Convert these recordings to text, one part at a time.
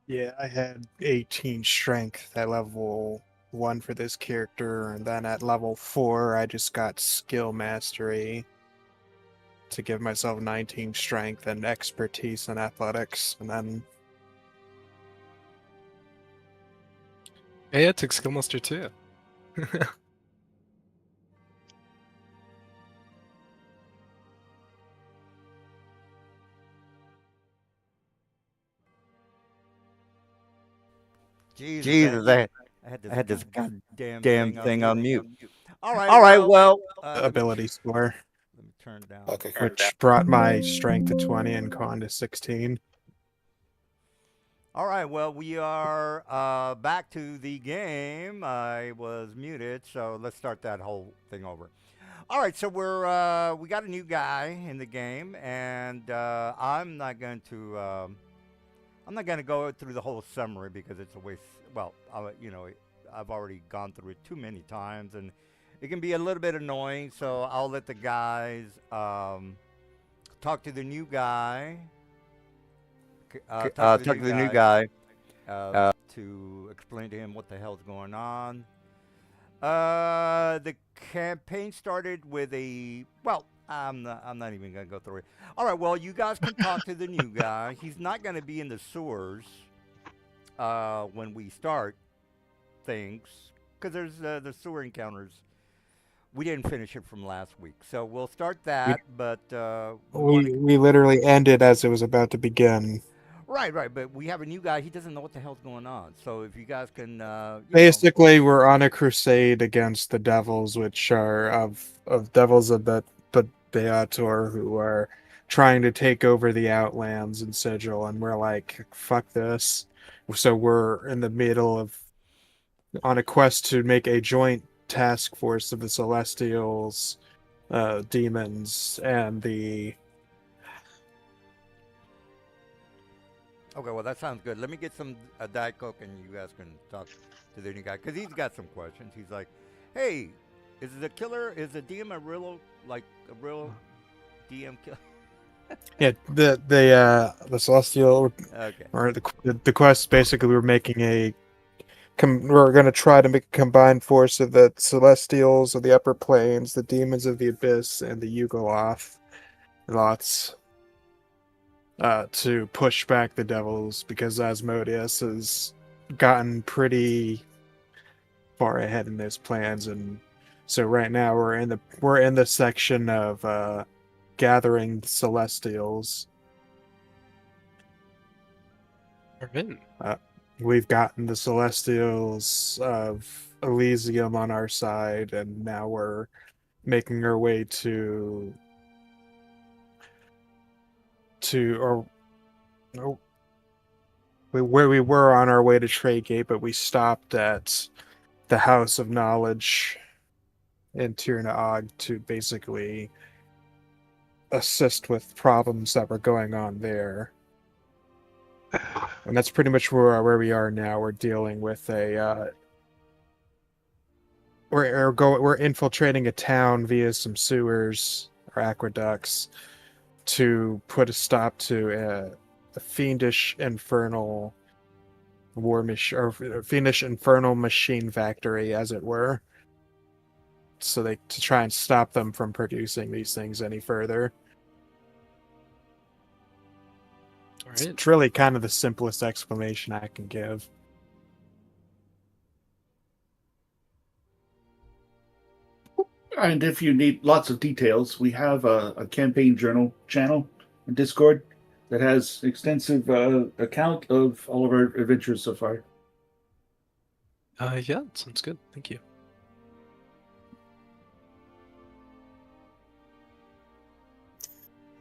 Yeah, I had 18 strength at level 1 for this character, and then at level 4, I just got skill mastery to give myself 19 strength and expertise in athletics, and then Yeah, I took Skill Master too. Jesus, Jesus, I had I this had this goddamn goddamn thing on thing on mute. mute. All right, All right, well, well, let me ability score, let me turn down. Okay. which brought my strength to 20 and con to 16. All right, well, we are back to the game. I was muted, so let's start that whole thing over. All right, so we got a new guy in the game, and I'm not going to go through the whole summary because it's a waste. Well, I've already gone through it too many times, and it can be a little bit annoying. So I'll let the guys talk to the new guy. Talk to the talk new to the new guy guy. uh, to explain to him what the hell's going on. The campaign started with a well. I'm not even gonna go through it. All right. Well, you guys can talk to the new guy. He's not gonna be in the sewers when we start things because there's the sewer encounters. We didn't finish it from last week, so we'll start We, that. But we want to. we literally ended as it was about to begin. Right, right. But we have a new guy. He doesn't know what the hell's going on. So if you guys can, Basically, we're on a crusade against the devils, which are of devils of the Beator, who are trying to take over the Outlands and Sigil, and we're like, fuck this. So we're in the middle of on a quest to make a joint task force of the Celestials, demons, and the Okay, well that sounds good. Let me get some Diet Coke, and you guys can talk to the new guy because he's got some questions. He's like, "Hey, is the killer? Is the DM a real DM killer?" yeah the Celestial Okay. or the quest. Basically, we're making we're going to try to make a combined force of the Celestials of the Upper Planes, the Demons of the Abyss, and the Yugoloth lots, to push back the Devils because Asmodeus has gotten pretty far ahead in his plans, and so right now we're in the section of gathering Celestials. We're in. We've gotten the Celestials of Elysium on our side, and now we're making our way or no, where we were on our way to Tradegate, but we stopped at the House of Knowledge in Tirna Og to basically assist with problems that were going on there. And that's pretty much where we are now. We're dealing with we're infiltrating a town via some sewers or aqueducts to put a stop to a fiendish infernal war machine or fiendish infernal machine factory, as it were. So to try and stop them from producing these things any further. All right. It's really kind of the simplest explanation I can give. And if you need lots of details, we have a campaign journal channel in Discord that has extensive account of all of our adventures so far. Yeah, sounds good. Thank you.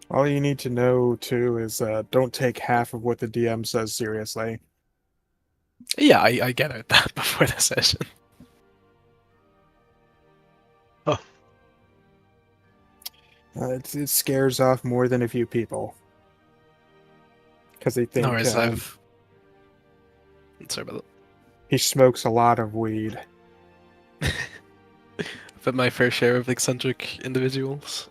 All you need to know, too, is don't take half of what the DM says seriously. Yeah, I gathered that before the session. Oh, It scares off more than a few people. Because they no think worries. Sorry about he smokes a lot of weed. that. I've had my fair share of eccentric individuals.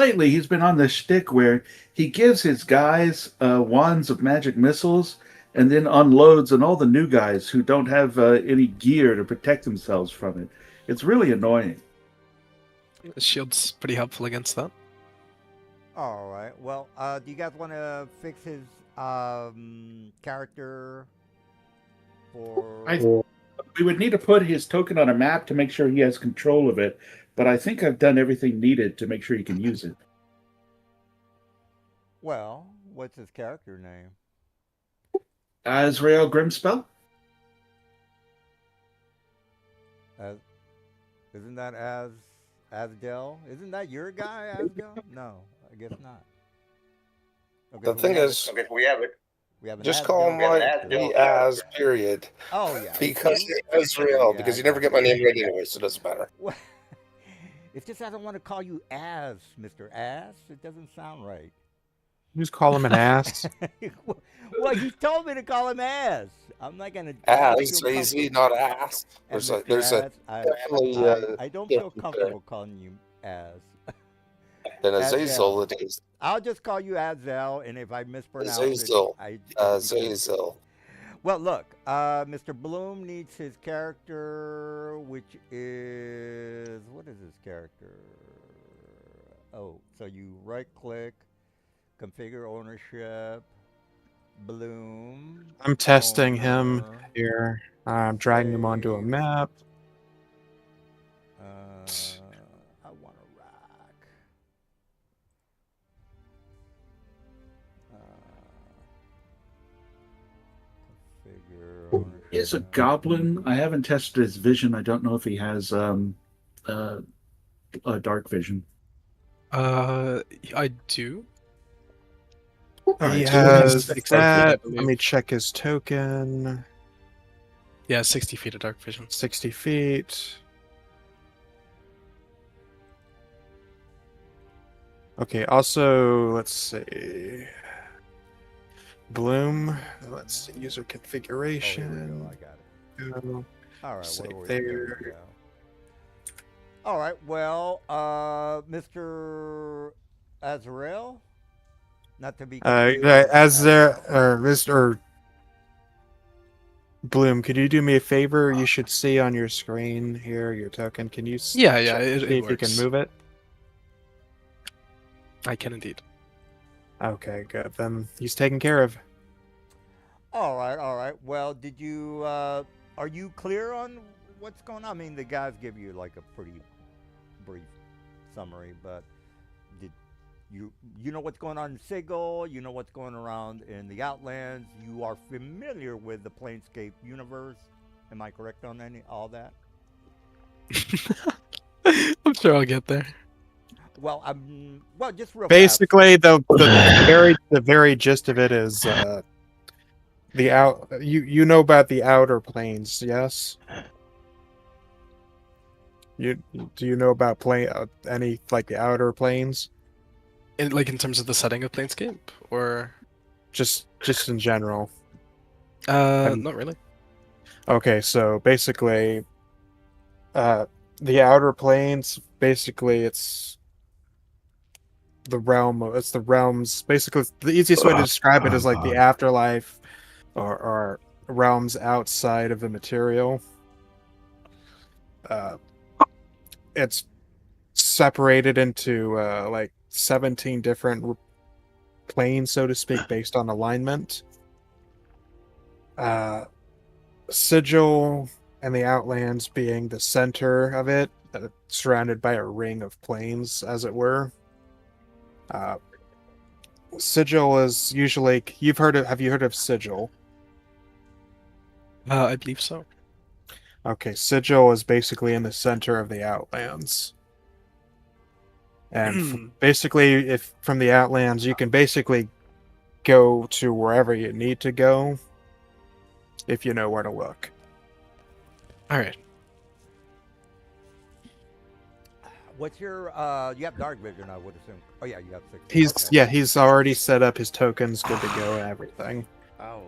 lately he's been on this shtick where he gives his guys wands of magic missiles and then unloads on all the new guys who don't have any gear to protect themselves from it. It's really annoying. Shield's pretty helpful against that. All right. Well, do you guys want to fix his character for? We would need to put his token on a map to make sure he has control of it, but I think I've done everything needed to make sure he can use it. Well, what's his character name? Azrael Grimspell? Isn't that Asdell? Isn't that your guy, Asdell? No, I guess not. Okay, The thing is, we have it. We have an just Asdell call him like character. the as period. Oh yeah. Because see? it's Israel. Yeah, Because I you never got get my name right anyway, so it doesn't matter. Well, it's just I don't want to call you As, Mr. Ass. It doesn't sound right. You just call him an ass. Well, you told me to call him As. I'm not gonna. As, it's easy, not ass. And There's a Mr. As, definitely I don't feel difference comfortable calling you As. than Azazel. Azazel it is. I'll just call you Azel, and if I mispronounce Azazel. it, Azazel. Well, look, Mr. Bloom needs his character, which is what is his character? Oh, so you right-click, configure ownership, Bloom. I'm testing him owner, here. I'm dragging him onto a save. map. I want to rock. Configure ownership. He is a goblin. I haven't tested his vision. I don't know if he has a dark vision. I do. Alright, He so he has has 60 feet, that. I Let believe. me check his token. Yeah, 60 feet of dark vision. 60 feet. Okay, also, let's see. Bloom. Let's see. User Oh, here we configuration. go. I got it. Go. All right, Save where were we? there. we go. All right, well, Mr. Azrael, not to be confused with As there, Azrael. Mr. Bloom, could you do me a favor? You should see on your screen here your token. Can you Yeah, check- it see if you works. can move it? I can indeed. Okay, good. Then he's taken care of. All right, all right. Well, did you? Are you clear on what's going on? I mean, the guys give you like a pretty brief summary, but did you know what's going on in Sigil? You know what's going around in the Outlands. You are familiar with the Planescape universe. Am I correct on all that? I'm sure I'll get there. Well, just real fast. Basically, the very gist of it is you know about the outer planes, yes? Do you know about any like the outer planes? In terms of the setting of Planescape, or Just in general. I'm- not really. Okay, so basically, the outer planes. Basically, it's the realms. Basically, the easiest way to describe it is like the afterlife, or realms outside of the material. It's separated into like 17 different planes, so to speak, based on alignment. Sigil and the Outlands being the center of it, surrounded by a ring of planes, as it were. Sigil is usually have you heard of Sigil? I believe so. Okay, Sigil is basically in the center of the Outlands. And basically, if from the Outlands, you can basically go to wherever you need to go if you know where to look. All right. What's your? You have dark vision, I would assume. Oh yeah, you have 60. He's already set up his tokens, good to go, and everything. Ouch.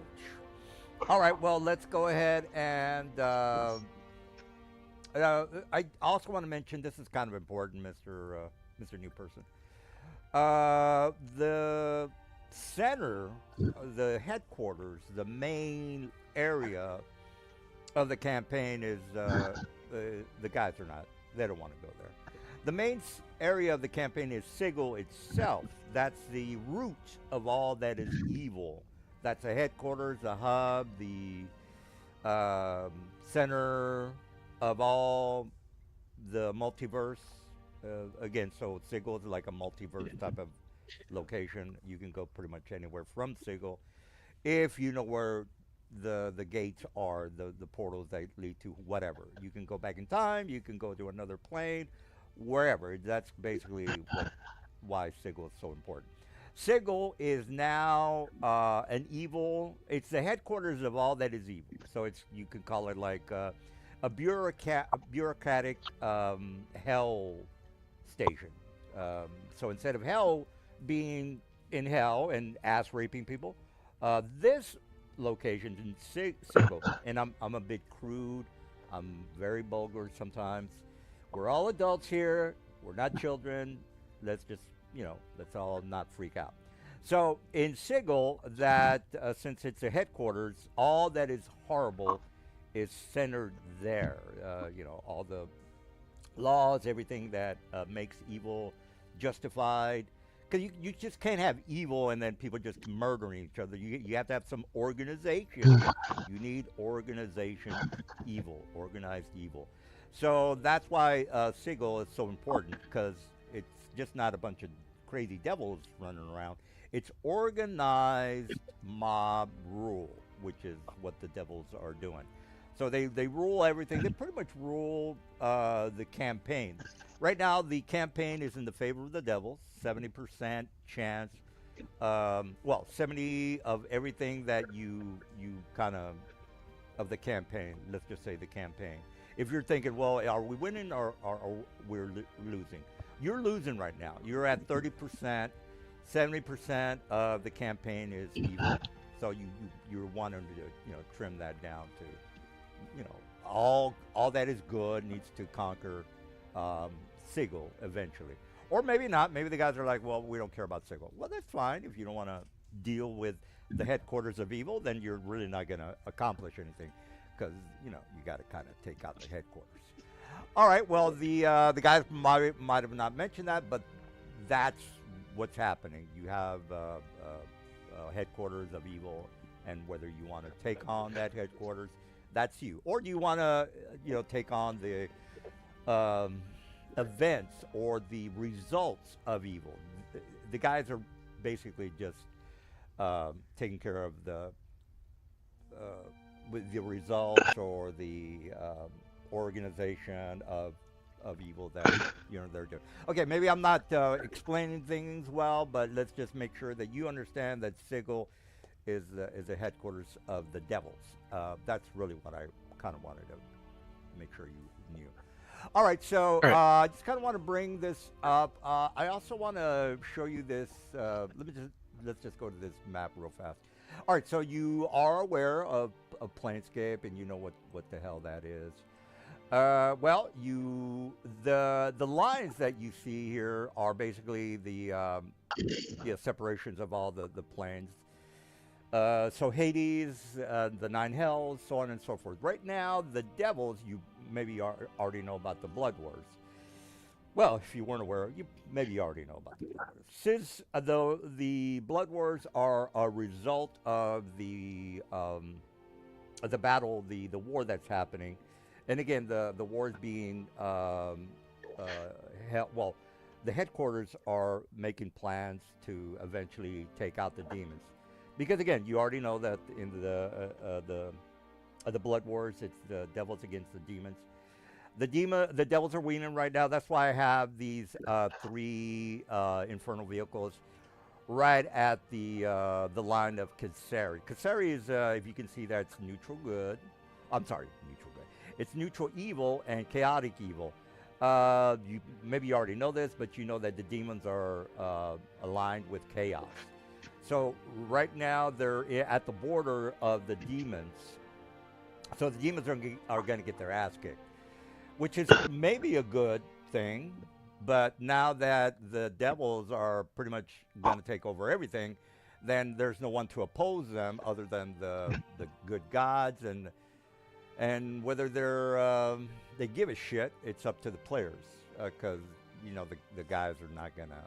All right, well, let's go ahead and I also want to mention this is kind of important, Mr. New Person. The center, the headquarters, the main area of the campaign is the guys are not. They don't want to go there. The main area of the campaign is Sigil itself. That's the root of all that is evil. That's the headquarters, the hub, the center of all the multiverse. Again, so Sigil is like a multiverse type of location. You can go pretty much anywhere from Sigil if you know where the gates are, the portals that lead to whatever. You can go back in time. You can go to another plane, wherever. That's basically why Sigil is so important. Sigil is now an evil. It's the headquarters of all that is evil. So it's you could call it like a bureaucratic hell station. So instead of hell being in hell and ass raping people, this location's in Sigil, and I'm a bit crude. I'm very vulgar sometimes. We're all adults here. We're not children. Let's just let's all not freak out. So in Sigil, that since it's a headquarters, all that is horrible is centered there. All the laws, everything that makes evil justified. Because you just can't have evil and then people just murdering each other. You have to have some organization. You need organization, evil, organized evil. So that's why Sigil is so important because it's just not a bunch of crazy devils running around. It's organized mob rule, which is what the devils are doing. So they rule everything. They pretty much rule the campaign. Right now, the campaign is in the favor of the devils. 70% chance. 70 of everything that you kind of the campaign. Let's just say the campaign. If you're thinking, well, are we winning or we're losing? You're losing right now. You're at 30%. 70% of the campaign is evil. So you're wanting to trim that down to all that is good needs to conquer Sigil eventually. Or maybe not. Maybe the guys are like, well, we don't care about Sigil. Well, that's fine. If you don't want to deal with the headquarters of evil, then you're really not going to accomplish anything because, you got to kind of take out the headquarters. All right. Well, the guys might have not mentioned that, but that's what's happening. You have headquarters of evil, and whether you want to take on that headquarters, that's you. Or do you want to, take on the events or the results of evil? The guys are basically just taking care of with the results or the organization of evil that they're doing. Okay, maybe I'm not explaining things well, but let's just make sure that you understand that Sigil is the headquarters of the devils. That's really what I kind of wanted to make sure you knew. All right, so I just kind of want to bring this up. I also want to show you this. Let's just go to this map real fast. All right, so you are aware of Planescape, and you know what the hell that is. Well, the lines that you see here are basically the separations of all the planes. So Hades, the Nine Hells, so on and so forth. Right now, the devils, you maybe already know about the Blood Wars. Well, if you weren't aware, you maybe already know about the Blood Wars. Since the Blood Wars are a result of the battle, the war that's happening, and again, the war is being the headquarters are making plans to eventually take out the demons. Because again, you already know that in the Blood Wars, it's the devils against the demons. The devils are winning right now. That's why I have these 3 infernal vehicles right at the line of Kasseri. Kasseri is, if you can see that, it's neutral good. I'm sorry, neutral good. It's neutral evil and chaotic evil. Maybe you already know this, but you know that the demons are aligned with chaos. So right now they're at the border of the demons. So the demons are going to get their ass kicked, which is maybe a good thing, But now that the devils are pretty much going to take over everything, then there's no one to oppose them other than the good gods, and whether they give a shit, it's up to the players because the guys are not gonna.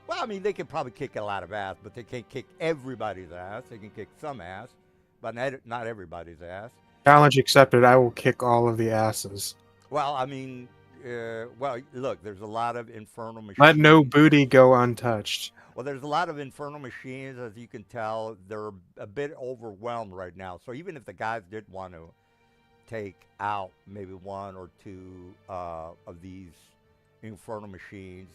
Well, I mean, they can probably kick a lot of ass, but they can't kick everybody's ass. They can kick some ass, but not everybody's ass. Challenge accepted. I will kick all of the asses. Well, I mean, look, there's a lot of infernal machines. Let no booty go untouched. Well, there's a lot of infernal machines, as you can tell. They're a bit overwhelmed right now. So even if the guys did want to take out maybe one or two of these infernal machines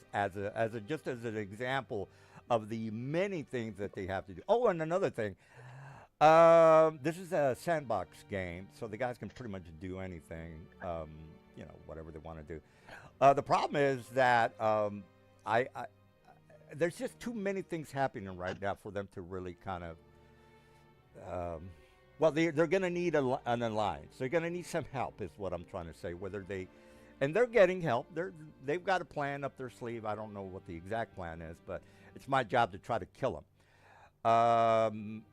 just as an example of the many things that they have to do. Oh, and another thing. This is a sandbox game, so the guys can pretty much do anything, whatever they want to do. The problem is that there's just too many things happening right now for them to really kind of. They're going to need an alliance. They're going to need some help, is what I'm trying to say. And they're getting help. They've got a plan up their sleeve. I don't know what the exact plan is, but it's my job to try to kill them.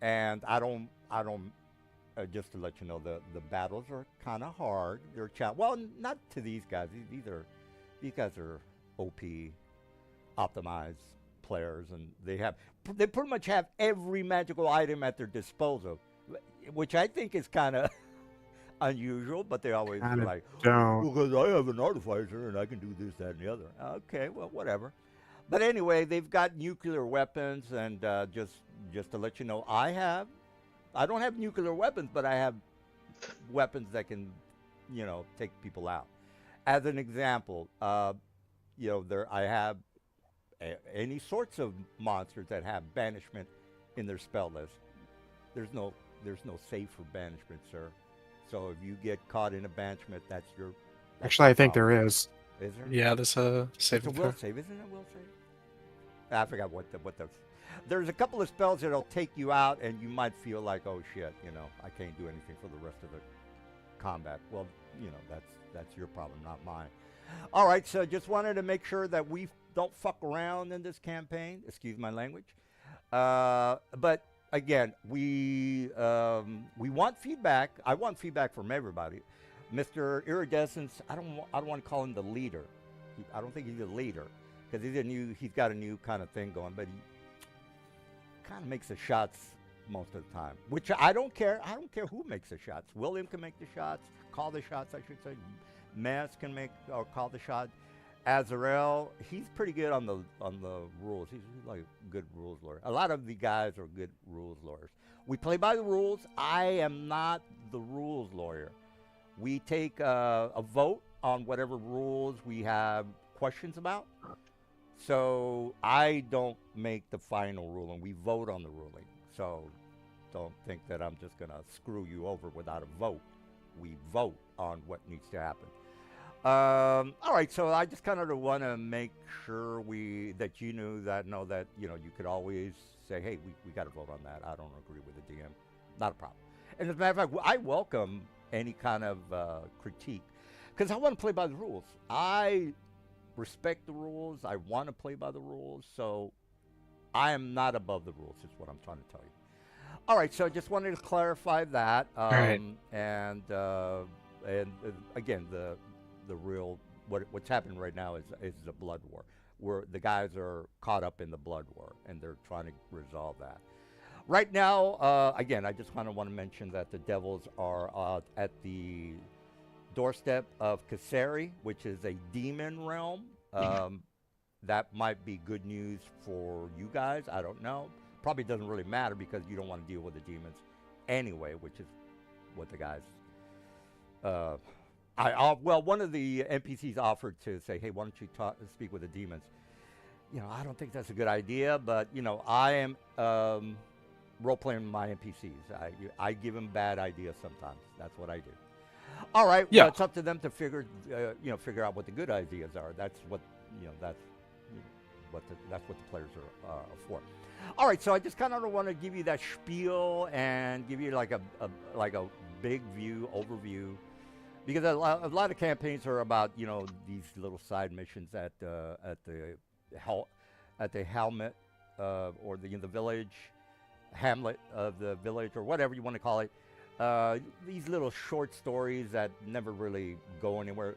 And I don't. Just to let you know, the battles are kind of hard. They're well, not to these guys. These guys are OP, optimized players, and they pretty much have every magical item at their disposal, which I think is kind of unusual. But they always Kinda like, don't. because I have an artificer and I can do this, that, and the other. Okay, well, whatever. But anyway, they've got nuclear weapons, and just to let you know, I don't have nuclear weapons, but I have weapons that can, take people out. As an example, I have any sorts of monsters that have banishment in their spell list. There's no save for banishment, sir. So if you get caught in a banishment, that's Actually, I think problem. there is. Is there? Yeah, there's a It's saving a will throw. save, isn't it? A will save. I forgot what the. There's a couple of spells that'll take you out, and you might feel like, oh shit, I can't do anything for the rest of the combat. Well, that's your problem, not mine. All right, so just wanted to make sure that we don't fuck around in this campaign. Excuse my language. But again, we want feedback. I want feedback from everybody. Mr. Iridescence, I don't want to call him the leader. I don't think he's a leader because he's got a new kind of thing going, but he kind of makes the shots most of the time, which I don't care. I don't care who makes the shots. William can make the shots, call the shots, I should say. Mess can make or call the shot. Azrael, he's pretty good on the rules. He's like a good rules lawyer. A lot of the guys are good rules lawyers. We play by the rules. I am not the rules lawyer. We take a vote on whatever rules we have questions about. So I don't make the final ruling. We vote on the ruling. So don't think that I'm just going to screw you over without a vote. We vote on what needs to happen. All right, so I just kind of want to make sure that you know that you could always say, hey, we got to vote on that. I don't agree with the DM. Not a problem. And as a matter of fact, I welcome any kind of critique because I want to play by the rules. I respect the rules. I want to play by the rules. So I am not above the rules is what I'm trying to tell you. All right, so I just wanted to clarify that. Right. And again, the real what's happening right now is the blood war, where the guys are caught up in the blood war and they're trying to resolve that. Right now, again, I just kind of want to mention that the Devils are at the doorstep of Kasseri, which is a demon realm. That might be good news for you guys. I don't know. Probably doesn't really matter because you don't want to deal with the demons anyway, which is what the guys. One of the NPCs offered to say, "Hey, why don't you speak with the demons?" I don't think that's a good idea, but I am role-playing my NPCs. I give them bad ideas sometimes. That's what I do. All right. Yeah. Well, it's up to them to figure out what the good ideas are. That's what that's what the players are for. All right. So I just kind of want to give you that spiel and give you like a big overview because a lot of campaigns are about these little side missions at the hel- at the helmet or the village hamlet of the village or whatever you want to call it. These little short stories that never really go anywhere.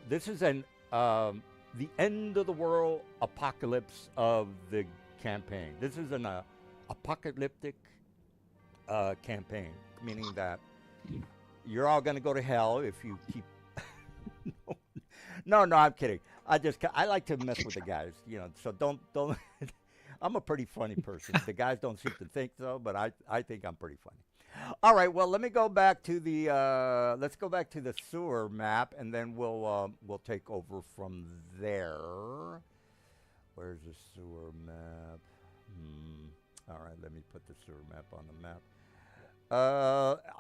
This is the end of the world apocalypse of the campaign. This is an apocalyptic campaign, meaning that you're all going to go to hell if you keep. No, I'm kidding. I like to mess with the guys, So don't. I'm a pretty funny person. The guys don't seem to think so, but I think I'm pretty funny. All right, well, let me go back to the let's go back to the sewer map, and then we'll take over from there. Where's the sewer map? All right, let me put the sewer map on the map.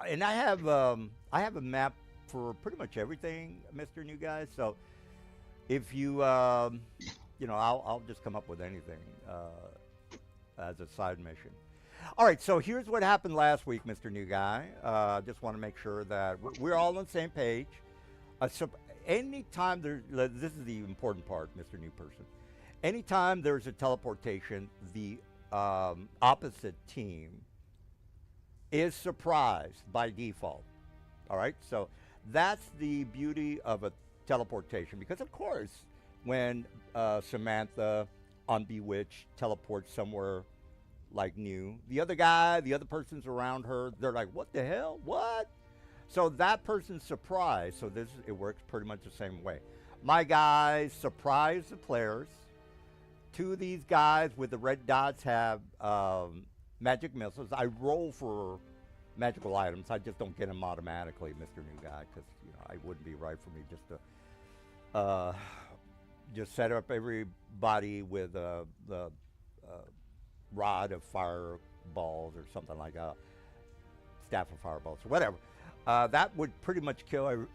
And I have a map for pretty much everything, Mr. New Guy. So if you I'll just come up with anything as a side mission. All right, so here's what happened last week, Mr. New Guy. Just want to make sure that we're all on the same page. So anytime this is the important part, Mr. New Person. Anytime there's a teleportation, the opposite team is surprised by default. All right, so that's the beauty of a teleportation, because of course, when Samantha on Bewitched teleports somewhere like new, the other person's around her, they're like, what the hell? What? So that person's surprised. So it works pretty much the same way. My guys surprise the players. Two of these guys with the red dots have magic missiles. I roll for magical items. I just don't get them automatically, Mr. New Guy, because it wouldn't be right for me just to just set up everybody with the rod of fireballs or something like a staff of fireballs or whatever. That would pretty much kill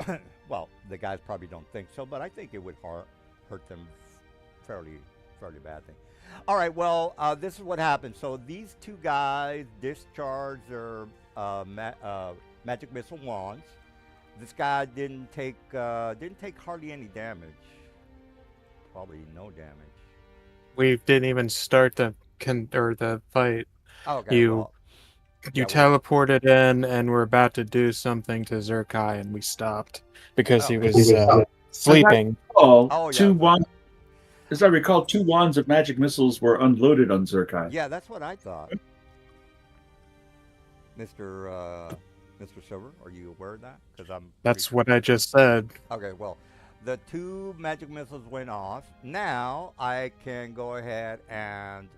well, the guys probably don't think so, but I think it would hurt them fairly badly. All right, well, this is what happened. So these two guys discharged their magic missile wands. This guy didn't take hardly any damage. Probably no damage. We didn't even start the fight. Okay, You teleported in and were about to do something to Zerkai, and we stopped because he was sleeping. As I recall, 2 wands of magic missiles were unloaded on Zerkai. Yeah, that's what I thought. Mr. Silver, are you aware of that? That's what I just said. Okay, well, the 2 magic missiles went off. Now I can go ahead and,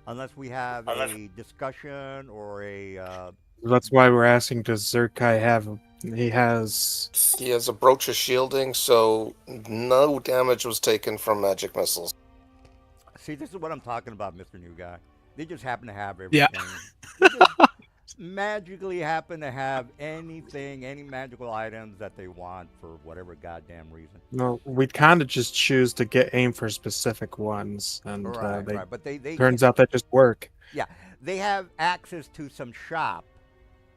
unless we have a discussion or a... That's why we're asking, does Zerkai have... He has a brooch of shielding, so no damage was taken from magic missiles. See, this is what I'm talking about, Mr. New Guy. They just happen to have everything. Yeah. They just magically happen to have anything, any magical items that they want for whatever goddamn reason. No, we kind of just choose to aim for specific ones, and right. But they turns out that just work. Yeah, they have access to some shop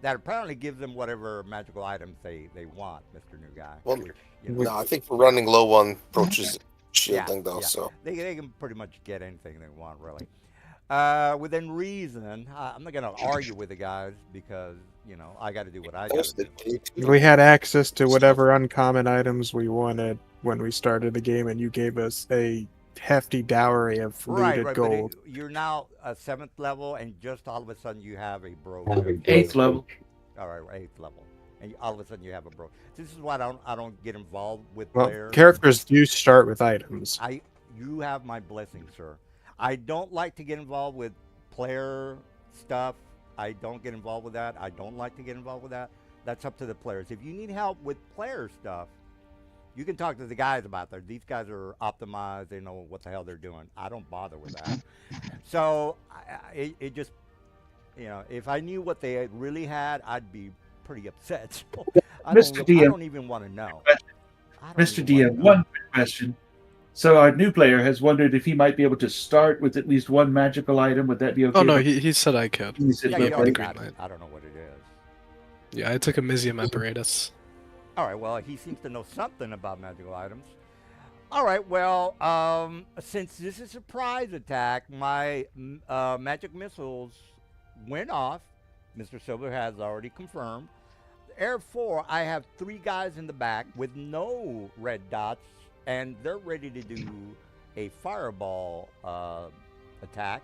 that apparently gives them whatever magical items they want, Mr. New Guy. Well, no, I think we're running low on brooches shielding, though. Yeah. So they can pretty much get anything they want, really. Within reason, I'm not going to argue with the guys because, I got to do what I got to do. We had access to whatever uncommon items we wanted when we started the game, and you gave us a hefty dowry of looted gold. But you're now a 7th level, and just all of a sudden you have a bro. 8th level. All right, 8th level, and all of a sudden you have a bro. This is why I don't get involved with Well, players. characters do start with items. You have my blessing, sir. I don't like to get involved with player stuff. I don't get involved with that. I don't like to get involved with that. That's up to the players. If you need help with player stuff, you can talk to the guys about that. These guys are optimized. They know what the hell they're doing. I don't bother with that. So it just, if I knew what they really had, I'd be pretty upset. I don't even want to know. Mr. DM, one question. So our new player has wondered if he might be able to start with at least one magical item. Would that be okay? Oh no, he said I could. Yeah, The green light. I don't know what it is. Yeah, I took a Mizium apparatus. All right. Well, he seems to know something about magical items. All right. Well, since this is a surprise attack, my magic missiles went off. Mr. Silver has already confirmed. Air 4, I have 3 guys in the back with no red dots, and they're ready to do a fireball attack.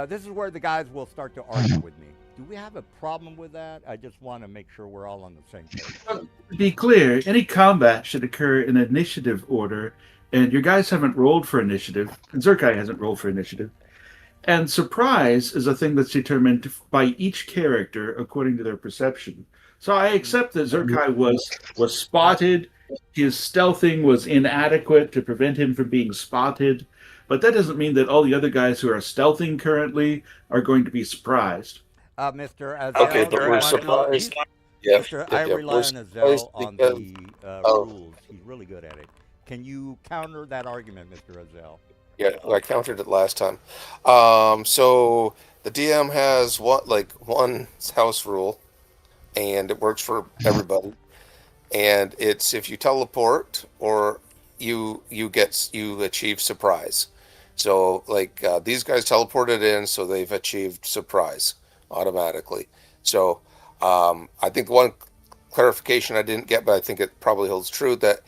This is where the guys will start to argue with me. Do we have a problem with that? I just want to make sure we're all on the same page. To be clear, any combat should occur in initiative order, and your guys haven't rolled for initiative, and Zerkai hasn't rolled for initiative. And surprise is a thing that's determined by each character according to their perception. So I accept that Zerkai was spotted. His stealthing was inadequate to prevent him from being spotted. But that doesn't mean that all the other guys who are stealthing currently are going to be surprised. Mr. Azell, Okay, but we're surprised. Yeah, Mr. I yeah, rely we're on Azell surprised on because- the rules. He's really good at it. Can you counter that argument, Mr. Azell? Yeah, I countered it last time. So the DM has one house rule, and it works for everybody. And it's if you teleport or you achieve surprise. So these guys teleported in, so they've achieved surprise automatically. So I think one clarification I didn't get, but I think it probably holds true that.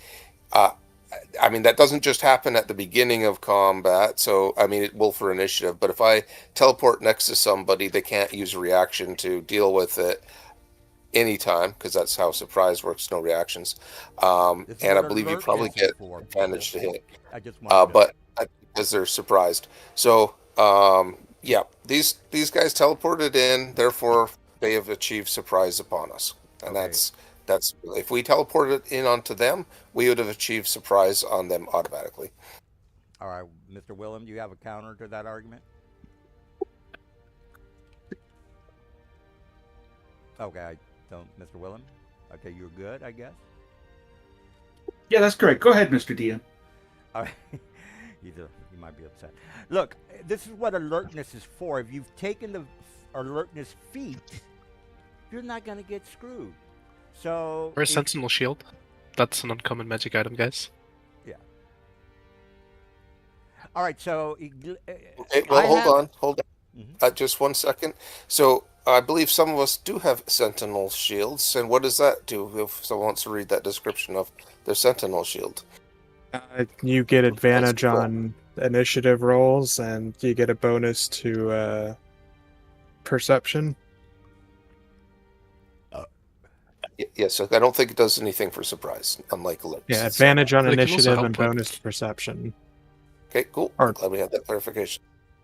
That doesn't just happen at the beginning of combat, so, it will for initiative, but if I teleport next to somebody, they can't use a reaction to deal with it anytime, because that's how surprise works, no reactions. This is And I what believe you alert probably is get for, advantage to people. hit, I just want but because they're surprised. So, yeah, these guys teleported in, therefore they have achieved surprise upon us, and Okay. that's if we teleported in onto them, we would have achieved surprise on them automatically. All right, Mr. Willem, do you have a counter to that argument? Okay, I don't, Mr. Willem. Okay, you're good, I guess. Yeah, that's correct. Go ahead, Mr. DM. All right, you might be upset. Look, this is what alertness is for. If you've taken the alertness feat, you're not gonna get screwed. So Where's Sentinel Shield? That's an uncommon magic item, guys. all right, so Okay, well, hold on. Mhm. Just 1 second. So I believe some of us do have Sentinel shields, and what does that do if someone wants to read that description of their Sentinel shield? You get advantage cool. on initiative rolls, and you get a bonus to perception. Yes, I don't think it does anything for surprise, unlike alerts. Yeah, advantage on They can also initiative help and with- bonus to perception. Okay, cool. Or- Glad we had that clarification.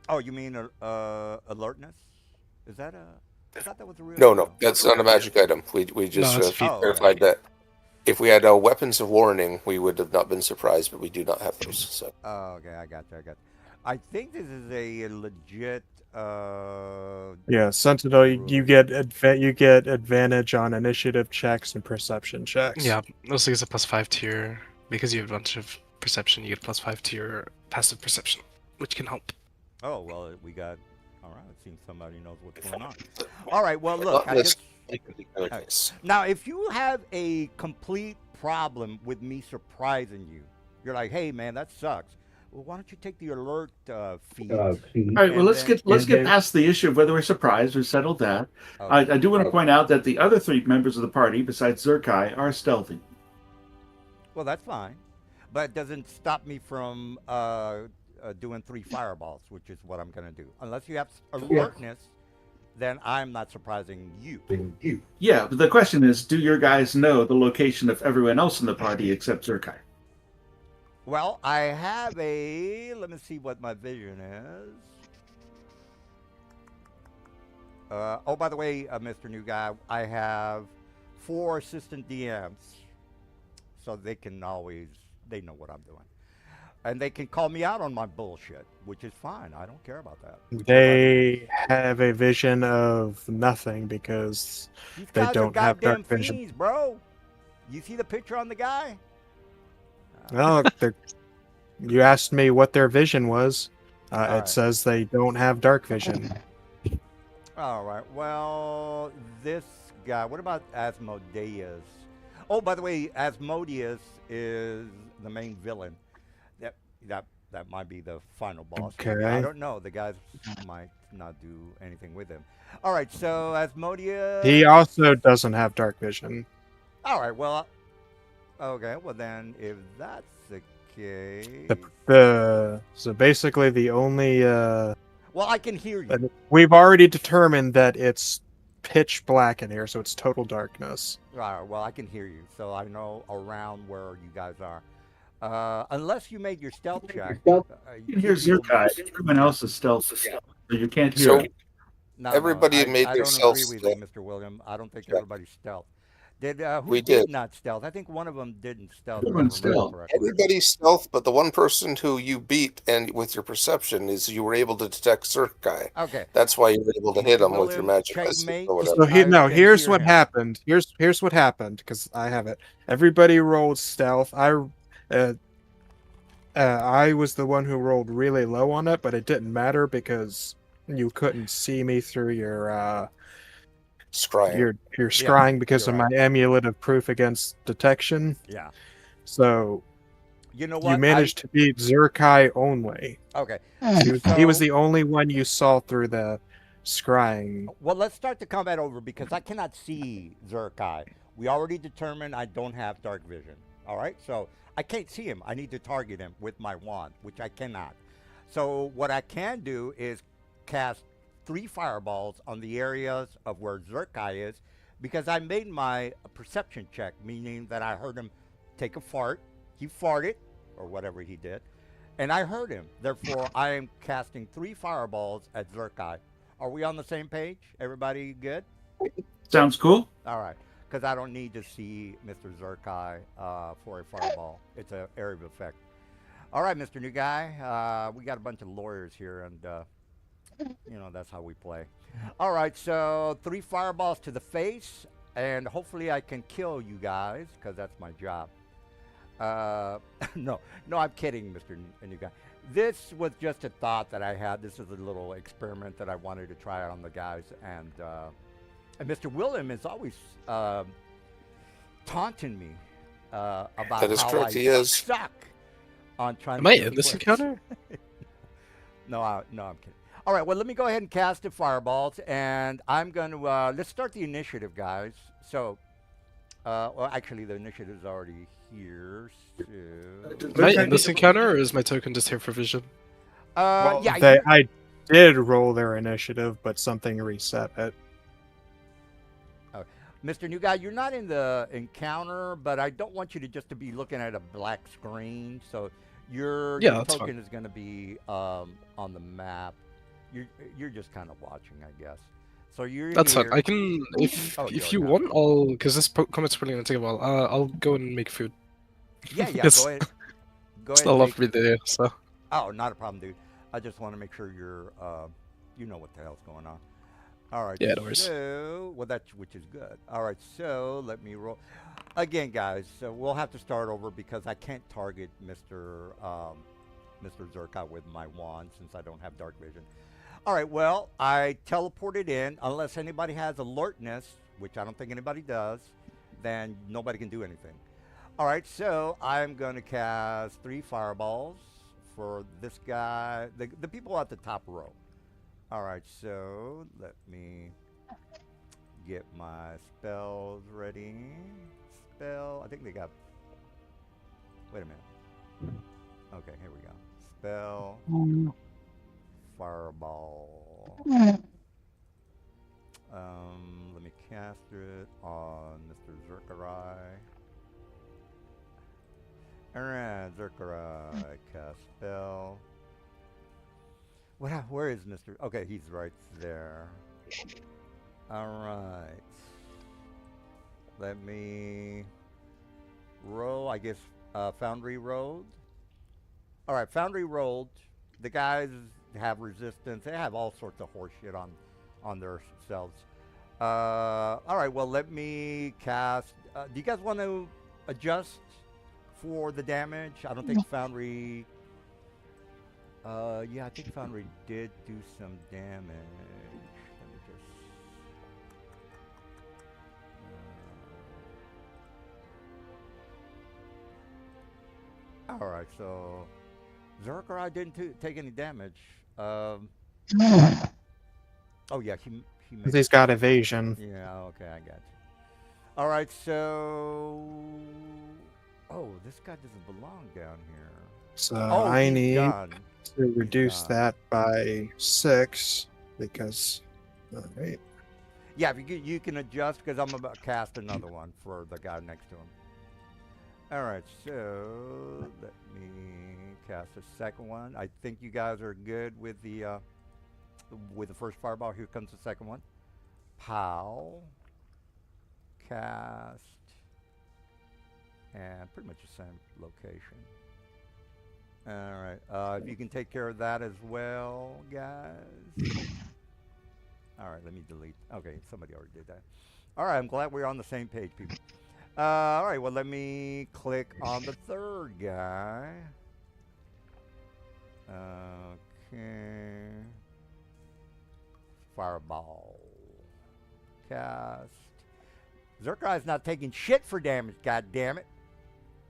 oh, you mean alertness? Is that a? I thought that was a real. No, that's not a magic item. We just it's a feat. clarified that if we had weapons of warning, we would have not been surprised, but we do not have those. So Oh, okay, I got you. I think this is a legit. Yeah, Sentinel, you Rule. get advantage on initiative checks and perception checks. Yeah, also gives a +5 to your because you have a bunch of perception. You get +5 to your passive perception, which can help. Oh well, we got. All right, it seems somebody knows what's going on. All right, well look, Not I just, this. now if you have a complete problem with me surprising you, you're like, hey man, that sucks. Well, why don't you take the alert feed? All right, well, let's get past the issue of whether we're surprised. We've settled that. Okay. I do want to point out that the other 3 members of the party, besides Zerkai, are stealthy. Well, that's fine, but it doesn't stop me from doing 3 fireballs, which is what I'm gonna do. Unless you have alertness, then I'm not surprising you. Yeah, but the question is, do your guys know the location of everyone else in the party except Zerkai? Well, I have a. Let me see what my vision is. Oh, by the way, Mr. New Guy, I have 4 assistant DMs, so they know what I'm doing, and they can call me out on my bullshit, which is fine. I don't care about that. They have a vision of nothing because These they guys are don't have dark goddamn vision. fiends, bro. You see the picture on the guy? well, you asked me what their vision was. It Alright. says they don't have dark vision. All right. Well, this guy. What about Asmodeus? Oh, by the way, Asmodeus is the main villain. That that might be the final boss. Maybe I Okay. don't know. The guys might not do anything with him. All right, so He Asmodeus. also doesn't have dark vision. All right, well, okay. Well, then, if that's the case, So basically the only well, I can hear you. we've already determined that it's pitch black in here, so it's total darkness. All right, well, I can hear you, so I know around where you guys are. Unless you made your stealth check. Here's your guy. Everyone else is stealth, so you can't hear So him. No, everybody made I their don't self agree with you, Mr. William. I don't think check. everybody's stealth. Did who We did did. not stealth? I think one of them didn't stealth. If I Everyone's remember stealth. correctly. Everybody's stealth, but the one person who you beat and with your perception is you were able to detect Zerkai. Okay. That's why you were able to hit Mr. him with your Williams, magic checkmate. or So whatever. I can here's hear what him. happened. Here's what happened because I have it. Everybody rolled stealth. I was the one who rolled really low on it, but it didn't matter because you couldn't see me through your Scrying. your scrying because you're of right. my amulet of proof against detection. Yeah. So You know what? you managed to beat Zerkai only. Okay. He was So- the only one you saw through the scrying. Well, let's start the combat over because I cannot see Zerkai. We already determined I don't have dark vision. All right, so I can't see him. I need to target him with my wand, which I cannot. So what I can do is cast 3 fireballs on the areas of where Zerkai is because I made my perception check, meaning that I heard him take a fart. He farted, or whatever he did, and I heard him. Therefore, I am casting 3 fireballs at Zerkai. Are we on the same page? Everybody good? Sounds cool. All right. Because I don't need to see Mr. Zerkai for a fireball. It's an area of effect. All right, Mr. New Guy. We got a bunch of lawyers here, and, that's how we play. All right, so 3 fireballs to the face, and hopefully I can kill you guys, because that's my job. No, I'm kidding, Mr. New Guy. This was just a thought that I had. This is a little experiment that I wanted to try out on the guys, and Mr. William is always taunting me about That is how correct, I he is. suck on trying Am to I kill in this players. encounter? No, I'm kidding. All right, well, let me go ahead and cast the fireballs, and I'm going to let's start the initiative, guys. So, well, actually, the initiative's already here. So, Am I in this encounter, or is my token just here for vision? Well, yeah, I did roll their initiative, but something reset it. Mr. New Guy, you're not in the encounter, but I don't want you to just to be looking at a black screen. So your that's token fine. is going to be on the map. You're just kind of watching, I guess. So you're That's here. fine. I can, if Oh, if you're you not. want, I'll, because this comment's probably gonna take a while. I'll go and make food. Yeah, It's- go ahead. Go It's ahead. not a lot take- for me to do, so. Oh, not a problem, dude. I just want to make sure you're, you know what the hell's going on. All right. Yeah, no worries. So, well, which is good. All right. So let me roll. Again, guys, so we'll have to start over because I can't target Mr. Zerka with my wand since I don't have dark vision. All right. Well, I teleported in. Unless anybody has alertness, which I don't think anybody does, then nobody can do anything. All right. So I'm going to cast 3 fireballs for this guy, the people at the top row. All right, so let me get my spells ready. I think they got, wait a minute. Okay, here we go. Spell, fireball. Let me cast it on Mr. Zerkarai. All right, Zerkarai, cast spell. Where is Mr. Okay, he's right there. All right. Let me roll, I guess, Foundry rolled. All right, Foundry rolled. The guys have resistance. They have all sorts of horse shit on their selves. All right, well, let me cast. Do you guys want to adjust for the damage? I don't think Foundry... yeah, I think Foundry did do some damage. Let me just... All right, so Zerkarai didn't take any damage. Oh yeah, he made. He's got evasion. Yeah, okay, I got you. All right, so this guy doesn't belong down here. So Oh, I he's need done. to reduce done. that by 6 because. All right. Yeah, if you can adjust because I'm about to cast another one for the guy next to him. All right, so let me cast a second one. I think you guys are good with the first fireball. Here comes the second one. Pow. Cast. And pretty much the same location. All right. If you can take care of that as well, guys. All right, let me delete. Okay, somebody already did that. All right, I'm glad we're on the same page, people. All right, well, let me click on the third guy. Okay. Fireball. Cast. Zerkai's not taking shit for damage, god damn it.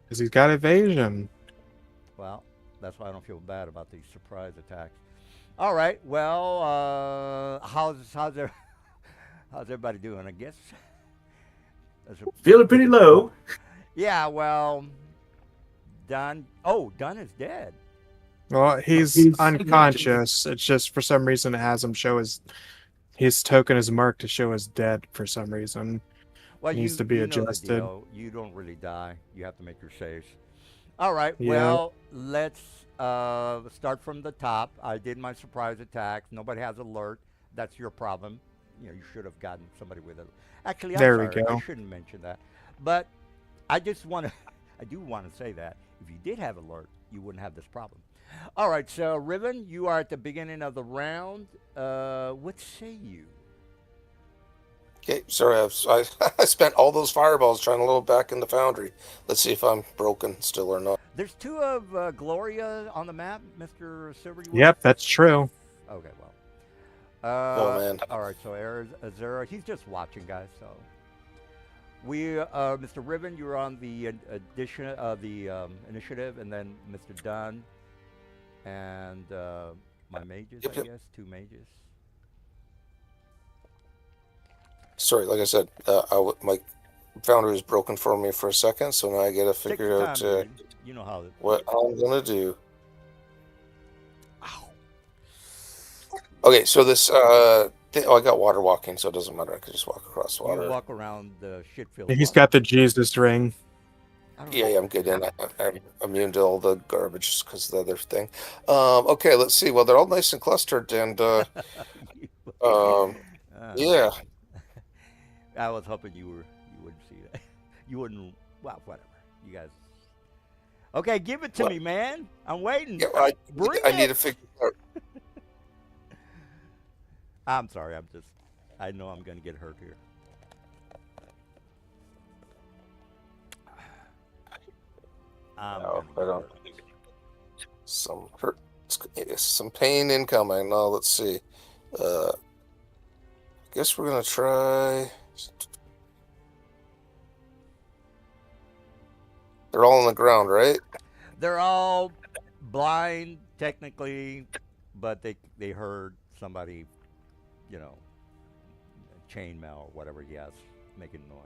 Because he's got evasion. Well, that's why I don't feel bad about these surprise attacks. All right, well, how's everybody doing, I guess? Feeling pretty low. Yeah, well, Dunn is dead. Well, he's He's unconscious. It's just for some reason it has him show his token is marked to show as dead for some reason. Well, Needs to be you know the adjusted. deal. You don't really die. You have to make your saves. All right, Yeah. well, let's start from the top. I did my surprise attacks. Nobody has alert. That's your problem. You know, you should have gotten somebody with it. Actually, I'm There we sorry. I go. shouldn't mention that. But I just want to, I do want to say that if you did have alert, you wouldn't have this problem. All right, so Riven, you are at the beginning of the round. What say you? Okay, sorry, I spent all those fireballs trying to load back in the foundry. Let's see if I'm broken still or not. There's two of Gloria on the map, Mr. Silver. Yep, that's true. Okay, well. Oh, man. All right, so Azura, he's just watching, guys. So Mr. Riven, you're on the initiative, and then Mr. Dunn, and my mages, Yep. I guess, 2 mages. Sorry, like I said, my foundry was broken for me for a second, so now I gotta Take figure your out time, dude. You know how. what I'm gonna do. Ow. Okay, so this I got water walking, so it doesn't matter. I could just walk across You water. walk around the shit field. He's got the Jesus ring. Yeah, I'm good. And I'm immune to all the garbage because of the other thing. Okay, let's see. Well, they're all nice and clustered, and yeah. I was hoping you wouldn't see that. You wouldn't. Well, whatever. You guys. Okay, give it to me, man. I'm waiting. Yeah, Bring I need to it. figure out. I'm sorry. I know I'm gonna get hurt here. No, I don't. Some hurt, some pain incoming. Now let's see. Guess we're gonna try. They're all on the ground, right? They're all blind technically, but they heard somebody, you know, chainmail or whatever he has making noise.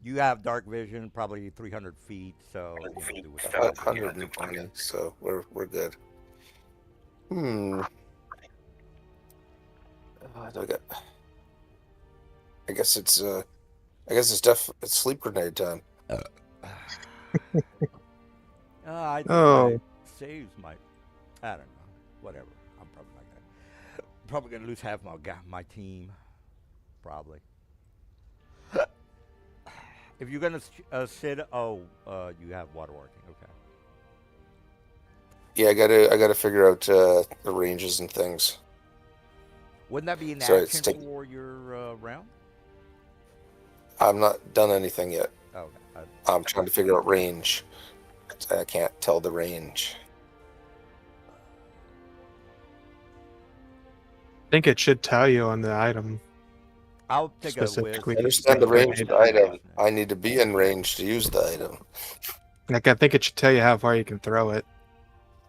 You have dark vision, probably 300 feet, so you know, do whatever. 120, so we're good. I guess it's it's sleep grenade time. I think Oh. my saves might. I don't know. Whatever. I'm probably gonna lose half my team. Probably. If you're gonna sit, you have water working. Okay. Yeah, I gotta figure out the ranges and things. Wouldn't that be an Sorry, it's action taking- for your round? I'm not done anything yet. Oh, I'm trying to figure out range. I can't tell the range. I think it should tell you on the item. I'll take a whiz. Specifically, I understand the ranged item. Grenade. I need to be in range to use the item. like I think it should tell you how far you can throw it.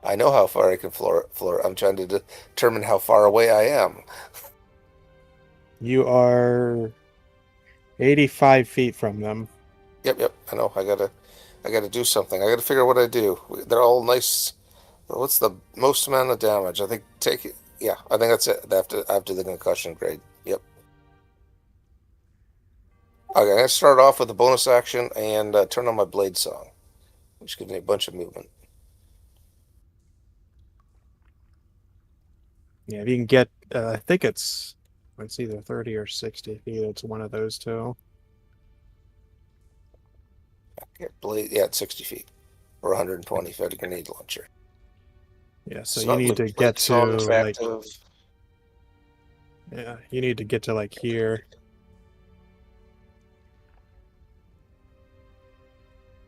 I know how far I can floor it. I'm trying to determine how far away I am. You are 85 feet from them. Yep. I know. I gotta do something. I gotta figure out what I do. They're all nice. What's the most amount of damage? I think take it. Yeah, I think that's it. After the concussion grade. Yep. Okay, I'm gonna start off with a bonus action and turn on my blade song, which gives me a bunch of movement. Yeah, if you can get, I think it's either 30 or 60 feet. It's one of those two. Blade, yeah, it's 60 feet or 120 if I had a grenade launcher. Yeah, so It's you not need the to blade get song to like, effective. yeah, you need to get to like here.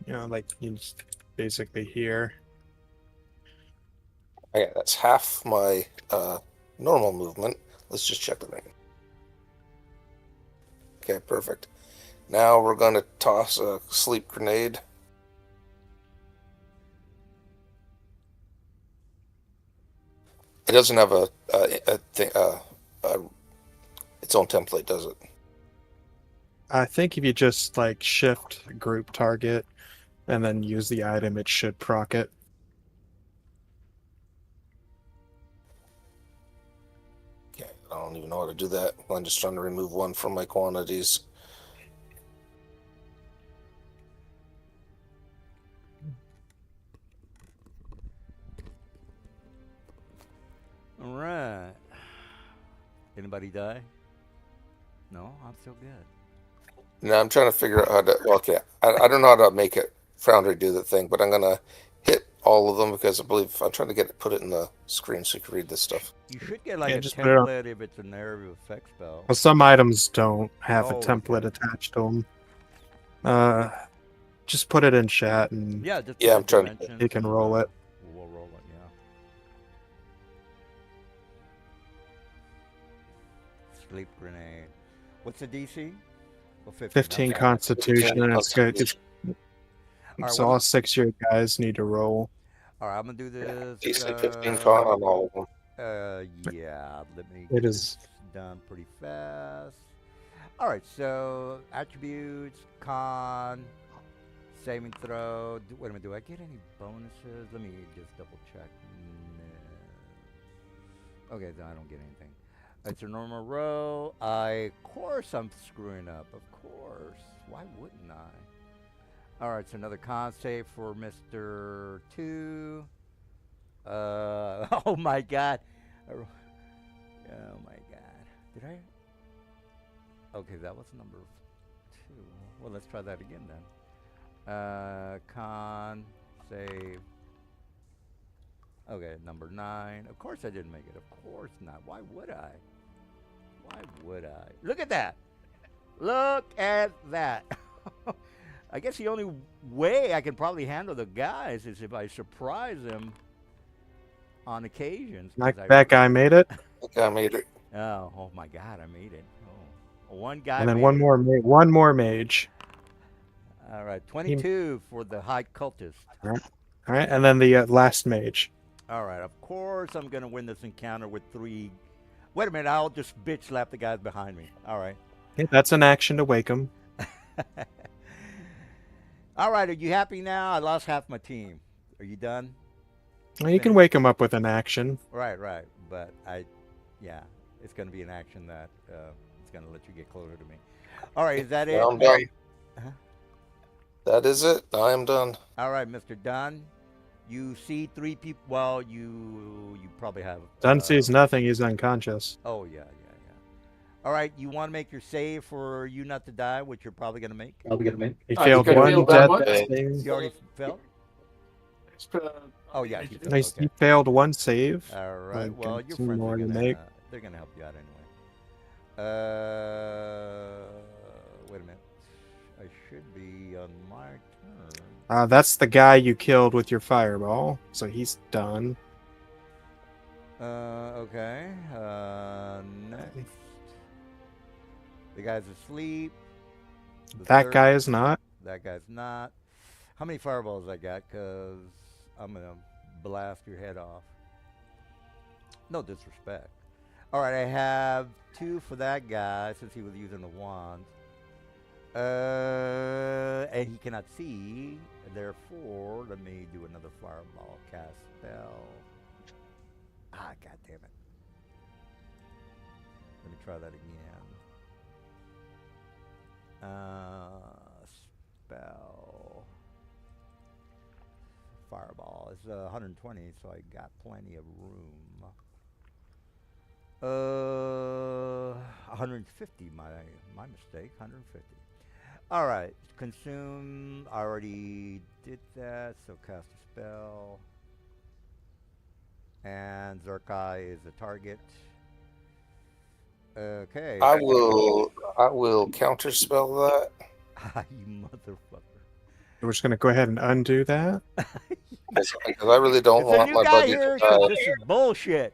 You know, like you just basically here. Okay, that's half my normal movement. Let's just check the ring. Okay, perfect. Now we're going to toss a sleep grenade. It doesn't have its own template, does it? I think if you just like shift group target and then use the item, it should proc it. Okay, I don't even know how to do that. I'm just trying to remove one from my quantities. All right. Anybody die? No, I'm still good. Now I'm trying to figure out how to. Okay, I don't know how to make it Foundry do the thing, but I'm gonna hit all of them because I believe I'm trying to put it in the screen so you can read this stuff. You should get like Yeah, a just put it on. template if it's an area of effect spell. Well, some items don't have a Oh, template okay. attached to them. Just put it in chat and Yeah, just Yeah, put I'm the trying to- dimensions you can and, roll it. We'll roll it, yeah. Sleep grenade. What's the DC? Well, 15 okay. Constitution, and it's good. Alright, So what all is- 6 of your guys need to roll. All right, I'm gonna do this. DC 15 con on all of them. Yeah. Let me It get is- this done pretty fast. All right, so attributes, con, saving throw. Wait a minute, do I get any bonuses? Let me just double check. No. Okay, then I don't get anything. It's a normal roll. Of course I'm screwing up. Of course. Why wouldn't I? All right, it's another con save for Mr. 2. Oh my God. Oh my God. Did I? Okay, that was number 2. Well, let's try that again then. Con save. Okay, number 9. Of course I didn't make it. Of course not. Why would I? Why would I? Look at that. Look at that. I guess the only way I can probably handle the guys is if I surprise them on occasions. 'cause Like that guy made it, Okay, I made it. Oh my God, I made it. Oh, one guy. and then made one it. more, one more mage. All right, 22 for the high cultist. All right, and then the last mage. All right, of course I'm gonna win this encounter with 3. Wait a minute, I'll just bitch slap the guys behind me. All right. Yeah, that's an action to wake him. All right, are you happy now? I lost half my team. Are you done? Well, you can wake him up with an action. Right. But yeah, it's gonna be an action that it's gonna let you get closer to me. All right, is that it? Now I'm done. Huh? That is it. I am done. All right, Mr. Dunn. You see 3 people. Well, you probably have. Dunn sees nothing. He's unconscious. Oh yeah. All right, you want to make your save for you not to die, which you're probably gonna make. He Oh, failed you one failed death that one? save. You already failed. Oh yeah, you failed. He Okay. failed one save. All right. Like, Well, got your 2 friends more are to gonna make. they're gonna help you out anyway. Wait a minute. I should be on my turn. That's the guy you killed with your fireball. So he's done. Okay. Next. The guy's asleep. The That third- guy is not. That guy's not. How many fireballs I got? Because I'm going to blast your head off. No disrespect. All right, I have 2 for that guy since he was using the wand. And he cannot see. Therefore, let me do another fireball cast spell. Ah, god damn it. Let me try that again. Spell. Fireball. It's 120, so I got plenty of room. 150, my mistake. 150. All right, consume. I already did that, so cast a spell. And Zerkai is the target. Okay. I will counterspell that. You motherfucker. We're just gonna go ahead and undo that. Because I really don't It's a want new my guy budget here, to so die, this is bullshit.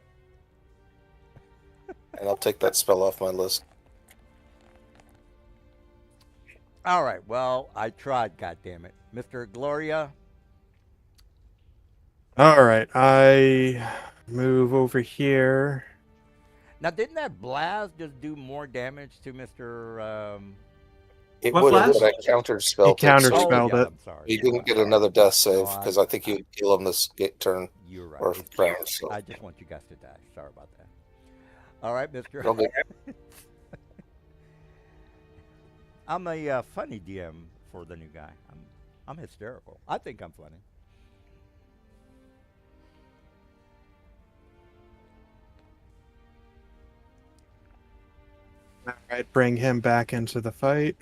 and I'll take that spell off my list. All right, well, I tried, goddammit. Mr. Gloria. All right, I move over here. Now, didn't that blast just do more damage to Mr. It What would have, class? but I counterspelled He it. counterspelled So Spelled it. I'm sorry. he didn't get another death save No, because I think he would kill him this turn You're right. or round. So I just want you guys to die. Sorry about that. All right, Mr. okay. I'm a funny DM for the new guy. I'm hysterical. I think I'm funny. All right, bring him back into the fight.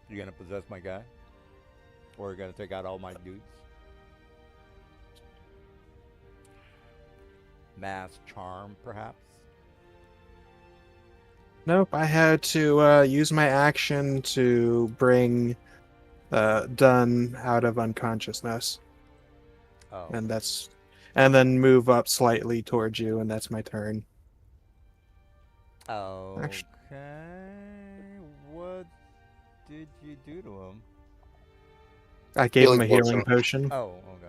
You gonna possess my guy? Or you gonna take out all my dudes? Mass charm, perhaps? Nope, I had to use my action to bring Dunn out of unconsciousness, Oh. and then move up slightly towards you, and that's my turn. Okay. What did you do to him? I gave him a Healing healing potion. Oh, okay.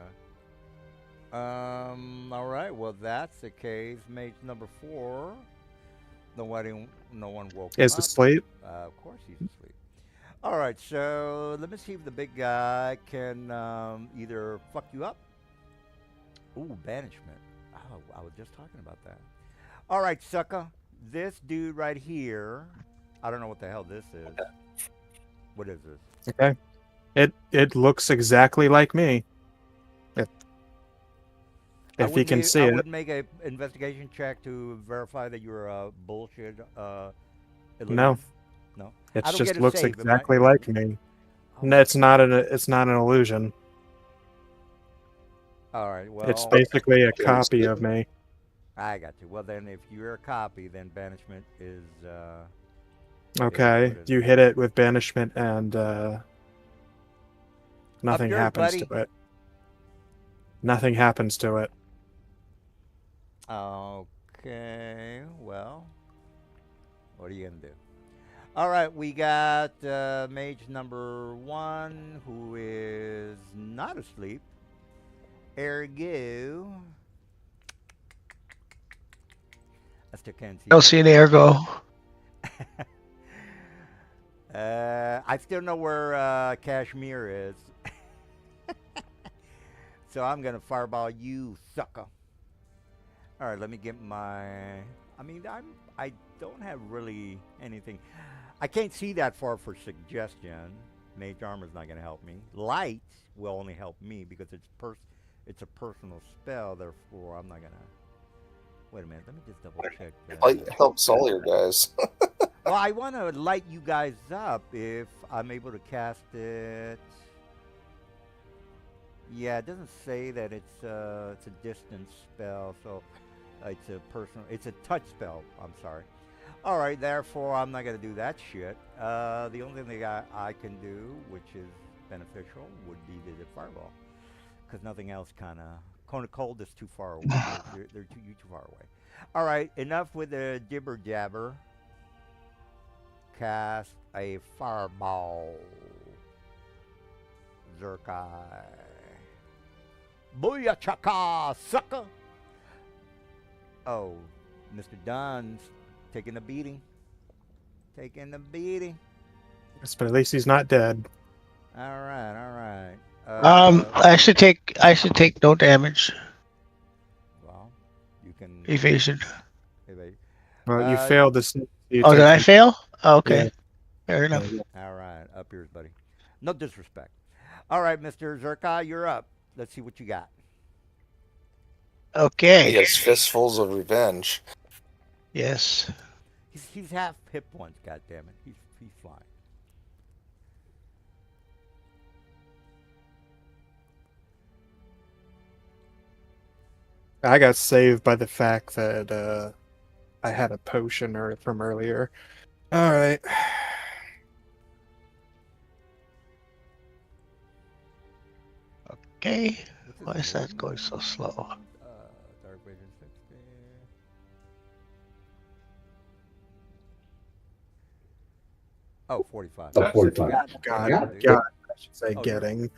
All right. Well, that's the case. Mage number 4. No one woke him Is up. asleep. Of course he's asleep. All right. So let me see if the big guy can either fuck you up. Ooh, banishment. Oh, I was just talking about that. All right, sucker. This dude right here. I don't know what the hell this is. What is this? Okay. It looks exactly like me. If you can see I it. would make an investigation check to verify that you're a bullshit. Illusion. No. No. It I don't just get a looks save, am I- exactly like me. Oh, No, it's not an illusion. all right. Well, It's basically a Okay, copy so- of me. I got you. Well, then, if you're a copy, then banishment is. Okay, what is you it? hit it with banishment and nothing yours, happens buddy. to it. Nothing happens to it. Okay. Well, what are you gonna do? All right, we got mage number 1 who is not asleep. Ergo. I still can't see. I don't see any ergo. I still know where Kashmir is. So I'm going to fireball you, sucker. All right, let me get my... I mean, I don't have really anything. I can't see that far for suggestion. Mage Armor's not going to help me. Light will only help me because it's a personal spell, therefore I'm not going to... Wait a minute, let me just double check that. Light helps all your guys. Well, I want to light you guys up if I'm able to cast it. Yeah, it doesn't say that it's a distance spell, so it's a touch spell. I'm sorry. All right, therefore I'm not gonna do that shit. The only thing I can do, which is beneficial, would be the fireball. because nothing else kind of cold is too far away. They're too far away. All right, enough with the jibber jabber. Cast a fireball. Zerkai. Booyah chaka, sucker. Oh, Mr. Dunn's taking a beating. Taking the beating. Yes, but at least he's not dead. All right, all right. I should take no damage. Well, you can Evasion. evade. Well, you Uh, failed to see. You Oh, did I take fail? Oh, okay. Yeah. Fair enough. the- All right, up yours, buddy. No disrespect. All right, Mr. Zerkai, you're up. Let's see what you got. He Okay. has fistfuls of revenge. Yes. He's half hit points. God damn it, he's fine. I got saved by the fact that I had a potion from earlier. All right. Okay. What's his Why is that name? going so slow? Dark Vision 60. Oh, 45. Oh, 45. God, Yeah. God, I should say Oh, you're- getting.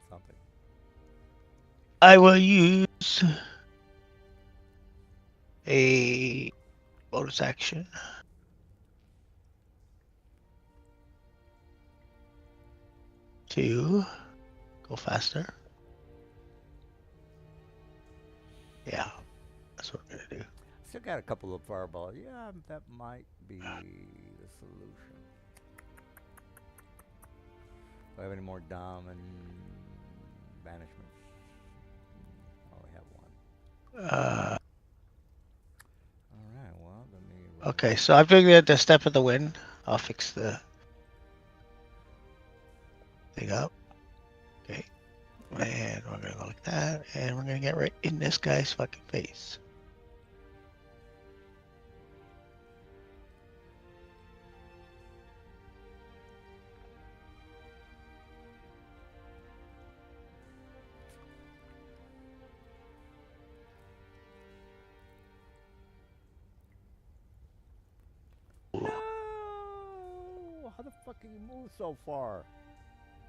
Something. I will use a bonus action to go faster. Yeah, that's what we're gonna do. Still got a couple of fireballs. Yeah, that might be the solution. Do I have any more Dom and banishments? I only have one. All right. Well, let me. Okay, so I'm doing the step of the wind. I'll fix the thing up. Okay, and we're gonna go like that, and we're gonna get right in this guy's fucking face. No! How the fuck can you move so far?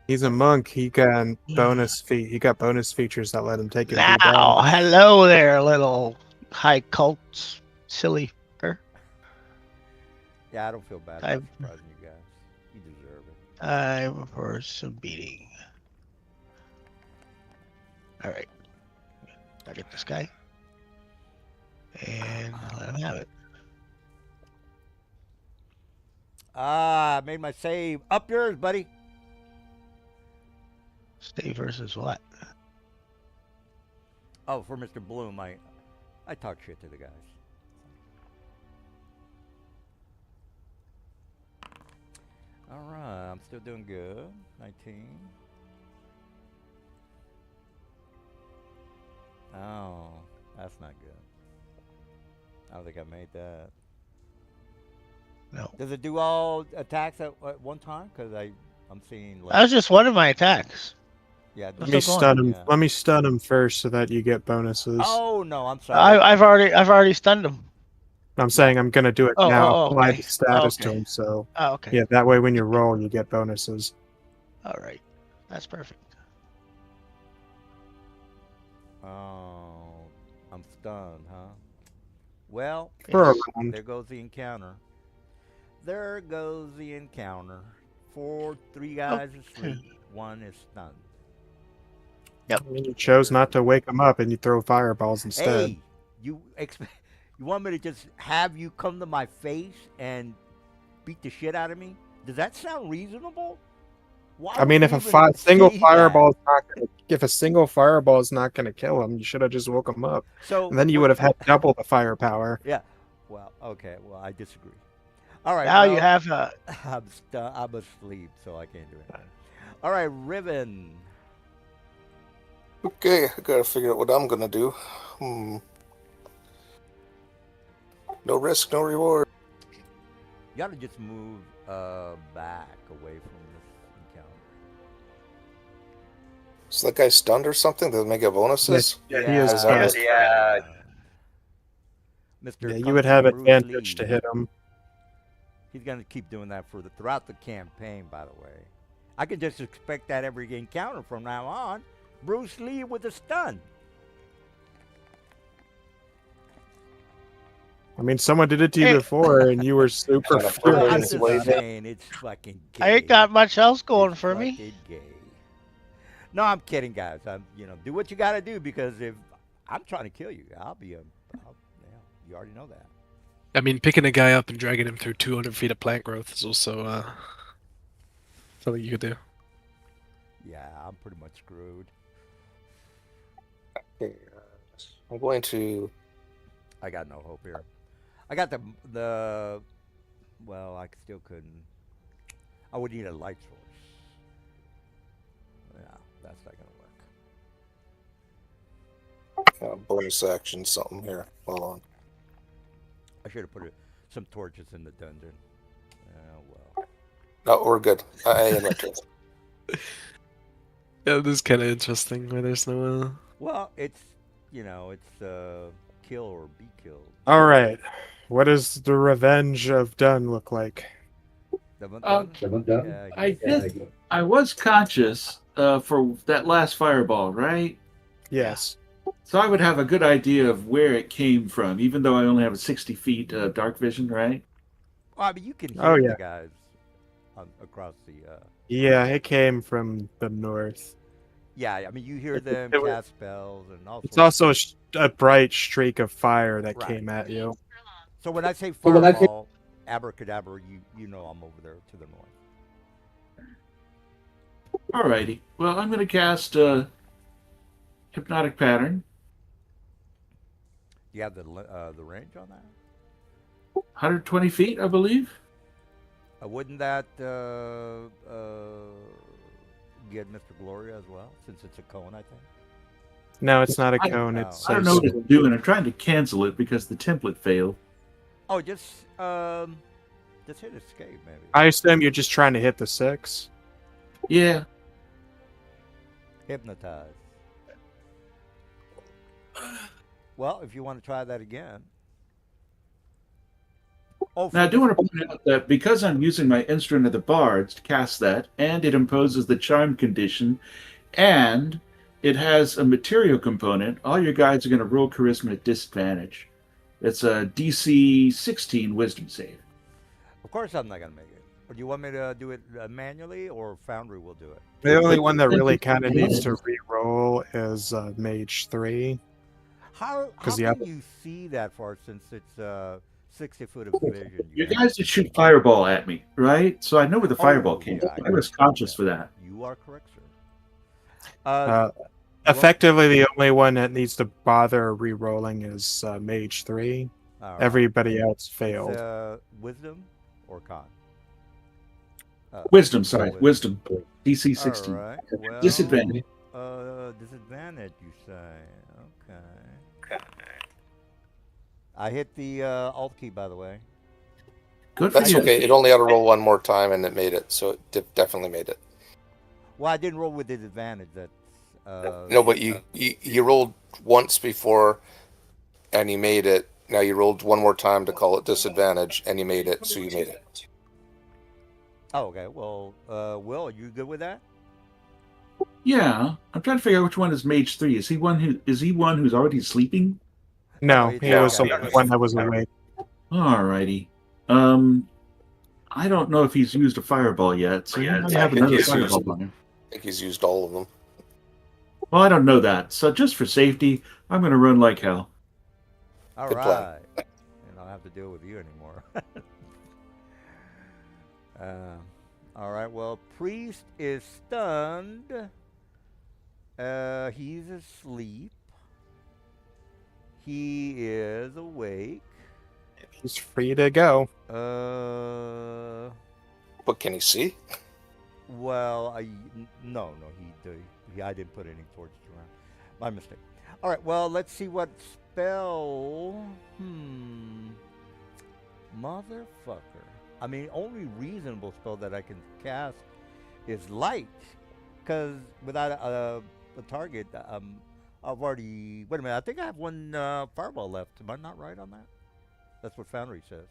He's a monk. He got He got bonus features that let him take it. Now, hello there, little high cult, silly fucker. Yeah, I don't feel bad I- about surprising you guys. You deserve it. I'm for some beating. All right, target this guy, and let him have it. Ah, I made my save. Up yours, buddy. Stay versus what? Oh, for Mr. Bloom, I talk shit to the guys. All right, I'm still doing good. 19. Oh, that's not good. I don't think I made that. No, Does it do all attacks at one time? Because I'm seeing like that was just one of my attacks. yeah. Let Still me going. stun him. Yeah. Let me stun him first so that you get bonuses. Oh no, I'm sorry. I've already stunned him. I'm saying I'm gonna do it Oh, now. oh, Apply okay. the status to Okay. him. So Oh, okay. yeah, that way when you roll, you get bonuses. All right, that's perfect. Oh, I'm stunned, huh? Well, For a Yes. round. there goes the encounter. There goes the encounter. Three guys asleep. One is stunned. I mean, you chose not to wake him up, and you throw fireballs instead. Hey, you want me to just have you come to my face and beat the shit out of me? Does that sound reasonable? Why I mean, would if a you even single say that? fireball is not gonna, if a single fireball is not going to kill him, you should have just woke him up, So and then you what- would have had double the firepower. Yeah. Well, okay. Well, I disagree. All right. Now well, you have I'm asleep, so I can't do anything. All right, Riven. Okay, I gotta figure out what I'm gonna do. No risk, no reward. You gotta just move back away from this encounter. So that guy's stunned or something? Does it make it bonuses? Yeah, he is Yeah. stunned. Mr. Yeah, you Kung would Fu have Bruce advantage to Lee. hit him. He's gonna keep doing that throughout the campaign. By the way, I can just expect that every encounter from now on. Bruce Lee with a stun. I mean, someone did it to you Hey. before, and you were super Well, Well, I'm furious just about it. saying, it's fucking gay. I ain't got much else going It's for me. fucking gay. No, I'm kidding, guys. Do what you got to do, because if I'm trying to kill you, yeah, you already know that. I mean, picking a guy up and dragging him through 200 feet of plant growth is also something you could do. Yeah, I'm pretty much screwed. Okay, I'm going to. I got no hope here. I got the. Well, I still couldn't. I would need a light source. Yeah, that's not gonna work. Bonus action something here. Hold on. I should have put some torches in the dungeon. Well. No, we're good. I am at it. Yeah, this is kind of interesting where there's no. Well, it's kill or be killed. All right. What does the revenge of Dun look like? I was conscious for that last fireball, right? Yes. So I would have a good idea of where it came from, even though I only have a 60 feet dark vision, right? Well, I mean, you can hear Oh, yeah. the guys across the. Yeah, it came from the north. Yeah, I mean, you hear them it was- cast spells and all. It's also a bright streak of fire that Right. came at you. So when I say fireball, abracadabra, you know I'm over there to the north. Alrighty. Well, I'm going to cast Hypnotic Pattern, You have the range on that? 120 feet, I believe. Wouldn't that get Mr. Gloria as well, since it's a cone, I think? No, it's not a I- cone. no. It's I don't know what it's doing. I'm trying to cancel it because the template failed. Oh, just hit escape, maybe. I assume you're just trying to hit the 6. Yeah. Hypnotize. Well, if you want to try that again. Oh, Now, I for do want to point out that because I'm using my Instrument of the Bards to cast that, and it imposes the charm condition, and it has a material component, all your guys are going to roll charisma at disadvantage. It's a DC 16 wisdom save. Of course, I'm not gonna make it. Or do you want me to do it manually, or Foundry will do it? The only one that really kind of needs to re-roll is Mage 3. How 'Cause can the you see that far, since it's 60 foot of vision? You guys that shoot fireball at me, right? So I know where the fireball came yeah, from. I was conscious for that. You are correct, sir. Effectively, the only one that needs to bother re-rolling is Mage 3. All right. Everybody else It's, failed. wisdom or con? Wisdom, sorry. Wisdom. DC 16. All right. Well, Disadvantage. Disadvantage, you say? Okay. I hit the alt key, by the way. Good for That's you. okay. It only had to roll one more time, and it made it. So it definitely made it. Well, I didn't roll with disadvantage. That's No, but you rolled once before, and you made it. Now you rolled one more time to call it disadvantage, and you made it. So you made it. Oh, okay. Well, Will, are you good with that? Yeah. I'm trying to figure out which one is Mage 3. Is he one who's already sleeping? No, it's he was okay. the one that was awake. Alrighty. I don't know if he's used a fireball yet, so you might have I think another he's fireball on him. I think he's used all of them. Well, I don't know that. So just for safety, I'm going to run like hell. All Good right. plan. And I don't have to deal with you anymore. All right. Well, priest is stunned. He's asleep. He is awake. He's free to go. But can he see? Well, no, I didn't put any torches around. My mistake. All right, well, let's see what spell. Motherfucker. I mean, only reasonable spell that I can cast is light, because without the target. I've already. Wait a minute. I think I have one fireball left. Am I not right on that? That's what Foundry says.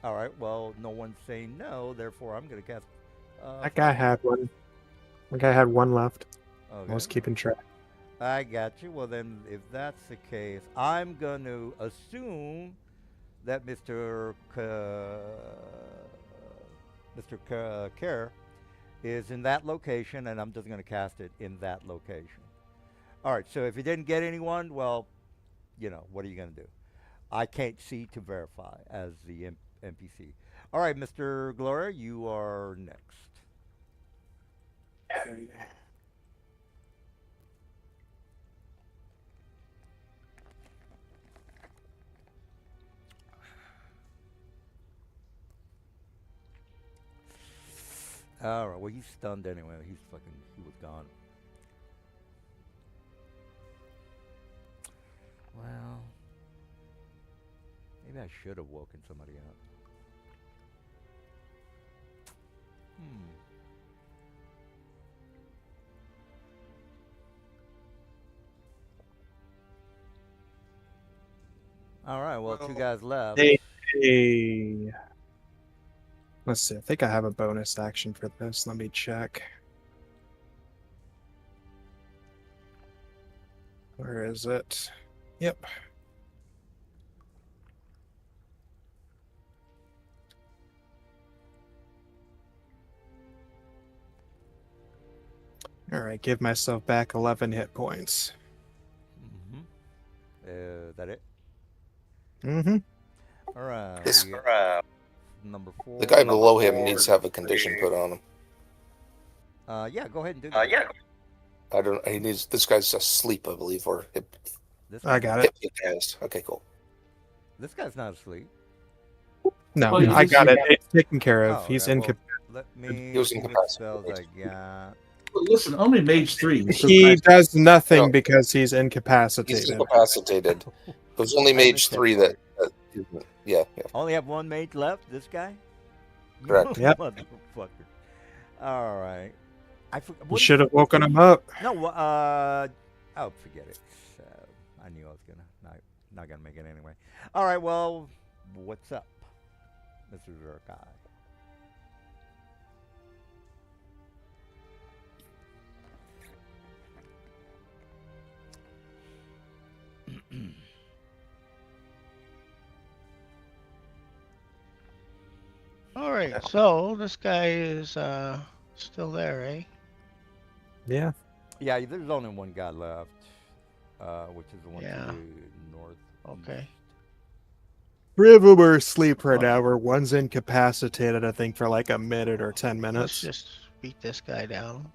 All right. Well, no one's saying no. Therefore, I'm going to cast. That guy had one. That guy had one left. I was Okay. keeping track. I got you. Well, then, if that's the case, I'm going to assume that Mr. Kerr is in that location, and I'm just going to cast it in that location. All right. So if you didn't get anyone, well, what are you going to do? I can't see to verify as the NPC. All right, Mr. Gloria, you are next. All right. Well, he's stunned anyway. He was gone. Well, maybe I should have woken somebody up. All right. Well, two guys left. Hey. Let's see. I think I have a bonus action for this. Let me check. Where is it? Yep. All right, give myself back 11 hit points. Is that it? Mm-hmm. All right. This- we got number 4. The guy below him needs to have a condition put on him. Yeah, go ahead and do that. I don't. He needs. This guy's asleep, I believe, or This I guy- got it. hypnotized. Okay, cool. This guy's not asleep. No, Well, I got it. yeah. It's taken care of. Oh, He's okay, incapacitated. well, let me He was see what incapacitated. spells I got. Well, listen, only mage 3. So He does nothing No. because he's He's incapacitated. incapacitated. It was only I mage missed that 3 that. Isn't. Yeah. Only have one mate left. This guy. Correct. Yep. Motherfucker. All right. You should have woken him up. No. Oh, forget it. I knew I was not gonna make it anyway. All right. Well, what's up, Mr. Zurkai? All right, so this guy is still there, eh? Yeah. Yeah, there's only one guy left, which is the one Yeah. to the north. Okay. Three of them are asleep right now, where one's incapacitated, I think, for like a minute or 10 Let's minutes. just beat this guy down.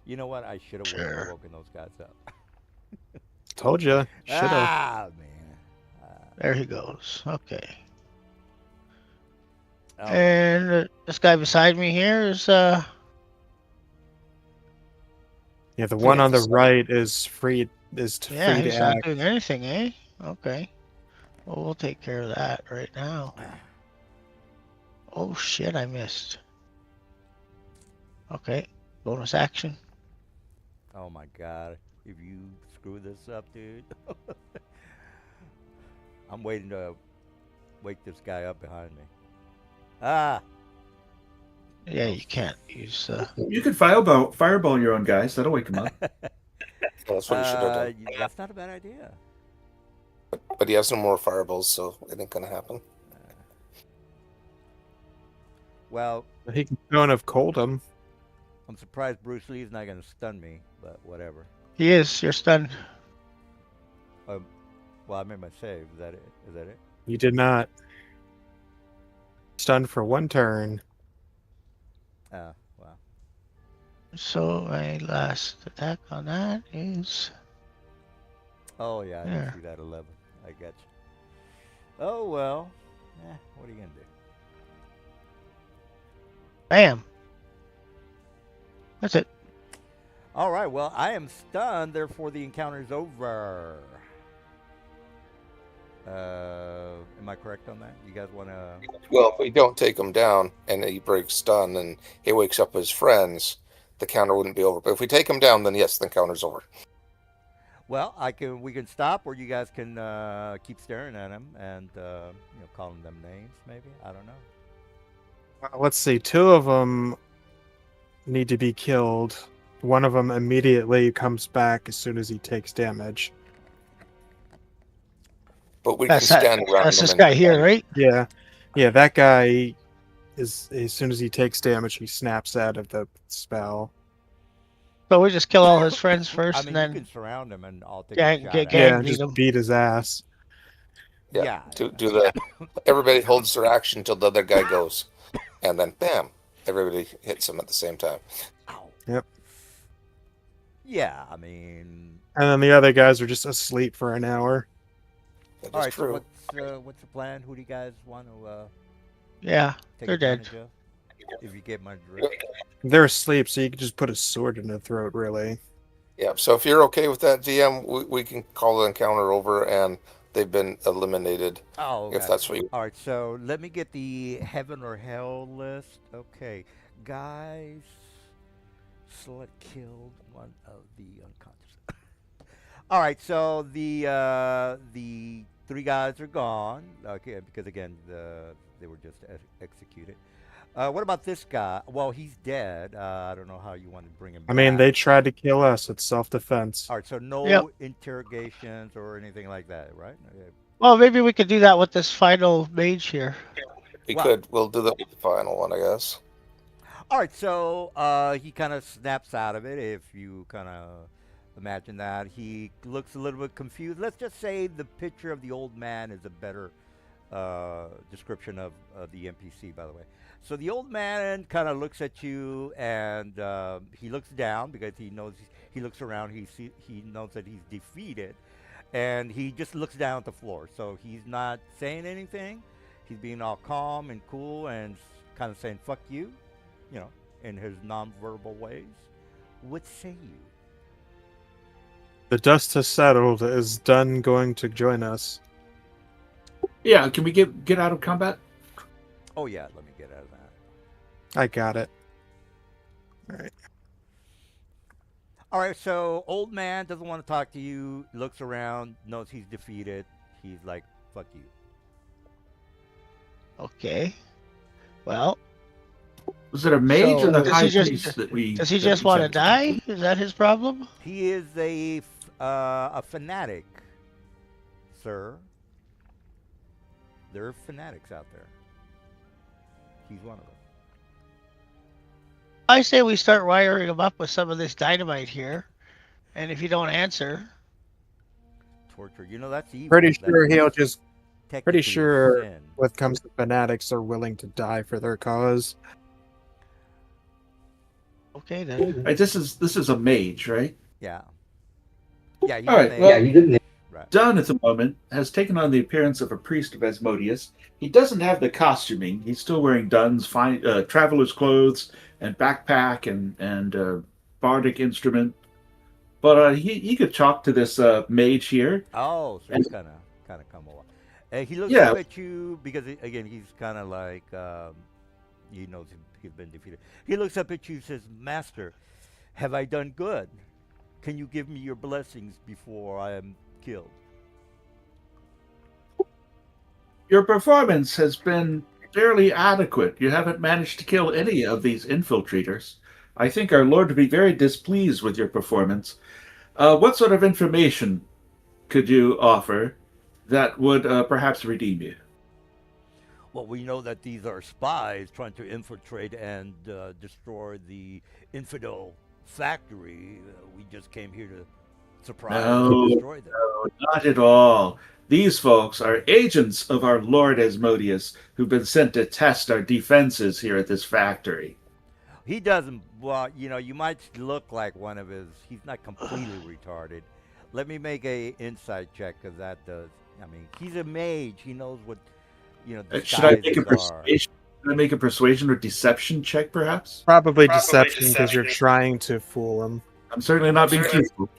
You know what? I should have Sure. woken those guys up. Told you. Should have. Ah, man. There he goes. Okay. Oh, And this guy beside me here is Yeah, the one on the Yes. right is free. Is yeah, free to he's not act. doing anything, eh? Okay. Well, we'll take care of that right now. Oh shit, I missed. Okay. Bonus action. oh my God! If you screw this up, dude, I'm waiting to wake this guy up behind me. Ah, Yeah, you can't use you could fireball your own guys. That'll wake them up. That's what he should have done. that's not a bad idea. But he has no more fireballs, so it ain't gonna happen. Well, He couldn't have cold him. I'm surprised Bruce Lee's not going to stun me, but whatever. He is, you're stunned. Well, I made my save. Is that it? Is that it? You did not. Stunned for one turn. Wow. So my last attack on that is Oh yeah, I There. didn't see that 11. I got you. Oh well. What are you gonna do? bam. That's it. All right. Well, I am stunned. Therefore, the encounter is over. Am I correct on that? You guys want to? Well, if we don't take him down and he breaks stun and he wakes up his friends, the counter wouldn't be over. But if we take him down, then yes, the counter's over. Well, I can. We can stop, or you guys can keep staring at him and calling them names. Maybe I don't know. Let's see. Two of them need to be killed. One of them immediately comes back as soon as he takes damage. But we That's can stand around that's him this and guy here, right? Yeah. Yeah, that guy is, as soon as he takes damage, he snaps out of the spell. So we just kill all his friends first, I mean, and then you can surround him, and I'll take Gang- a shot get at gang- him. Yeah, and beat just him. beat his ass. Yeah. do the. Everybody holds their action until the other guy goes, and then bam, everybody hits him at the same time. Ow. Yep. Yeah, I mean, And then the other guys are just asleep for an hour. That all is right. true. So what's the plan? Who do you guys want to yeah, take they're dead. advantage of? If you get my drift. They're asleep, so you can just put a sword in their throat, really. Yeah. So if you're okay with that, DM, we can call the encounter over, and they've been eliminated. Oh, If okay. that's what you. All right, so let me get the heaven or hell list. Okay, guys, select killed one of the unconscious. All right, so the three guys are gone. Okay, because again, they were just executed. What about this guy? Well, he's dead. I don't know how you want to bring him I mean, back. they tried to kill us. It's self-defense. All right, so no Yep. interrogations or anything like that, right? Okay. Well, maybe we could do that with this final mage here. We Wow. could. We'll do the final one, I guess. All right, so he kind of snaps out of it. If you kind of imagine that, he looks a little bit confused. Let's just say the picture of the old man is a better description of the NPC, by the way. So the old man kind of looks at you, and he looks down because he knows he looks around. He knows that he's defeated, and he just looks down at the floor. So he's not saying anything. He's being all calm and cool and kind of saying "fuck you," in his non-verbal ways. What say you? The dust has settled. Is Dunn going to join us? Yeah, can we get out of combat? Oh yeah, let me get out of that. I got it. All right. All right, so old man doesn't want to talk to you. Looks around, knows he's defeated. He's like, "Fuck you." Okay. Well, Was it a mage So, or the does high he just- priest that we? does he that just we want to sent? die? Is that his problem? He is a fanatic, sir. There are fanatics out there. He's one of them. I say we start wiring him up with some of this dynamite here, and if you don't answer, Torture. That's evil. Pretty That's sure he'll just. technically Pretty sure sin. When it comes to fanatics, are willing to die for their cause. okay then. Right, this is a mage, right? Yeah. Yeah. He's All right, named- well- you didn't. right. Dunn at the moment has taken on the appearance of a priest of Asmodeus. He doesn't have the costuming. He's still wearing Dunn's fine traveler's clothes and backpack and bardic instrument. But he could talk to this mage here. Oh, so he's kind of come along. He looks Yeah. up at you because again he's kind of like he knows he's been defeated. He looks up at you and says, "Master, have I done good? Can you give me your blessings before I am killed?" Your performance has been fairly adequate. You haven't managed to kill any of these infiltrators. I think our Lord would be very displeased with your performance. What sort of information could you offer that would perhaps redeem you? Well, we know that these are spies trying to infiltrate and destroy the infidel factory. We just came here to surprise No, and destroy them. Not at all. These folks are agents of our Lord Asmodeus who've been sent to test our defenses here at this factory. He doesn't. Well, you might look like one of his. He's not completely retarded. Let me make a insight check because that does. I mean, he's a mage. He knows what Should I make a disguises are. persuasion? Should I make a persuasion or deception check, perhaps? Probably deception because you're trying to fool him. I'm certainly not being truthful.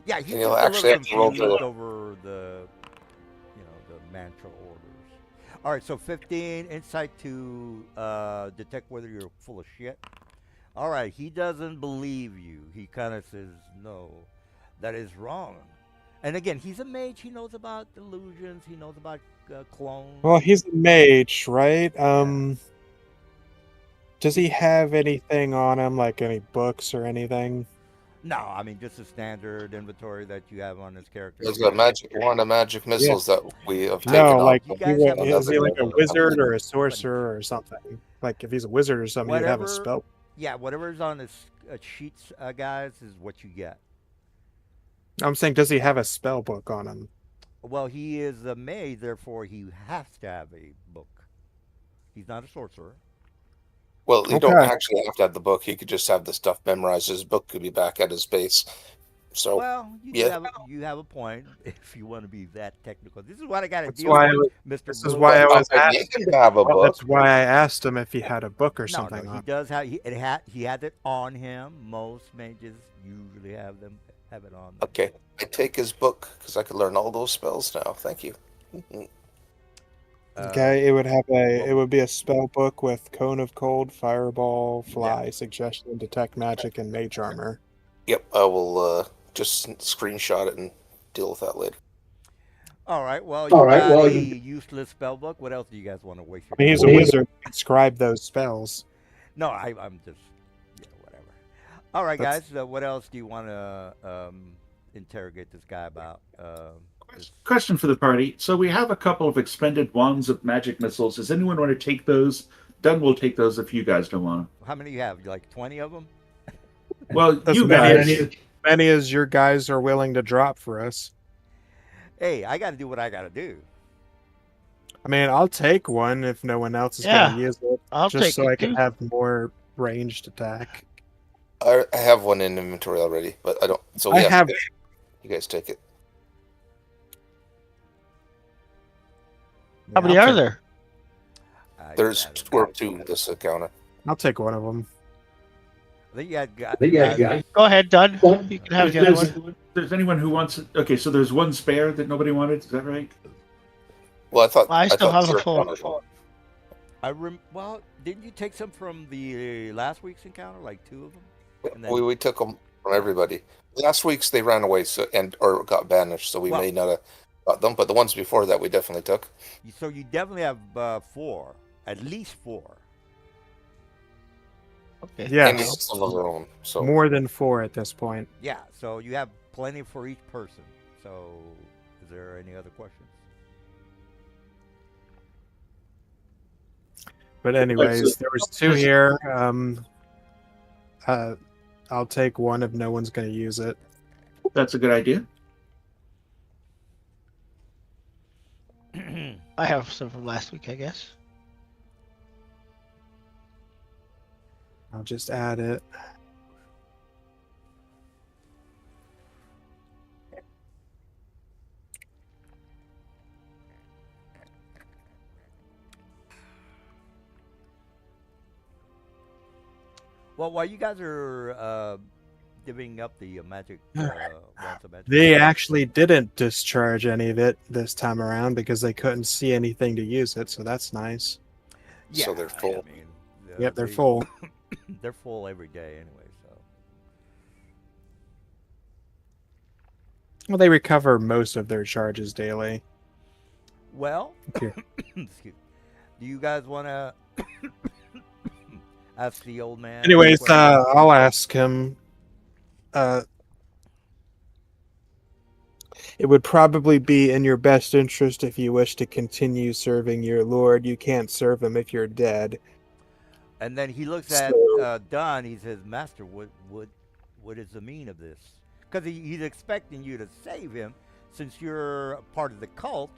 Yeah, he's And you'll just a actually little have to roll confused the- over the mantra orders. All right, so 15 insight to detect whether you're full of shit. All right, he doesn't believe you. He kind of says, no, that is wrong. And again, he's a mage. He knows about illusions. He knows about clones. Well, he's a mage, right? Yeah. Does he have anything on him, like any books or anything? No, I mean, just a standard inventory that you have on this character. He's got a magic wand and magic missiles that we have taken No, off. like You he guys wa- have is he like a another- wizard or a sorcerer or something? Like if he's a wizard or something, he'd have a Whatever- spell. Yeah, whatever's on his sheets, guys, is what you get. I'm saying, does he have a spell book on him? Well, he is a mage, therefore he has to have a book. He's not a sorcerer. Well, you don't Okay. actually have to have the book. He could just have the stuff memorized. His book could be back at his base. So Well, yeah. you have a point if you want to be that technical. This is what I got to That's deal why I with, was- Mr. this is Boom. why I was Okay, asking. you can have a Well, book. that's why I asked him if he had a book or No, something he on. does have. He had it on him. Most mages usually have it on them. Okay, I take his book because I could learn all those spells now. Thank you. Okay, it would be a spell book with Cone of Cold, Fireball, Fly, Suggestion, Detect Magic, and Mage Armor. Yep, I will just screenshot it and deal with that later. All right. Well, you got a useless spell book. What else do you guys want to waste your I mean, he's a time? wizard. He can scribe those spells. No, I'm just whatever. All right, That's- guys. What else do you want to interrogate this guy about? Question for the party. So we have a couple of expended wands of magic missiles. Does anyone want to take those? Dunn will take those if you guys don't want How many you have? Like 20 of them? to. Well, As you many guys. many as your guys are willing to drop for us. Hey, I got to do what I got to do. I mean, I'll take one if no one else is Yeah, going to use it, I'll just take so it I can too. have more ranged attack. I have one in inventory already, but I don't. So I yeah, have. you guys take it. How many are there? There's two this encounter. I'll take one of them. I think you had Go ahead, Dunn. You can have the other one. There's anyone who wants it. Okay, so there's one spare that nobody wanted. Is that right? Well, I thought I still thought have a Sir full. wanted one. Well, didn't you take some from the last week's encounter? Like 2 of them? And then- We took them from everybody. Last week's they ran away or got banished, so we Well- may not have got them. But the ones before that we definitely took. So you definitely have 4, at least 4. Okay. Yeah, And some of their own. So more than 4 at this point. Yeah, so you have plenty for each person. So, is there any other questions? But anyways, there was 2 here. I'll take one if no one's going to use it. That's a good idea. I have some from last week, I guess. I'll just add it. Well, while you guys are divvying up the magic, wands of magic, They actually didn't discharge any of it this time around because they couldn't see anything to use it, so that's nice. So they're full. I mean, Yep, they're full. They're full every day anyway. So Well, they recover most of their charges daily. well, Okay. excuse. Do you guys want to ask the old man? Anyways, questions? I'll ask him. It would probably be in your best interest if you wish to continue serving your lord. You can't serve him if you're dead. And then he looks at So- Don. He says, "Master, what is the mean of this?" Because he's expecting you to save him, since you're a part of the cult,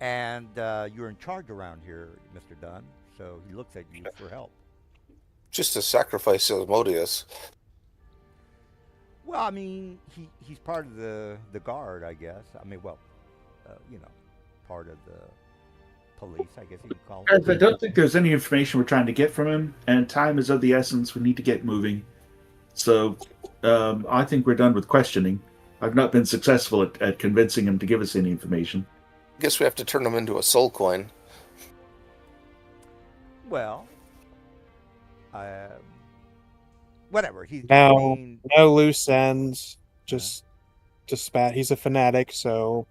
and you're in charge around here, Mister Don. So he looks at you for help. just to sacrifice Asmodeus. Well, I mean, he's part of the guard, I guess. I mean, well, part of the police, I guess you could call Guys, I it. don't think there's any information we're trying to get from him, and time is of the essence. We need to get moving. So I think we're done with questioning. I've not been successful at convincing him to give us any information. Guess we have to turn them into a soul coin. Well, um, whatever. He's just No, being. no loose ends. Uh, Just spat. He's a fanatic, so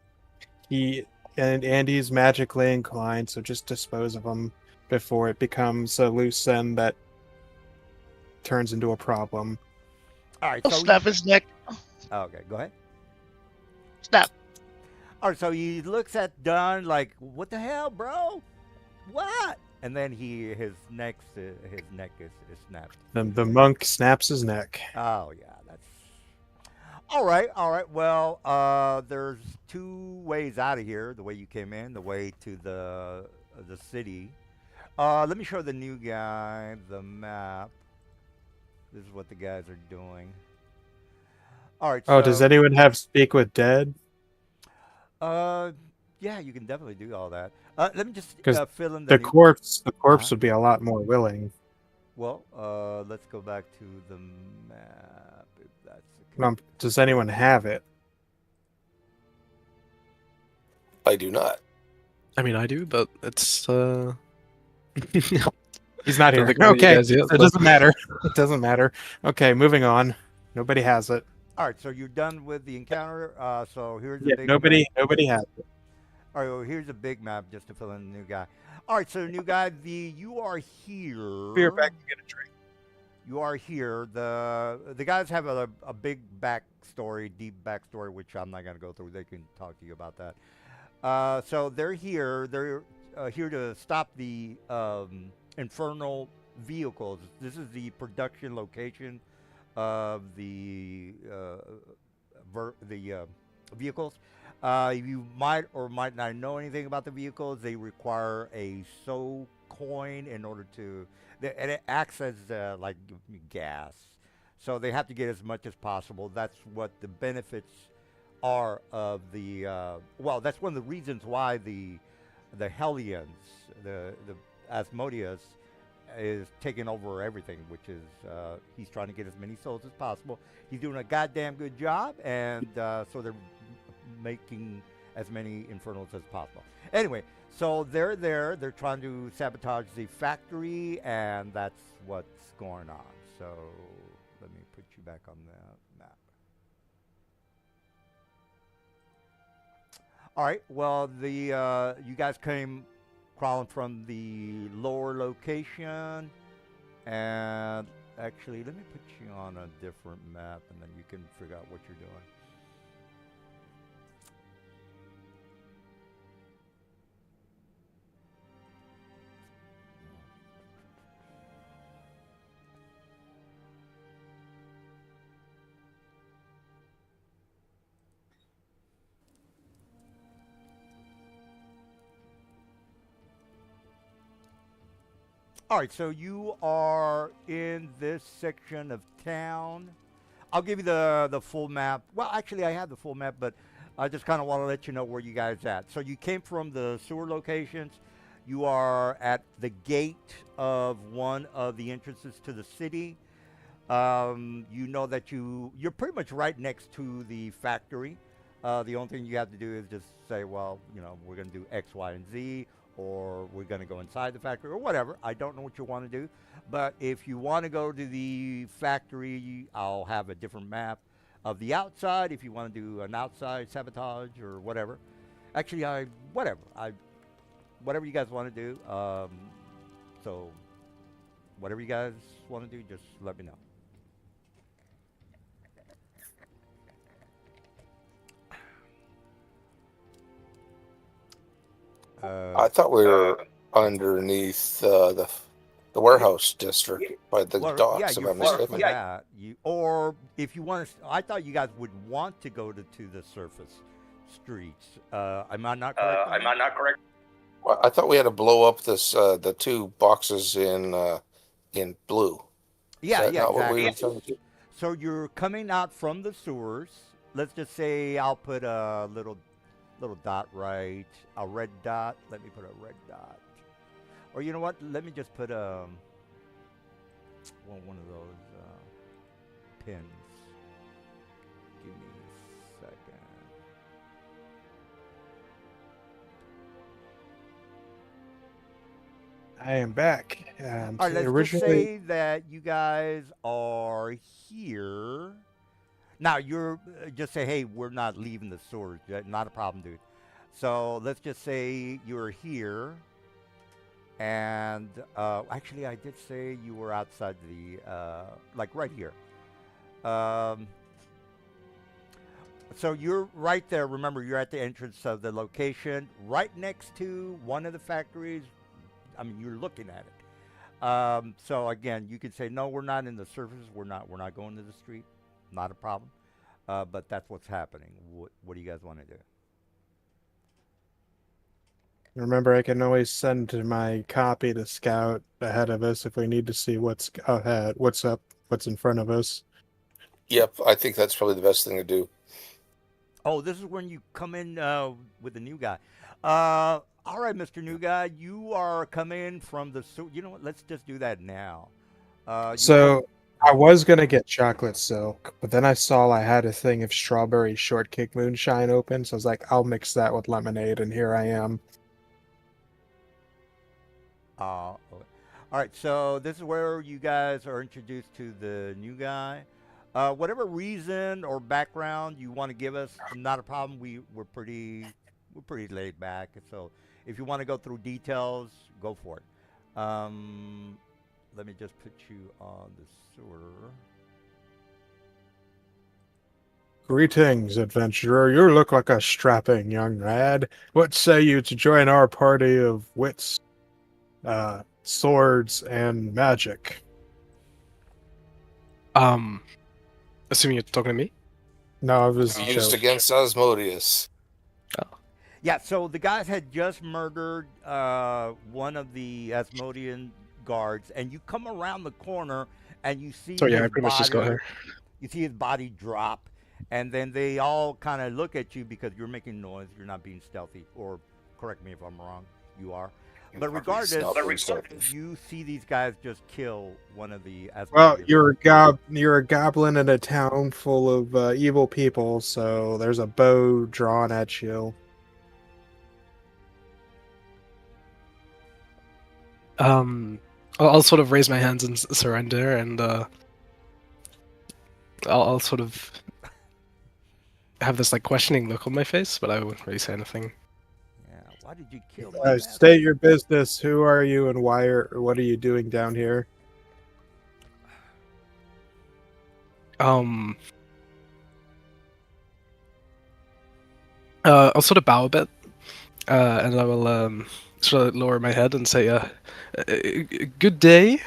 he and he's magically inclined. So just dispose of him before it becomes a loose end that turns into a problem. all right. I'll So snap his neck. okay, go ahead. Snap. All right. So he looks at Dunn like, "What the hell, bro? What?" And then his neck is snapped. Then the monk snaps his neck. Oh yeah, that's all right. All right. Well, there's two ways out of here: the way you came in, the way to the city. Let me show the new guy the map. This is what the guys are doing. All right. Oh, does So, anyone have speak with dead? uh, yeah, you can definitely do all that. Let me just Because fill in the new. corpse Uh-huh. would be a lot more willing. Well, let's go back to the map. If that's the case. Does anyone have it? I do not. I mean, I do, but it's He's not Don't here. think one of you Okay, guys yet, so it but- doesn't matter. It doesn't matter. Okay, moving on. Nobody has it. All right, so you're done with the encounter. So here's the Yeah, big nobody map. has it. All right, well, here's a big map just to fill in the new guy. All right, so new guy, you are here. Be right back to get a drink. You are here. The guys have a big backstory, deep backstory, which I'm not going to go through. They can talk to you about that. So they're here. They're here to stop the infernal vehicles. This is the production location of the vehicles. You might or might not know anything about the vehicles. They require a soul coin in order to, and it acts as like gas. So they have to get as much as possible. That's what the benefits are of the. Well, that's one of the reasons why the Hellions, the Asmodeus, is taking over everything, which is he's trying to get as many souls as possible. He's doing a goddamn good job, and so they're making as many infernals as possible. Anyway, so they're there. They're trying to sabotage the factory, and that's what's going on. So let me put you back on the map. All right. Well, the you guys came crawling from the lower location, and actually, let me put you on a different map, and then you can figure out what you're doing. All right, so you are in this section of town. I'll give you the full map. Well, actually, I have the full map, but I just kind of want to let you know where you guys at. So you came from the sewer locations. You are at the gate of one of the entrances to the city. You know that you're pretty much right next to the factory. The only thing you have to do is just say, well, you know, we're going to do X, Y, and Z, or we're going to go inside the factory, or whatever. I don't know what you want to do. But if you want to go to the factory, I'll have a different map of the outside. If you want to do an outside sabotage or whatever. Actually, whatever you guys want to do. So whatever you guys want to do, just let me know. I thought we were underneath the warehouse district by the Well, docks. yeah, If you're I'm finished with mistaken. that. Or if you want to, I thought you guys would want to go to the surface streets. Am I not correct? on that? Well, I thought we had to blow up this the two boxes in blue. Yeah, Is that yeah, not what exactly. we were trying to do? So you're coming out from the sewers. Let's just say I'll put a little dot right, a red dot. Let me put a red dot. Or you know what? Let me just put one of those pins. Give me a second. I am back. And All right, let's just originally, say that you guys are here. Now, you're just say, hey, we're not leaving the sewers. Not a problem, dude. So let's just say you're here. And actually, I did say you were outside the, like right here. Um, so you're right there. Remember, you're at the entrance of the location, right next to one of the factories. I mean, you're looking at it. So again, you could say, no, we're not in the surface. We're not going to the street. Not a problem. But that's what's happening. What do you guys want to do? remember, I can always send my copy to Scout ahead of us if we need to see what's ahead, what's up, what's in front of us. Yep, I think that's probably the best thing to do. Oh, this is when you come in with the new guy. All right, Mr. New Guy, you are coming from the. You know what? Let's just do that now. So I was gonna get chocolate silk, but then I saw I had a thing of strawberry shortcake moonshine open, so I was like, I'll mix that with lemonade, and here I am. Okay. All right, so this is where you guys are introduced to the new guy. Whatever reason or background you want to give us, not a problem. We're pretty laid back. So if you want to go through details, go for it. Let me just put you on the sewer. Greetings, adventurer. You look like a strapping young lad. What say you to join our party of wits, swords, and magic? Assuming you're talking to me. No, I was Used joking. against Asmodeus. Yeah, so the guys had just murdered one of the Asmodean guards, and you come around the corner and you see So yeah, I his pretty much just got body. here. You see his body drop, and then they all kind of look at you because you're making noise. You're not being stealthy, or correct me if I'm wrong. You are. But regardless, you see these guys just kill one of the Well, Asmodeans. you're a goblin in a town full of evil people, so there's a bow drawn at you. I'll sort of raise my hands and surrender, and I'll sort of have this like questioning look on my face, but I wouldn't really say anything. Yeah, why did you kill me? State your business. Who are you, and what are you doing down here? I'll sort of bow a bit, and I will sort of lower my head and say, "Good day.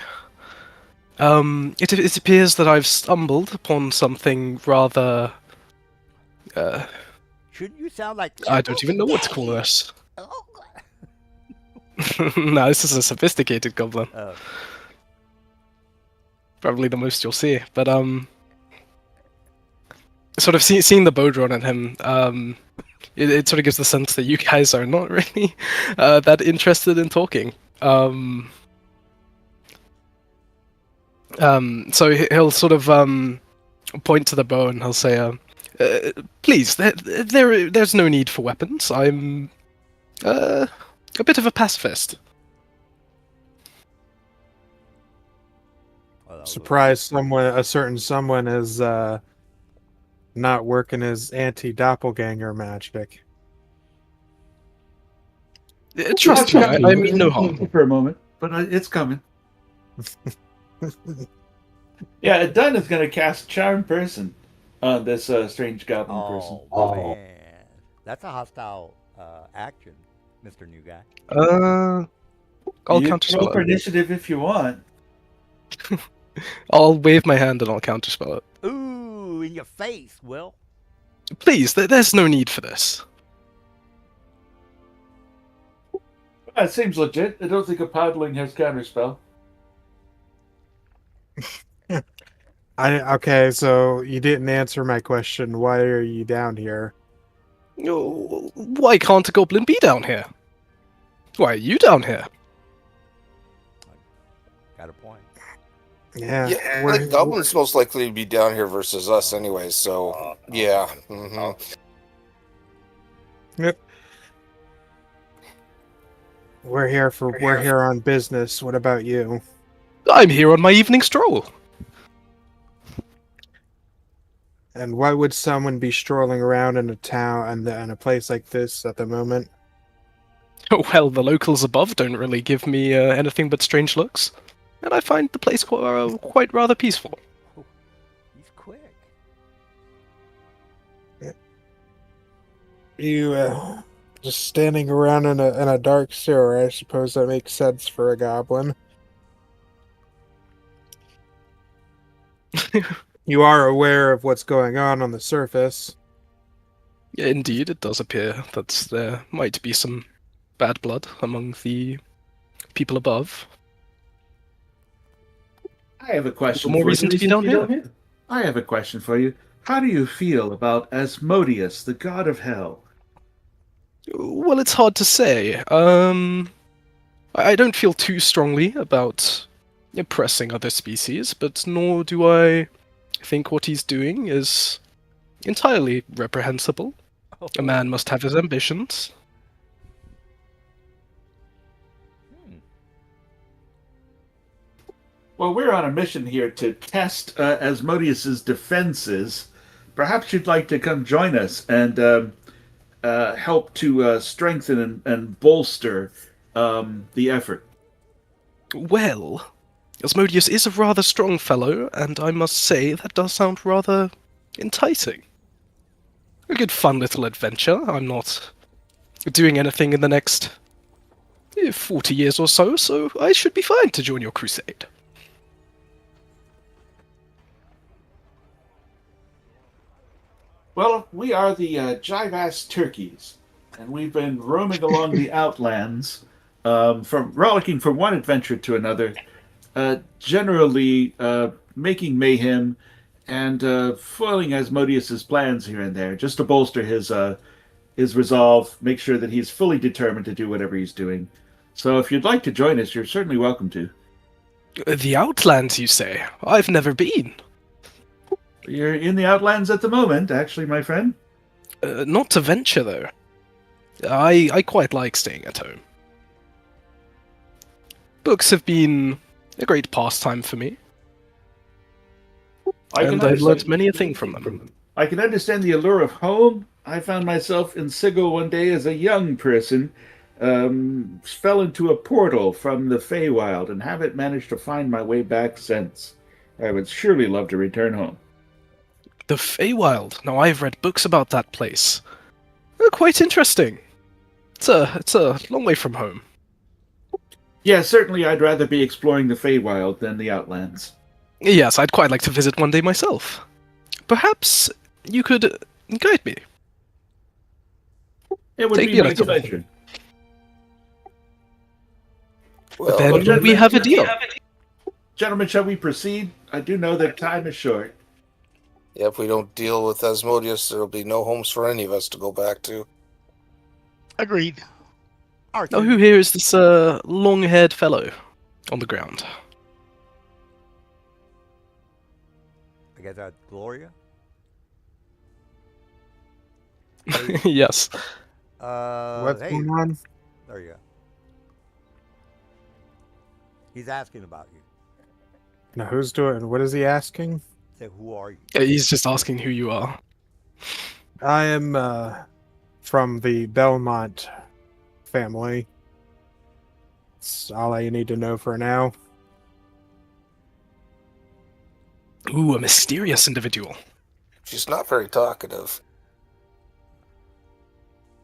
It appears that I've stumbled upon something rather. Shouldn't you sound like? I don't even know what to call this. Oh, No, this is a sophisticated goblin. oh. Probably the most you'll see. But sort of seeing the bow drawn at him, it sort of gives the sense that you guys are not really that interested in talking. So he'll sort of point to the bow and he'll say, "Please, there's no need for weapons. I'm a bit of a pacifist." Surprised a certain someone is not working his anti-doppelganger magic. Trust me, I mean no harm. For a moment, but it's coming. Yeah, Dunn is going to cast Charm Person on this strange goblin person. Oh man, that's a hostile action, Mr. New Guy. I'll You counterspell roll for it. initiative if you want. I'll wave my hand and I'll counterspell it. Ooh, in your face, Will. Please, there's no need for this. It seems legit. I don't think a podling has counterspell. Okay, so you didn't answer my question. Why are you down here? Oh, why can't a goblin be down here? Why are you down here? Got a point. Yeah, Yeah, we're- the goblin's most likely to be down here versus us anyway, so yeah. Yep. We're here on business. What about you? I'm here on my evening stroll. And why would someone be strolling around in a town and in a place like this at the moment? Well, the locals above don't really give me anything but strange looks, and I find the place quite rather peaceful. Oh, he's quick. You just standing around in a dark sewer. I suppose that makes sense for a goblin. You are aware of what's going on the surface. Indeed, it does appear that there might be some bad blood among the people above. I have a question more for reason you. to be down here. I have a question for you. How do you feel about Asmodeus, the god of hell? Well, it's hard to say. I don't feel too strongly about oppressing other species, but nor do I think what he's doing is entirely reprehensible. Oh. A man must have his ambitions. Well, we're on a mission here to test Asmodeus's defenses. Perhaps you'd like to come join us and help to strengthen and bolster the effort. Well, Asmodeus is a rather strong fellow, and I must say that does sound rather enticing. A good fun little adventure. I'm not doing anything in the next 40 years or so, so I should be fine to join your crusade. Well, we are the Jivass Turkeys, and we've been roaming along the outlands, from rollicking from one adventure to another, generally making mayhem and foiling Asmodeus's plans here and there, just to bolster his resolve, make sure that he's fully determined to do whatever he's doing. So, if you'd like to join us, you're certainly welcome to. The Outlands, you say? I've never been. You're in the outlands at the moment, actually, my friend. Not to venture, though. I quite like staying at home. Books have been a great pastime for me, and I've learnt many a thing from them. I can understand the allure of home. I found myself in Sigil one day as a young person, fell into a portal from the Feywild and haven't managed to find my way back since. I would surely love to return home. The Feywild. Now, I've read books about that place. They're quite interesting. It's a long way from home. Yeah, certainly I'd rather be exploring the Feywild than the Outlands. Yes, I'd quite like to visit one day myself. Perhaps you could guide me. It would Take be me on my a tour. pleasure. Well, Then well, we have a deal. Gentlemen, shall we proceed? I do know that time is short. yeah, if we don't deal with Asmodeus, there'll be no homes for any of us to go back to. Agreed. Archie, Oh, who here is this long-haired fellow on the ground? I guess that's Gloria. Yes. What's Hey, going on? there you go. He's asking about you. Now, who's doing? What is he asking? Say, who are you? He's just asking who you are. I am from the Belmont family. That's all I need to know for now. Ooh, a mysterious individual. She's not very talkative.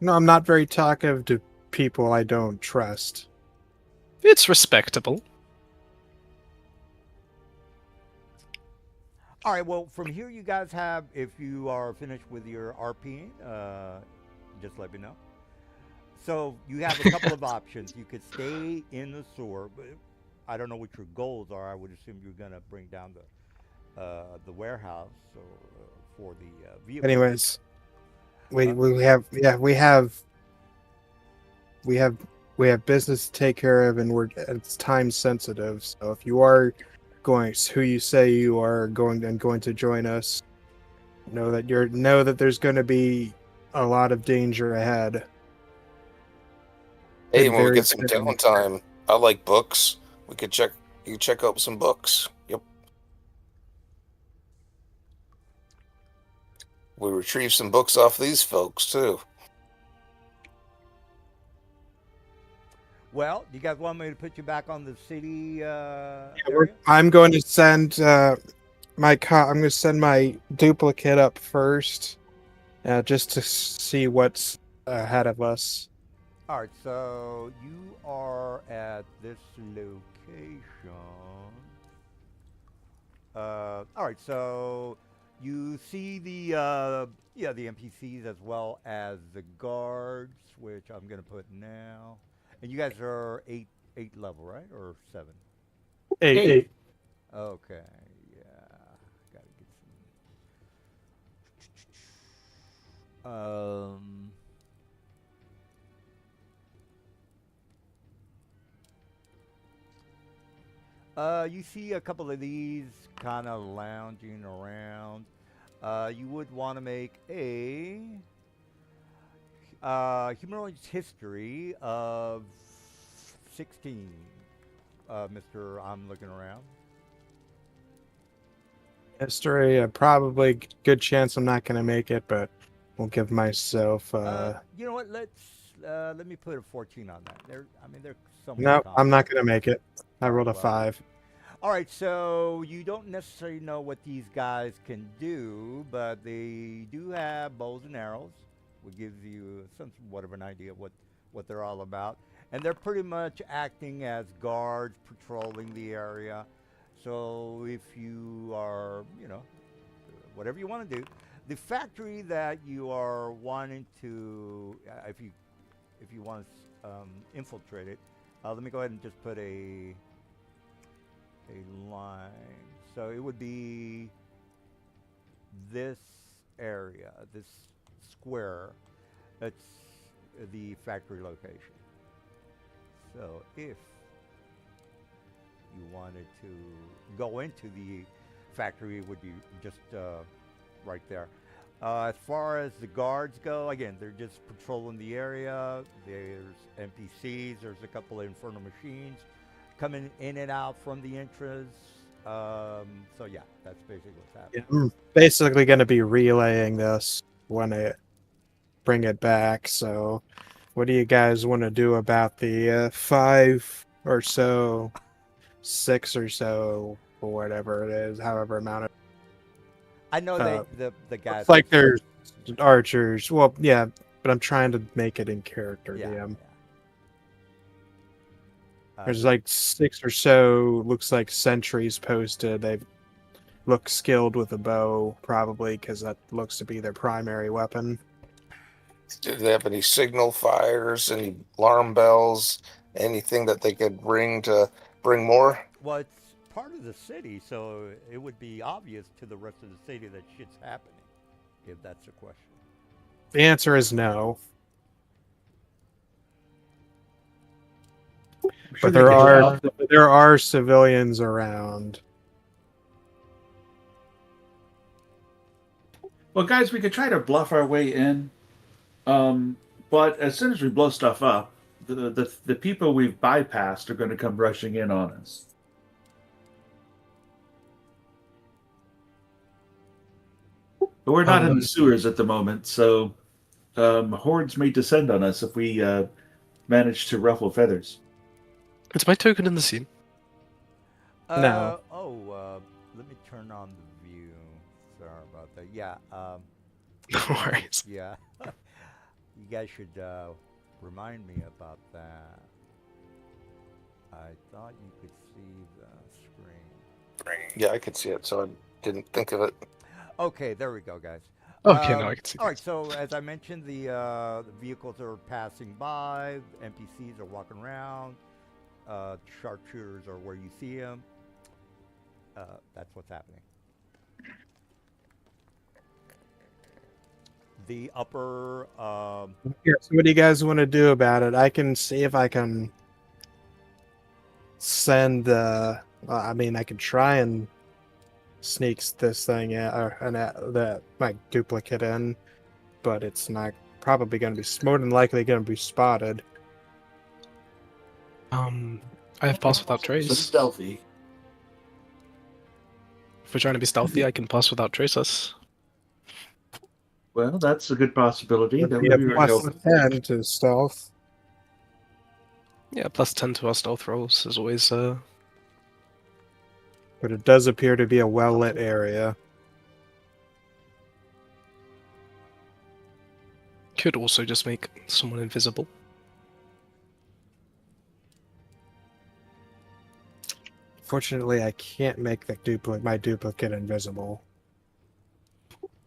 No, I'm not very talkative to people I don't trust. It's respectable. All right. Well, from here, you guys have, if you are finished with your RPing, just let me know. So you have a couple of options. You could stay in the sewer, but I don't know what your goals are. I would assume you're going to bring down the warehouse or, for the vehicle. Anyways, we have business to take care of, and it's time sensitive. So if you are going, who you say you are going to join us, know that there's going to be a lot of danger ahead. Hey, been when we very get some good. downtime, I like books. We could check. You check out some books. Yep. We retrieve some books off these folks too. Well, do you guys want me to put you back on the city Yeah, area? I'm going to send I'm going to send my duplicate up first, just to see what's ahead of us. All right, so you are at this location. All right, so you see the the NPCs as well as the guards, which I'm gonna put now. And you guys are eight level, right, or 7? Eight. Hey, Okay, yeah, gotta get some. You see a couple of these kind of lounging around. You would want to make a humanoid's history of 16, Mr. I'm looking around. History, probably good chance I'm not going to make it, but we'll give myself. You know what? Let me put a 14 on that. They're somewhat No, common. I'm not going to make it. I rolled a Well, 5. all right, so you don't necessarily know what these guys can do, but they do have bows and arrows, which gives you somewhat of an idea of what they're all about. And they're pretty much acting as guards, patrolling the area. So if you are, whatever you want to do, the factory that you are wanting to, if you want to infiltrate it, let me go ahead and just put a line. So it would be this area, this square. That's the factory location. So if you wanted to go into the factory, it would be just right there. As far as the guards go, again, they're just patrolling the area. There's NPCs. There's a couple of infernal machines coming in and out from the entrance. So yeah, that's basically what's happening. Yeah, I'm basically going to be relaying this when I bring it back. So, what do you guys want to do about the 5 or so, 6 or so, or whatever it is, however amount of? I know the guys. Looks like there's archers. Well, yeah, but I'm trying to make it in character, yeah. DM. Yeah. There's like 6 or so, looks like sentries posted. They look skilled with a bow, probably, because that looks to be their primary weapon. Do they have any signal fires, any alarm bells, anything that they could ring to bring more? Well, it's part of the city, so it would be obvious to the rest of the city that shit's happening, if that's a question. The answer is no. sure But they can there are civilians around. Well, guys, we could try to bluff our way in, but as soon as we blow stuff up, the people we've bypassed are going to come rushing in on us. But we're not in the sewers at the moment, so hordes may descend on us if we manage to ruffle feathers. It's my token in the scene. No. Let me turn on the view. Sorry about that. Yeah. No worries. Yeah. You guys should remind me about that. I thought you could see the screen. Yeah, I could see it, so I didn't think of it. Okay, there we go, guys. Okay, now I can see. All right, so as I mentioned, the vehicles are passing by, NPCs are walking around, sharpshooters are where you see them. That's what's happening. The upper. Yeah, so what do you guys want to do about it? I can see if I can send. I mean, I can try and sneak this thing my duplicate in, but it's not probably going to be more than likely going to be spotted. I have pass without So trace. stealthy. If we're trying to be stealthy, I can pass without trace us. Well, that's a good possibility. That Be would a be very plus helpful. 10 to stealth. Yeah, plus 10 to our stealth rolls is always But it does appear to be a well-lit area. could also just make someone invisible. Fortunately, I can't make my duplicate invisible.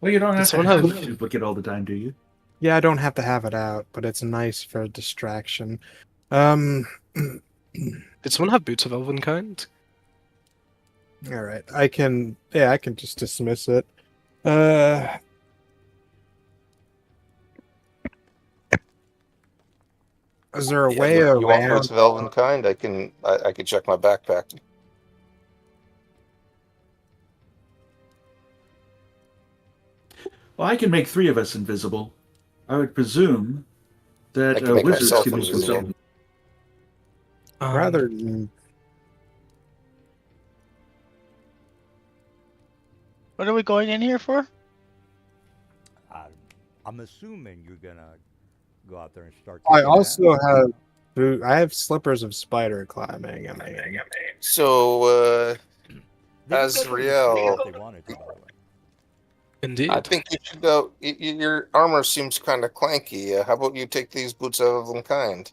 Well, you don't Did have to someone have have- a duplicate all the time, do you? Yeah, I don't have to have it out, but it's nice for distraction. All Did someone have boots of Elvenkind? right, I can just dismiss it. Is there a way You want around? boots of elven kind? I can check my backpack. Well, I can make 3 of us invisible. I would presume I that can make wizards myself can make invisible. themselves. Rather, What are we going in here for? I'm assuming you're gonna go out there and start. I kicking also ass. have slippers of spider climbing. So, They could go to the Azrael. store if they wanted to, by the way. Indeed. I think you should go. Your armor seems kind of clanky. How about you take these boots of elven kind?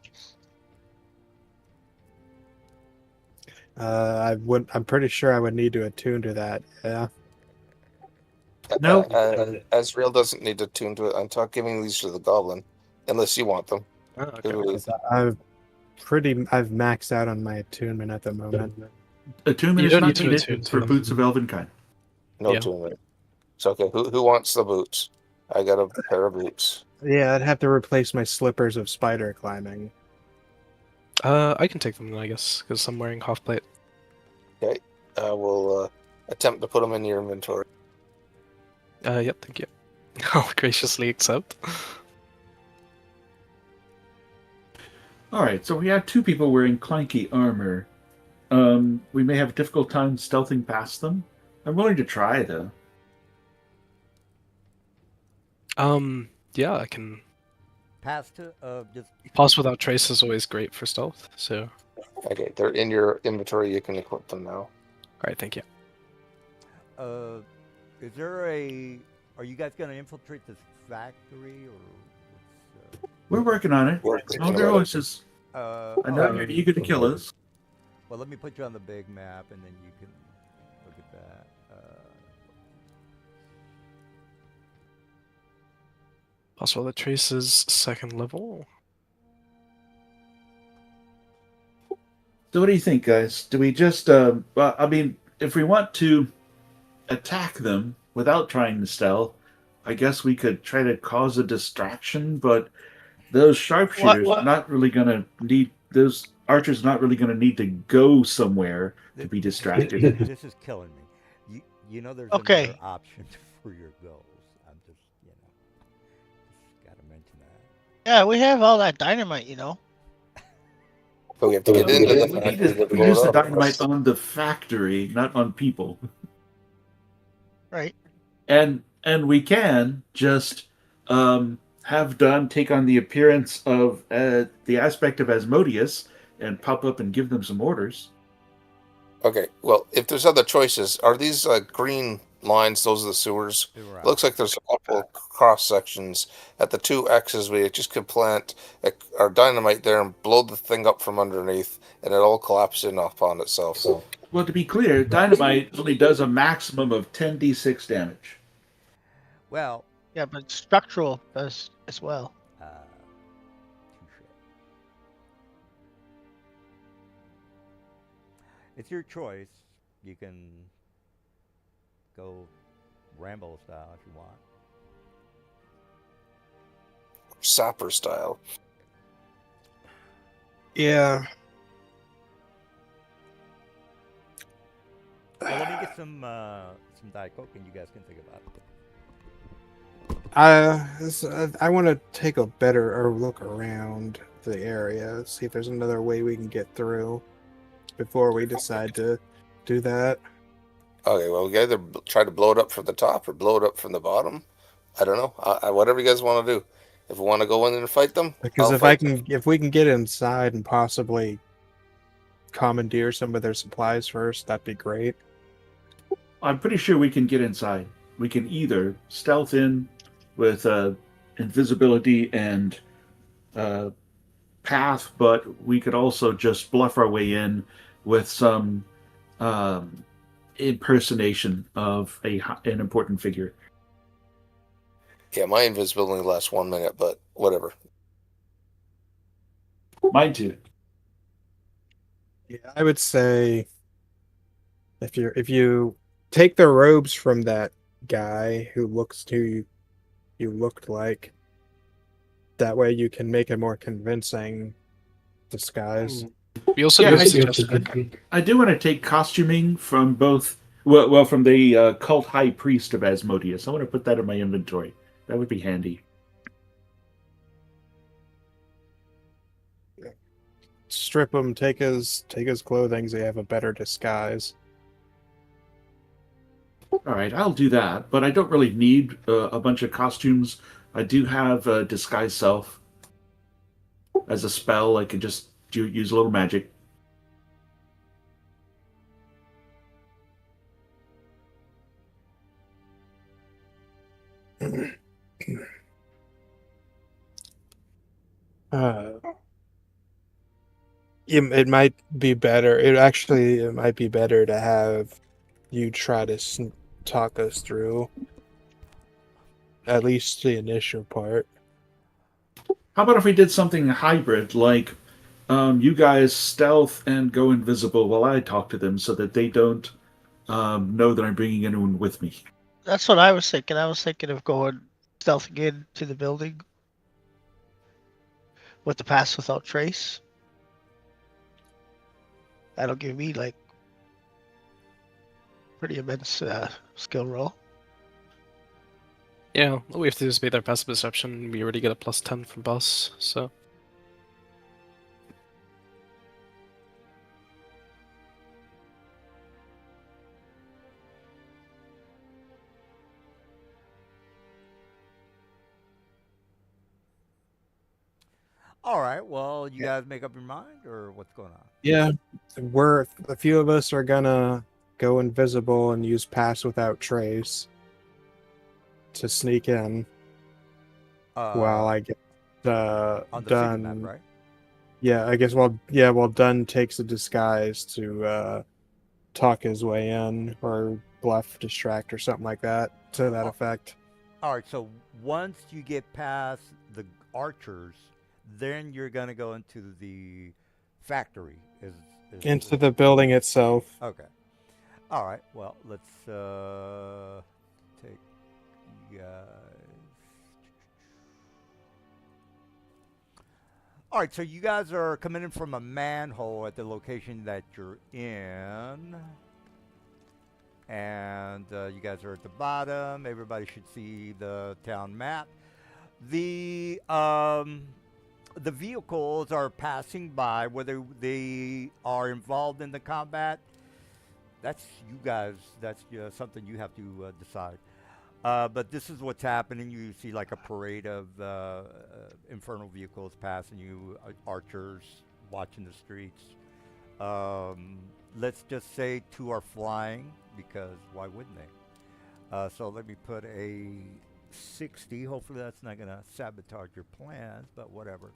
I'm pretty sure I would need to attune to that. Yeah. No. Azrael doesn't need to tune to it. I'm giving these to the goblin, unless you want them. Ah, okay. I've maxed out on my attunement at the moment. Attunement You is don't not need to needed attune to for them. boots of Elvenkind. No Yeah. attunement. So okay, who wants the boots? I got a pair of boots. Yeah, I'd have to replace my slippers of spider climbing. I can take them then, I guess, because I'm wearing half plate. I will attempt to put them in your inventory. Yep, thank you. I'll graciously accept. All right, so we have 2 people wearing clanky armor. We may have a difficult time stealthing past them. I'm willing to try, though. Yeah, I can Pass to just. pass without trace is always great for stealth. So, Okay, they're in your inventory. You can equip them now. alright, thank you. Is there a? Are you guys gonna infiltrate this factory or? We're working on it. Oh, there always is. I know you're eager to kill us. Well, let me put you on the big map, and then you can look at that. Pass without trace is 2nd level. So what do you think, guys? Do we just, well, I mean, if we want to attack them without trying to stealth, I guess we could try to cause a distraction, but those sharpshooters not really going to need, those archers not really going to need to go somewhere to be distracted. This is killing me. You know, there's Okay. another option for your goals. I'm just, just gotta mention that. Yeah, we have all that dynamite, you know. But we have to get into the We factory to we blow use it the up. dynamite on the factory, not on people. Right. And we can just have Dunn take on the appearance of the aspect of Asmodeus and pop up and give them some orders. Okay, well, if there's other choices, are these green lines? Those are the sewers. Right. It looks like there's a couple cross sections. At the 2 X's, we just could plant our dynamite there and blow the thing up from underneath, and it all collapses in upon itself. Well, to be clear, dynamite only does a maximum of 10d6 damage. Well, Yeah, but structural does as well. touche. It's your choice. You can go Rambo style if you want. Sapper style. Yeah. Well, let me get some Diet Coke, and you guys can think about it. I want to take a better look around. the area, see if there's another way we can get through before we decide to do that. Okay, well, we can either try to blow it up from the top or blow it up from the bottom. I don't know. Whatever you guys want to do. If we want to go in and fight them, Because I'll fight them. if we can get inside and possibly commandeer some of their supplies first, that'd be great. I'm pretty sure we can get inside. We can either stealth in with invisibility and path, but we could also just bluff our way in with some impersonation of an important figure. Yeah, my invisibility lasts 1 minute, but whatever. Mine too. Yeah, I would say if you take the robes from that guy who you looked like, that way you can make a more convincing disguise. We also Yeah, do I have do. suggestion. I do want to take costuming from both. Well, from the cult high priest of Asmodeus. I want to put that in my inventory. That would be handy. Strip him, take his clothing, so you have a better disguise. All right, I'll do that, but I don't really need a bunch of costumes. I do have disguise self as a spell. I can just use a little magic. Uh, it might be better. It might be better to have you try to talk us through at least the initial part. How about if we did something hybrid, like you guys stealth and go invisible while I talk to them, so that they don't know that I'm bringing anyone with me. That's what I was thinking. I was thinking of going stealthing into the building with the pass without trace. That'll give me like pretty immense skill roll. Yeah, all we have to do is beat their passive perception. We already get a +10 from boss, so. All right. Well, you guys make up your mind, or what's going on? Yeah, a few of us are gonna go invisible and use pass without trace to sneak in while I get On the city map, done. right? Yeah, I guess while Dunn takes a disguise to talk his way in or bluff, distract, or something like that to that effect. All right. So once you get past the archers, then you're gonna go into the factory. Into the building itself. Okay. All right. Well, let's take you guys. All right. So you guys are coming in from a manhole at the location that you're in. And you guys are at the bottom. Everybody should see the town map. The vehicles are passing by, whether they are involved in the combat. That's you guys. That's something you have to decide. But this is what's happening. You see like a parade of infernal vehicles passing you, archers watching the streets. Let's just say 2 are flying, because why wouldn't they? So let me put a 60. Hopefully that's not going to sabotage your plans, but whatever.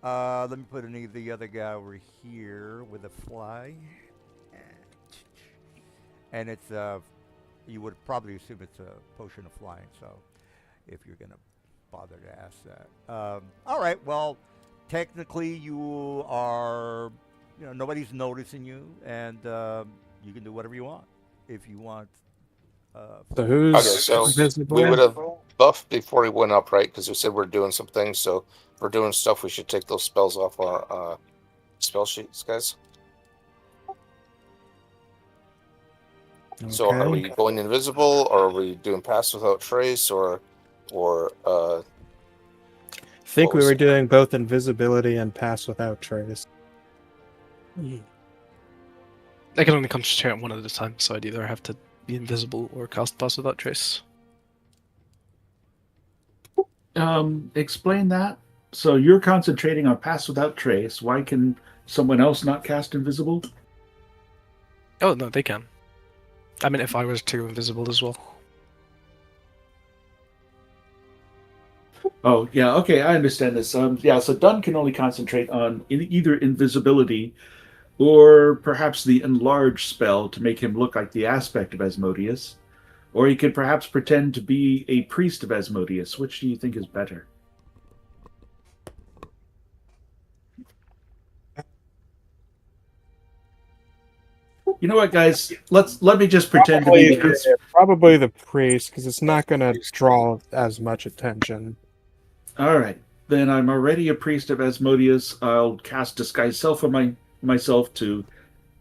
Let me put the other guy over here with a fly. And it's, you would probably assume it's a potion of flying, so if you're going to bother to ask that. All right, well, technically you are, nobody's noticing you, and you can do whatever you want. If you want. So who's Okay, so invisible? we would have buffed before we went up, right? Because we said we're doing some things, so if we're doing stuff, we should take those spells off our spell sheets, guys. Okay. So are we going invisible, or are we doing pass without trace, or think we was were it? doing both invisibility and pass without trace. I can only concentrate on one at a time, so I'd either have to be invisible or cast Pass Without Trace. Explain that. So you're concentrating on pass without trace. Why can someone else not cast invisible? Oh, no, they can. I mean, if I was too invisible as well. Oh, yeah, okay, I understand this. Yeah, so Dunn can only concentrate on either invisibility or perhaps the enlarge spell to make him look like the aspect of Asmodeus. Or he could perhaps pretend to be a priest of Asmodeus. Which do you think is better? You know what, guys? Let me just pretend to be Probably the priest, because it's not going to draw as much attention. All right. Then I'm already a priest of Asmodeus. I'll cast disguise self on myself to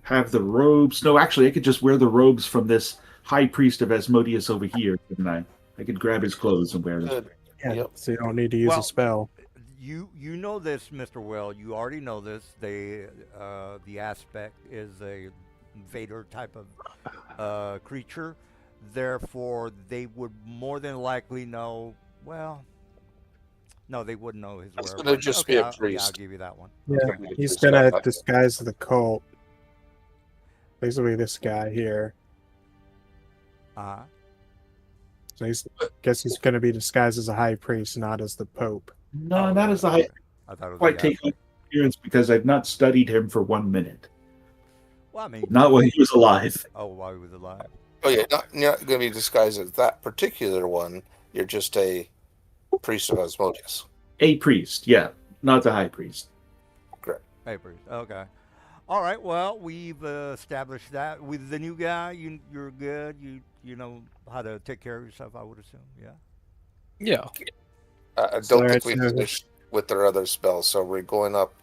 have the robes. No, actually, I could just wear the robes from this high priest of Asmodeus over here, couldn't I? I could grab his clothes and wear them. Good. Yeah, Yep. so you don't need to use Well, a spell. You know this, Mr. Well. You already know this. The aspect is a Vader type of creature. Therefore, they would more than likely know. Well, no, they wouldn't know his It's whereabouts. gonna just Okay, be a yeah, I'll priest. give you that one. Yeah, Gonna be he's just going to like- disguise the cult. Basically, this guy here. Uh-huh. So guess he's going to be disguised as a high priest, not as the pope. No, Oh, not okay, as the high. okay. I thought it was Quite the take on aspect. appearance because I've not studied him for 1 minute. Well, I mean, Not when he was alive. oh, while he was alive. Oh yeah, you're not going to be disguised as that particular one. You're just a priest of Asmodeus. A priest, yeah, not the high priest. Papers. Okay. All right. Well, we've established that with the new guy. You're good. You know how to take care of yourself. I would assume. Yeah. Yeah. I So don't think that's we no- finished with their other spells, so we're going up.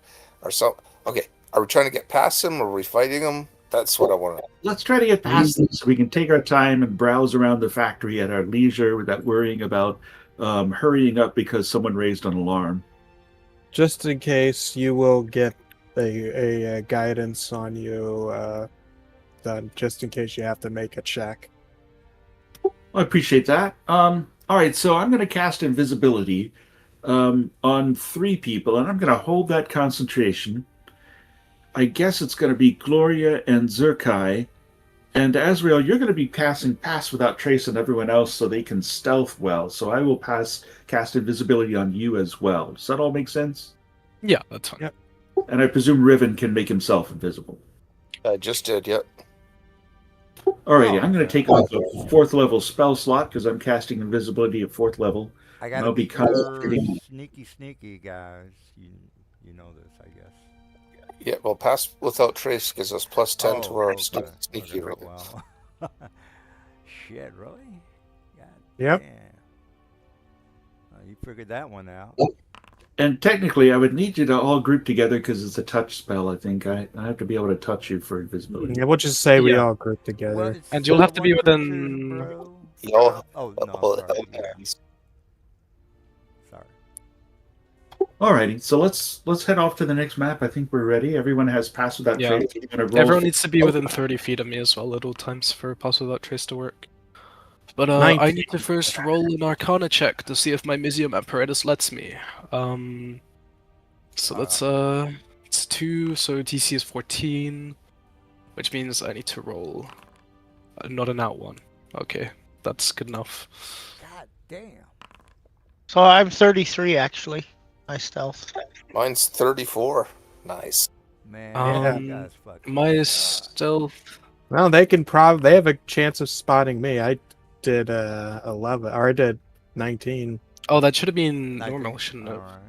Okay, are we trying to get past him? Or are we fighting him? That's what I want to. Let's try to get past this so we can take our time and browse around the factory at our leisure without worrying about hurrying up because someone raised an alarm. Just in case, you will get a guidance on you done, just in case you have to make a check. I appreciate that. All right, so I'm going to cast invisibility on 3 people, and I'm going to hold that concentration. I guess it's going to be Gloria and Zerkai. And Azrael, you're going to be casting Pass Without Trace on everyone else so they can stealth well. So I will cast invisibility on you as well. Does that all make sense? Yeah, that's fine. Yep. And I presume Riven can make himself invisible. I just did. Yep. Alrighty, I'm going to take off a 4th level spell slot because I'm casting invisibility at 4th level. I got to I'll be be concentrating. sneaky, guys. You know this, I guess. Yeah. Well, pass without trace gives us +10 to our okay, sneaky roll. Well, shit, really? God Yep. damn. You figured that one out. And technically, I would need you to all group together because it's a touch spell, I think. I have to be able to touch you for invisibility. Yeah, we'll just say we Yeah. all group together. Well, it's And you'll have to be one for within- two, bro. Y'all Oh, no, hold I'm sorry. held Yeah, hands. sorry. Alrighty, so let's head off to the next map. I think we're ready. Everyone has Pass Without Yeah. Trace. We're gonna roll. Everyone needs to be within 30 feet of me as well at all times for Pass Without Trace to work. But I 19. need to first roll an Arcana check to see if my Misium Apparatus lets me. So that's it's 2, so DC is 14, which means I need to roll not an out one. Okay, that's good enough. God damn. So I'm 33 actually. My stealth. Mine's 34. Nice. Man, you guys fucking My suck. stealth. Well, they have a chance of spotting me. I did 11, or I did 19. Oh, that should have been 19. normal, shouldn't it? All right.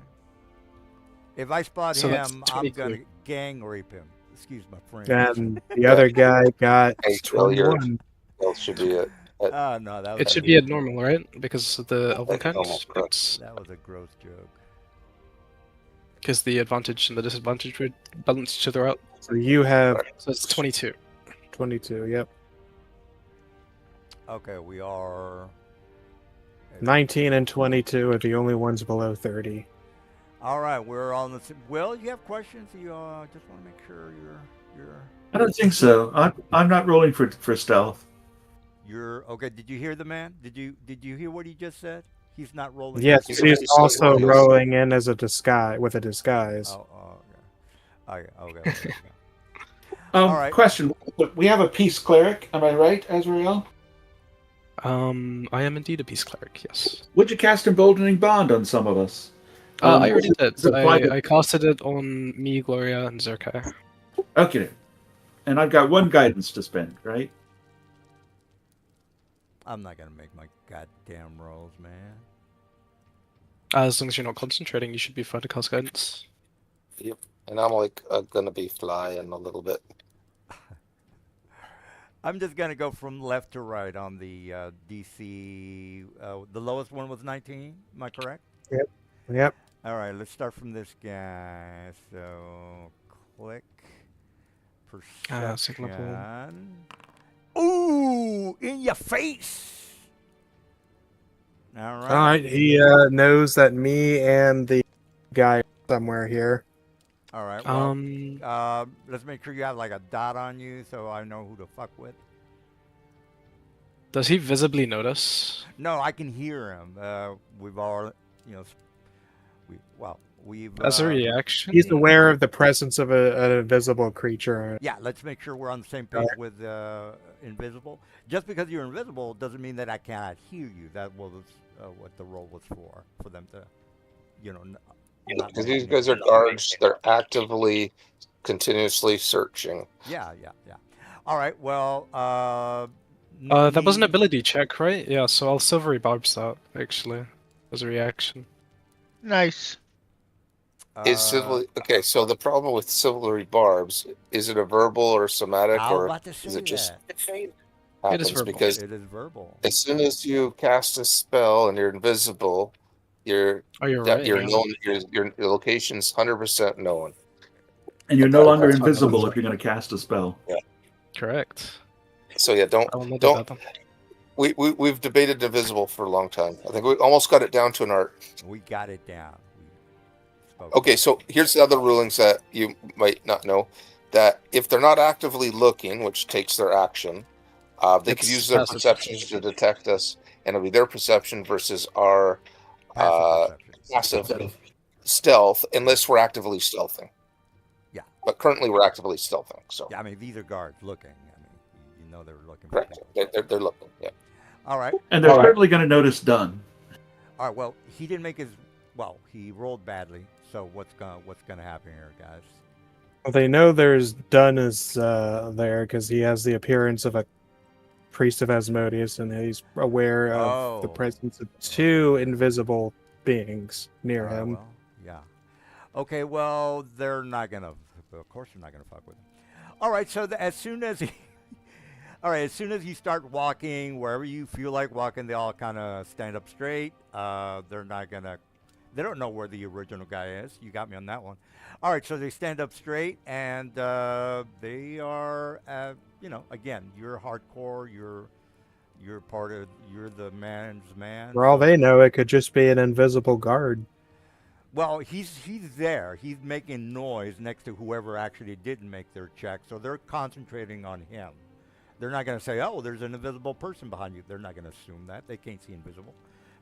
If I spot So that's him, I'm 22. gonna gang rape him. Excuse my French. And the other guy got Hey, failure. 21. That should be it. Oh no, that was It should be at normal, right? Because of the Elven kind. normal, correct. that was a gross joke. Because the advantage and the disadvantage would balance each other out. So you have So it's 22. 22, yep. Okay, we are 19 and 22 are the only ones below 30. All right, we're on the. Will, you have questions? You just want to make sure I don't think so. I'm not rolling for stealth. you're okay. Did you hear the man? Did you hear what he just said? He's not rolling for Yes, He's stealth. he's already said also what he was. rolling in as a disguise with a disguise. Okay. All right. Question: we have a peace cleric. Am I right, Azrael? I am indeed a peace cleric, yes. Would you cast emboldening bond on some of us? I already did. is it applied I casted it on me, Gloria, and Zerkai. Okay, and I've got one guidance to spend, right? I'm not gonna make my goddamn rolls, man. As long as you're not concentrating, you should be fine to cast guidance. Yep. And I'm like gonna be flying a little bit. I'm just gonna go from left to right on the DC. The lowest one was 19. Am I correct? Yep. All right. Let's start from this guy. So click Signal pool. perception. Ooh, in your face. All right. All right. He knows that me and the guy are somewhere here. All right. Well, let's make sure you have like a dot on you so I know who to fuck with. Does he visibly notice? No, I can hear him. We've all, you know, we've. As a reaction? He's aware of the presence of an invisible creature. Yeah, let's make sure we're on the same page with invisible. Just because you're invisible doesn't mean that I cannot hear you. That was what the role was for them to, you know. Because these guys are guards, they're actively, continuously searching. Yeah. All right. Well, That was an ability check, right? Yeah, so I'll silvery barbs that, actually, as a reaction. Nice. Is silvery okay? So the problem with silvery barbs is it a verbal or somatic, I was or about to say is it just It happens is verbal. because it is verbal. as soon as you cast a spell and you're invisible, you're Oh, you're that right. you're yeah. known. Your location's 100% known. And you're no longer That's what invisible happens. if you're going to cast a spell. Correct. So yeah, don't I will not do don't. that then. We've debated invisible for a long time. I think we almost got it down to an art. We got it down. Okay, so here's the other rulings that you might not know. That if they're not actively looking, which takes their action, they could It's use their passive perceptions to detect us, and it'll be their perception versus our Passive perception. passive stealth, unless we're actively stealthing. Yeah. But currently we're actively stealthing. So Yeah, I mean these are guards looking. I mean, you know they're looking for correct. people. They're looking. Yeah. All right. And they're certainly going to notice Dunn. All right. Well, he didn't make his. Well, he rolled badly. So what's gonna happen here, guys? Well, they know there's Dunn is there because he has the appearance of a priest of Asmodeus, and he's aware of the Oh. presence of two invisible beings near All right, him. well, yeah. Okay. Well, they're not gonna. Of course, they're not gonna fuck with him. All right. So as soon as he. All right, as soon as you start walking, wherever you feel like walking, they all kind of stand up straight. They're not gonna. They don't know where the original guy is. You got me on that one. All right, so they stand up straight, and they are, again, you're hardcore. You're part of. You're the man's man. For all so- they know, it could just be an invisible guard. Well, he's there. He's making noise next to whoever actually didn't make their check, so they're concentrating on him. They're not going to say, "Oh, there's an invisible person behind you." They're not going to assume that. They can't see invisible.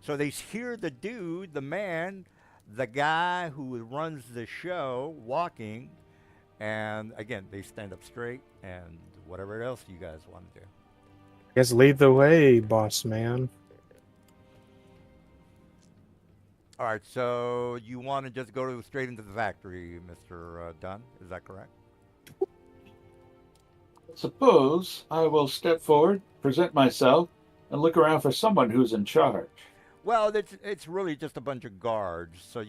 So they hear the dude, the man, the guy who runs the show walking, and again, they stand up straight and whatever else you guys want to do. Guess lead the way, boss man. All right, so you want to just go straight into the factory, Mr. Dunn? Is that correct? Suppose I will step forward, present myself, and look around for someone who's in charge. Well, it's really just a bunch of guards. So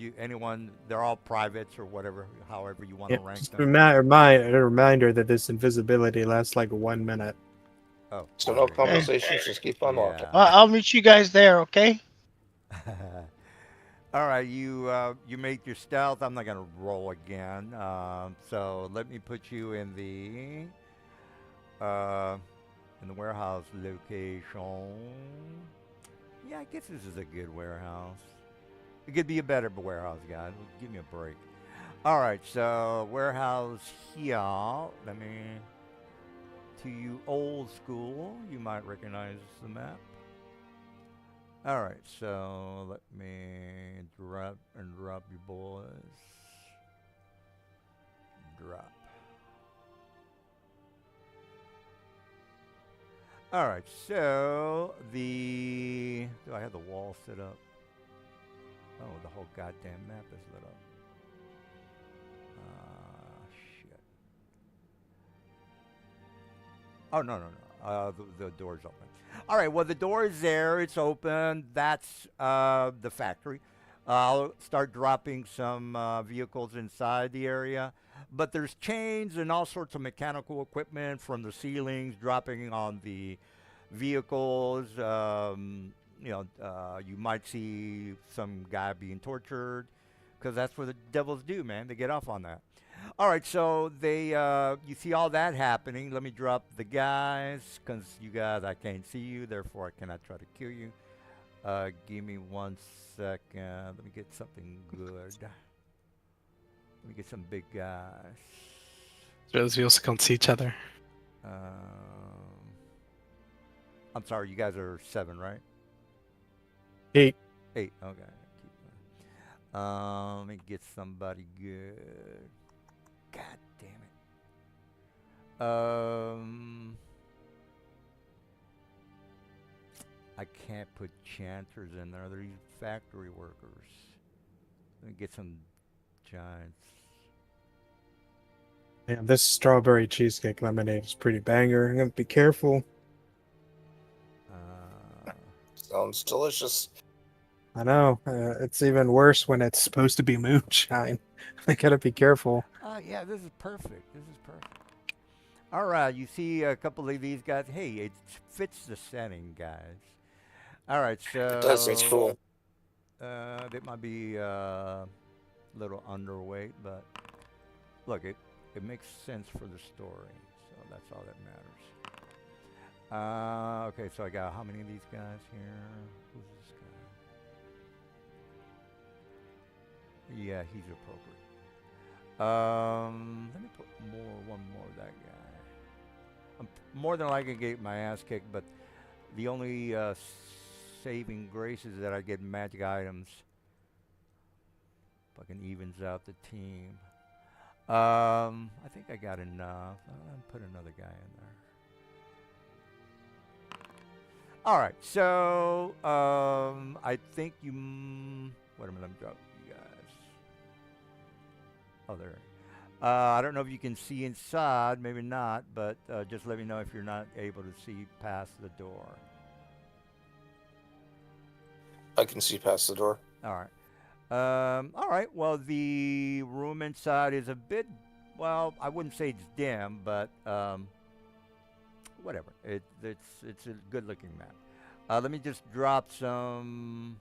they're all privates or whatever, however you want Yeah, to rank just a them. reminder that this invisibility lasts like 1 minute. Oh, So no sorry. conversations, just keep on walking. Yeah. I'll meet you guys there, okay? All right, you made your stealth. I'm not gonna roll again. So let me put you in the warehouse location. Yeah, I guess this is a good warehouse. It could be a better warehouse, guys. Give me a break. All right, so warehouse here. Let me. To you old school, you might recognize the map. All right, so let me drop you boys. Drop. All right, so do I have the wall set up? Oh, the whole goddamn map is lit up. Shit. Oh, no, no, no. The door's open. All right, well, the door is there. It's open. That's the factory. I'll start dropping some vehicles inside the area. But there's chains and all sorts of mechanical equipment from the ceilings dropping on the vehicles. You might see some guy being tortured because that's what the devils do, man. They get off on that. All right, so you see all that happening. Let me drop the guys, because you guys, I can't see you, therefore I cannot try to kill you. Give me 1 second. Let me get something good. Let me get some big guys. Suppose we also can't see each other. I'm sorry, you guys are 7, right? 8. 8, okay. Let me get somebody good. God damn it. I can't put chanters in there. They're factory workers. Let me get some giants. Yeah, this strawberry cheesecake lemonade is pretty banger. I'm gonna be careful. Sounds delicious. I know. It's even worse when it's supposed to be moonshine. I gotta be careful. Yeah, this is perfect. This is perfect. All right, you see a couple of these guys. Hey, it fits the setting, guys. All right, so It does. It's cool. they might be a little underweight, but look, it makes sense for the story, so that's all that matters. Okay, so I got how many of these guys here? Who's this guy? Yeah, he's appropriate. Let me put one more of that guy. I'm more than likely gonna get my ass kicked, but the only saving grace is that I get magic items. Fucking evens out the team. I think I got enough. I'll put another guy in there. All right, so I think you. Wait a minute, let me drop you guys. Oh, there. I don't know if you can see inside, maybe not, but just let me know if you're not able to see past the door. I can see past the door. All right. All right. Well, the room inside is a bit, well, I wouldn't say it's dim, but whatever. It's a good-looking map. Let me just drop some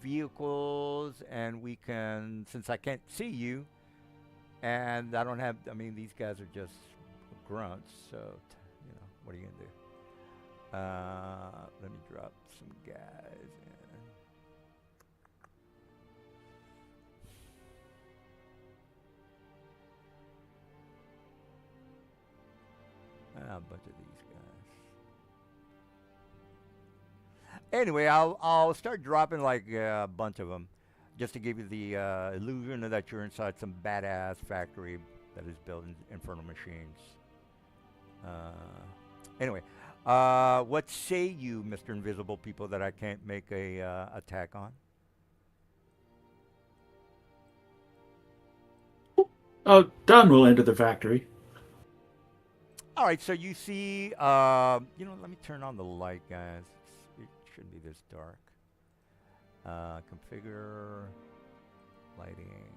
vehicles, and we can, since I can't see you, and I don't have, I mean, these guys are just grunts, so, what are you going to do? Let me drop some guys in. A bunch of these guys. Anyway, I'll start dropping like a bunch of them, just to give you the illusion that you're inside some badass factory that is building infernal machines. Anyway, what say you, Mr. Invisible People, that I can't make a attack on? Done will enter the factory. All right, so you see, let me turn on the light, guys. It shouldn't be this dark. Configure lighting.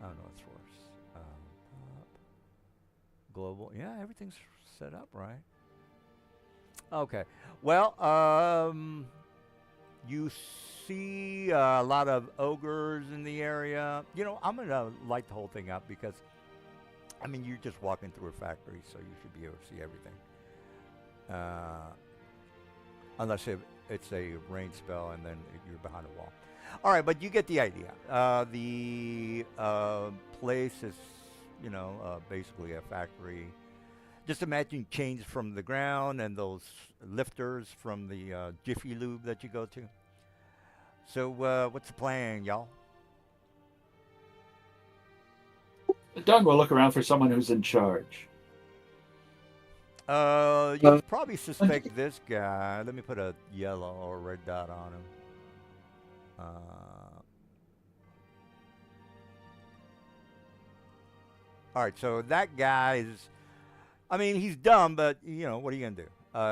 Oh, no, it's worse. Global. Yeah, everything's set up right. Okay. Well, you see a lot of ogres in the area. I'm going to light the whole thing up because, I mean, you're just walking through a factory, so you should be able to see everything. Unless it's a range spell, and then you're behind a wall. All right, but you get the idea. The place is, basically a factory. Just imagine chains from the ground and those lifters from the Jiffy Lube that you go to. So, what's the plan, y'all? Doug will look around for someone who's in charge. You probably suspect this guy. Let me put a yellow or red dot on him. All right, so that guy is. I mean, he's dumb, but what are you gonna do?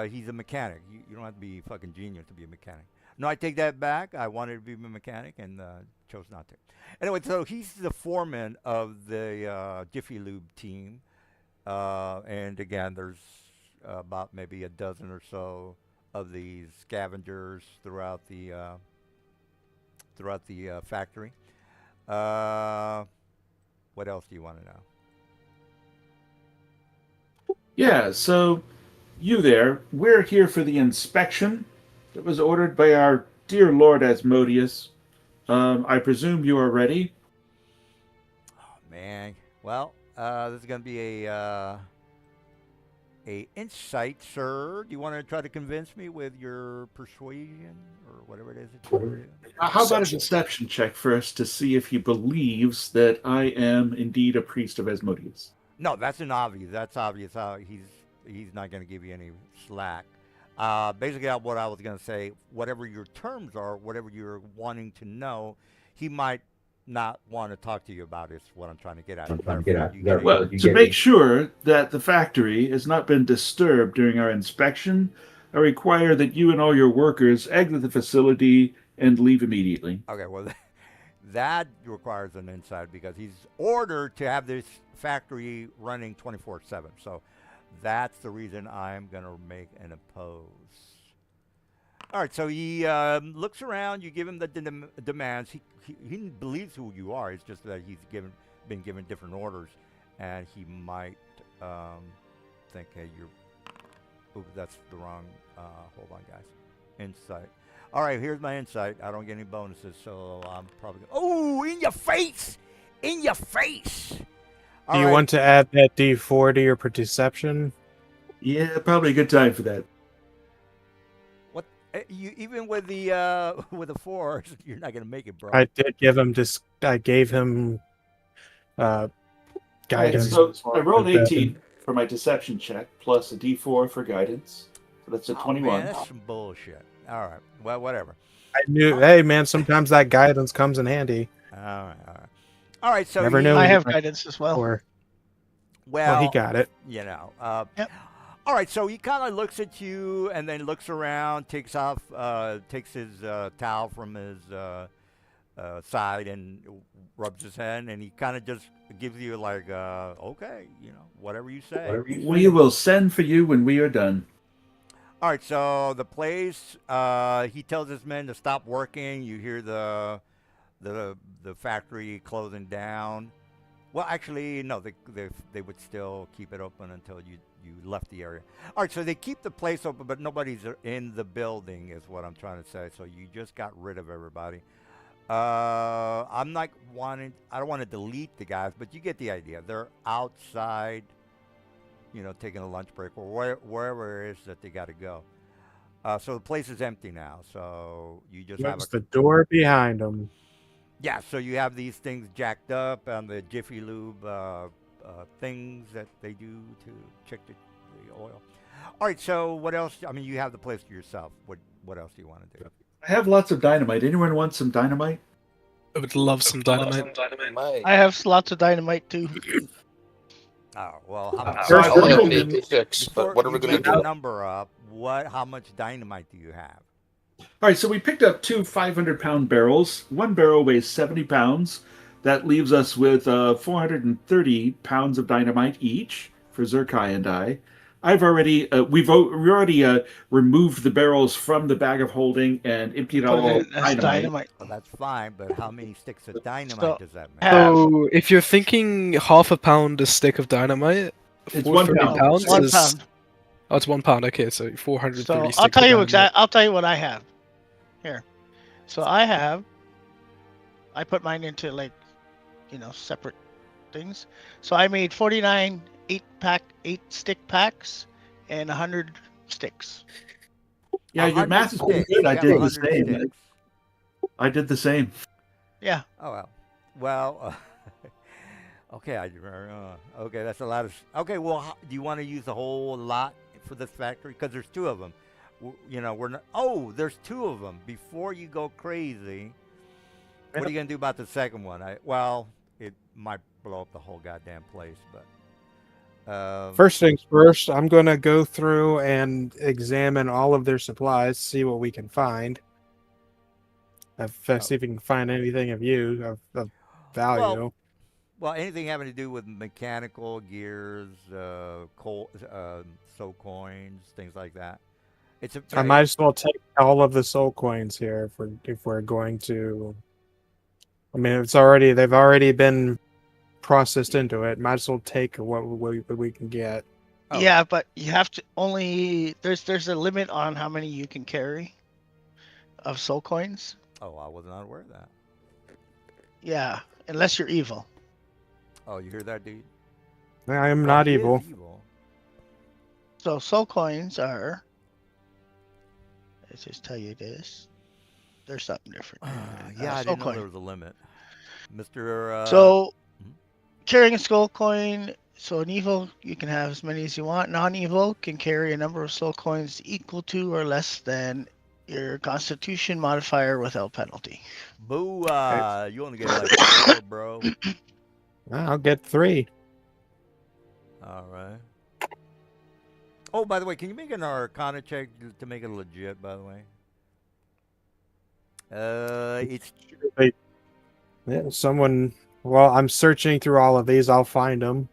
He's a mechanic. You don't have to be fucking genius to be a mechanic. No, I take that back. I wanted to be a mechanic and chose not to. Anyway, so he's the foreman of the Jiffy Lube team, and again, there's about maybe a dozen or so of these scavengers throughout the factory. What else do you want to know? Yeah, so you there, we're here for the inspection that was ordered by our dear Lord Asmodeus. I presume you are ready? Oh, man. Well, this is going to be a insight, sir. Do you want to try to convince me with your persuasion or whatever it is that you want to do? How about a deception check first to see if he believes that I am indeed a priest of Asmodeus? No, that's an obvious. That's obvious. How he's not going to give you any slack. Basically, what I was going to say, whatever your terms are, whatever you're wanting to know, he might not want to talk to you about. Is what I'm trying to get at. Well, to make sure that the factory has not been disturbed during our inspection, I require that you and all your workers exit the facility and leave immediately. Okay, well, that requires an insight because he's ordered to have this factory running 24/7. So that's the reason I'm going to make an oppose. All right, so he looks around. You give him the demands. He believes who you are. It's just that he's been given different orders, and he might think, hey, ooh, that's the wrong. Hold on, guys. Insight. All right, here's my insight. I don't get any bonuses, so I'm probably. Oh, in your face! In your face! Do you want to add that D4 to your deception? Yeah, probably a good time for that. What? You even with the 4, you're not gonna make it, bro. I did give him I gave him guidance. So I rolled 18 for my deception check, plus a D4 for guidance. So that's a 21. Man, that's some bullshit. All right. Well, whatever. I knew. Hey, man, sometimes that guidance comes in handy. All right. All right. So Never knew. I have guidance as well. Well, he got it. Yep. All right, so he kind of looks at you and then looks around, takes his towel from his side and rubs his hand, and he kind of just gives you like, okay, whatever you say. We will send for you when we are done. All right, so the place, he tells his men to stop working. You hear the factory closing down. Well, actually, no, they would still keep it open until you left the area. All right, so they keep the place open, but nobody's in the building is what I'm trying to say. So you just got rid of everybody. I don't want to delete the guys, but you get the idea. They're outside, taking a lunch break or wherever it is that they got to go. So the place is empty now. So you just have the door behind them. Yeah, so you have these things jacked up on the Jiffy Lube things that they do to check the oil. All right, so what else? I mean, you have the place to yourself. What else do you want to do? I have lots of dynamite. Anyone want some dynamite? I would love some dynamite. I have lots of dynamite too. Oh, well, how much? I only have 86, but what are we going to do? Number up. How much dynamite do you have? All right, so we picked up 2 500-pound barrels. One barrel weighs 70 pounds. That leaves us with 430 pounds of dynamite each for Zerkai and I. We've already removed the barrels from the bag of holding and emptied all dynamite. Well, that's fine, but how many sticks of dynamite does that make? So, if you're thinking half a pound a stick of dynamite, It's 1 pound. pounds 1 is pound. Oh, it's £1. Okay, so 430 So sticks. I'll tell of you dynamite. I'll tell you what I have here. So I put mine into like, separate things. So I made 49 8 stick packs and 100 sticks. Yeah, your 100 math is pretty sticks. good. You I have did the 100 same. sticks. I did the same. Yeah. Oh well. Okay, okay, that's a lot of. Okay, well, do you want to use the whole lot for this factory? Because there's two of them. We're not. Oh, there's two of them. Before you go crazy, what are you gonna do about the second one? Well, it might blow up the whole goddamn place, but. First things first, I'm going to go through and examine all of their supplies, see what we can find. See if we can find anything of value. Well, anything having to do with mechanical gears, soul coins, things like that. I might as well take all of the soul coins here if we're going to. I mean, they've already been processed into it. Might as well take what we can get. Oh. Yeah, but you have to only there's a limit on how many you can carry of soul coins. Oh, I was not aware of that. Yeah, unless you're evil. Oh, you hear that, dude? I am not he is evil. So soul coins are. Let's just tell you this. There's something different. Yeah, I soul didn't know coin. there was a limit, Mister. So carrying a soul coin. So an evil, you can have as many as you want. Non-evil can carry a number of soul coins equal to or less than your Constitution modifier without penalty. Boo! You only get like 4, bro. I'll get 3. All right. Oh, by the way, can you make an Arcana check to make it legit? By the way, it's someone. Well, I'm searching through all of these. I'll find them.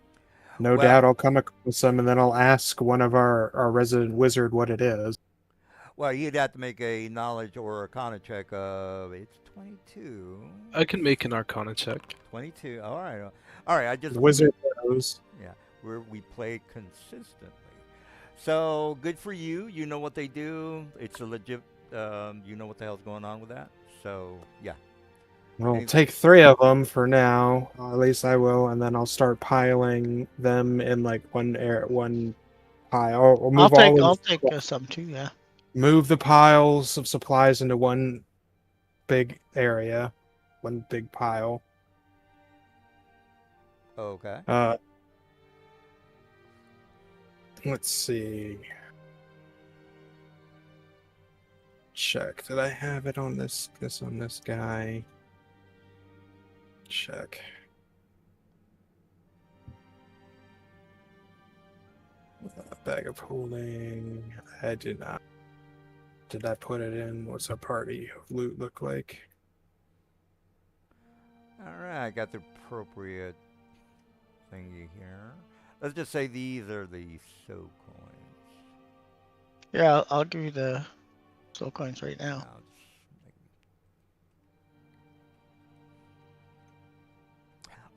No doubt, I'll come across some, and then I'll ask one of our resident wizard what it is. well, you'd have to make a knowledge or Arcana check of it's 22. I can make an Arcana check. 22. All right. All right. I just The wizard knows. Yeah, we play consistently. So good for you. You know what they do. It's a legit. You know what the hell's going on with that. So yeah. I'll take 3 of them for now. At least I will, and then I'll start piling them in like one pile. Or move I'll take some too. Yeah. Move the piles of supplies into one big area, one big pile. Okay. Let's see. Check. Did I have it on this on this guy? Check. Bag of holding. I did not. Did I put it in? What's our party of loot look like? All right. I got the appropriate thingy here. Let's just say these are the soul coins. Yeah, I'll give you the soul coins right now.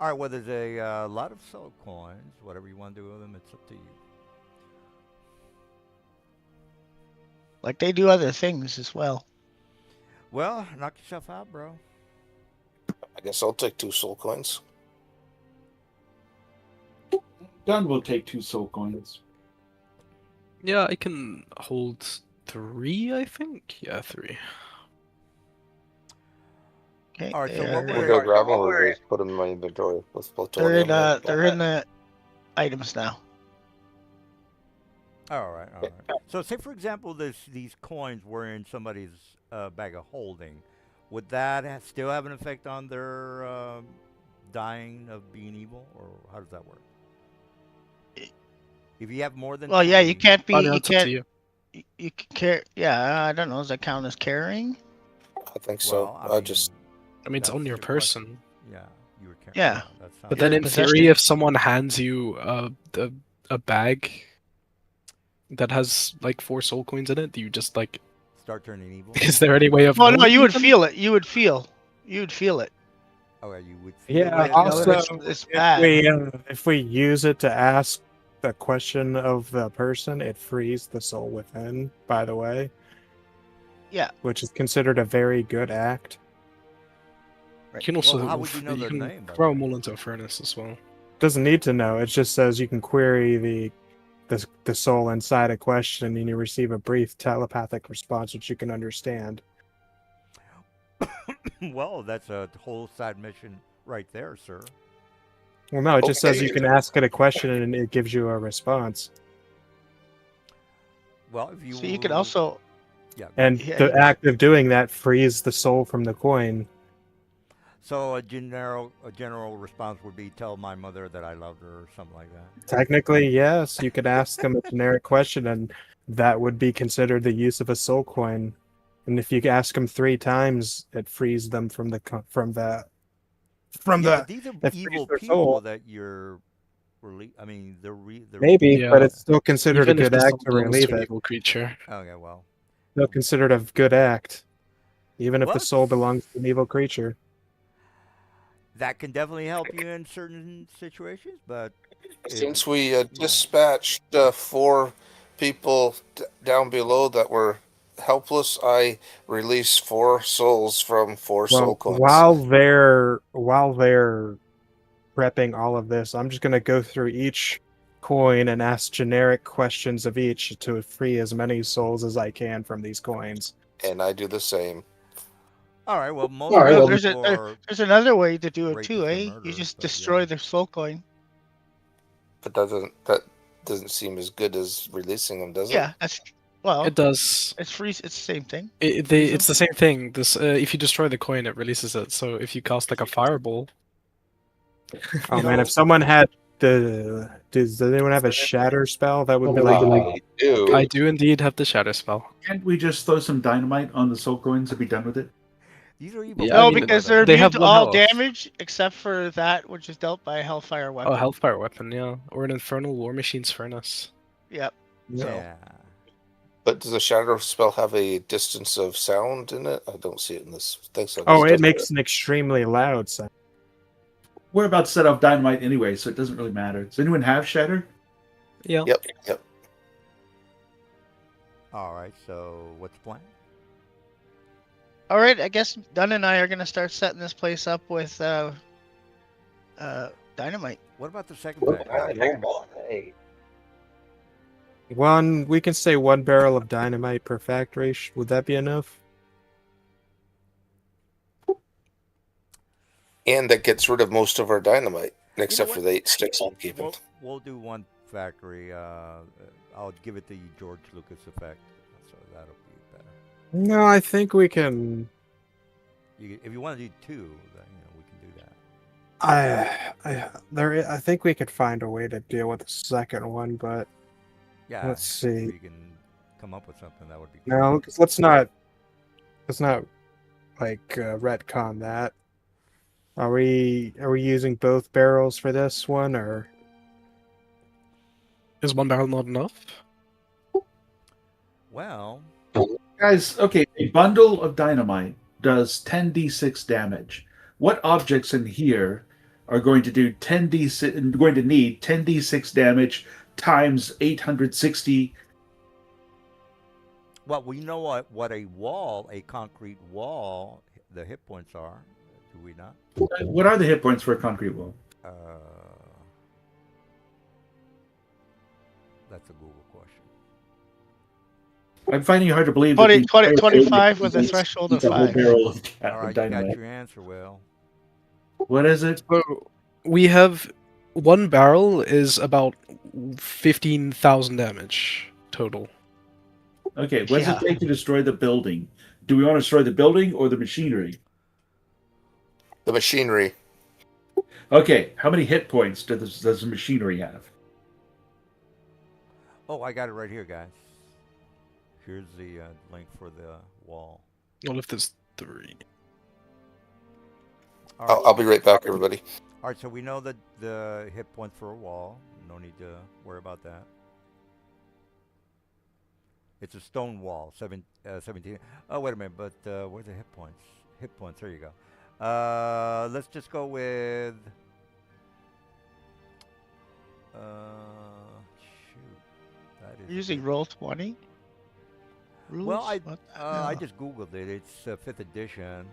All right, well, there's a lot of soul coins. Whatever you want to do with them, it's up to you. Like they do other things as well. Well, knock yourself out, bro. I guess I'll take 2 soul coins. Gun will take 2 soul coins. Yeah, I can hold 3, I think. Yeah, 3. Okay. All right, so We'll go grab them or just put them in my inventory with plutonium. They're in the items now. All right. So, say for example, these coins were in somebody's bag of holding. Would that still have an effect on their dying of being evil, or how does that work? If you have more than yeah, you can't be. Oh, You it's up to can't. you. You can carry. Yeah, I don't know. Does that count as carrying? I think so. Well, I just. I mean, it's That's on your your question. person. Yeah, you were carrying. Yeah. But then, in possession. theory, if someone hands you a bag that has like 4 soul coins in it, do you just like? Start turning evil. Is there any way of? Oh no, knowing you would them? feel it. You would feel it. Oh, yeah, you would. Feel Yeah. it. Also, it's bad. if we use it to ask the question of the person, it frees the soul within, by the way. Yeah. Which is considered a very good act. You can also Well, how would you know their can name, by the throw way? them all into a furnace as well. Doesn't need to know. It just says you can query the soul inside a question and you receive a brief telepathic response which you can understand. Well, that's a whole side mission right there, sir. Well, no, it just says Okay. you can ask it a question and it gives you a response. Well, if you So you could also. yeah. And Yeah, the act of doing that frees the soul from the coin. So a general response would be tell my mother that I loved her or something like that. Technically, yes, you could ask them a generic question and that would be considered the use of a soul coin. And if you ask them 3 times, it frees them from the Yeah, but these are it frees evil their people soul. that you're I mean, they're Maybe, Yeah. but it's still considered a Even if good the soul act to belongs to relieve an it. evil creature. Okay, well. Still considered a good act, even if Well, the soul belongs to an evil creature. that can definitely help you in certain situations, but Since we dispatched 4 people down below that were helpless, I released 4 souls from 4 soul Well, coins. while they're prepping all of this, I'm just gonna go through each coin and ask generic questions of each to free as many souls as I can from these coins. And I do the same. all right, well, most Well, people are there's another way to do it rapists too, and eh? You murderers, just but yeah. destroy the soul coin. But that doesn't seem as good as releasing them, does it? Yeah, that's well. It does. It's free. It's the same thing. It's the same thing. This if you destroy the coin, it releases it. So if you cast like a fireball, Oh man, if someone had does anyone have a shatter spell? That would be like I do. I do indeed have the shadow spell. Can't we just throw some dynamite on the soul coins and be done with it? these are evil Yeah, No, I mean, because people, they're they immune have to 1 all health. damage except for that which is dealt by a Hellfire weapon. Oh, Hellfire weapon, yeah, or an Infernal War Machine's furnace. Yep. So Yeah. But does the shadow spell have a distance of sound in it? I don't see it in this thing. So oh, it doesn't. makes an extremely loud sound. We're about to set off dynamite anyway, so it doesn't really matter. Does anyone have shatter? Yeah. Yep. All right, so what's the plan? all right, I guess Dunn and I are gonna start setting this place up with dynamite. What about the second factor? We can say 1 barrel of dynamite per factory. Would that be enough? And that gets rid of most of our dynamite, except what? for the 8 sticks I'm keeping. We'll do 1 factory. I'll give it the George Lucas effect, so that'll be better. No, I think we can. If you want to do 2, then we can do that. I think we could find a way to deal with the second one, but Yeah. let's see. If you can come up with something, that would be No, 'cause let's not like retcon that. Are we using both barrels for this one, or Is 1 barrel not enough? Well, Guys, okay, a bundle of dynamite does 10d6 damage. What objects in here are going to do 10d6 going to need 10d6 damage times 860? well, we know what a concrete wall, the hit points are. Do we not? What are the hit points for a concrete wall? That's a Google question. I'm finding it hard to believe 20, that these 20, players 25 would with a use threshold a of whole 5. barrel of All right, you got dynamite. your answer, Will. What is it? So we have 1 barrel is about 15,000 damage total. Okay, what does Yeah. it take to destroy the building? Do we want to destroy the building or the machinery? The machinery. Okay, how many hit points does the machinery have? Oh, I got it right here, guys. Here's the link for the wall. Well, if there's 3. All right. I'll be right back, everybody. All right, so we know that the hit points for a wall. No need to worry about that. It's a stone wall, 17. Oh, wait a minute, but where's the hit points? Hit points, there you go. Let's just go with... Using roll 20 rules. Well, I What the I hell? just googled it. It's fifth edition,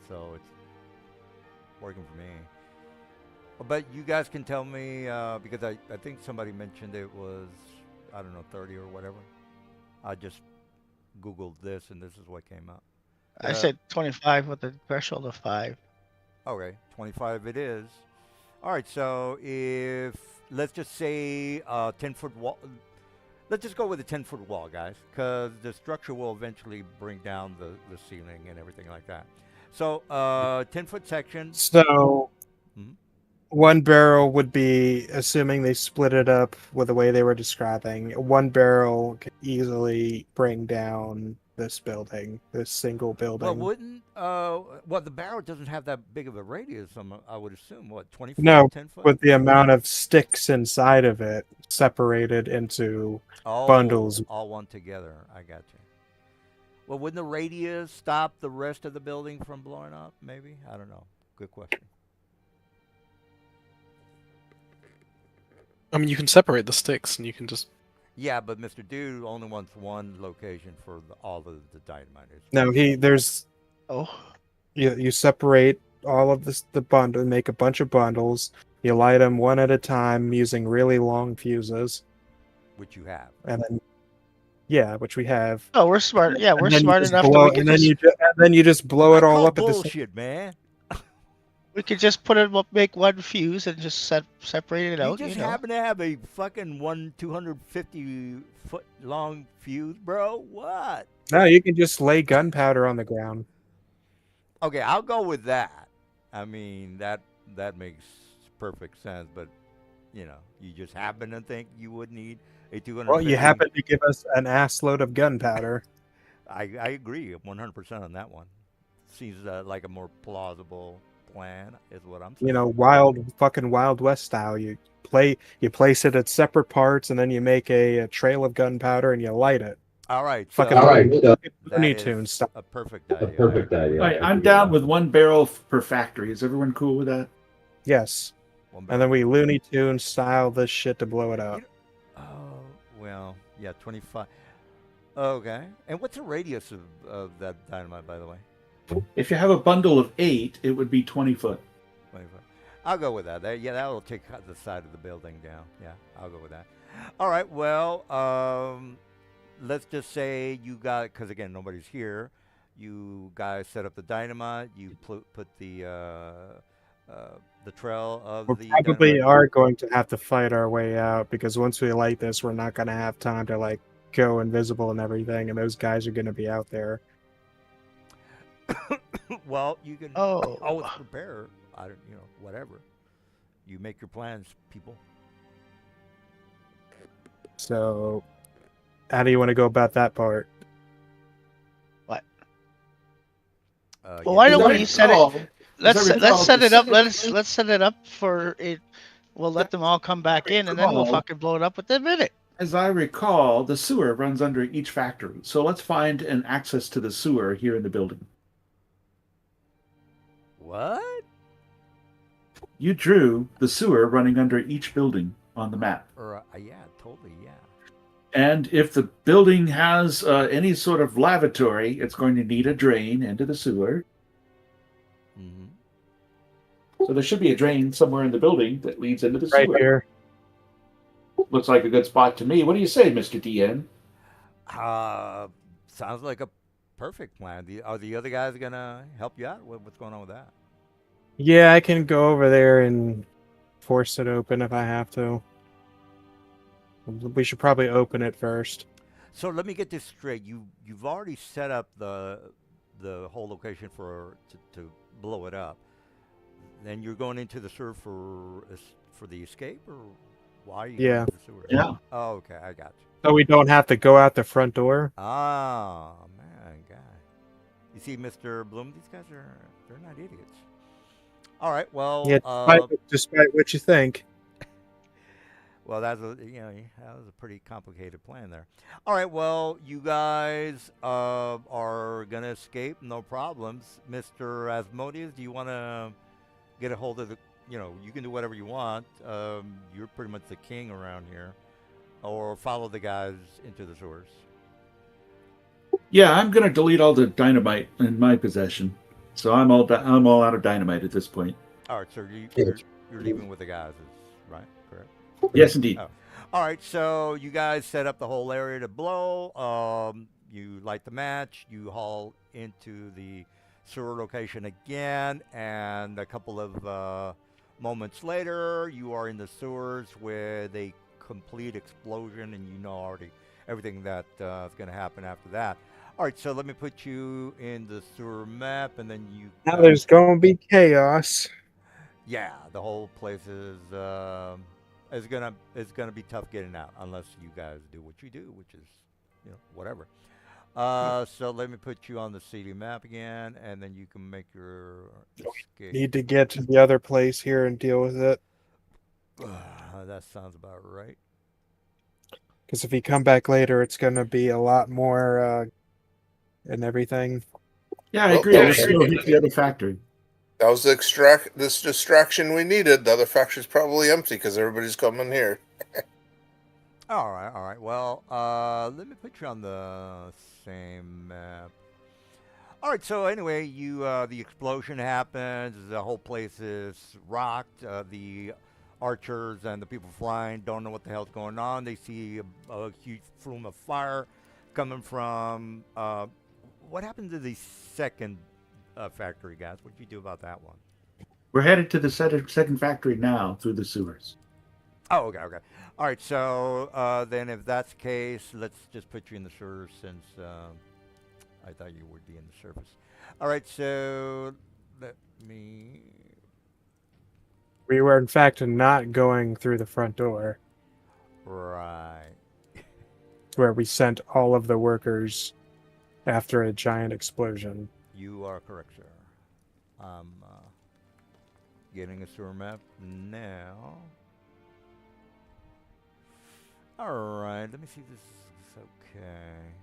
so it's working for me. But you guys can tell me because I think somebody mentioned it was, I don't know, 30 or whatever. I just googled this and this is what came up. I Uh, said 25 with a threshold of 5. okay, 25 it is. All right, so if let's just say 10-foot wall. Let's just go with a 10-foot wall, guys, because the structure will eventually bring down the ceiling and everything like that. So, 10-foot section. So Mhm. one barrel would be, assuming they split it up with the way they were describing, one barrel could easily bring down this building, this single Well, building. wouldn't well the barrel doesn't have that big of a radius. I would assume what 20 foot, No, 10 foot. with the amount of sticks inside of it separated into bundles. Oh, all one together. I got you. Well, wouldn't the radius stop the rest of the building from blowing up? Maybe I don't know. Good question. I mean, you can separate the sticks, and you can just. Yeah, but Mr. Dude only wants one location for all of the dynamite. No, there's Oh, you separate all of the bundle, make a bunch of bundles. You light them one at a time using really long fuses, Which you have. and then yeah, which we have. oh, we're smart. Yeah, we're And then you smart just enough that blow, we could and then just you just blow it I all call up at the same. bullshit, man. put it make one fuse and just separate it You out. just You know, happen to have a fucking 250-foot long fuse, bro. What? No, you can just lay gunpowder on the ground. Okay, I'll go with that. I mean that makes perfect sense. But you know, you just happen to think you would need a 250. Well, you happen to give us an ass load of gunpowder. I agree 100% on that one. Seems like a more plausible plan, is what I'm saying. You know, Wild West style. You place it at separate parts, and then you make a trail of gunpowder and you light it. All right, Fucking so Looney that Tunes is style. a perfect idea. All right, I'm down with one barrel per factory. Is everyone cool with that? Yes, One and then barrel. we Looney Tunes style this shit to blow it up. Oh, well, yeah, 25. Okay. And what's the radius of that dynamite, by the way? If you have a bundle of 8, it would be 20 foot. 25. I'll go with that. Yeah, that will take the side of the building down. Yeah, I'll go with that. All right, well, let's just say you got, because again, nobody's here. You guys set up the dynamite. You put the trail of We the probably dynamite. are going to have to fight our way out because once we light this, we're not going to have time to like go invisible and everything, and those guys are going to be out there. Well, you can Oh. always prepare. I don't, whatever. You make your plans, people. So, how do you want to go about that part? Well, why As don't I we set it? recall- Let's as I let's recall, set the it up. second- Let's set it up for it. We'll let them all come back in, and then we'll recall- fucking blow it up within a minute. As I recall, the sewer runs under each factory. So let's find an access to the sewer here in the building. What? You drew the sewer running under each building on the map. Or yeah, totally, yeah. And if the building has any sort of lavatory, it's going to need a drain into the sewer. Mm-hmm. So there should be a drain somewhere in the building that leads into the Right sewer. here. Looks like a good spot to me. What do you say, Mr. DN? Sounds like a perfect plan. Are the other guys gonna help you out? What's going on with that? Yeah, I can go over there and force it open if I have to. We should probably open it first. So let me get this straight. You've already set up the whole location to blow it up. Then you're going into the sewer for the escape, or why are you going Yeah. into the sewer? Yeah. Oh, okay, I got you. So we don't have to go out the front door. Oh man, God. You see, Mr. Bloom, these guys they're not idiots. All right, well, Yeah, despite what you think. well, that was a pretty complicated plan there. All right, well, you guys are gonna escape, no problems. Mr. Asmodeus, do you want to get a hold of the? You can do whatever you want. You're pretty much the king around here. or follow the guys into the sewers? Yeah, I'm gonna delete all the dynamite in my possession. So I'm all out of dynamite at this point. All right, so Yes. you're leaving with the guys, right? Correct. Yes, indeed. Oh. All right, so you guys set up the whole area to blow. You light the match. You haul into the sewer location again, and a couple of moments later, you are in the sewers with a complete explosion, and you know already everything that is going to happen after that. All right, so let me put you in the sewer map, and then you. Now there's going to be chaos. Yeah, the whole place is gonna be tough getting out unless you guys do what you do, which is whatever. So let me put you on the CD map again, and then you can make your escape. Need to get to the other place here and deal with it. That sounds about right. Because if you come back later, it's going to be a lot more and everything. Yeah, I Well, agree. that Let's was- go hit the other factory. That was this distraction we needed. The other factory's probably empty because everybody's coming here. All right, all right. Well, let me put you on the same map. All right. So anyway, the explosion happens. The whole place is rocked. The archers and the people flying don't know what the hell's going on. They see a huge flume of fire coming from. What happened to the second factory, guys? What'd you do about that one? We're headed to the second factory now through the sewers. Oh, okay, okay. All right, so then if that's the case, let's just put you in the sewers since I thought you would be in the surface. All right, so let me... We were, in fact, not going through the front door, Right. where we sent all of the workers after a giant explosion. You are correct, sir. I'm getting a sewer map now. All right, let me see if this is okay.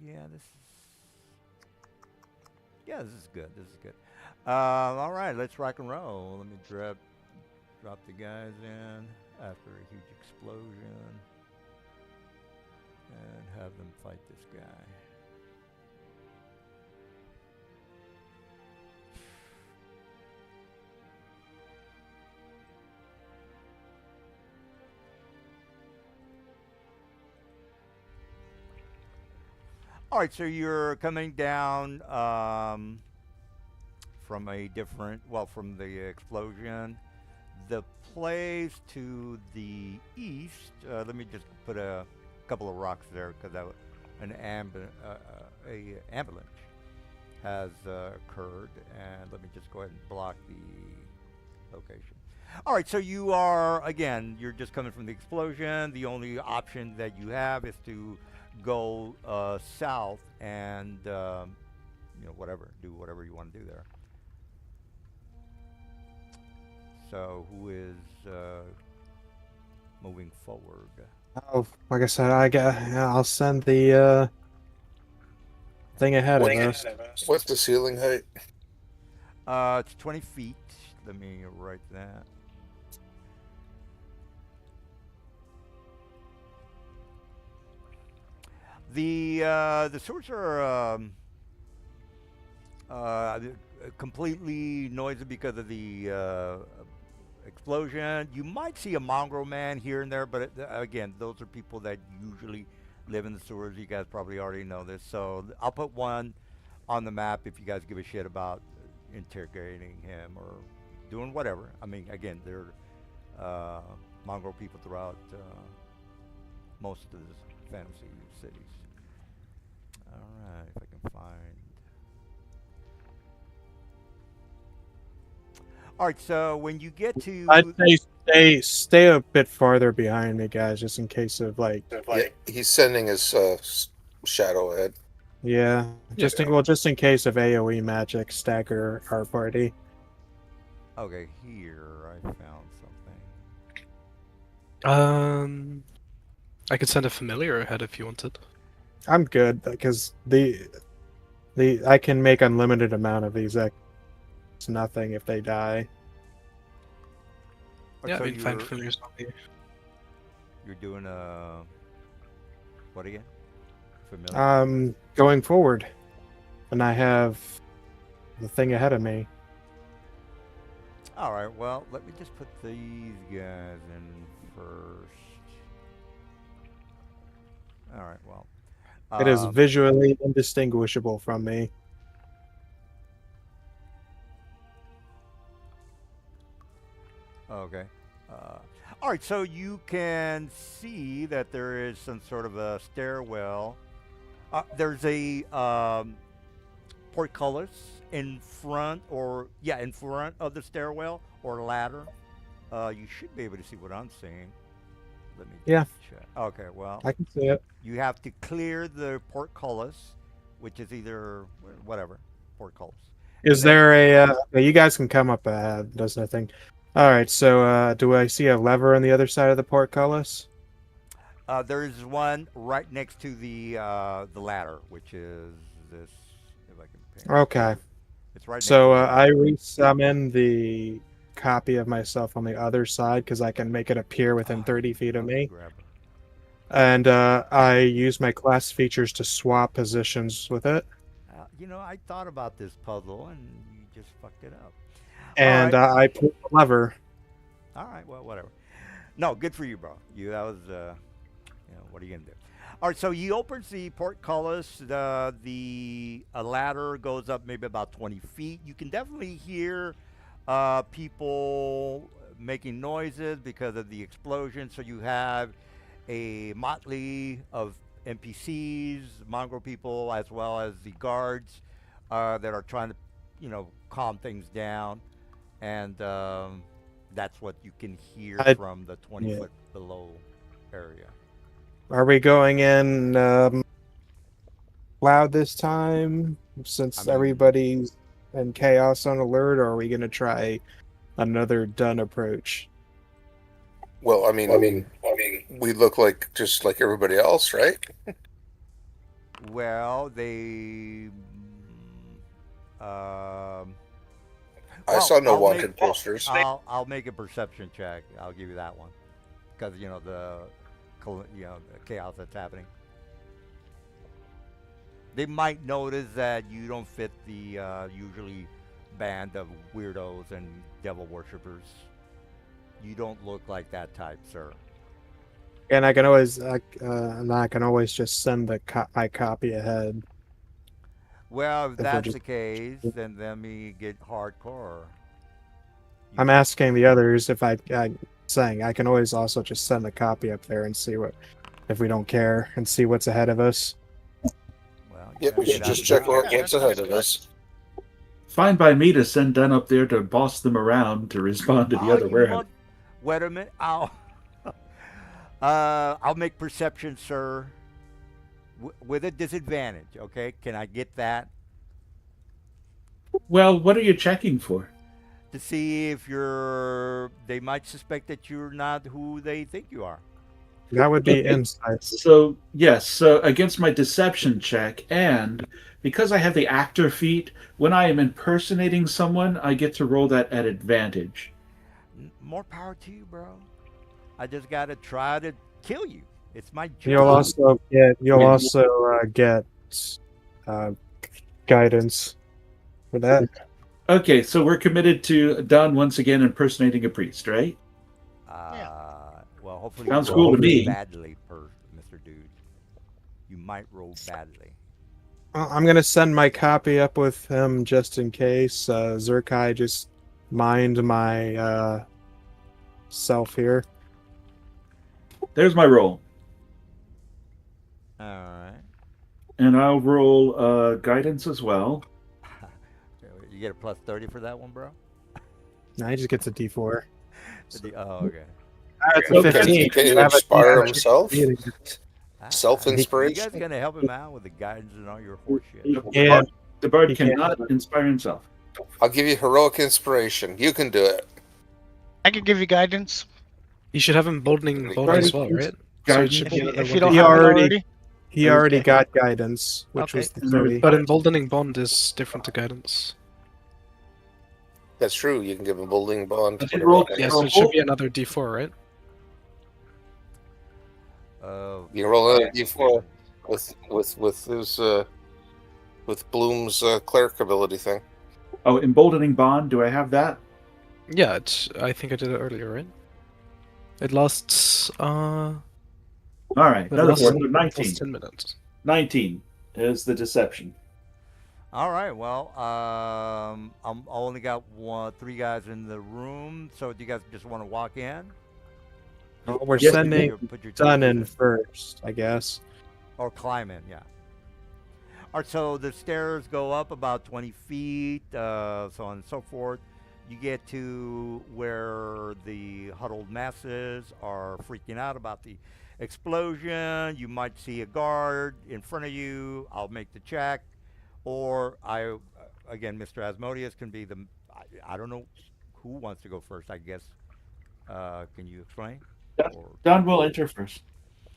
Yeah, this is good. This is good. All right, let's rock and roll. Let me drop the guys in after a huge explosion and have them fight this guy. All right, so you're coming down from a different, well, from the explosion. The place to the east, let me just put a couple of rocks there because an avalanche has occurred, and let me just go ahead and block the location. All right, so you are, again, you're just coming from the explosion. The only option that you have is to go south and whatever, do whatever you want to do there. So who is moving forward? Oh, like I said, I'll send the thing ahead of us. What's the ceiling height? It's 20 feet. Let me write that. The sewers are completely noisy because of the explosion. You might see a mongrel man here and there, but again, those are people that usually live in the sewers. You guys probably already know this. So I'll put one on the map if you guys give a shit about interrogating him or doing whatever. I mean, again, there are mongrel people throughout most of the fantasy cities. Alright, if I can find... Alright, so when you get to... I'd say stay a bit farther behind me, guys, just in case of Yeah, he's sending his shadow ahead. just in case of AoE magic stagger our party. Okay, here I found something. I could send a familiar ahead if you wanted. I'm good because I can make unlimited amount of these. It's nothing if they die. Yeah, so I've been find familiar zombie. you're doing what again? Familiar. Going forward, and I have the thing ahead of me. All right. Well, let me just put these guys in first. All right. Well. It is visually indistinguishable from me. Okay. All right. So you can see that there is some sort of a stairwell. There's a portcullis in front, in front of the stairwell or ladder. You should be able to see what I'm seeing. Let me Yeah. check. Okay. Well, I can see it. you have to clear the portcullis, which is either whatever portcullis. Is And then- there a? You guys can come up ahead. Does nothing. All right. So, do I see a lever on the other side of the portcullis? There's one right next to the ladder, which is this. If I can. Ping. Okay. It's right. So, next to the I ladder. resummon the copy of myself on the other side because I can make it appear within 30 feet of me. Grab her. And I use my class features to swap positions with it. I thought about this puzzle and you just fucked it up. And right. I pull the lever. All right, well, whatever. No, good for you, bro. That was, what are you gonna do? All right, so he opens the portcullis. The ladder goes up maybe about 20 feet. You can definitely hear people making noises because of the explosion. So you have a motley of NPCs, mongrel people, as well as the guards that are trying to, calm things down, and that's what you can hear from the 20-foot below area. Are we going in loud this time, since everybody's in chaos on alert, or are we going to try another done approach? Well, I mean, we look like just like everybody else, right? Well, they. I saw no wanted posters. I'll make a perception check. I'll give you that one, because the chaos that's happening. They might notice that you don't fit the usually band of weirdos and devil worshippers. You don't look like that type, sir. And I can always, just send my copy ahead. Well, if that's the case, then let me get hardcore. I'm asking the others if I'm saying I can always also just send the copy up there and see if we don't care and see what's ahead of us. Well, Yep, we should just check what's ahead of us. Fine by me to send Dunn up there to boss them around to respond to the other warehouse. Wait a minute. I'll make perception, sir, with a disadvantage. Okay, can I get that? Well, what are you checking for? To see if they might suspect that you're not who they think you are. That would be insight. So, yes, so against my deception check, and because I have the actor feat, when I am impersonating someone, I get to roll that at advantage. More power to you, bro. I just gotta try to kill you. It's my job. You'll also get guidance for that. Okay, so we're committed to Don once again impersonating a priest, right? Well, hopefully sounds you cool to roll me. Badly, Mr. Dude. You might roll badly. Well, I'm gonna send my copy up with him just in case. Zerkai, just mind my self here. There's my roll. All right. And I'll roll guidance as well. You get a plus 30 for that one, bro? No, he just gets a D4. Okay. It's a 15. He can inspire himself. Self-inspiration. You guys gonna help him out with the guidance and all your horseshit. Yeah. The bard cannot inspire himself. I'll give you heroic inspiration. You can do it. I can give you guidance. You should have emboldening bond as well, right? So it should be If another you don't He have it already- already. He already got guidance, which Okay. was the 30. But emboldening bond is different to guidance. That's true. You can give a bullying bond. Did you whatever roll- that Yes, is. so it should be another D4, right? You can roll another d4 with his with Bloom's cleric ability thing. Oh, emboldening bond. Do I have that? Yeah, I think I did it earlier, right? It lasts, All right. it Another lasts, four. So it 19. lasts 10 minutes. 19 is the deception. All right. Well, I only got three guys in the room. So do you guys just want to walk in? Well, we're Yes, sending Put your Sun toes in first, I guess. or climb in, yeah. All right, so the stairs go up about 20 feet, so on and so forth. You get to where the huddled masses are freaking out about the explosion. You might see a guard in front of you. I'll make the check. Or again, Mr. Asmodeus can be I don't know who wants to go first, I guess. Can you explain? Or, Don will enter first.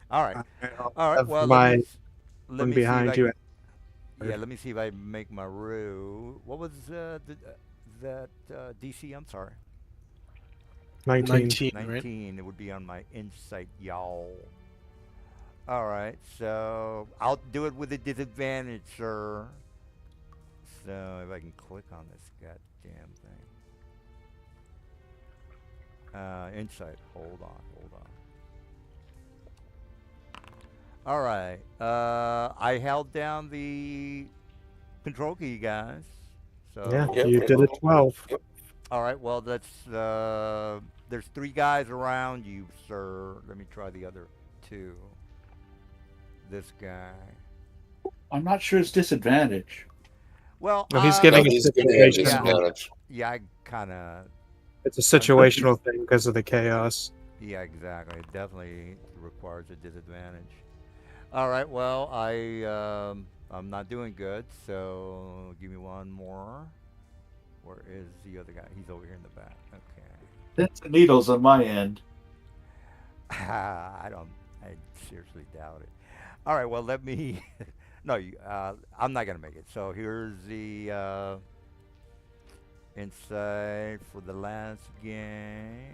all right. I'll All right. have Well, my let one me see if behind I you. Yeah, let me see if I make my roux. What was that DC? I'm sorry. 19. 19, right? 19. It would be on my insight, y'all. All right, so I'll do it with a disadvantage, sir. So if I can click on this goddamn thing. Insight. Hold on. All right. I held down the control key, guys. So Yeah, Yep. you did a 12. Yep. all right. Well, that's there's three guys around you, sir. Let me try the other two. This guy. I'm not sure it's disadvantage. Well, No, he's No, giving a he's giving a situation. disadvantage. Yeah, I kind of. It's a situational thing because of the chaos. Yeah, exactly. It definitely requires a disadvantage. All right. Well, I'm not doing good. So give me one more. Where is the other guy? He's over here in the back. Okay. Pins and needles on my end. I seriously doubt it. All right. Well, let me. No, I'm not gonna make it. So here's the insight for the last game.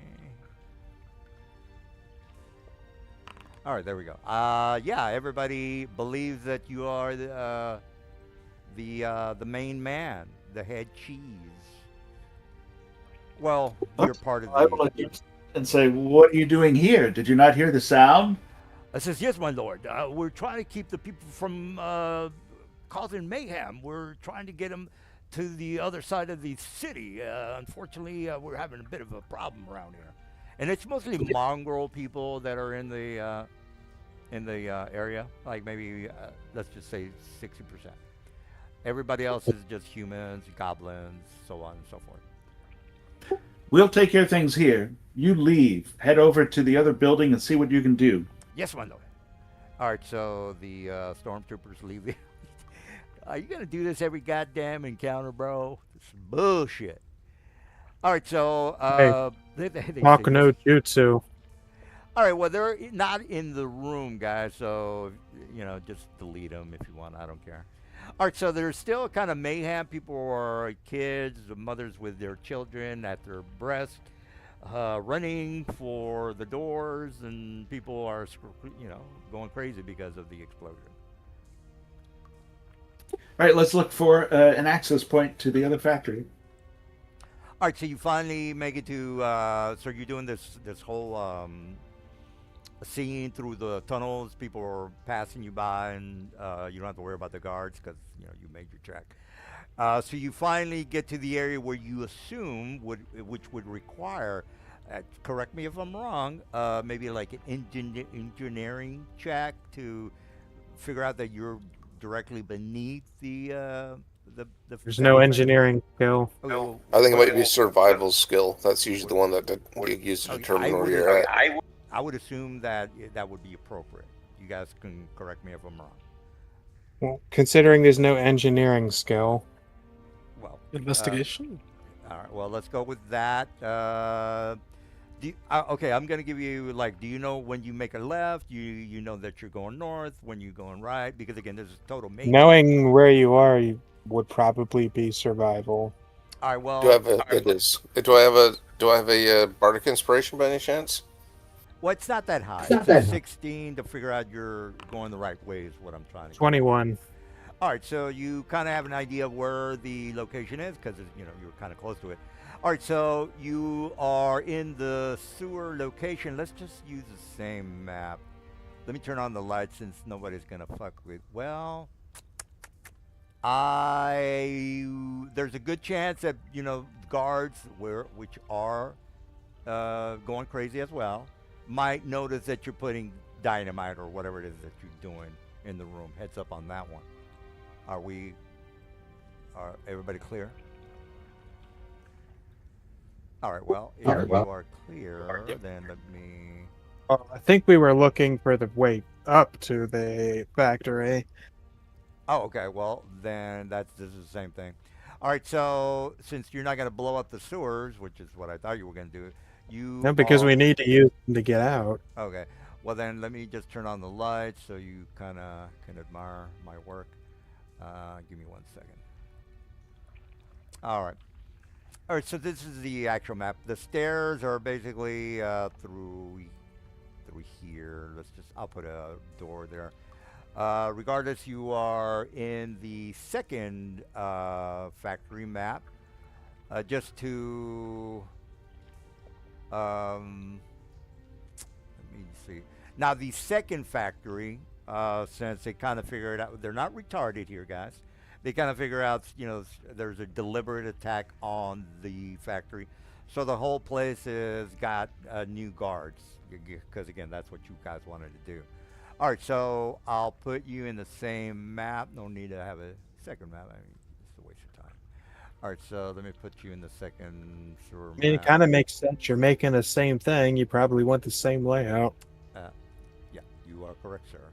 All right, there we go. Yeah, everybody believes that you are the main man, the head cheese. Well, you're part of I will the. look at and say, "What are you doing here? Did you not hear the sound?" I says, yes, my lord. We're trying to keep the people from causing mayhem. We're trying to get them to the other side of the city. Unfortunately, we're having a bit of a problem around here, and it's mostly mongrel people that are in the area. Like maybe let's just say 60%. Everybody else is just humans, goblins, so on and so forth. We'll take care of things here. You leave. Head over to the other building and see what you can do. Yes, my lord. All right, so the stormtroopers leave. Are you gonna do this every goddamn encounter, bro? This is bullshit. All right, so they Talk say no yes. jutsu. All right, well they're not in the room, guys. So just delete them if you want. I don't care. All right, so there's still kind of mayhem. People are kids, mothers with their children at their breast, running for the doors, and people are, going crazy because of the explosion. All right, let's look for an access point to the other factory. All right, so you finally make it to. So you're doing this whole scene through the tunnels. People are passing you by, and you don't have to worry about the guards because you made your check. So you finally get to the area where you assume which would require. Correct me if I'm wrong. Maybe like an engineering check to figure out that you're directly beneath the. There's no engineering skill. Oh, I think it might be survival skill. That's usually the one that we use to Okay, determine I where would- you're at. I would assume that that would be appropriate. You guys can correct me if I'm wrong. Well, considering there's no engineering skill, Well, Investigation? all right. Well, let's go with that. Okay, I'm gonna give you do you know when you make a left? You know that you're going north when you're going right because again, this is total maintenance. knowing where you are would probably be survival. All right. Well, Do I have a? It is. Do I have a? Do I have a bardic inspiration by any chance? well, it's not that high. It's a 16 to figure out you're going the right way is what I'm trying to get. 21. All right, so you kind of have an idea of where the location is because you're kind of close to it. All right, so you are in the sewer location. Let's just use the same map. Let me turn on the lights since nobody's gonna fuck with. Well, there's a good chance that guards which are going crazy as well might notice that you're putting dynamite or whatever it is that you're doing in the room. Heads up on that one. Are everybody clear? All right, well, if you are clear, then let me... Well, I think we were looking for the way up to the factory. Oh, okay, well, then this is the same thing. All right, so since you're not going to blow up the sewers, which is what I thought you were going to do, No, because we need to use them to get out. Okay, well then let me just turn on the lights so you kind of can admire my work. Give me 1 second. All right. All right, so this is the actual map. The stairs are basically through here. I'll put a door there. Regardless, you are in the second factory map. Just to let me see. Now the second factory, since they kind of figure it out, they're not retarded here, guys. They kind of figure out, there's a deliberate attack on the factory. So the whole place has got new guards, because again, that's what you guys wanted to do. All right, so I'll put you in the same map. No need to have a second map. I mean, it's a waste of time. All right, so let me put you in the second sewer I mean, it map. kind of makes sense. You're making the same thing. You probably want the same layout. Yeah, you are correct, sir.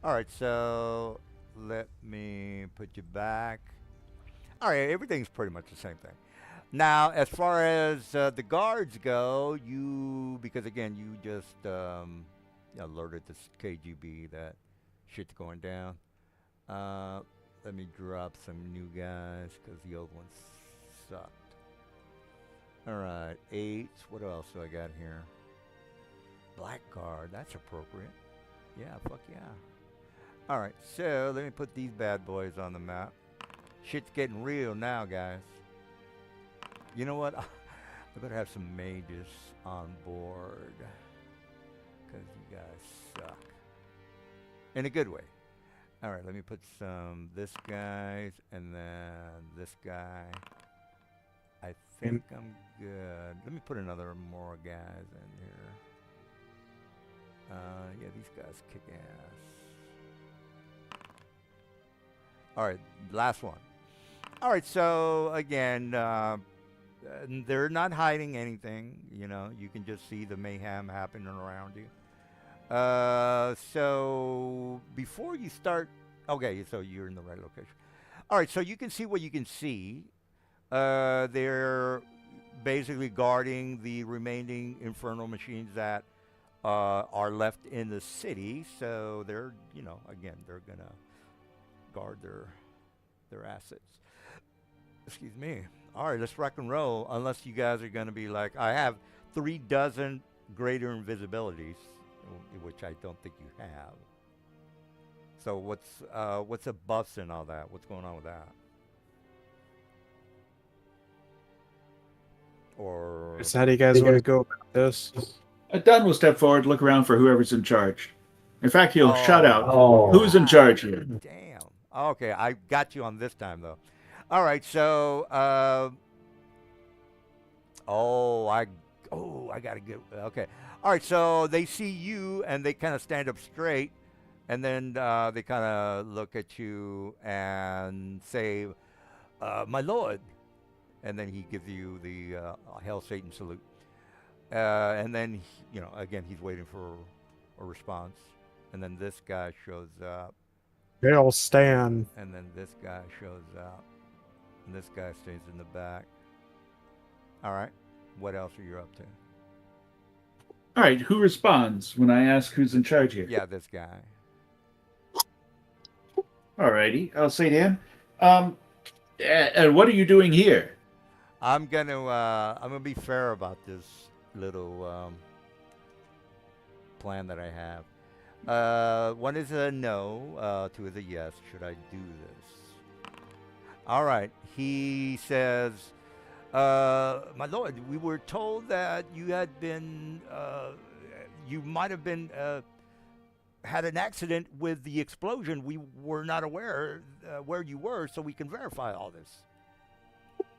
All right, so let me put you back. All right, everything's pretty much the same thing. Now, as far as the guards go, because again, you just alerted this KGB that shit's going down. Let me drop some new guys because the old ones sucked. All right, 8. What else do I got here? Blackguard, that's appropriate. Yeah, fuck yeah. All right, so let me put these bad boys on the map. Shit's getting real now, guys. You know what? I better have some mages on board. Because you guys suck. In a good way. All right, let me put some this guys and then this guy. I think I'm good. Let me put more guys in here. Yeah, these guys kick ass. All right, last one. All right, so again, they're not hiding anything. You can just see the mayhem happening around you. So before you start, okay, so you're in the right location. All right, so you can see what you can see. They're basically guarding the remaining infernal machines that are left in the city. So they're, again, they're gonna guard their assets. Excuse me. All right, let's rock and roll. Unless you guys are gonna be like, I have 36 greater invisibilities, which I don't think you have. So what's the buffs and all that? What's going on with that? Or So how do you guys want to go about this? Dunn will step forward, look around for whoever's in charge. In fact, he'll shout out, Oh. "Who's in charge here?" Damn. Okay, I got you on this time though. All right, so I gotta get okay. All right, so they see you and they kind of stand up straight, and then they kind of look at you and say, "My lord," and then he gives you the Hail Satan salute, and then again he's waiting for a response, and then this guy shows up. They'll stand. And then this guy shows up. And this guy stays in the back. All right. What else are you up to? All right, who responds when I ask who's in charge here? Yeah, this guy. All righty, I'll say to him, and what are you doing here? I'm gonna be fair about this little plan that I have. One is a no, two is a yes. Should I do this? All right. He says, my lord, we were told that you had been, you might have been, had an accident with the explosion. We were not aware where you were, so we can verify all this.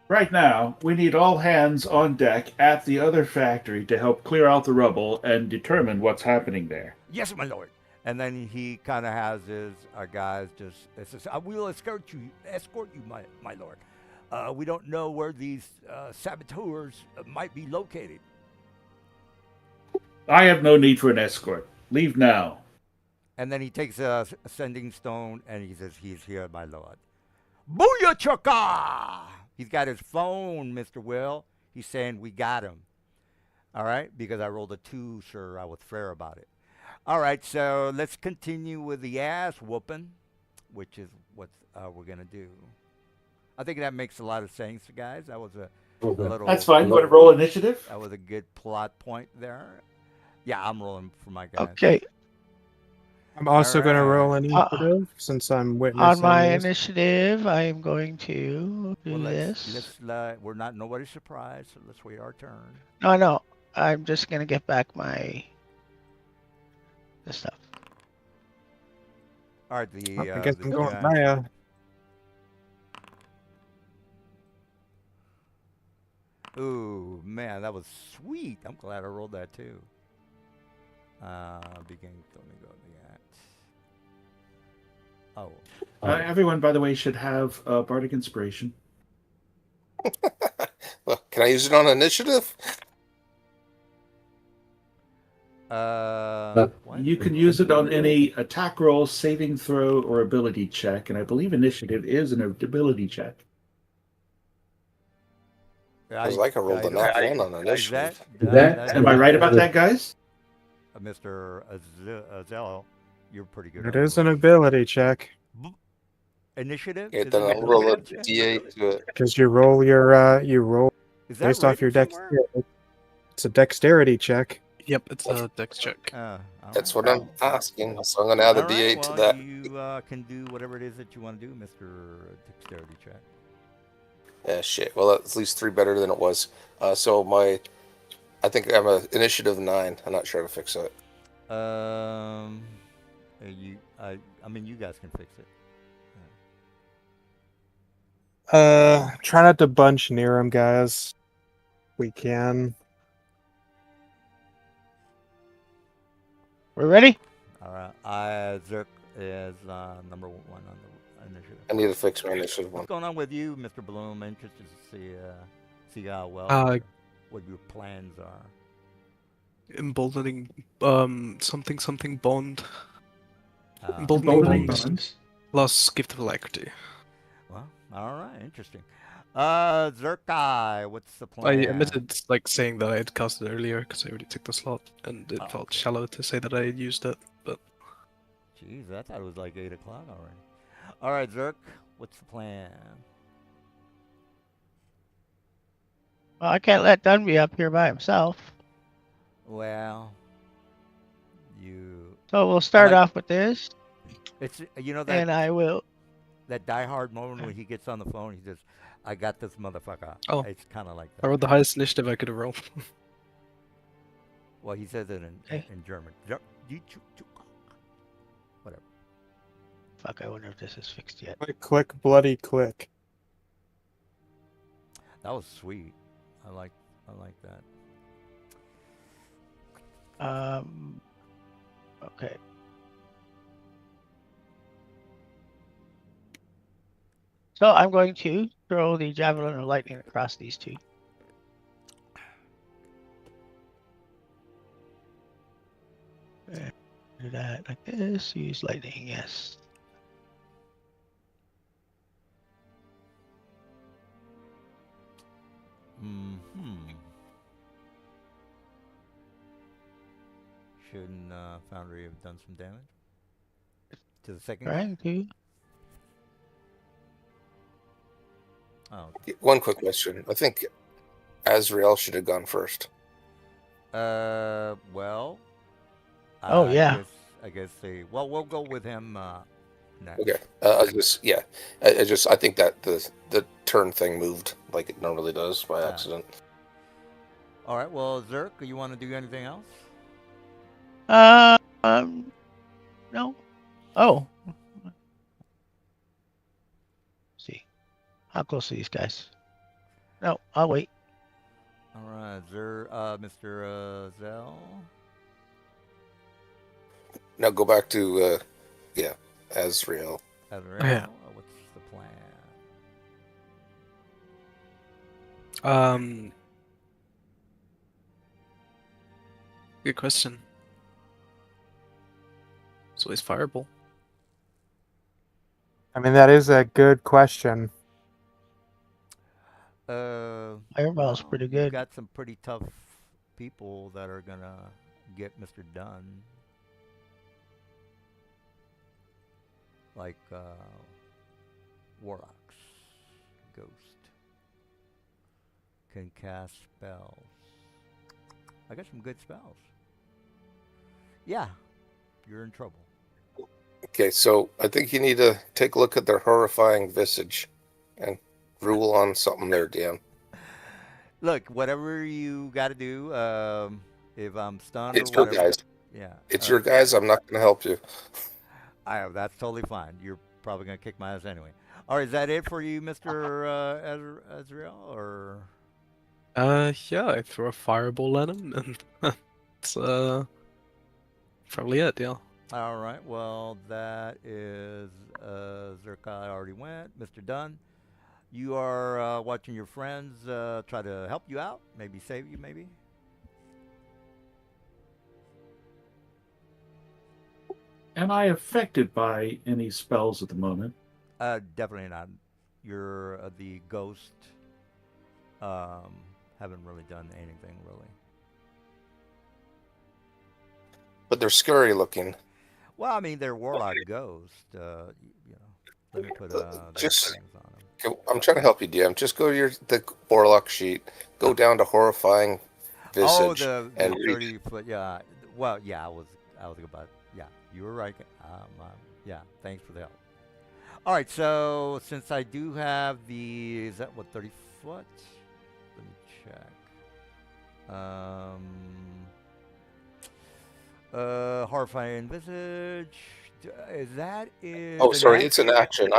Right now, we need all hands on deck at the other factory to help clear out the rubble and determine what's happening there. Yes, my lord. And then he kind of has his guys just says, "I will escort you, my lord. We don't know where these saboteurs might be located." I have no need for an escort. Leave now. And then he takes a sending stone and he says, "He's here, my lord." Booyah chaka! He's got his phone, Mr. Will. He's saying we got him. All right, because I rolled a 2, sir. I was fair about it. All right, so let's continue with the ass whooping, which is what we're gonna do. I think that makes a lot of sense, guys. That was a little. That's fine. You want to roll initiative? That was a good plot point there. Yeah, I'm rolling for my guys. Okay. I'm also going to roll Alright. initiative since I'm witnessing On my this. initiative, I am going to do Well, this. we're not nobody's surprised, so let's wait our turn. No, I'm just gonna get back the stuff. All right, the I guess the I'm going guy- Maya. Ooh, man, that was sweet. I'm glad I rolled that too. Begin. Let me go to the act. Oh, Everyone, by the way, should have Bardic Inspiration. Well, can I use it on initiative? what? You can use it on any attack roll, saving throw, or ability check, and I believe initiative is an ability check. Because I can roll the nat 1 on initiative. Am I right about that, guys? Mr. Azello, you're pretty good. It on is an those. ability check Initiative. Yeah, Is then it I'll an roll a ability check? d8 to it. because you roll your Is that based off your written somewhere? dexterity. It's a dexterity check. Yep, it's a dex check. All That's right. what I'm asking. So I'm going to add a All right, d8 well, to that. You can do whatever it is that you want to do, Mr. Dexterity check. Yeah, shit. Well, that's at least 3 better than it was. So I think I'm a initiative 9. I'm not sure how to fix it. I mean, you guys can fix it. Try not to bunch near him, guys. We can. We're ready? All right. Zerk is number 1 on the initiative. I need to fix my initiative 1. What's going on with you, Mr. Bloom? Interested to see how well what your plans are. Emboldening something bond. Emboldening Emboldening bonds plus gift of alacrity. Well, all right, interesting. Zerkai, what's the plan? I omitted saying that I had cast it earlier because I already took the slot, and it felt shallow to say that I had used it. But jeez, I thought it was like 8 o'clock already. All right, Zerk, what's the plan? Well, I can't let Dunn be up here by himself. Well, So we'll start off with this. It's that. And I will. That diehard moment when he gets on the phone, he says, "I got this motherfucker." Oh, it's kind of like I that. rolled the highest initiative I could have rolled. Well, he says it in German. Whatever. Fuck, I wonder if this is fixed yet. Click, bloody click. That was sweet. I like that. Okay. So I'm going to throw the javelin of lightning across these two. Do that like this. Use lightning, yes. Shouldn't Foundry have done some damage to the second Trying to. Oh. One quick question. I think Azrael should have gone first. Well. Oh, yeah. I guess they. Well, we'll go with him next. Okay. I think that the turn thing moved like it normally does by accident. All right. Well, Zerk, you want to do anything else? No. Oh. See, how close are these guys? No, I'll wait. All right, Mr. Zell. Now go back to Azrael. Azrael, Yeah. what's the plan? Good question. It's always Fireball. I mean, that is a good question. Fireball's pretty You've good. got some pretty tough people that are gonna get Mr. Dunn. Like Warlocks, Ghost, can cast spells. I got some good spells. Yeah, you're in trouble. Okay, so I think you need to take a look at their horrifying visage and rule on something there, DM. Look, whatever you got to do. If I'm stunned It's or your whatever. guys. Yeah. It's your guys. I'm not going to help you. That's totally fine. You're probably gonna kick my ass anyway. All right, is that it for you, Mister Azrael? Or Yeah, I throw a Fireball at him, and it's probably it. Yeah. all right. Well, that is Zerkai already went. Mister Dunn, you are watching your friends try to help you out, maybe save you, maybe. Am I affected by any spells at the moment? Definitely not. You're the ghost. Haven't really done anything really. But they're scary looking. Well, I mean, they're warlock ghost. Let me put those Just- things on them. I'm trying to help you, DM. Just go to the Warlock sheet. Go down to horrifying Oh, visage. the and read. 30-foot. Yeah. Well, yeah, I was about. Yeah, you were right. Yeah. Thanks for the help. All right. So since I do have is that what 30 foot? Let me check. Horrifying visage. Is that is? Oh, an sorry, it's an action.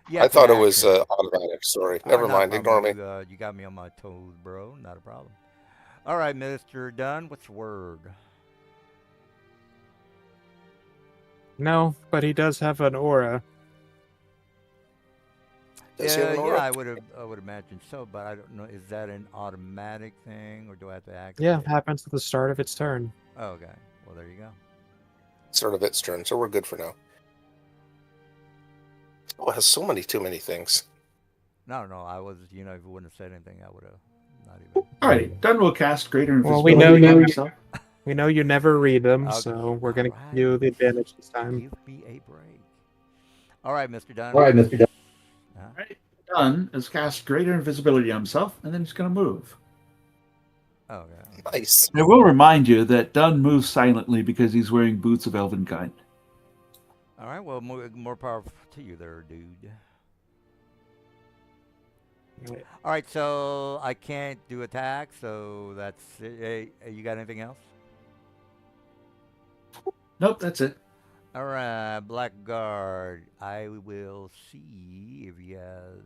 Yeah, I it's an thought it was action. automatic. Sorry, never Not a mind. Ignore me. problem. You got me on my toes, bro. Not a problem. All right, Mr. Dunn, what's your word? No, but he does have an aura. Does he have an aura? Yeah, I would imagine so, but I don't know. Is that an automatic thing, or do I have to activate Yeah, it? happens at the start of its turn. Oh, okay. Well, there you go. Sort of its turn, so we're good for now. Oh, it has too many things. No, I was. If you wouldn't have said anything, I would have not even. All right, Dunn will cast greater Well, invisibility we know on you- himself. We know you never read them, Okay. so we're gonna All give you right. the advantage this time. Give me a break. All right, Mr. Dunn. All right, Dunn has cast greater invisibility on himself, and then he's going to move. Okay. Nice. I will remind you that Dunn moves silently because he's wearing boots of Elvenkind. All right. Well, more power to you there, dude. All right. So I can't do attack. So that's it. Hey, you got anything else? Nope, that's it. All right, Blackguard. I will see if he has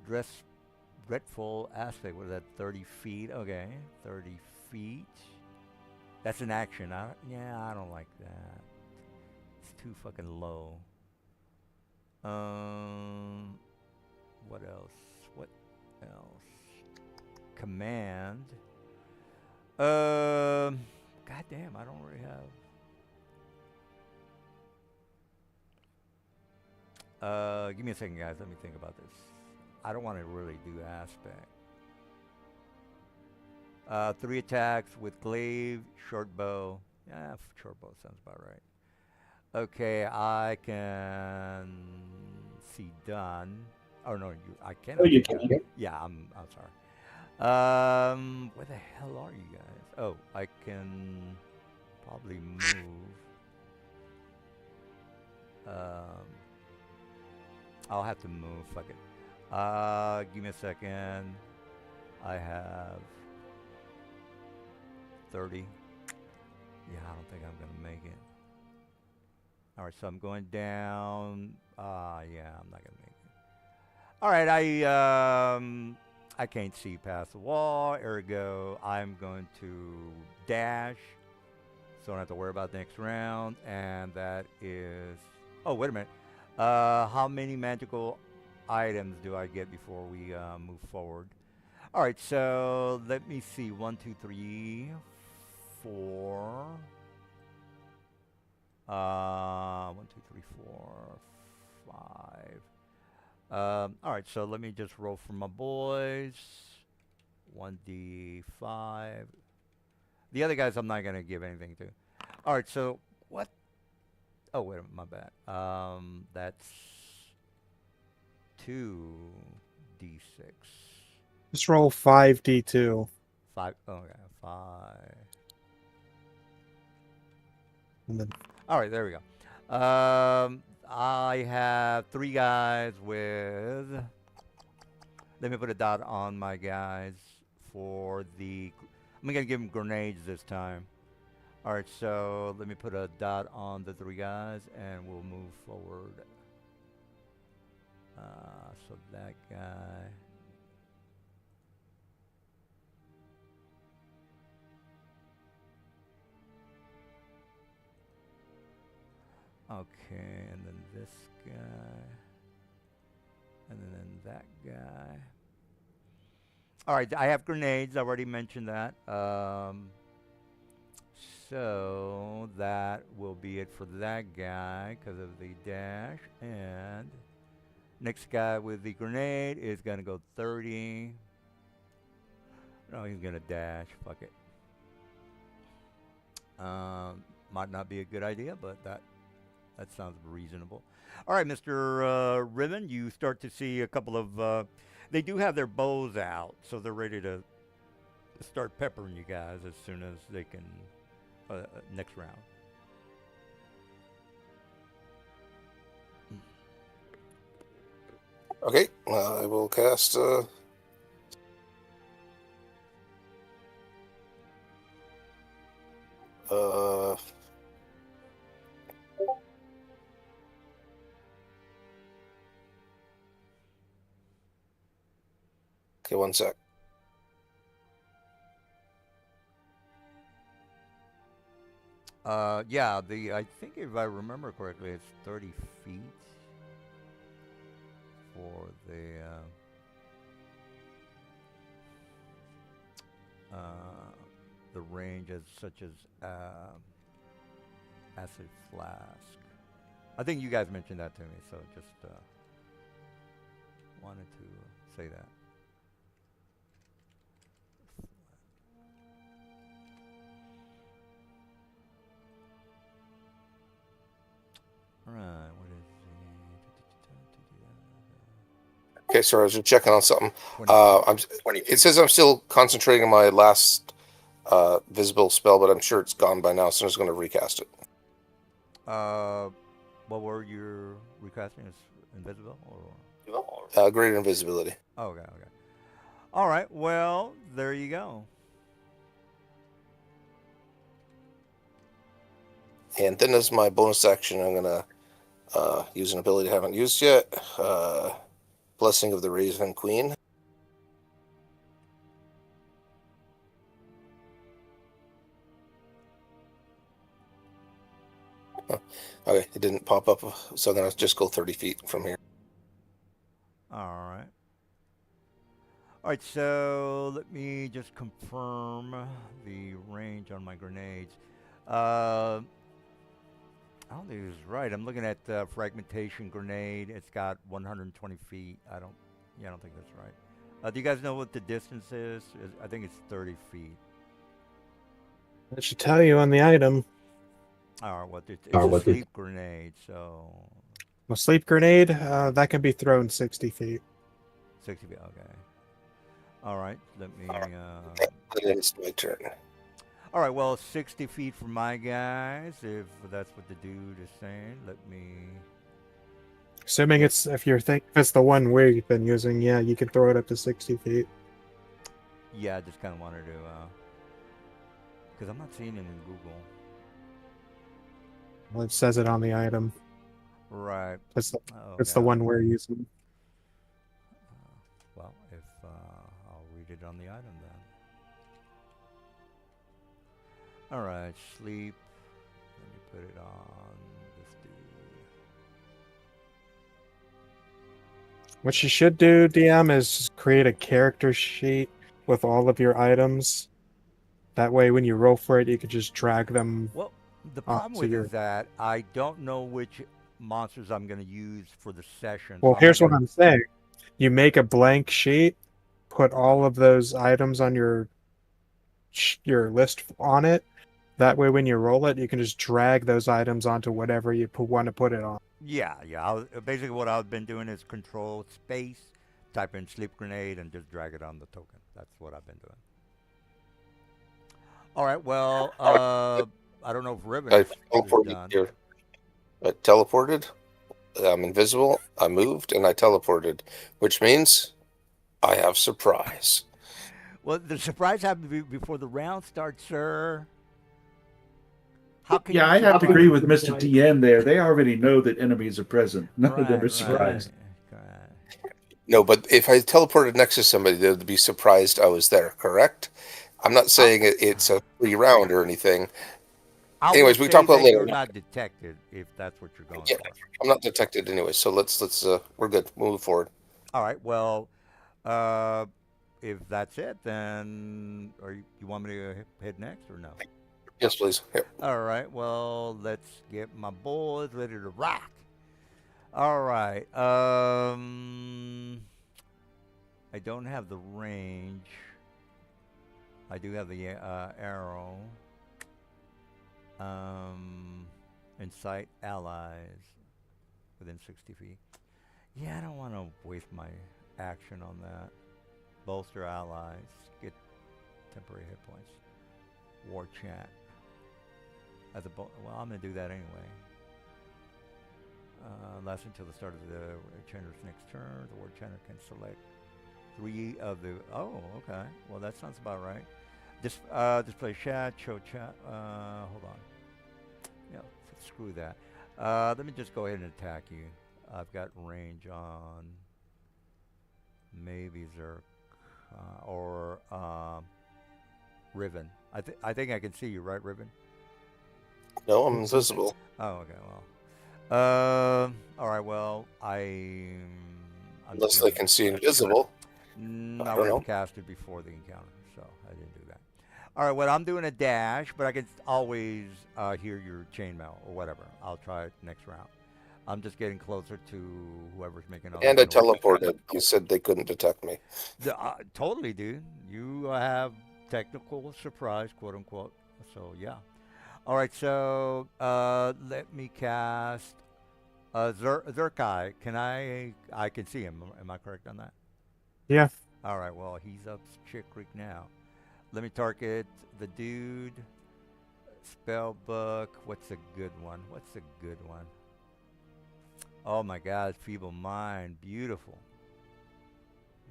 dreadful aspect. What is that? 30 feet. Okay, 30 feet. That's an action. I don't like that. It's too fucking low. What else? What else? Command. God damn, I don't really have. Give me a second, guys. Let me think about this. I don't want to really do aspect. 3 attacks with glaive, short bow. Yeah, short bow sounds about right. Okay, I can see done. Oh no, I can't. Oh, you can. Yeah, I'm sorry. Where the hell are you guys? Oh, I can probably move. Um, I'll have to move. Fuck it. Give me a second. I have 30. Yeah, I don't think I'm gonna make it. All right, so I'm going down. Yeah, I'm not gonna make it. All right, I can't see past the wall. Ergo, I'm going to dash, so I don't have to worry about the next round. And that is. Oh, wait a minute. How many magical items do I get before we move forward? All right, so let me see. 1, 2, 3, 4. 1, 2, 3, 4, 5. All right, so let me just roll for my boys. 1d5. The other guys, I'm not gonna give anything to. All right, so what? Oh wait a minute, my bad. That's 2d6. Just roll 5d2. 5. Okay, 5. And then All right, there we go. I have 3 guys with. Let me put a dot on my guys for the. I'm gonna give them grenades this time. All right, so let me put a dot on the 3 guys, and we'll move forward. So that guy. Okay, and then this guy. And then that guy. All right, I have grenades. I already mentioned that. So that will be it for that guy because of the dash. And next guy with the grenade is going to go 30. No, he's going to dash. Fuck it. Might not be a good idea, but that sounds reasonable. All right, Mr. Ribbon, you start to see a couple of. They do have their bows out, so they're ready to start peppering you guys as soon as they can. Next round. Okay, I will cast. Okay, one sec. Yeah, I think if I remember correctly, it's 30 feet for the range as such as acid flask. I think you guys mentioned that to me, so just wanted to say that. All right, what is Okay, sorry, I was just checking on something. 20. It says I'm still concentrating on my last visible spell, but I'm sure it's gone by now, so I'm just going to recast it. What were you recasting? Is invisible or? Greater invisibility. Okay. All right. Well, there you go. And then as my bonus action, I'm going to use an ability I haven't used yet. Blessing of the Raven Queen. Okay, it didn't pop up, so I'm going to just go 30 feet from here. All right, so let me just confirm the range on my grenades. I don't think this is right. I'm looking at fragmentation grenade. It's got 120 feet. I don't think that's right. Do you guys know what the distance is? I think it's 30 feet. That should tell you on the item. All right, well, it's a sleep grenade, so Well, sleep grenade, that can be thrown 60 feet. 60 feet. Okay. All right. Let me. Then it's my turn. All right. Well, 60 feet for my guys. If that's what the dude is saying, let me. Assuming it's if it's the one we've been using, yeah, you can throw it up to 60 feet. Yeah, I just kind of wanted to. Because I'm not seeing it in Google. Well, it says it on the item. Right. It's the, Oh, it's the God. one we're using. Well, if I'll read it on the item then. All right, sleep. Let me put it on this dude. What you should do, DM, is just create a character sheet with all of your items. That way, when you roll for it, you can just drag them. Well, the problem to with your- is that I don't know which monsters I'm going to use for the session. Well, so I'm here's not what gonna- I'm saying. You make a blank sheet, put all of those items on your list on it. That way, when you roll it, you can just drag those items onto whatever you want to put it on. Yeah. Basically, what I've been doing is control space, type in sleep grenade, and just drag it on the token. That's what I've been doing. All right. Well, I don't know if Ribbon I is teleported done. here. I teleported. I'm invisible. I moved and I teleported, which means I have surprise. Well, the surprise happened before the round starts, sir. How can Yeah, you I have to surprise? agree with Mr. DN there. They already know that enemies are present. None of them are Right. surprised. Right. No, but if I teleported next to somebody, they'd be surprised I was there, correct? I'm not saying it's a free round or anything. I Anyways, will we say talk about that later. you're not detected if that's what you're going Yeah, for. I'm not detected anyway, so let's we're good. Move forward. All right. Well, uh, if that's it, then you want me to head next or no? Yes, please. Here. All right. Well, let's get my boys ready to rock. All right. I don't have the range. I do have the arrow. Incite allies within 60 feet. Yeah, I don't want to waste my action on that. Bolster allies. Get temporary hit points. War chat. Well, I'm going to do that anyway. Lasts until the start of the chanter's next turn. The war chanter can select 3 of the... Oh, okay. Well, that sounds about right. Display chat, show chat. Hold on. Yeah, screw that. Let me just go ahead and attack you. I've got range on maybe Zerk or Riven. I think I can see you, right, Riven? No, I'm invisible. Oh, okay. Well, all right. Well, I'm Unless just they gonna, can see invisible. I don't would know. have casted before the encounter, so I didn't do that. All right. Well, I'm doing a dash, but I can always hear your chainmail or whatever. I'll try it next round. I'm just getting closer to whoever's making all And I this noise. teleported. You said they couldn't detect me. Totally, dude. You have technical surprise, quote unquote. So yeah. All right. So let me cast Zerkai. I can see him. Am I correct on that? Yeah. All right. Well, he's up Chick Creek now. Let me target the dude. Spell book. What's a good one? Oh my God, Feeble Mind, beautiful.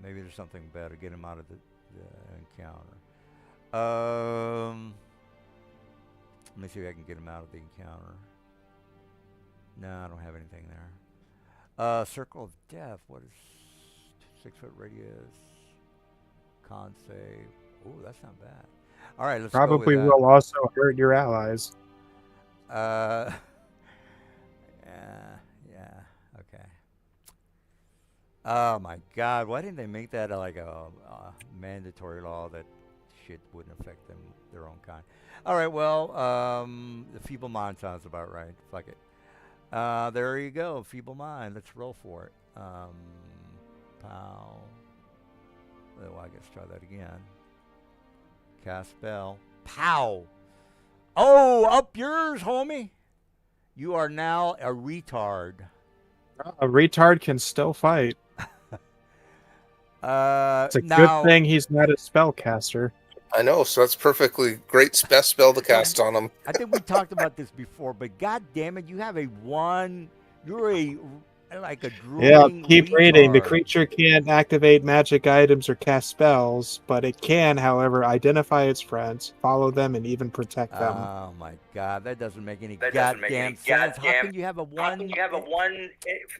Maybe there's something better. Get him out of the encounter. Let me see if I can get him out of the encounter. No, I don't have anything there. Circle of Death. What is 6-foot radius? Con save. Ooh, that's not bad. All right, let's Probably go with will also hurt your allies. that. Yeah. Okay. Oh my God! Why didn't they make that like a mandatory law that shit wouldn't affect their own kind? All right. Well, the Feeble Mind sounds about right. Fuck it. There you go. Feeble Mind. Let's roll for it. Pow. Well, I guess try that again. Cast spell. Pow. Oh, up yours, homie. You are now a retard. A retard can still fight. It's a good Now, thing he's not a spellcaster. I know, so that's perfectly great best spell to cast on him. I think we talked about this before, but god damn it, you have a one. You're a like a Yeah, drooling keep reading. The retard. creature can't activate magic items or cast spells, but it can, however, identify its friends, follow them, and even protect them. Oh my god, that doesn't make any goddamn sense. How can you have a one?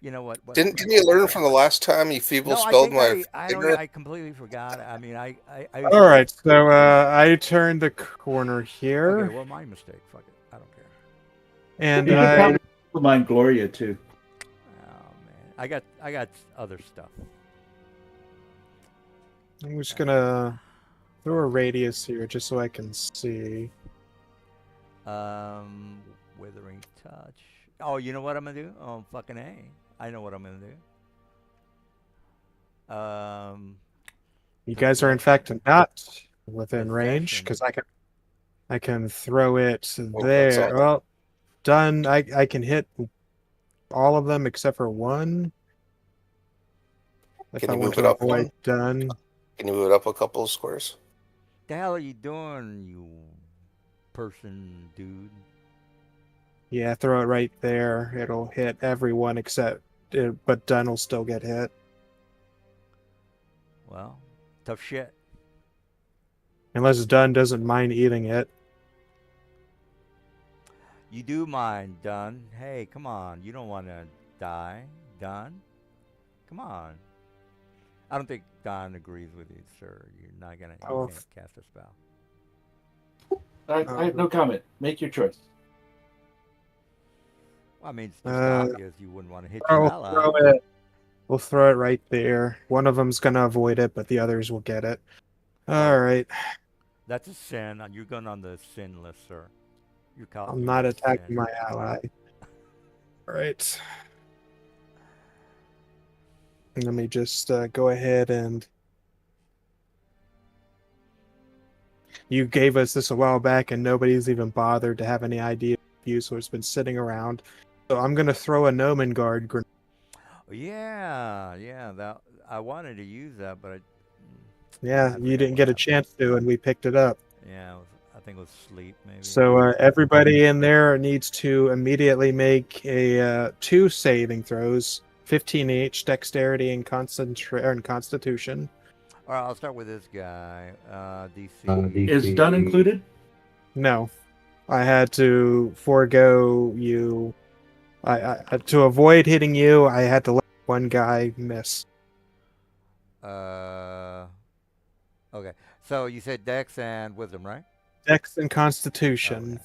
You know what? Didn't you learn from the last time you feeble No, I spelled think my I don't. finger? I completely forgot. I mean, I All right, so I turned the corner here, Okay, well, my mistake. Fuck it. I don't care. and You can I probably mind Gloria too. Oh man, I got other stuff. I'm just gonna throw a radius here just so I can see. Withering touch. Oh, you know what I'm gonna do? Oh, fucking A. I know what I'm gonna do. You guys are in fact not within range Possession. because I can throw it that's there. all. Well, done. I can hit all of them except for one. If Can I you want move to it up avoid one? done. Can you move it up a couple of squares? The hell are you doing, you person, dude? Yeah, throw it right there. It'll hit everyone except, but done will still get hit. Well, tough shit. Unless done doesn't mind eating it. You do mind, Dunn. Hey, come on. You don't want to die, Dunn. Come on. I don't think Don agrees with you, sir. You're not gonna. You Oh. can't cast a spell. I have no comment. Make your choice. Well, I mean, it's just obvious you wouldn't want to hit your ally. Throw it. We'll throw it right there. One of them's gonna avoid it, but the others will get it. All right. That's a sin. You're going on the sin list, sir. You're I'm not attacking my ally. All right. Let me just go ahead and. You gave us this a while back, and nobody's even bothered to have any idea of you, so it's been sitting around. So I'm gonna throw a Gnomon Guard grenade. Yeah. That I wanted to use that, but Yeah, I you forgot didn't what get a happened. chance to, and we picked it up. Yeah, I think it was sleep, maybe. So everybody in there needs to immediately make a 2 saving throws, 15 each, dexterity and constitution. All right, I'll start with this guy. DC. Is done included? No, I had to forego you. I to avoid hitting you, I had to let one guy miss. Okay. So you said Dex and Wisdom, right? Dex and constitution.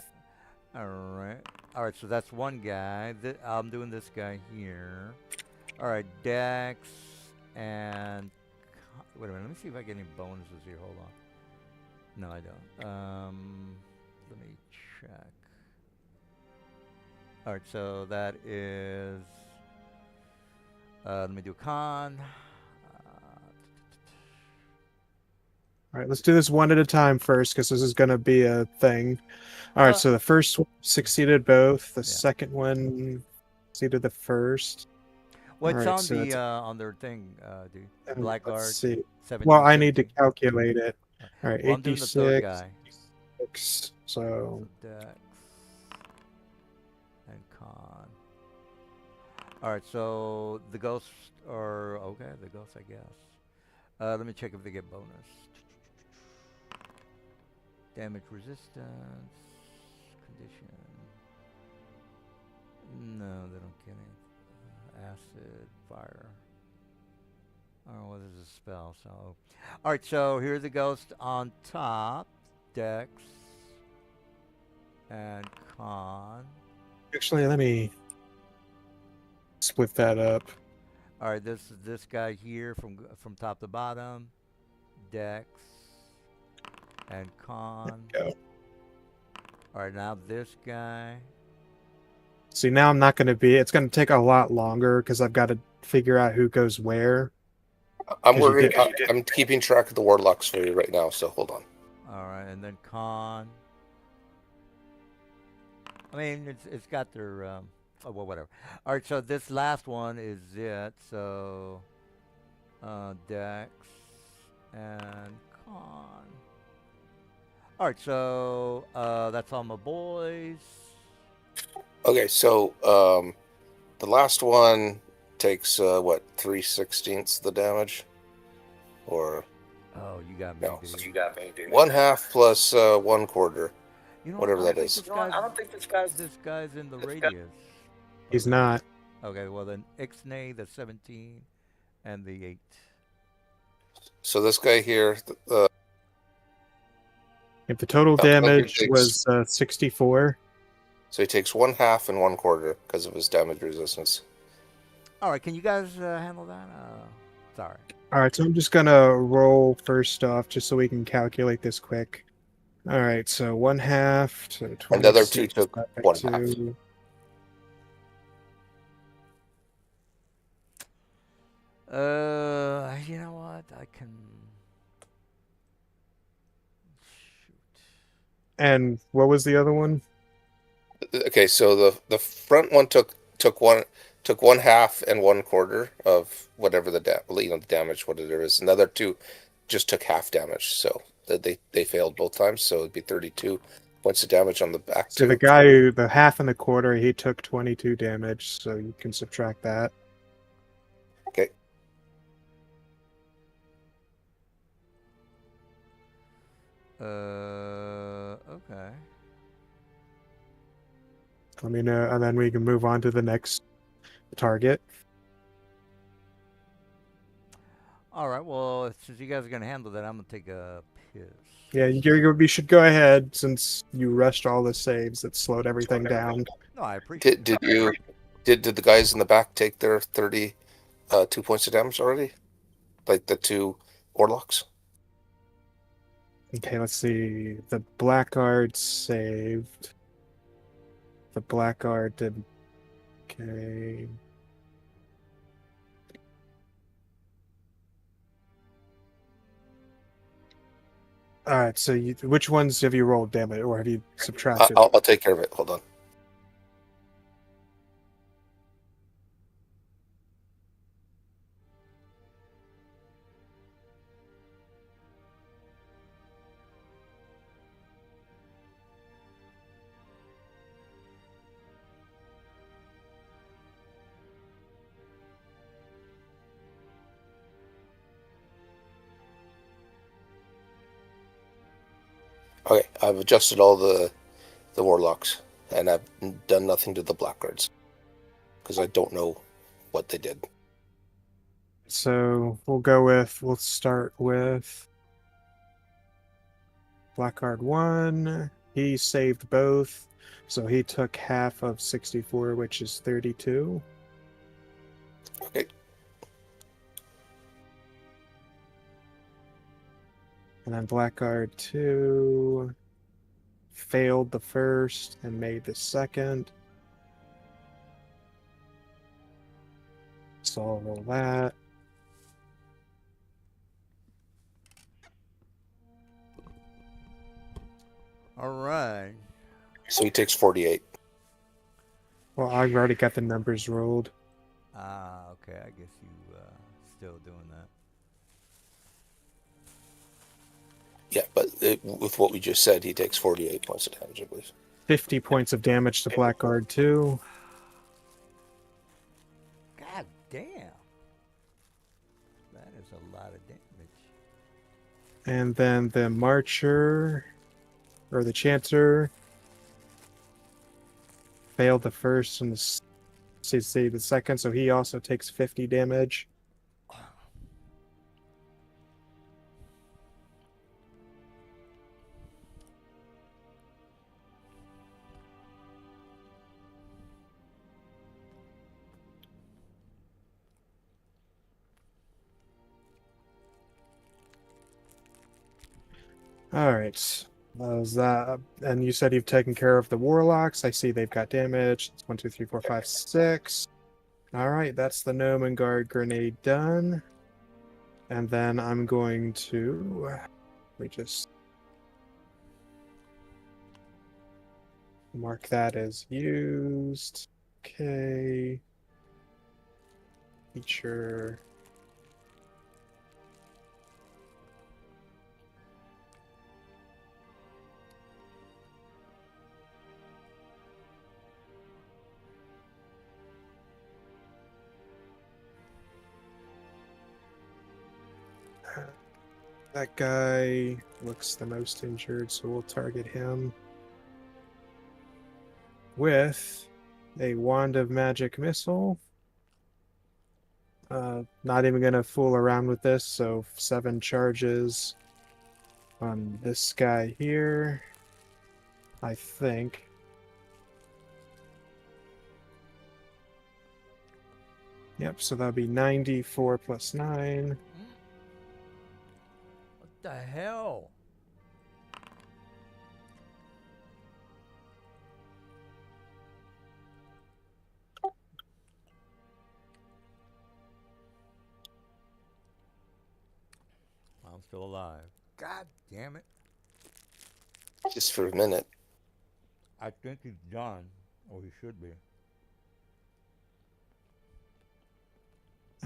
Okay. All right. So that's one guy. I'm doing this guy here. All right, Dex and wait a minute. Let me see if I get any bonuses here. Hold on. No, I don't. Let me check. All right, so that is. Let me do con. All right, let's do this one at a time first, because this is going to be a thing. All right, so the first one succeeded both. The second one succeeded the first. What's right, on so the on their thing, dude? Blackguard. Let's see. 17, Well, I need to 17. calculate it. All right, Well, I'm doing the third 86. guy. 6, so Dex and con. All right, so the ghosts are okay. The ghosts, I guess. Let me check if they get bonus. Damage resistance condition. No, they don't get any. Acid, fire. Oh, well, there's a spell. So, all right. So here's the ghost on top. Dex and con. actually, let me split that up. All right, this guy here from top to bottom, Dex and con. There we go. All right, now this guy. See, now I'm not going to be. It's going to take a lot longer because I've got to figure out who goes where. I'm 'Cause you worried. did- I'm keeping track of the warlocks for you right now, so hold on. All right, and then con. I mean, it's got their Oh, well, whatever. All right, so this last one is it. So, Dex and Con. All right, so that's all my boys. Okay, so the last one takes what, 3/16 the damage, or Oh, you got me, no? dude. You got me, dude. 1/2 plus 1/4, You know what? whatever I don't that think is. I don't think this guy's in the radius. He's not. Okay, well then Ixnay the 17 and the 8. So this guy here, If the total damage was 64. so he takes 1/2 and 1/4 because of his damage resistance. All right, can you guys handle that? Sorry. All right, so I'm just gonna roll first off, just so we can calculate this quick. All right, so 1/2 to And the other two 26 took divided by 1/2. 2. You know what? I can shoot. And what was the other one? Okay, so the front one took 1/2 and 1/4 of whatever the the damage, what it is. And the other two just took half damage, so they failed both times. So it'd be 32 points of damage on the back So the two. guy who, the 1/2 and the 1/4, he took 22 damage, so you can subtract that. Okay. Okay. Let me know, and then we can move on to the next target. All right. Well, since you guys are gonna handle that, I'm gonna take a piss. Yeah, we should go ahead since you rushed all the saves that slowed everything down. No, I appreciate. Did the guys in the back take their 2 points of damage already? Like the two Orlocks? Okay, let's see. The Blackguard saved. The Blackguard did. Okay. All right. So, which ones have you rolled damage, or have you subtracted? I'll take care of it. Hold on. Okay, I've adjusted all the Warlocks, and I've done nothing to the Blackguards because I don't know what they did. So we'll start with Blackguard 1. He saved both, so he took half of 64, which is 32. Okay. And then Blackguard 2 failed the first and made the second. So I'll roll that. All right. So he takes 48. Well, I've already got the numbers rolled. Ah, okay. I guess you still doing that. Yeah, but with what we just said, he takes 48 points of damage, I believe. 50 points of damage to Blackguard 2. God damn. That is a lot of damage. And then the Marcher, or the Chanter, failed the first and the second, so he also takes 50 damage. All right. Was that? And you said you've taken care of the Warlocks. I see they've got damage. It's 1, 2, 3, 4, 5, 6. All right, that's the Gnomon Guard grenade done. And then I'm going to. Let me just mark that as used. Okay. Feature. That guy looks the most injured, so we'll target him with a Wand of Magic Missile. Not even going to fool around with this, so 7 charges on this guy here, I think. Yep, so that'll be 94 plus 9. What the hell? I'm still alive. God damn it. Just for a minute. I think he's done, or he should be.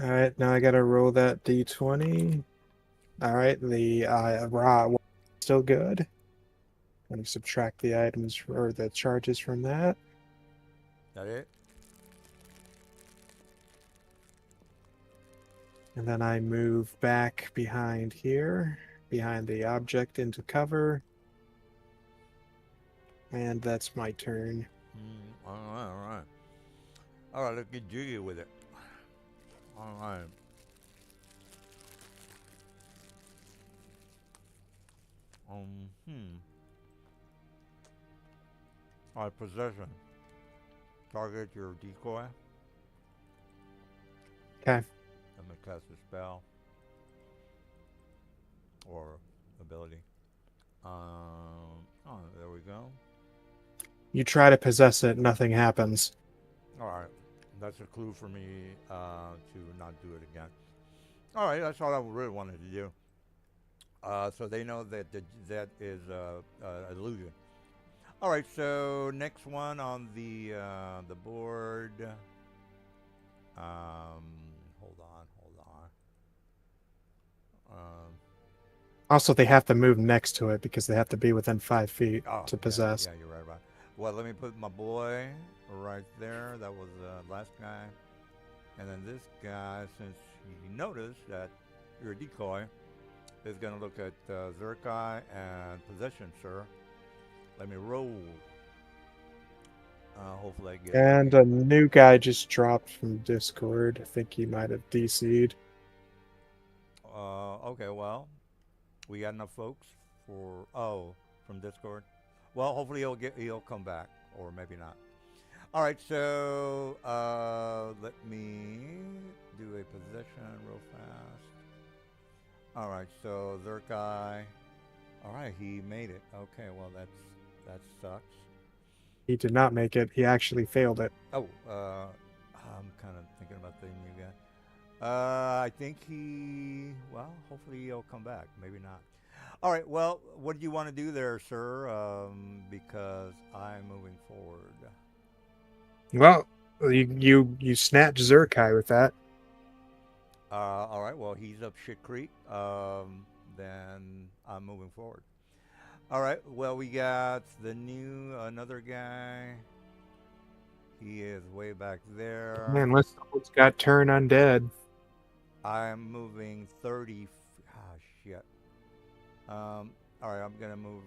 All right, now I got to roll that d20. All right, the raw still good. Let me subtract the items or the charges from that. That it? And then I move back behind here, behind the object into cover. And that's my turn. All right, all right. All right, let's get jiggy with it. All right. All right, possession. Target your decoy. Okay. I'm gonna cast a spell or ability. Oh, there we go. You try to possess it, nothing happens. All right, that's a clue for me to not do it again. All right, that's all I really wanted to do. So they know that that is illusion. All right, so next one on the board. Hold on. Also, they have to move next to it because they have to be within 5 feet to possess. Yeah, you're right about it. Well, let me put my boy right there. That was the last guy. And then this guy, since you noticed that you're a decoy, is going to look at Zerkai and possession, sir. Let me roll. Hopefully I get it. And a new guy just dropped from Discord. I think he might have DC'd. Okay, well, we got enough folks for from Discord. Well, hopefully he'll come back, or maybe not. All right, so let me do a possession real fast. All right, so Zerkai. All right, he made it. Okay, well that sucks. He did not make it. He actually failed it. Oh, I'm kind of thinking about the new guy. I think well, hopefully he'll come back. Maybe not. All right, well, what do you want to do there, sir? Because I'm moving forward. Well, you snatch Zerkai with that. All right, well, he's up shit creek. Then I'm moving forward. All right, well, we got another guy. He is way back there. Man, let's someone's got turn undead. I'm moving 30. Shit. All right, I'm gonna move.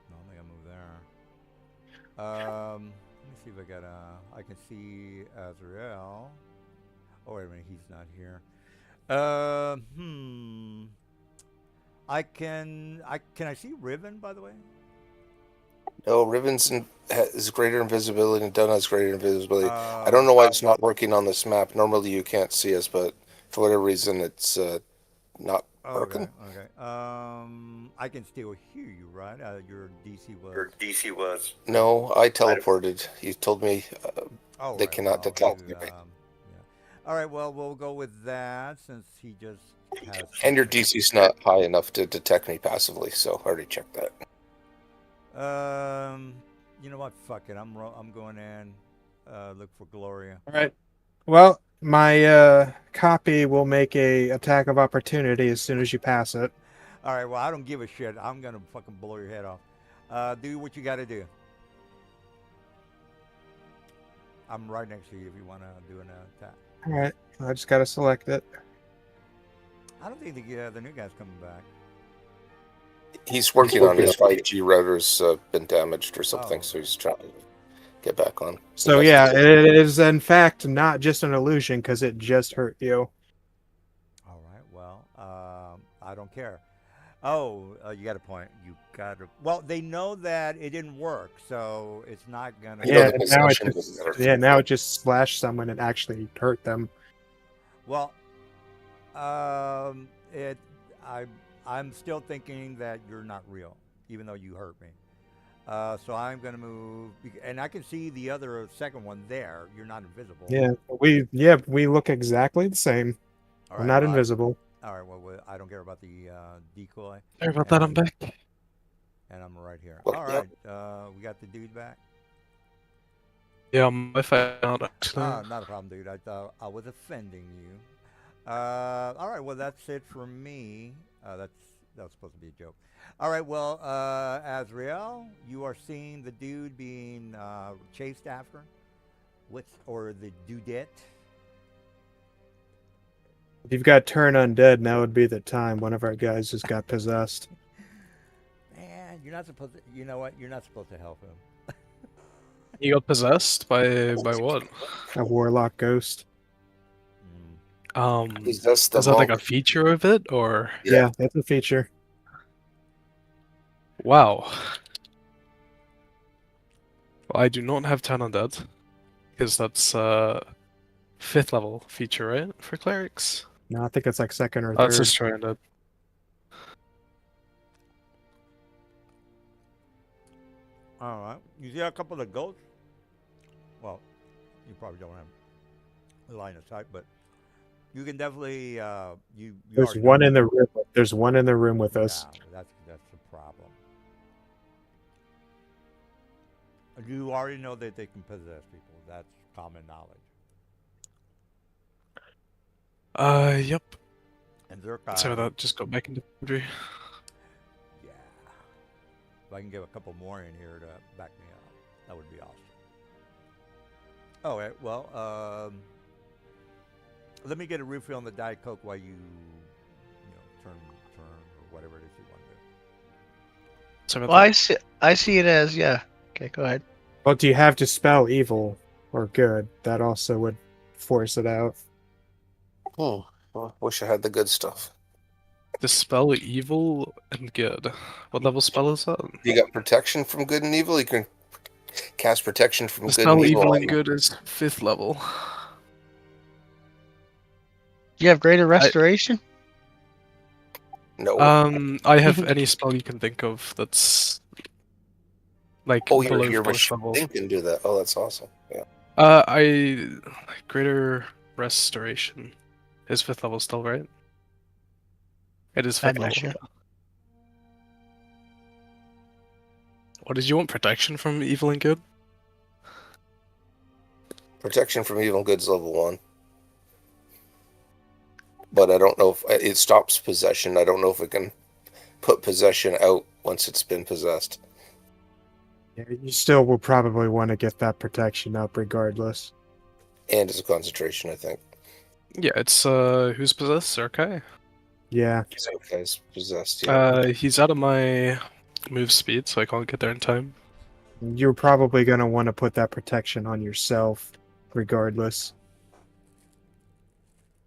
No, I'm gonna move there. Let me see if I can see Azrael. Oh wait a minute, he's not here. Can I see Riven, by the way? No, Riven's has greater invisibility and Dunn has greater invisibility. I don't know why it's not working on this map. Normally you can't see us, but for whatever reason it's not working. Okay. I can still hear you, right? Your DC was. No, I teleported. He told me they right, cannot well, detect me. yeah. All right, well, we'll go with that since he just has. And your DC's not high enough to detect me passively, so I already checked that. You know what? Fuck it. I'm going in. look for Gloria. All right. Well, my copy will make a attack of opportunity as soon as you pass it. All right. Well, I don't give a shit. I'm gonna fucking blow your head off. Do what you got to do. I'm right next to you if you want to do an attack. All right. I just gotta select it. I don't think the new guy's coming back. He's working on his 5G router's been damaged or something, Oh. so he's trying to get back on. So yeah, it is in fact not just an illusion because it just hurt you. All right. Well, I don't care. Oh, you got a point. You got to. Well, they know that it didn't work, so it's not gonna. You know Yeah, the now it possession just doesn't matter. now it just slashed someone and actually hurt them. Well, I'm still thinking that you're not real, even though you hurt me. So I'm gonna move, and I can see the other second one there. You're not invisible. Yeah, we look exactly the same. All We're right, not well, invisible. All right. Well, I don't care about the decoy. Sorry about that, I'm back. And I'm right here. Well, All right. We got the dude back. Yeah, my phone out actually. Not a problem, dude. I thought I was offending you. All right. Well, that's it for me. That was supposed to be a joke. All right. Well, Azrael, you are seeing the dude being chased after, or the dudette. If you've got turn undead, now would be the time. One of our guys just got possessed. Man, you're not supposed to. You know what? You're not supposed to help him. You got possessed by what? A warlock ghost. Is that Is that like a feature of it, or? Yeah, that's a feature. Wow. Well, I do not have 10 undead, because that's 5th level feature, right, for clerics? No, I think it's like second or Oh, it's third. just try undead. All right. You see a couple of ghosts? Well, you probably don't have line of sight, but you can definitely you. There's already one know. in the room. There's one in the room with us. Yeah, that's the problem. You already know that they can possess people. That's common knowledge. Yep. And Zerkai. So that just got back into inventory. Yeah. If I can get a couple more in here to back me up, that would be awesome. Oh, well, let me get a refill on the Diet Coke while you turn or whatever it is you want to do. So Well, I see it as yeah. Okay, go ahead. Well, do you have to spell evil or good? That also would force it out. Well, wish I had the good stuff. Dispel evil and good. What level spell is that? You got protection from good and evil. You can cast protection from good Dispel and evil. evil and good is 5th level. Do you have greater restoration? No. I have any spell you can think of that's like Oh, below your 4th level. thing can do that. Oh, that's awesome. Yeah. Greater restoration is 5th level still, right? It is 5th I'm level. not sure. What did you want? Protection from evil and good? Protection from evil and good's level 1. But I don't know if it stops possession. I don't know if it can put possession out once it's been possessed. Yeah, you still will probably want to get that protection up regardless. And it's a concentration, I think. Yeah, it's who's possessed? Okay. Yeah. So guy's possessed. Yeah. He's out of my move speed, so I can't get there in time. You're probably going to want to put that protection on yourself regardless.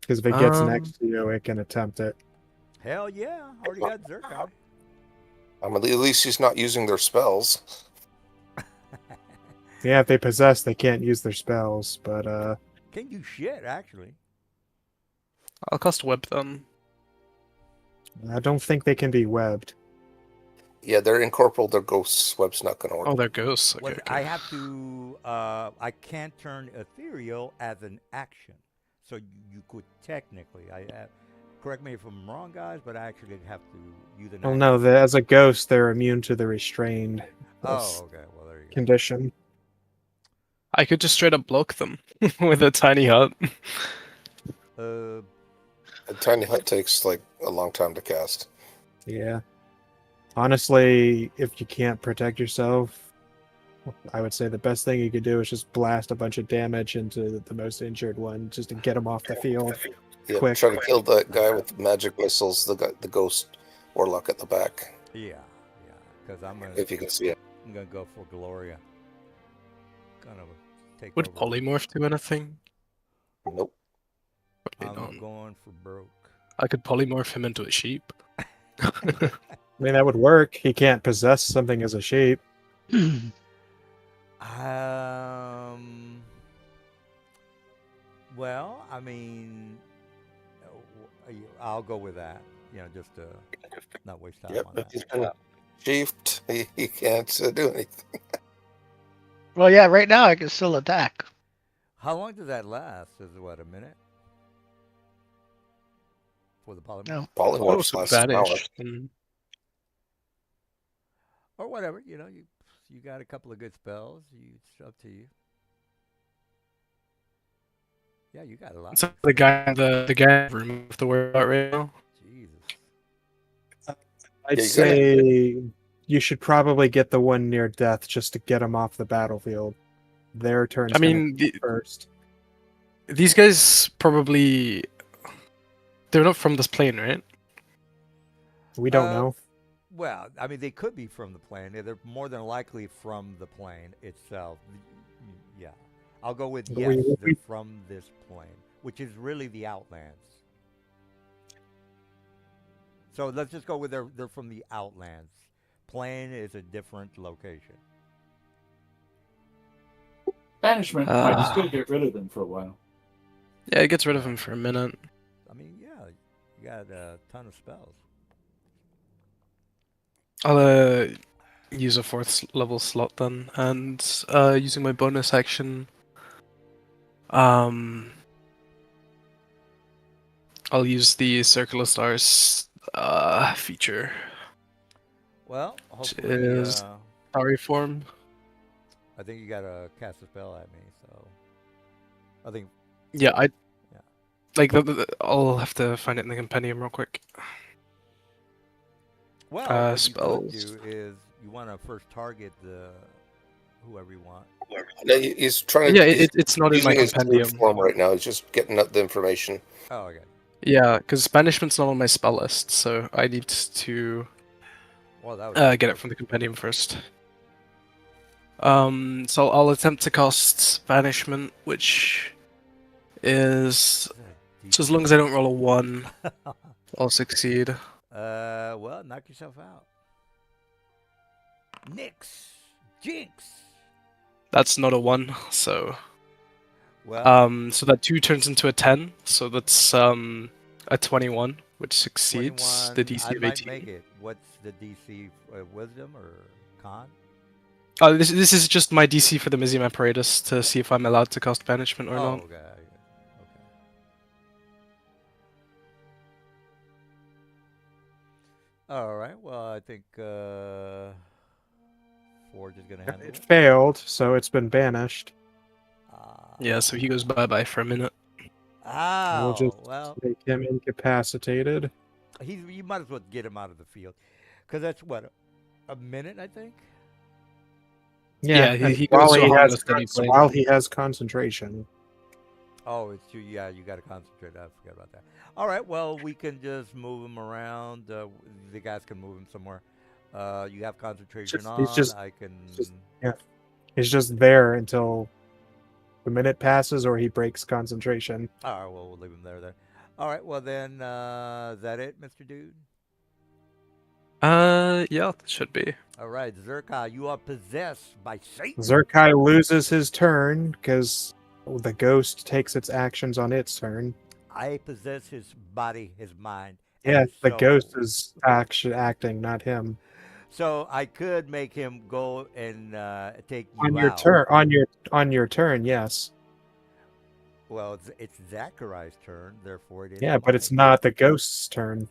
Because if it gets next to you, it can attempt it. Hell yeah, already got Zerkai. At least he's not using their spells. Yeah, if they possess, they can't use their spells, but Can't do shit, actually. I'll cast web then. I don't think they can be webbed. Yeah, they're incorporeal. Their ghosts. Web's not going to work. Oh, they're ghosts. Okay, Well, okay. I have to. I can't turn ethereal as an action, so you could technically. Correct me if I'm wrong, guys, but I actually have to use an. Well, action. no, as a ghost, they're immune to the restrained Oh, okay. Well, there you go. condition. I could just straight up block them with a tiny hut. Uh, A tiny hut takes like a long time to cast. Yeah. Honestly, if you can't protect yourself, I would say the best thing you could do is just blast a bunch of damage into the most injured one, just to get him off the field. Yeah, Quick. try to kill that guy with the magic missiles, the ghost warlock at the back, yeah, because I'm if you can see it. gonna go for Gloria. Gonna take Would over. polymorph do anything? Nope. Probably I'm not. going for broke. I could polymorph him into a sheep. I mean, that would work. He can't possess something as a sheep. Well, I mean, I'll go with that. Just to not waste time Yep. on If that. he's been chiefed, he can't do anything. Well, yeah, right now I can still attack. How long does that last? Is it what, a minute? For the polymorph? No. Polymorphs last an hour. Vanished. Or whatever, you got a couple of good spells. It's up to you. Yeah, you got a lot. So the guy in the guy in the room with the word out right now. Jesus. I'd Yeah, you say you should probably get the one near death just to get him off the battlefield. Their turn's I mean, first. these guys probably they're not from this plane, right? We don't know. Well, I mean, they could be from the plane. They're more than likely from the plane itself. Yeah. I'll go with yes, they're from this plane, which is really the Outlands. So let's just go with they're from the Outlands. Plane is a different location. Banishment might still get rid of them for a while. Yeah, it gets rid of him for a minute. I mean, yeah, you got a ton of spells. I'll use a 4th level slot then, and using my bonus action, I'll use the Circle of Stars feature. Well, Which hopefully, is Starry Form. I think you got to cast a spell at me, so I think. Yeah, like I'll have to find it in the compendium real quick. Well, what spells. you could do is you want to first target whoever you want. No, he's trying. Yeah, He's it's not in my using his compendium. food form right now. He's just getting up the information. Oh, okay. Yeah, because Banishment's not on my spell list, so I need to Well, that was get it from the compendium first. So I'll attempt to cast Banishment, which is so as long as I don't roll a 1, I'll succeed. Well, knock yourself out. Nix. Jinx. That's not a 1, so Well, so that 2 turns into a 10, so that's a 21, which succeeds 21, the DC I of might 18. make it. What's the DC? Wisdom or con? This is just my DC for the Mizium Apparatus to see if I'm allowed to cast Banishment or not. Okay. All right. Well, I think Forge is gonna handle It it. failed, so it's been banished. Yeah, so he goes bye-bye for a minute. We'll just Well, make him incapacitated. you might as well get him out of the field, because that's what a minute, I think. Yeah, and he while goes he so has on a steady plane. while he has concentration. Oh, it's true. Yeah, you got to concentrate. I forgot about that. All right. Well, we can just move him around. The guys can move him somewhere. You have concentration on. I can. He's just there until the minute passes or he breaks concentration. All right. Well, we'll leave him there then. All right. Well, then, is that it, Mr. Dude? Yeah, that should be. All right, Zerka, you are possessed by Satan. Zerkai loses his turn because the ghost takes its actions on its turn. I possess his body, his mind. Yeah, and the soul. ghost is acting, not him. So I could make him go and take you On your out. turn, on your turn, yes. Well, it's Zachariah's turn, therefore it is. Yeah, but it's not the ghost's turn.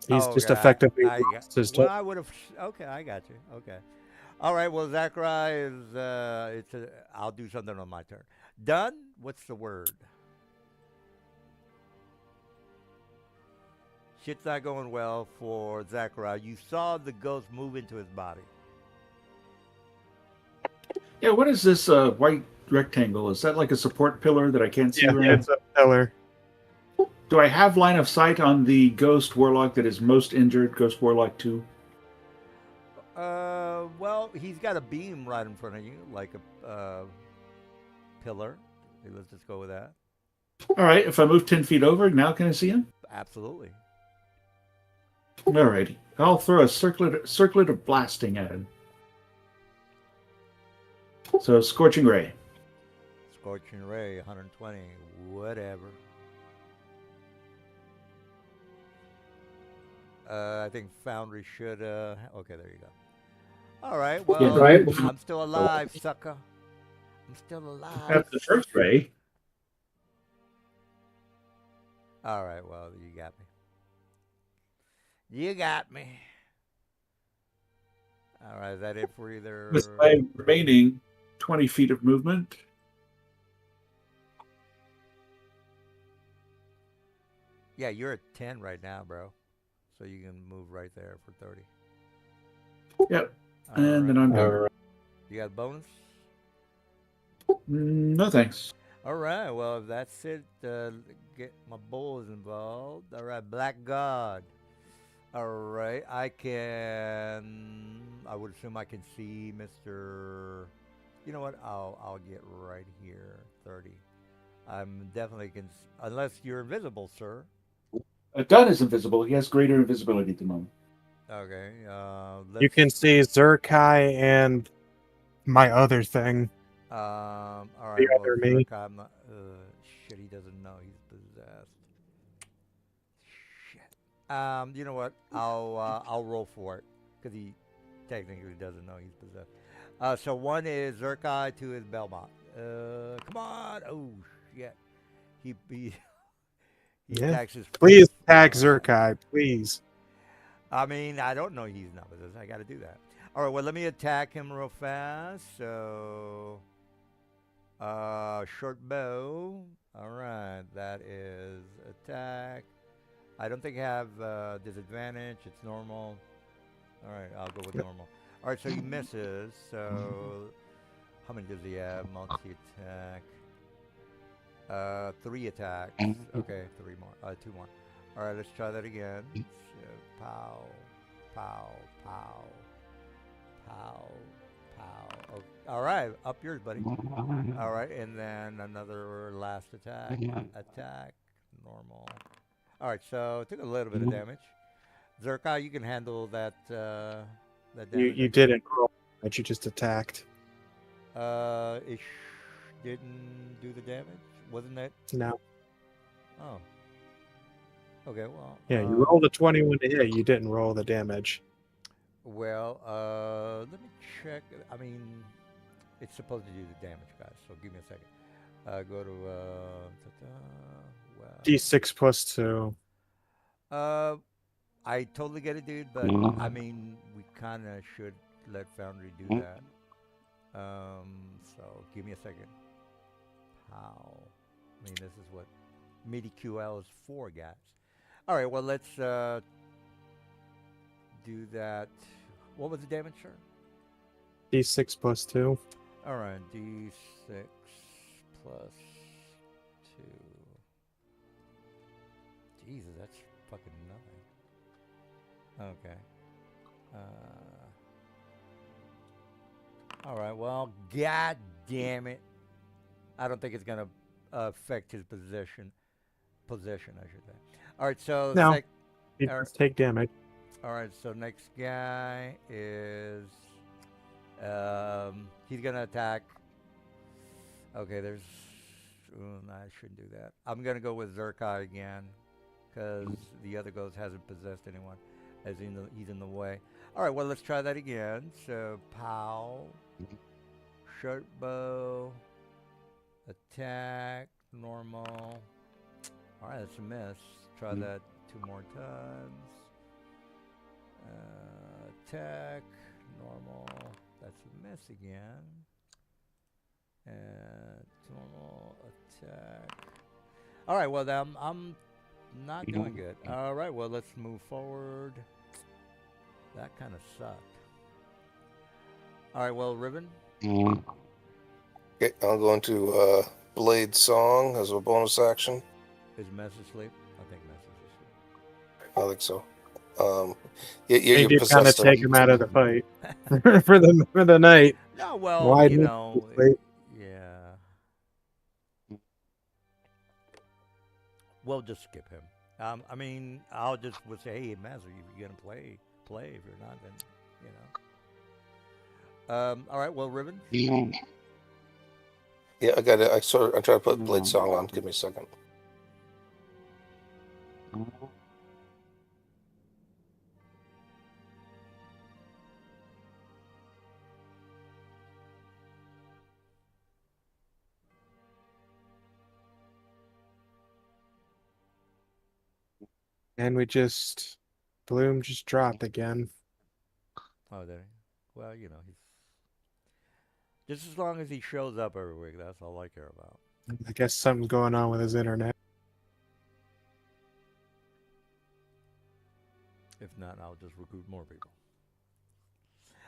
He's just effectively lost his turn. Well, I would have. Okay, I got you. Okay. All right. Well, Zachariah is. I'll do something on my turn. Done. What's the word? Shit's not going well for Zachariah. You saw the ghost move into his body. Yeah, what is this white rectangle? Is that like a support pillar that I can't see Yeah, right it's a pillar. now? Do I have line of sight on the ghost warlock that is most injured, Ghost Warlock 2? Well, he's got a beam right in front of you, like a pillar. Let's just go with that. All right, if I move 10 feet over, now can I see him? Absolutely. All righty. I'll throw a circlet of blasting at him. So, Scorching Ray. Scorching Ray, 120, whatever. I think Foundry should. Okay, there you go. All right. Well, Yeah, right. I'm still alive, sucker. I'm still alive. That's the first ray. All right. Well, you got me. You got me. All right. Is that it for either? With my remaining 20 feet of movement. Yeah, you're at 10 right now, bro. So you can move right there for 30. Yep. All And then I'm done. You got a bonus? No thanks. All right. Well, if that's it, get my bulls involved. All right. Black God. All right. I would assume I can see Mr. You know what? I'll get right here. 30. I'm definitely unless you're invisible, sir. Dunn is invisible. He has greater invisibility at the moment. Okay. You can see Zerkai and my other thing. All right. The Well, other me. Zerka, I'm not. Shit. He doesn't know he's possessed. Shit. You know what? I'll roll for it because he technically doesn't know he's possessed. So one is Zerkai, two is Belmont. Come on! Oh shit! He Yeah. attacks his. Please attack Zerkai, please. I mean, I don't know he's not possessed. I got to do that. All right. Well, let me attack him real fast. So, short bow. All right, that is attack. I don't think I have disadvantage. It's normal. All right, I'll go with normal. All right, so he misses. So, how many does he have? Multi-attack. 3 attacks. Okay, 3 more. 2 more. All right, let's try that again. So, pow, pow, pow, pow, pow. Oh, all right, up yours, buddy. All right, and then another last attack. Attack, normal. All right, so took a little bit of damage. Zerkai, you can handle that. That damage. You didn't roll, but you just attacked. It didn't do the damage, wasn't it? No. Oh. Okay, well. Yeah, you rolled a 21 to hit. You didn't roll the damage. Well, let me check. I mean, it's supposed to do the damage, guys. So give me a second. Go to well. D6 plus 2. I totally get it, dude. But I mean, we kind of should let Foundry do that. So give me a second. How? I mean, this is what MIDI QL is for, guys. All right, well, let's do that. What was the damage, sir? D6 plus 2. All right, D6 plus 2. Jesus, that's fucking nothing. Okay. All right, well, god damn it. I don't think it's going to affect his position, I should say. All right, so No. You just take damage. all right, so next guy is he's gonna attack. Okay, there's no, I shouldn't do that. I'm gonna go with Zerkai again because the other ghost hasn't possessed anyone, as he's in the way. All right, well let's try that again. So pow, short bow, attack, normal. All right, that's a miss. Try that 2 more times. Attack, normal. That's a miss again. And normal attack. All right, well, then I'm not doing good. All right, well, let's move forward. That kind of sucked. All right, well, Ribbon. Okay, I'll go into Blade Song as a bonus action. Is Mess asleep? I think Mess is asleep. I think so. You Maybe kind of possessed take him. him out of the fight for the night. No, well, Why you didn't know, you sleep? yeah. We'll just skip him. I mean, I'll just would say, hey, Maz, are you gonna play? Play. If you're not, then you know. All right. Well, Ribbon. Yeah, I got it. I'm trying to put Blade Song on. Give me a second. And Bloom just dropped again. Oh, there. Well, you know, he's just as long as he shows up every week. That's all I care about. I guess something's going on with his internet. If not, I'll just recruit more people.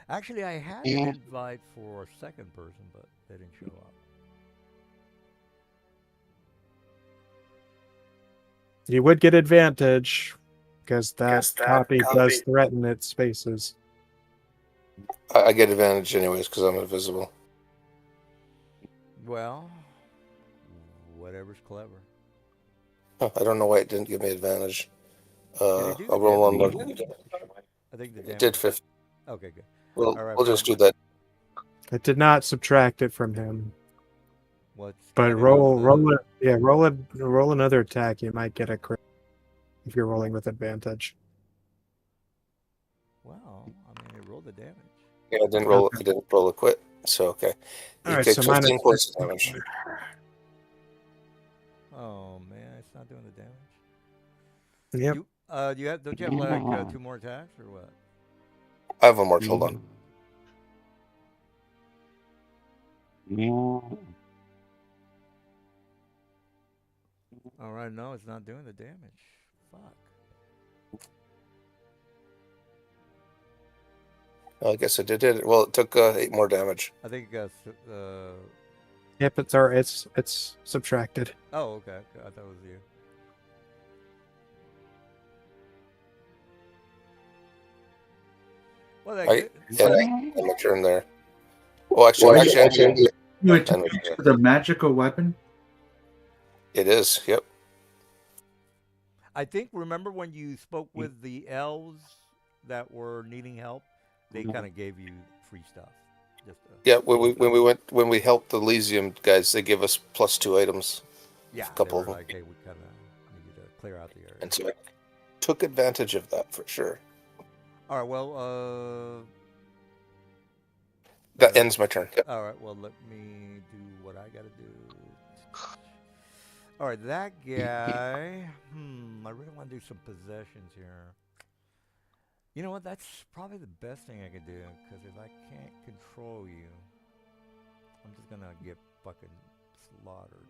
Actually, I had an invite for a second person, but they didn't show up. You would get advantage because that copy does threaten its spaces. I get advantage anyways because I'm invisible. Well, whatever's clever. Huh, I don't know why it didn't give me advantage. Did it do I'll the roll one more. damage? I think the It damage. did 50. Okay, good. We'll, All right, we'll just fine. do that. It did not subtract it from him. What's But got it roll over the- roll another attack. You might get a crit if you're rolling with advantage. Well, I mean, it rolled the damage. Yeah, I didn't roll. I didn't roll a quit. So okay. You All right, take so 15 minus points of damage. Oh man, it's not doing the damage. Yep. Don't you have like 2 more attacks or what? I have one more. Hold on. All right, no, it's not doing the damage. Fuck. I guess I did it. Well, it took 8 more damage. I think it got. Yep, it's subtracted. Oh, okay. I thought it was you. Well, that's Right? good. Yeah, I'm a turn there. Well, actually, You attack with a magical weapon? it is. Yep. I think, remember when you spoke with the elves that were needing help? They kind of gave you free stuff. Just Yeah. When we helped the Elysium guys, they give us +2 items. yeah, couple they of were them. like, hey, we kind of need you to clear out the area. And so I took advantage of that for sure. All right, well, That ends my turn. Yep. all right, well, let me do what I gotta do. All right, that guy. I really want to do some possessions here. You know what? That's probably the best thing I could do, because if I can't control you, I'm just gonna get fucking slaughtered.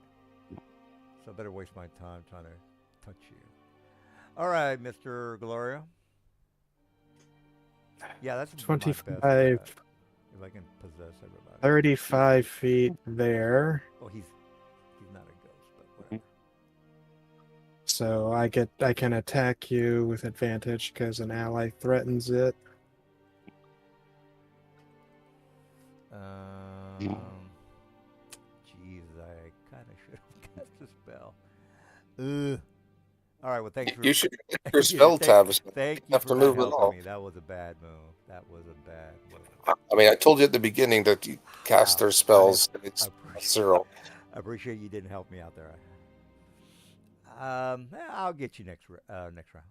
So I better waste my time trying to touch you. All right, Mr. Gloria. Yeah, that's my best 25, bet, if I can possess everybody. 35 feet there. Oh, he's not a ghost, but whatever. So I can attack you with advantage because an ally threatens it. Jeez, I kind of should have cast a spell. Ugh. All right, well, thanks for... You should get your spell tabs. Thank you Have for to not move it all. helping me. That was a bad move. That was a bad move. I mean, I told you at the beginning that you cast their spells. It's 0. I appreciate you didn't help me out there. I'll get you next round.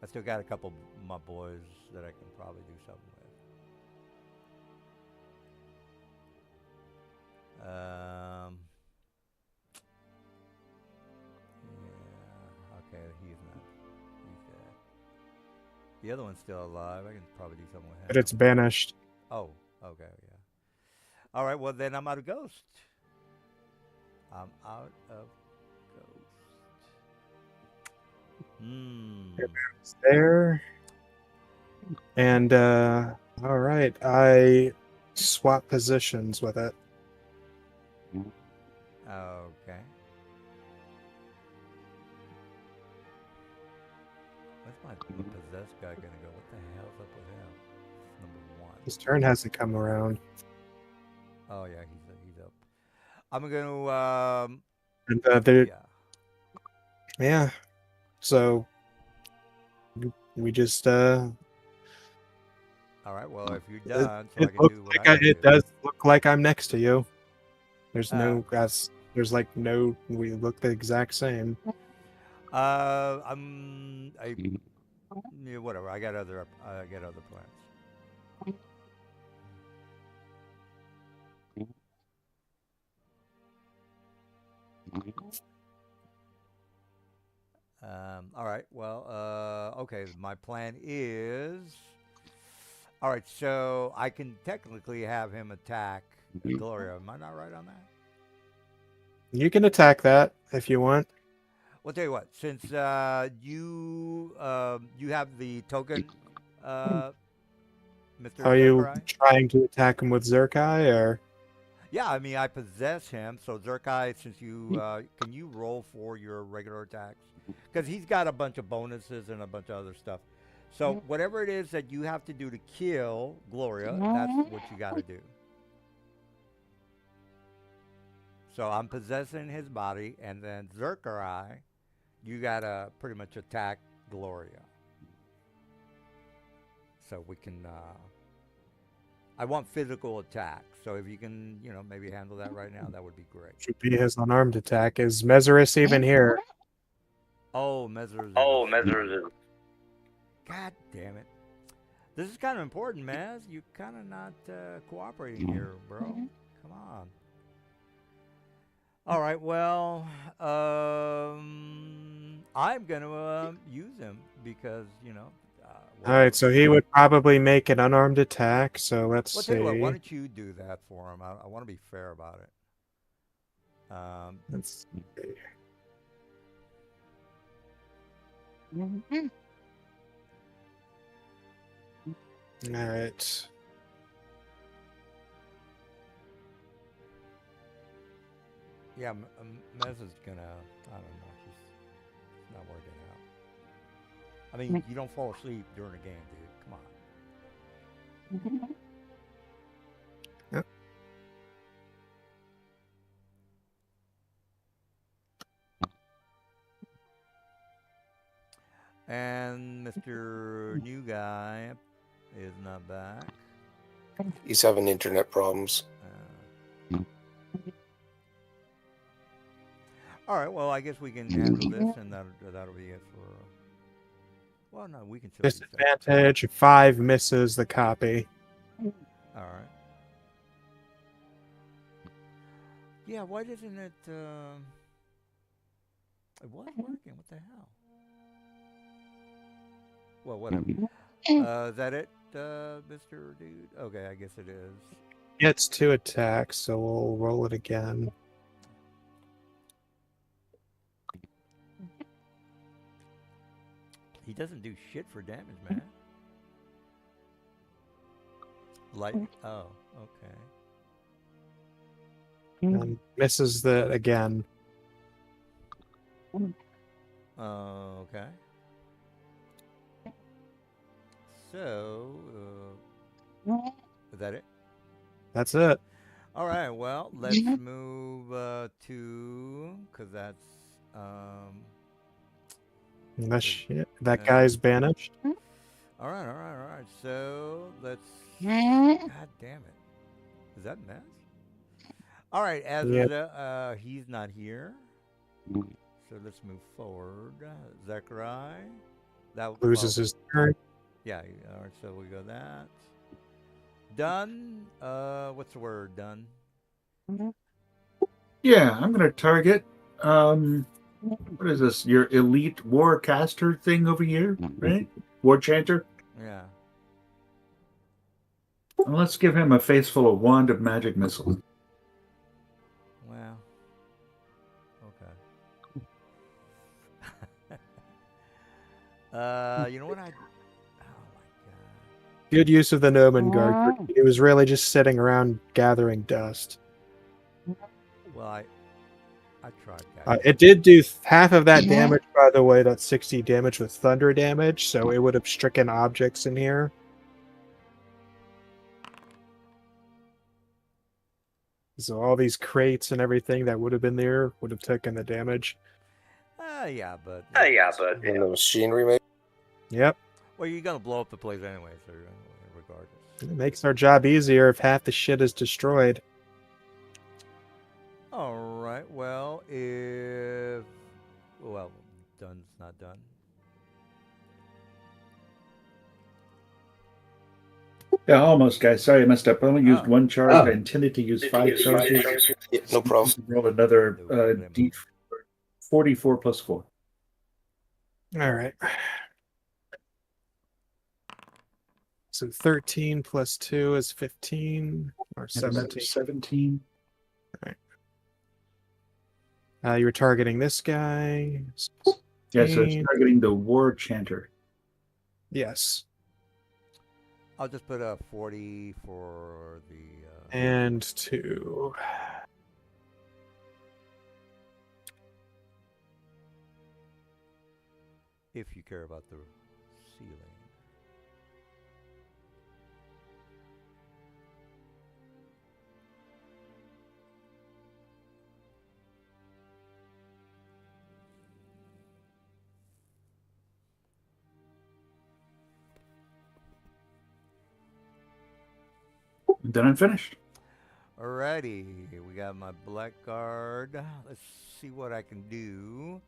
I still got a couple of my boys that I can probably do something with. Yeah, okay, he's not. He's dead. The other one's still alive. I can probably do something with him. But it's banished. Oh, okay, yeah. All right, well then I'm out of ghost. I'm out of ghost. Hmm. It's there. And all right, I swap positions with it. Okay. Where's my possessed guy gonna go? What the hell's up with him? Number one. His turn hasn't come around. Oh yeah, he's up. I'm gonna And there, yeah. yeah. So we just All right. Well, if you're done, so I can do what I it gotta do. does look like I'm next to you. There's no Uh, that's there's like no we look the exact same. Yeah, whatever. I got other plans. All right. Well, okay. My plan is. All right. So I can technically have him attack Gloria. Am I not right on that? You can attack that if you want. Well, tell you what. Since you have the token, Mr. Are you Zachariah? trying to attack him with Zerkai or? Yeah, I mean, I possess him. So Zerkai, since you can you roll for your regular attacks? Because he's got a bunch of bonuses and a bunch of other stuff. So whatever it is that you have to do to kill Gloria, that's what you got to do. So I'm possessing his body, and then Zerkai, you got to pretty much attack Gloria. So we can. I want physical attack. So if you can, maybe handle that right now, that would be great. Should be his unarmed attack. Is Mezarus even here? Oh, Mezarus. Oh, Mezarus. God damn it. This is kind of important, Mez. You're kind of not cooperating here, bro. Come on. All right, well, I'm going to use him because, All right, so he would probably make an unarmed attack. So let's Well, see. tell you what, why don't you do that for him? I want to be fair about it. Let's see. All right. Yeah, Mez is going to, I don't know, he's not working out. I mean, you don't fall asleep during a game, dude. Come on. Yep. And Mr. New Guy is not back. He's having internet problems. All right. Well, I guess we can handle this, and that'll be it for. Well, no, we can still use that. Disadvantage. 5 misses the copy. All right. Yeah. Why doesn't it? It was working. What the hell? Well, whatever. Is that it, Mr. Dude? Okay, I guess it is. Gets 2 attacks, so we'll roll it again. He doesn't do shit for damage, man. Light. Oh, okay. Misses the again. Okay. So, is that it? That's it. All right. Well, let's move to because that's That guy's banished. All right. So let's. God damn it! Is that Mez? All right. As he's not here, so let's move forward. Zachariah. That Loses his turn. Yeah. All right. So we go that. Done. What's the word? Done. Yeah, I'm gonna target. What is this? Your elite war caster thing over here, right? War chanter. Yeah. Well, let's give him a face full of wand of magic missiles. Well. Okay. You know what I? Oh my god. Good use of the Gnomon Guard. It was really just sitting around gathering dust. Well, I tried that. It did do half of that damage, by the way. That's 60 damage with thunder damage, so it would have stricken objects in here. So all these crates and everything that would have been there would have taken the damage. Yeah, but. In the machinery, maybe. Yep. Well, you're gonna blow up the place anyway, so regardless. It makes our job easier if half the shit is destroyed. All right. Well, done's not done. Yeah, almost, guys. Sorry, I messed up. I only used Oh. one charge. I intended to use 5 charges. Yeah, no problem. Roll another No problem. D44 plus 4. All right. So 13 plus 2 is 15 or 17. 17. You were targeting this guy. Yeah, so it's 16. targeting the War Chanter. Yes. I'll just put a 40 for the. And 2. If you care about the ceiling. Then I'm finished. Alrighty, we got my blackguard. Let's see what I can do.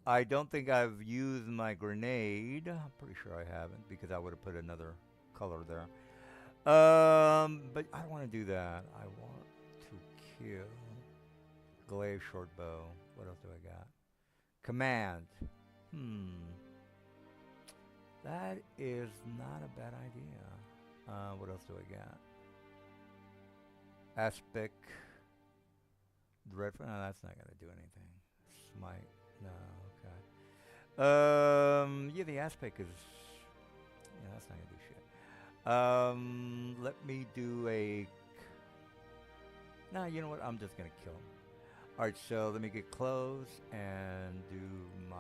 I don't think I've used my grenade. I'm pretty sure I haven't because I would have put another color there. But I don't want to do that. I want to kill glaive short bow. What else do I got? Command. That is not a bad idea. What else do I got? Aspect. Dreadful. No, that's not gonna do anything. Smite. No. Okay. Yeah, the aspect is. Yeah, that's not gonna do shit. Let me do a. Nah, you know what? I'm just gonna kill him. All right. So let me get close and do my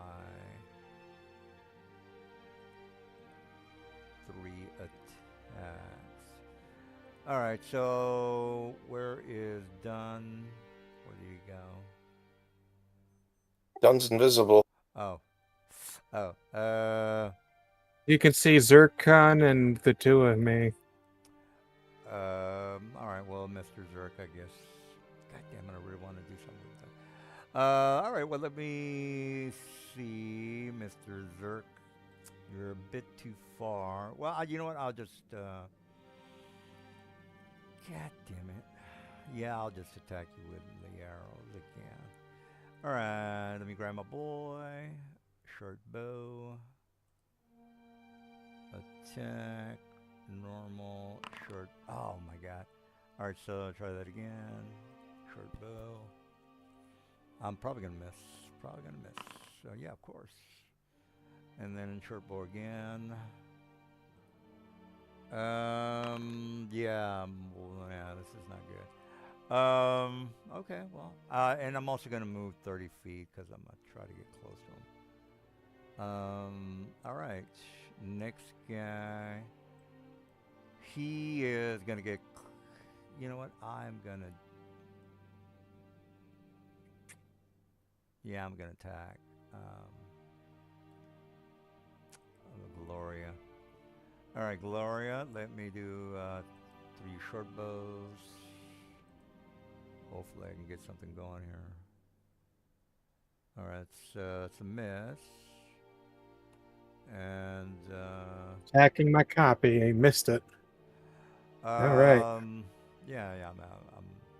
3 attacks. All right, so where is Dunn? Where did he go? Dunn's invisible. Oh. You can see Zircon and the two of me. All right, well, Mr. Zerk, I guess. God damn it, I really want to do something with that. All right, well, let me see, Mr. Zerk. You're a bit too far. Well, you know what? I'll just. God damn it. Yeah, I'll just attack you with the arrows again. Alright, let me grab my boy. Short bow. Attack. Normal. Short. Oh my god. Alright, so try that again. Short bow. I'm probably gonna miss. So yeah, of course. And then short bow again. Yeah, this is not good. Okay, well, and I'm also gonna move 30 feet because I'm gonna try to get close to him. All right, next guy. He is gonna get. You know what? Yeah, I'm gonna attack. Gloria. All right, Gloria, let me do 3 short bows. Hopefully I can get something going here. All right, it's a miss. And Attacking my copy. I missed it. All right. Yeah, I'm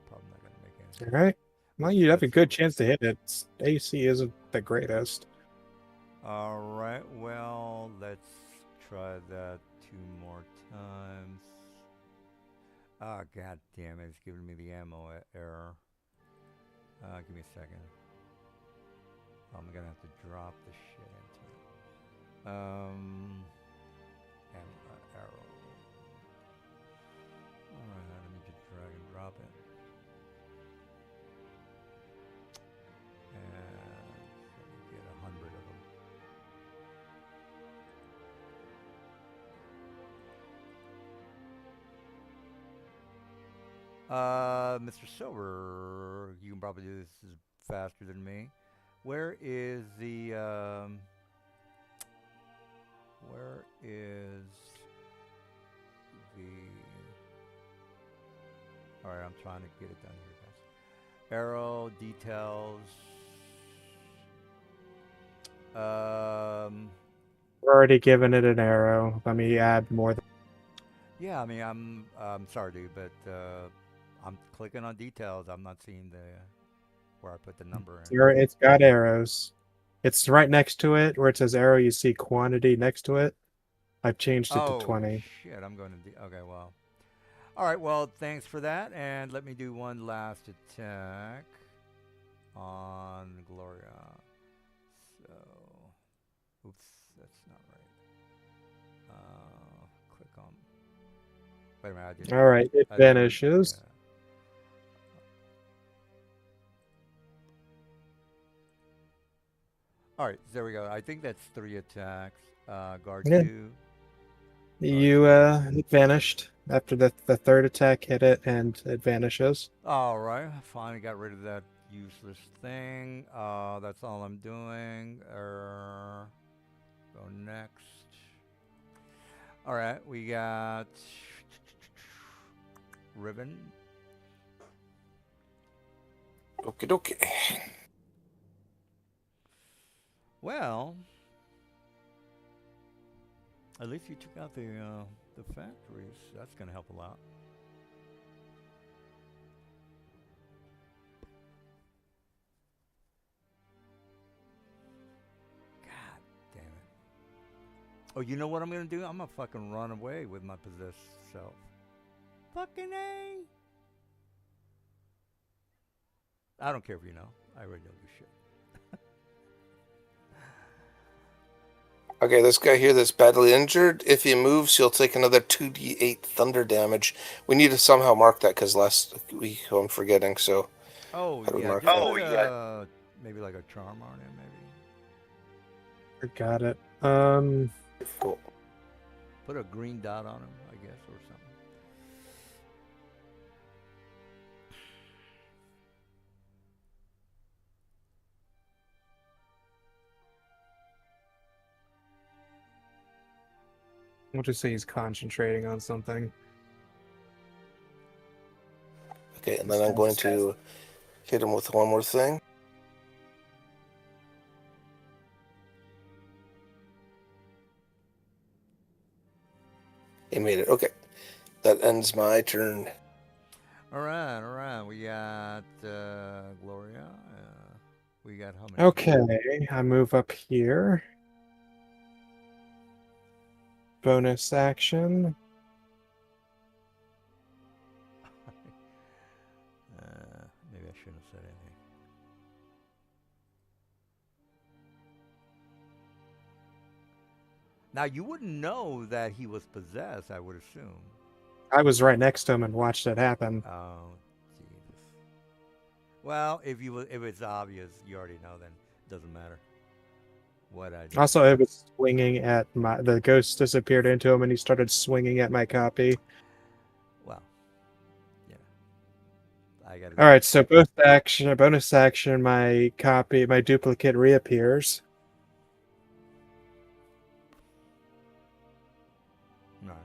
probably not gonna make anything. All right. Well, you have a good chance to hit it. AC isn't the greatest. All right, well, let's try that 2 more times. Oh, god damn it. It's giving me the ammo error. Give me a second. I'm gonna have to drop the shit into it. Arrow. Alright, let me just drag and drop it. And let me get 100 of them. Mr. Silver, you can probably do this faster than me. Where is the, where is the, alright, I'm trying to get it done here, guys. Arrow, details, We're already given it an arrow. Let me add more. yeah, I mean, I'm sorry, dude, but, I'm clicking on details. I'm not seeing the, where I put the number in. It's got arrows. It's right next to it where it says arrow. You see quantity next to it. I've changed it to 20. Shit, I'm going to okay, well. All right, well, thanks for that. And let me do one last attack on Gloria. So, oops, that's not right. Click on. Wait a minute, I didn't. All right, it I didn't- vanishes. yeah. All right, there we go. I think that's 3 attacks. Guard Yeah. 2. It vanished after the third attack hit it, and it vanishes. All right, I finally got rid of that useless thing. That's all I'm doing. Go next. All right, we got Ribbon. Okie dokie. Well, at least you took out the factories. That's gonna help a lot. God damn it! Oh, you know what I'm gonna do? I'm gonna fucking run away with my possessed self. Fucking A! I don't care if you know. I really don't do shit. Okay, this guy here that's badly injured, if he moves, he'll take another 2d8 thunder damage. We need to somehow mark that because last week I'm forgetting, so Oh, how do we yeah. mark Just that? put maybe like a charm on him, maybe. Got it. Cool. Put a green dot on him, I guess, or something. We'll just say he's concentrating on something. Okay, and then I'm going to hit him with one more thing. He made it. Okay. That ends my turn. All right. We got Gloria. We got how many? Okay, I move up here. Bonus action. Maybe I shouldn't have said anything. Now, you wouldn't know that he was possessed, I would assume. I was right next to him and watched it happen. Oh, Jesus. Well, if it's obvious, you already know, then it doesn't matter what I do. Also, it was swinging at the ghost disappeared into him and he started swinging at my copy. Well, yeah. I got All right, so bonus action, my duplicate reappears. All right.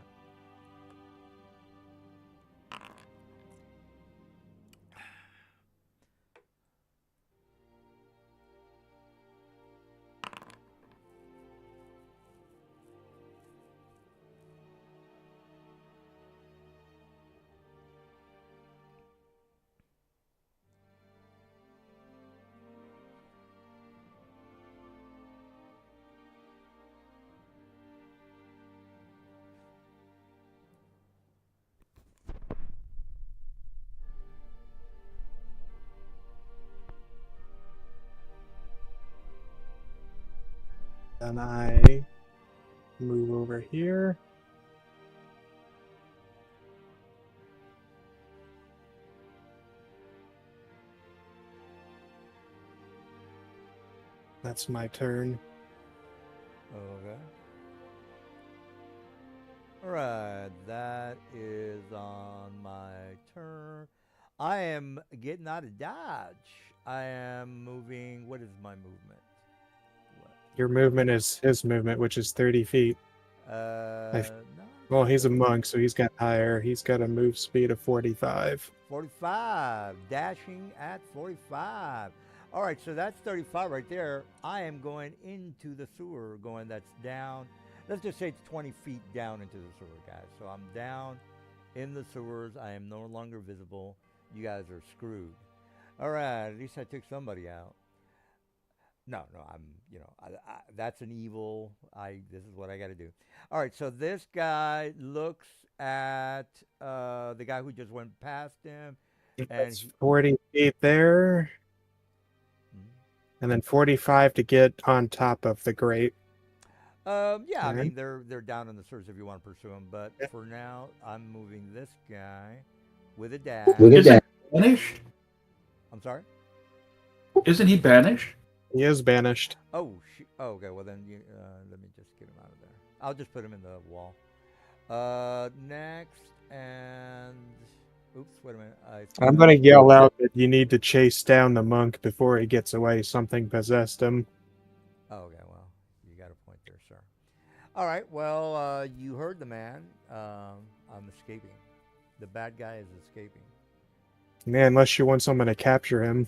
Then I move over here. That's my turn. Okay. All right, that is on my turn. I am getting out of dodge. I am moving. What is my movement? Your movement is his movement, which is 30 feet. No. Well, he's a monk, so he's got higher. He's got a move speed of 45. 45. Dashing at 45. All right, so that's 35 right there. I am going into the sewer, that's down. Let's just say it's 20 feet down into the sewer, guys. So I'm down in the sewers. I am no longer visible. You guys are screwed. All right, at least I took somebody out. No, I'm, that's an evil. This is what I got to do. All right, so this guy looks at the guy who just went past him. That's 40 feet there. And then 45 to get on top of the grate. Yeah, I Okay. mean they're down in the sewers if you want to pursue them, but for now I'm moving this guy with a dash. Isn't he banished? I'm sorry. Isn't he banished? He is banished. Oh, okay. Well then, let me just get him out of there. I'll just put him in the wall. Next and oops, wait a minute. I'm going to yell out that you need to chase down the monk before he gets away. Something possessed him. Oh, okay. Well, you got a point there, sir. All right. Well, you heard the man. I'm escaping. The bad guy is escaping. Man, unless you want someone to capture him.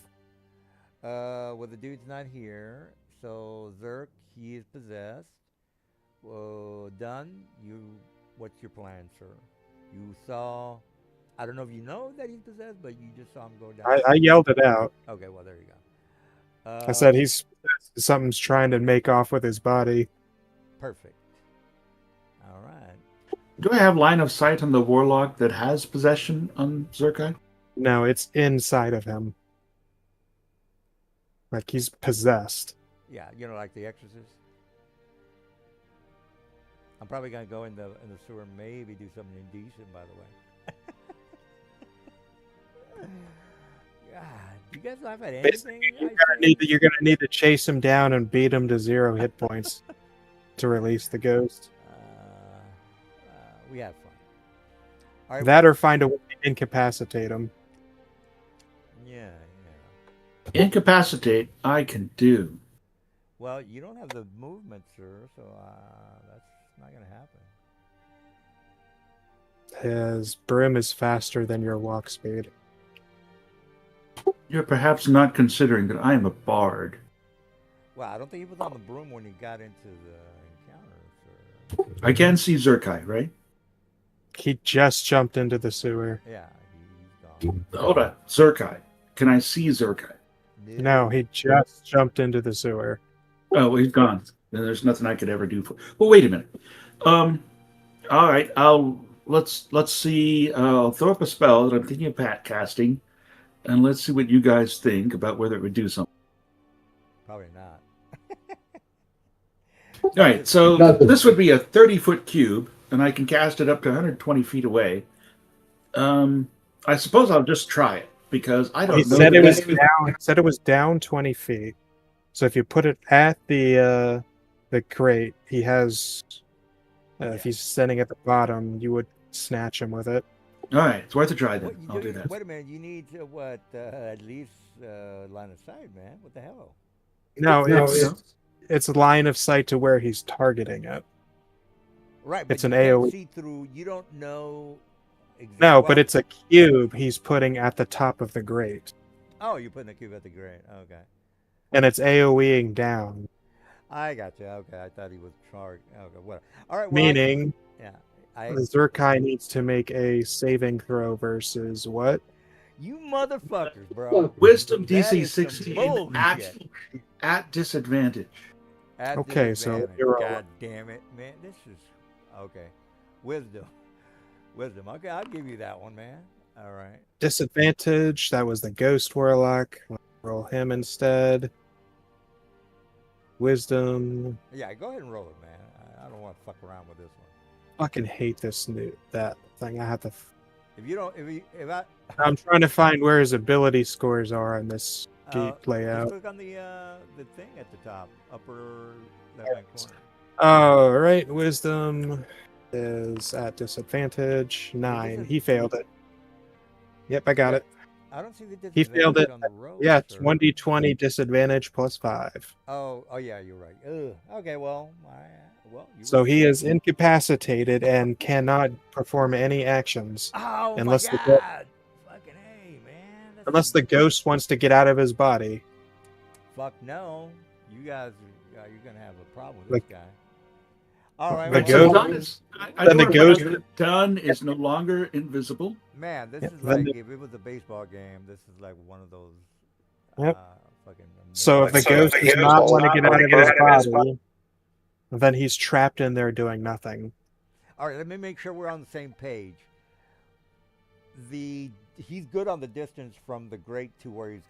Well, the dude's not here. So Zerk, he is possessed. Done. What's your plan, sir? You saw. I don't know if you know that he's possessed, but you just saw him go down. I yelled it out. Okay, well there you go. I said something's trying to make off with his body. Perfect. All right. Do I have line of sight on the warlock that has possession on Zerkai? No, it's inside of him. Like he's possessed. Yeah, like The Exorcist. I'm probably gonna go in the sewer and maybe do something indecent, by the way. God, you guys laugh at anything? You're gonna need to chase him down and beat him to 0 hit points to release the ghost. We have fun. All right, That or find a way to incapacitate him. Yeah. Incapacitate, I can do. Well, you don't have the movement, sir, so that's not gonna happen. His broom is faster than your walk speed. You're perhaps not considering that I am a bard. Well, I don't think he was on the broom when he got into the encounter, sir. I can see Zerkai, right? He just jumped into the sewer. Yeah, he's gone. Hold on. Zerkai. Can I see Zerkai? No, he just jumped into the sewer. Oh, well, he's gone. Then there's nothing I could ever do for. Well, wait a minute. All right. Let's see. I'll throw up a spell that I'm thinking of casting, and let's see what you guys think about whether it would do something. Probably not. All right. So this would be a 30-foot cube, and I can cast it up to 120 feet away. I suppose I'll just try it because I don't know. Said it was down. Said it was down 20 feet. So if you put it at the crate, he has. If he's standing at the bottom, you would snatch him with it. All right, it's worth a try then. I'll do that. Wait a minute, you need at least line of sight, man. What the hell? No, it's a line of sight to where he's targeting it. Right, but it's an you can't AoE. see through. You don't know. No, but it's a cube he's putting at the top of the grate. Oh, you're putting the cube at the grate. Okay. And it's AoEing down. I got you. Okay, I thought he was charged. Okay, whatever. All right. Well, Meaning, the Zerkai needs to make a saving throw versus what? You motherfuckers, bro. Wisdom That DC is some 16 bullshit. at disadvantage. At Okay, so disadvantage. you're God damn it, man. This is okay. Wisdom. Okay, I'll give you that one, man. All right. Disadvantage. That was the Ghost Warlock. Roll him instead. Wisdom. Yeah, go ahead and roll it, man. I don't want to fuck around with this one. Fucking hate that thing. I have to. If you don't, if I, I'm trying to find where his ability scores are on this gate just layout. click on the thing at the top, upper left-hand corner. Oh, right. Wisdom is at disadvantage. 9. isn't- He failed it. Yep, I got Yeah. it. I don't see the He failed disadvantage it. on the roll. Yeah, it's sir. 1d20 disadvantage plus 5. Oh, yeah, you're right. Ugh. Okay, well, you So were- he is incapacitated and cannot perform any actions Oh unless my the god! Fucking hey, man. That's unless the ghost wants to get out of his body. Fuck no. You guys, you're gonna have a problem with Like- this guy. All right, The What's well, ghost- done is, I then know the what ghost- I'm done is no longer invisible. man, this Yeah, is then like the- if it was a baseball game. This is like one of those. Yep. Fucking. So if the So ghost if the does ghost not does want to not get wanna out of get his out of his body, then he's trapped in there doing nothing. All right, let me make sure we're on the same page. He's good on the distance from the grate to where he's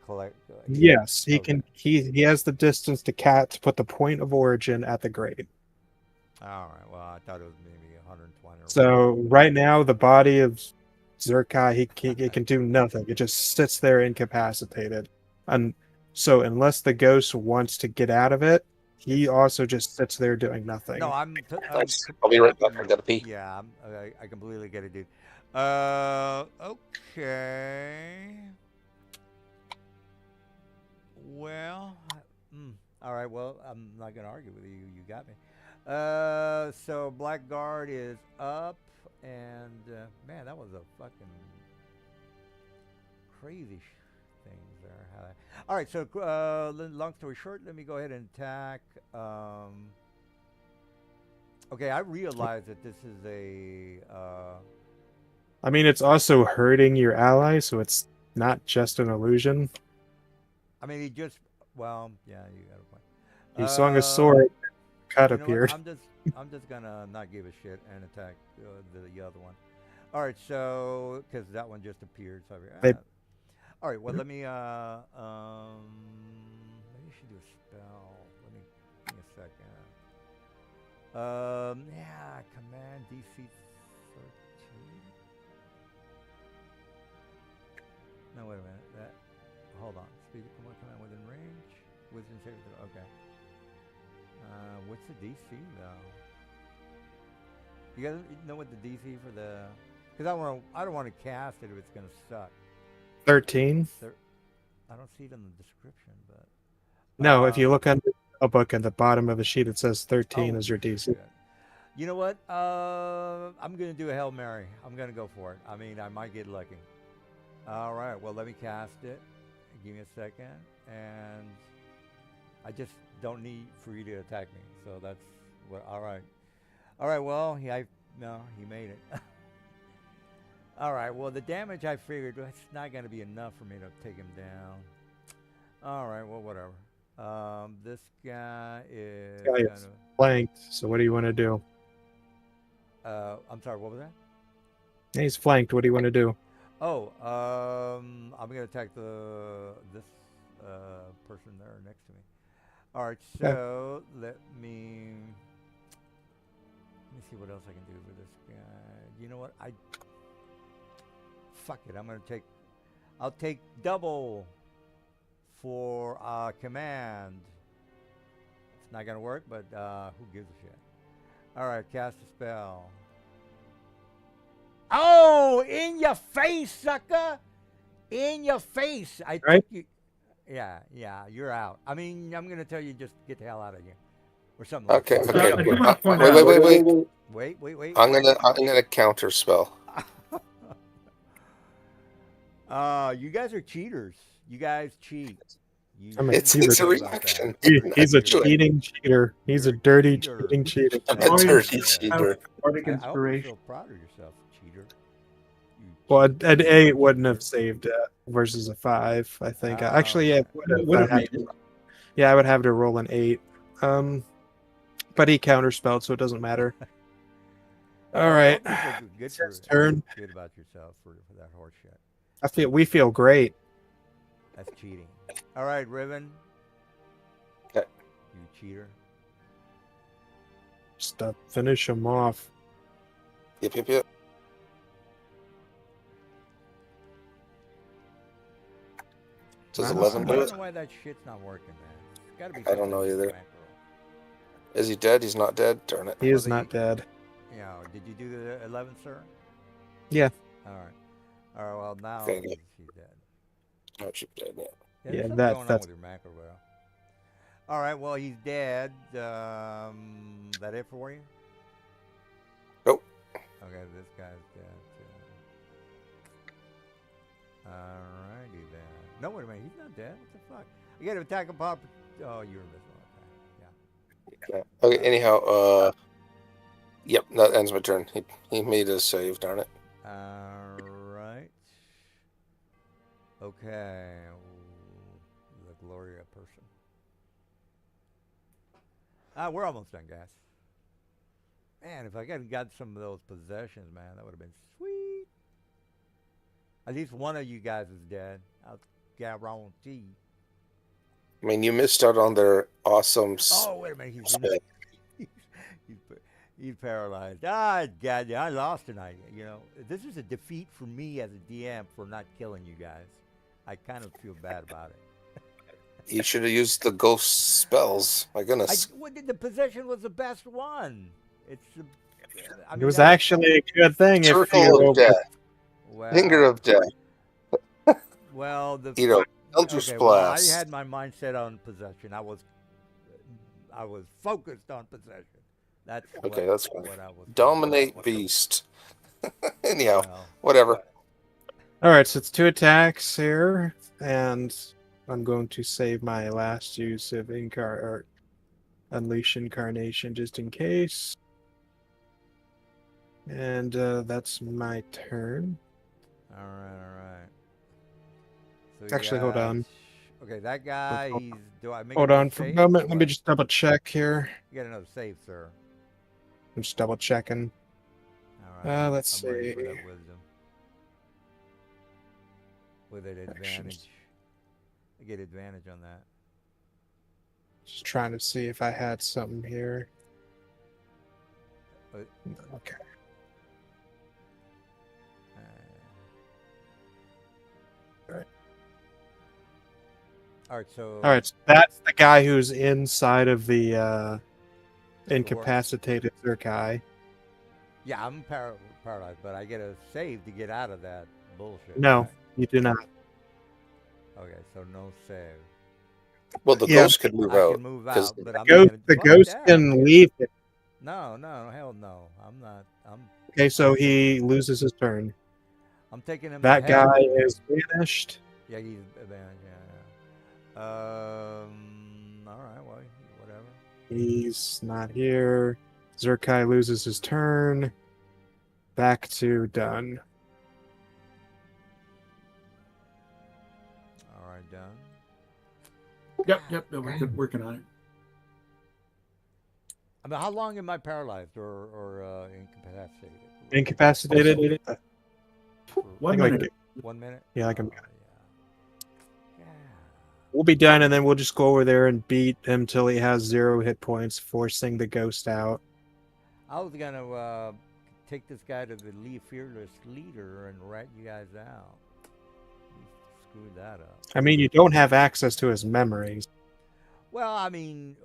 collect. Yes, he Okay. can. He has the distance to put the point of origin at the grade. All right. Well, I thought it was maybe 120. Or So right now, the body of Zerkai, it can do nothing. It just sits there incapacitated. And so unless the ghost wants to get out of it, he also just sits there doing nothing. No, I'm Thanks. I'll be right back. I gotta pee. Yeah, I completely get it, dude. Okay. Well, all right. Well, I'm not gonna argue with you. You got me. So Blackguard is up, and man, that was a fucking crazy things there. All right. So long story short, let me go ahead and attack. Okay, I realize that this is a. I mean, it's also hurting your ally, so it's not just an illusion. I mean, he just. Well, yeah, you got a point. He swung a sword, cut You know what? appeared. I'm just gonna not give a shit and attack the other one. All right, so because that one just appeared, so all right. Well, let me should do a spell. Let me give me a second. Yeah, command DC 13. No, wait a minute. Hold on. Speed command within range. Wisdom saving throw. Okay. What's the DC though? You guys know what the DC for the? Because I don't want to cast it if it's gonna suck. 13. I don't see it in the description, but. No, if you look under a book at the bottom of the sheet, it says 13 is your DC. shit. You know what? I'm gonna do a Hail Mary. I'm gonna go for it. I mean, I might get lucky. All right. Well, let me cast it. Give me a second, and I just don't need for you to attack me. So that's what. All right. All right. Well, he made it. All right. Well, the damage I figured it's not gonna be enough for me to take him down. All right. Well, whatever. This guy is. Guy is flanked. So what do you want to do? I'm sorry. What was that? He's flanked. What do you want to do? Oh, I'm gonna attack this person there next to me. All right, so let me see what else I can do for this guy. You know what? Fuck it. I'll take double for command. It's not gonna work, but who gives a shit? All right, cast a spell. Oh, in your face, sucker! In your face! I Right? took you. Yeah, you're out. I mean, I'm gonna tell you just get the hell out of here, or something. Like Okay. that. Okay. I do wanna point Wait. out- Wait. I'm gonna counter spell. You guys are cheaters. You guys cheat. I mean, It's he a was- reaction. He's a Actually, cheating cheater. He's a dirty cheating cheater. I'm Oh, a yeah. dirty Yeah. cheater. Bardic I hope you inspiration. feel proud of yourself, cheater. You Well, cheat. an 8 wouldn't have saved it versus a 5, I think. Ah, Actually, yeah, it okay. would have. Would have I'd have made to- yeah, I would have to roll an 8. But he counterspelled, so it doesn't matter. All right. I hope you feel It's his turn. Good about yourself for that horse shit. We feel great. That's cheating. All right, Riven. Okay. You cheater. Just finish him off. Yep. Does I 11 do don't it? know why that shit's not working, man. It's got to be. I don't know something with either. macro. Is he dead? He's not dead? Darn it. He Well, is not dead. Yeah. Did you do the 11, sir? Yeah. All right. All right. Well, now Okay, good. he's dead. Oh, she's dead, yeah. Yeah, Yeah, there's something that's- going on that's- with your macro, bro. All right. Well, he's dead. That it for you? Nope. Okay, this guy's dead too. Alrighty then. No, wait a minute. He's not dead. What the fuck? You got to attack a pop. Oh, you're invisible. Okay. Yeah. Okay, anyhow, yep, that ends my turn. He made a save, darn it. Yeah. Alright. Okay. Ooh, the Gloria person. We're almost done, guys. Man, if I could have got some of those possessions, man, that would have been sweet. At least one of you guys is dead. I'll guarantee. I mean, you missed out on their awesome Oh, wait a minute. spell. He's paralyzed. Ah, God, I lost tonight. You know, this is a defeat for me as a DM for not killing you guys. I kind of feel bad about it. You should have used the ghost spells. My goodness. The possession was the best one. It's. I mean, It was that actually a good thing if Circle you of death. well, Finger of death. Well, the You know, Eldritch okay, well, I Blast. had my mindset on possession. I was focused on possession. That's Okay, that's fine. what I was. Dominate Beast. Anyhow, Well, whatever. All right, so it's 2 attacks here, and I'm going to save my last use of Unleash Incarnation just in case. And that's my turn. all right. So you Actually, hold got- on. Okay, that guy. Hold He's. Do I make? Hold another on for a save moment. or Let me what? just double check here. You got another save, sir. I'm just double checking. All right. Let's I'm ready for see. that wisdom. With an advantage. Actions. I get advantage on that. Just trying to see if I had something here. But- Okay. All right, so. All right, so that's the guy who's inside of the incapacitated Zerkai. Yeah, I'm paralyzed, but I get a save to get out of that bullshit. No, right? you do not. Okay, so no save. Well, the Yeah. ghost could move I out. can move 'cause out, but I'm Ghost, not the gonna, fuck ghost that. can leave it. No, hell no. I'm not. Okay, so he loses his turn. I'm taking him. That to hell. guy is vanished. Yeah, he's advantage. Yeah. All right. Well, whatever. He's not here. Zerkai loses his turn. Back to done. All right, done. Yep. We're working on it. I mean, how long am I paralyzed or incapacitated? Incapacitated. For 1 like minute. 1 minute. Yeah, like a Oh, minute. yeah. We'll be done, and then we'll just go over there and beat him till he has 0 hit points, forcing the ghost out. I was gonna take this guy to the fearless leader and rat you guys out. You screwed that up. I mean, you don't have access to his memories. Well, I mean,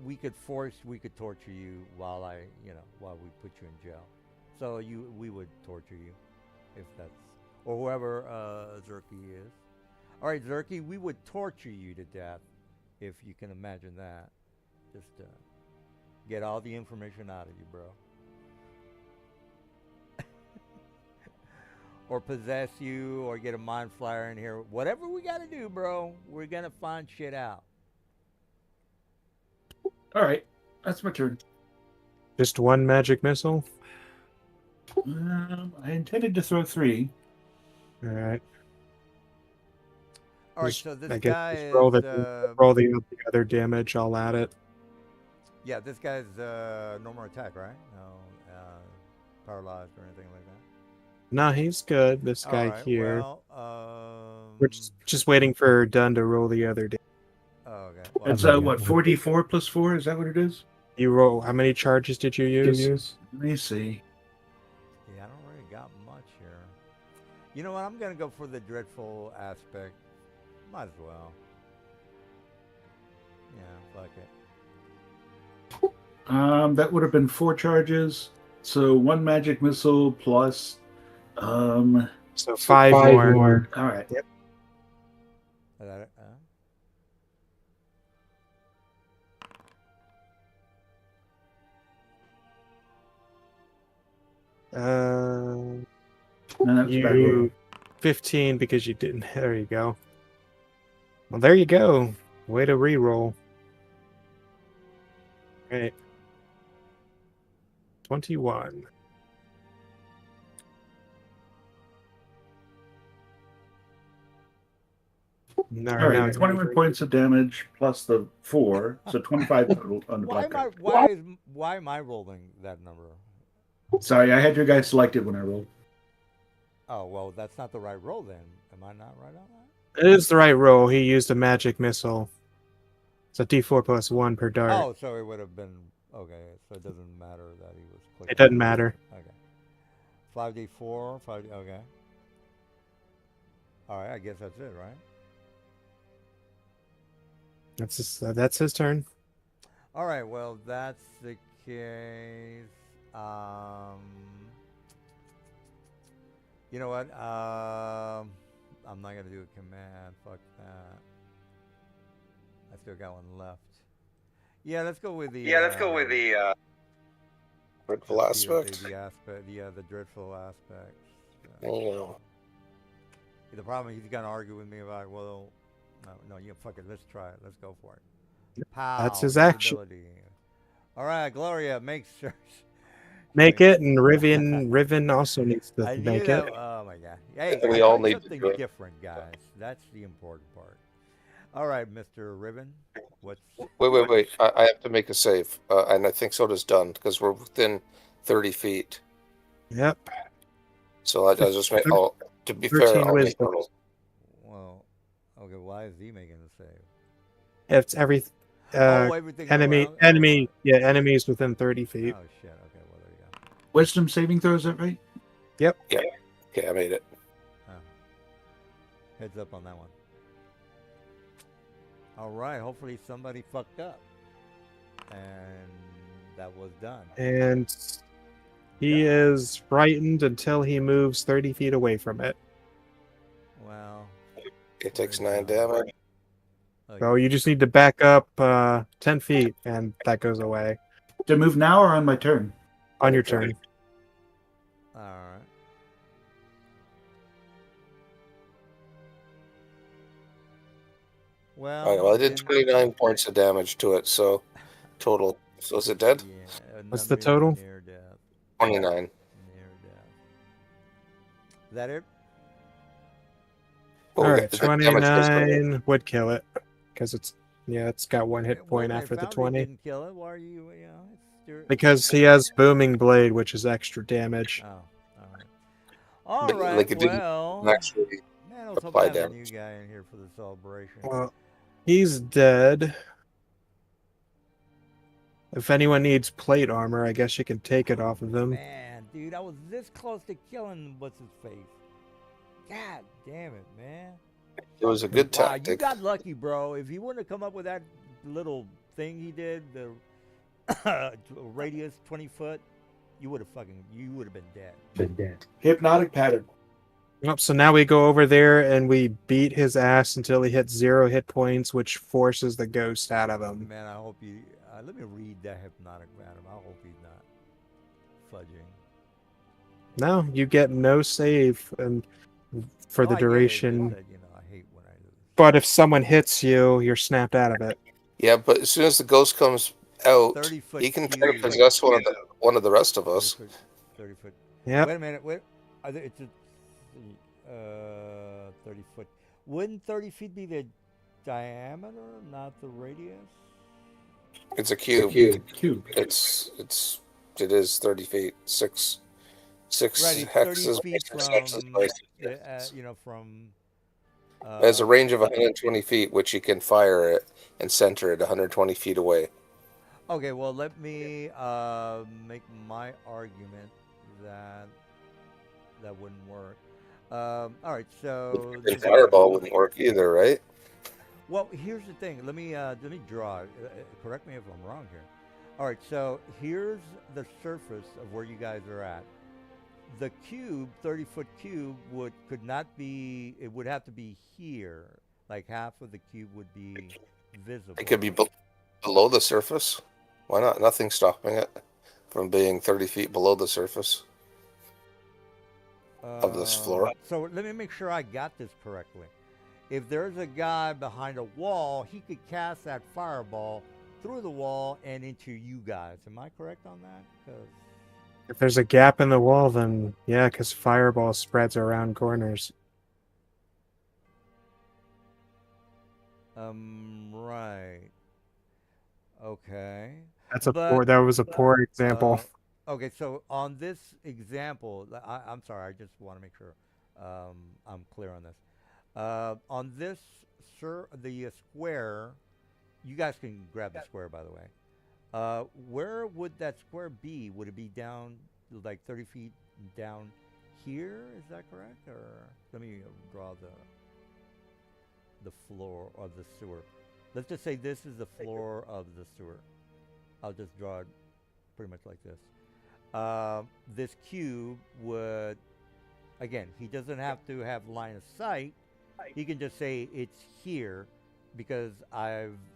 we could torture you while we put you in jail. So we would torture you, if that's, or whoever Zerky is. All right, Zerky, we would torture you to death, if you can imagine that. Just to get all the information out of you, bro. Or possess you, or get a mind flyer in here. Whatever we gotta do, bro, we're gonna find shit out. All right, that's my turn. Just 1 magic missile. I intended to throw 3. All right. All right, Just- so this I guess guy just is roll the other damage. I'll add it. yeah, this guy's normal attack, right? No, paralyzed or anything like that. No, he's good. This All guy right, here. well, We're just waiting for Dunn to roll the other damage. oh, okay. Well, It's Okay. what 4d4 plus 4? Is that what it is? You roll. How many charges did you use? Let me see. yeah, I don't really got much here. You know what? I'm gonna go for the dreadful aspect. Might as well. Yeah, fuck it. That would have been 4 charges. So 1 magic missile plus. So 5 more. All right. Yep. Is that it? Uh, No, that's bad roll. you 15 because you didn't. There you go. Well, there you go. Way to re-roll. Right. 21. No, All no, right, 21 points of damage plus the 4, so 25 total on the Why black am guy. I why am I rolling that number? Sorry, I had your guy selected when I rolled. Oh well, that's not the right roll then. Am I not right on that? It is the right roll. He used a magic missile. It's a D4 plus 1 per dart. Oh, so it would have been okay. So it doesn't matter that he was clicking. It doesn't matter. Okay. 5d4, 5d. Okay. All right. I guess that's it, right? That's his turn. All right. Well, that's the case. You know what? I'm not gonna do a command. Fuck that. I still got one left. Yeah, let's go with the. Dreadful aspect. The aspect. The dreadful aspect. Yeah. The problem is he's gonna argue with me about, well, no, you fuck it. Let's try it. Let's go for it. Pow, That's his action. visibility. All right, Gloria, make sure. Make it, and Riven also needs to I knew make that. it. Oh my god. Hey, We I all tried need to something do it. different, guys. That's the important part. All right, Mr. Riven. What's Wait. I have to make a save, and I think so does Dunn because we're within 30 feet. Yep. So I just make. Oh, to be 13 fair, I'll make wisdom. a roll. well? Okay, why is he making the save? It's every Everything enemy. around? Enemy. Yeah, enemies within 30 feet. Oh shit. Okay, well there you go. Wisdom saving throw, is that right? Okay, I made it. Oh. Heads up on that one. All right. Hopefully somebody fucked up, and that was done. And he is frightened until he moves 30 feet away from it. Well. It takes 9 damage. So you just need to back up 10 feet, and that goes away To move now or on my turn? on your turn. All right. Well. All right, well, I did then- 29 points of damage to it, so total. So is it dead? Yeah. What's the number total? Near death. 29. Near death. Is that it? But All we right, got- the damage does go down. 29 would kill it because it's got 1 hit point Well, after the Foundry 20 Didn't kill it. Why are you? because he has booming blade, which is extra damage. Oh, all right. All But, right. like, it didn't Well, Actually, man, I was hoping apply to have a new damage. guy in here for the celebration. Well, he's dead. If anyone needs plate armor, I guess you can take it off of him. Man, dude, I was this close to killing what's his face. God damn it, man. It was a good Wow, you tactic. got lucky, bro. If he wouldn't have come up with that little thing he did, the radius 20 foot, you would have been dead. Hypnotic pattern. Yep, so now we go over there and we beat his ass until he hits 0 hit points, which forces the ghost out of him. Man, I hope you. Let me read that hypnotic pattern. I hope he's not fudging. No, you get no save and for the Oh, I get it, duration. just that, I hate when I lose. But if someone hits you, you're snapped out of it. Yeah, but as soon as the ghost comes out, 30-foot he can try to cube. possess one of the rest of us. 30 foot. Yep. Wait a minute. Wait. It's a 30 foot. Wouldn't 30 feet be the diameter, not the radius? It's a cube. Cube. It is 30 feet. Six Right, it's 30 hexes. feet six hexes, from, nice. from It has a range of 120 feet, which you can fire it and center it 120 feet away. Okay, well, let me make my argument that that wouldn't work. All right, so And this is fireball wouldn't work either, right? well. Here's the thing. Let me draw. Correct me if I'm wrong here. All right, so here's the surface of where you guys are at. The cube, 30-foot cube, could not be. It would have to be here. Like half of the cube would be visible. It could be below the surface. Why not? Nothing's stopping it from being 30 feet below the surface of this floor. So let me make sure I got this correctly. If there's a guy behind a wall, he could cast that fireball through the wall and into you guys. Am I correct on that? 'Cause If there's a gap in the wall, then yeah, because fireball spreads around corners. right. Okay. That was a poor example. Okay, so on this example, I'm sorry, I just want to make sure I'm clear on this. On this, the square, you guys can grab the square, by the way. Where would that square be? Would it be down like 30 feet down here? Is that correct? Or let me draw the floor of the sewer. Let's just say this is the floor of the sewer. I'll just draw it pretty much like this. This cube would, again, he doesn't have to have line of sight. He can just say it's here because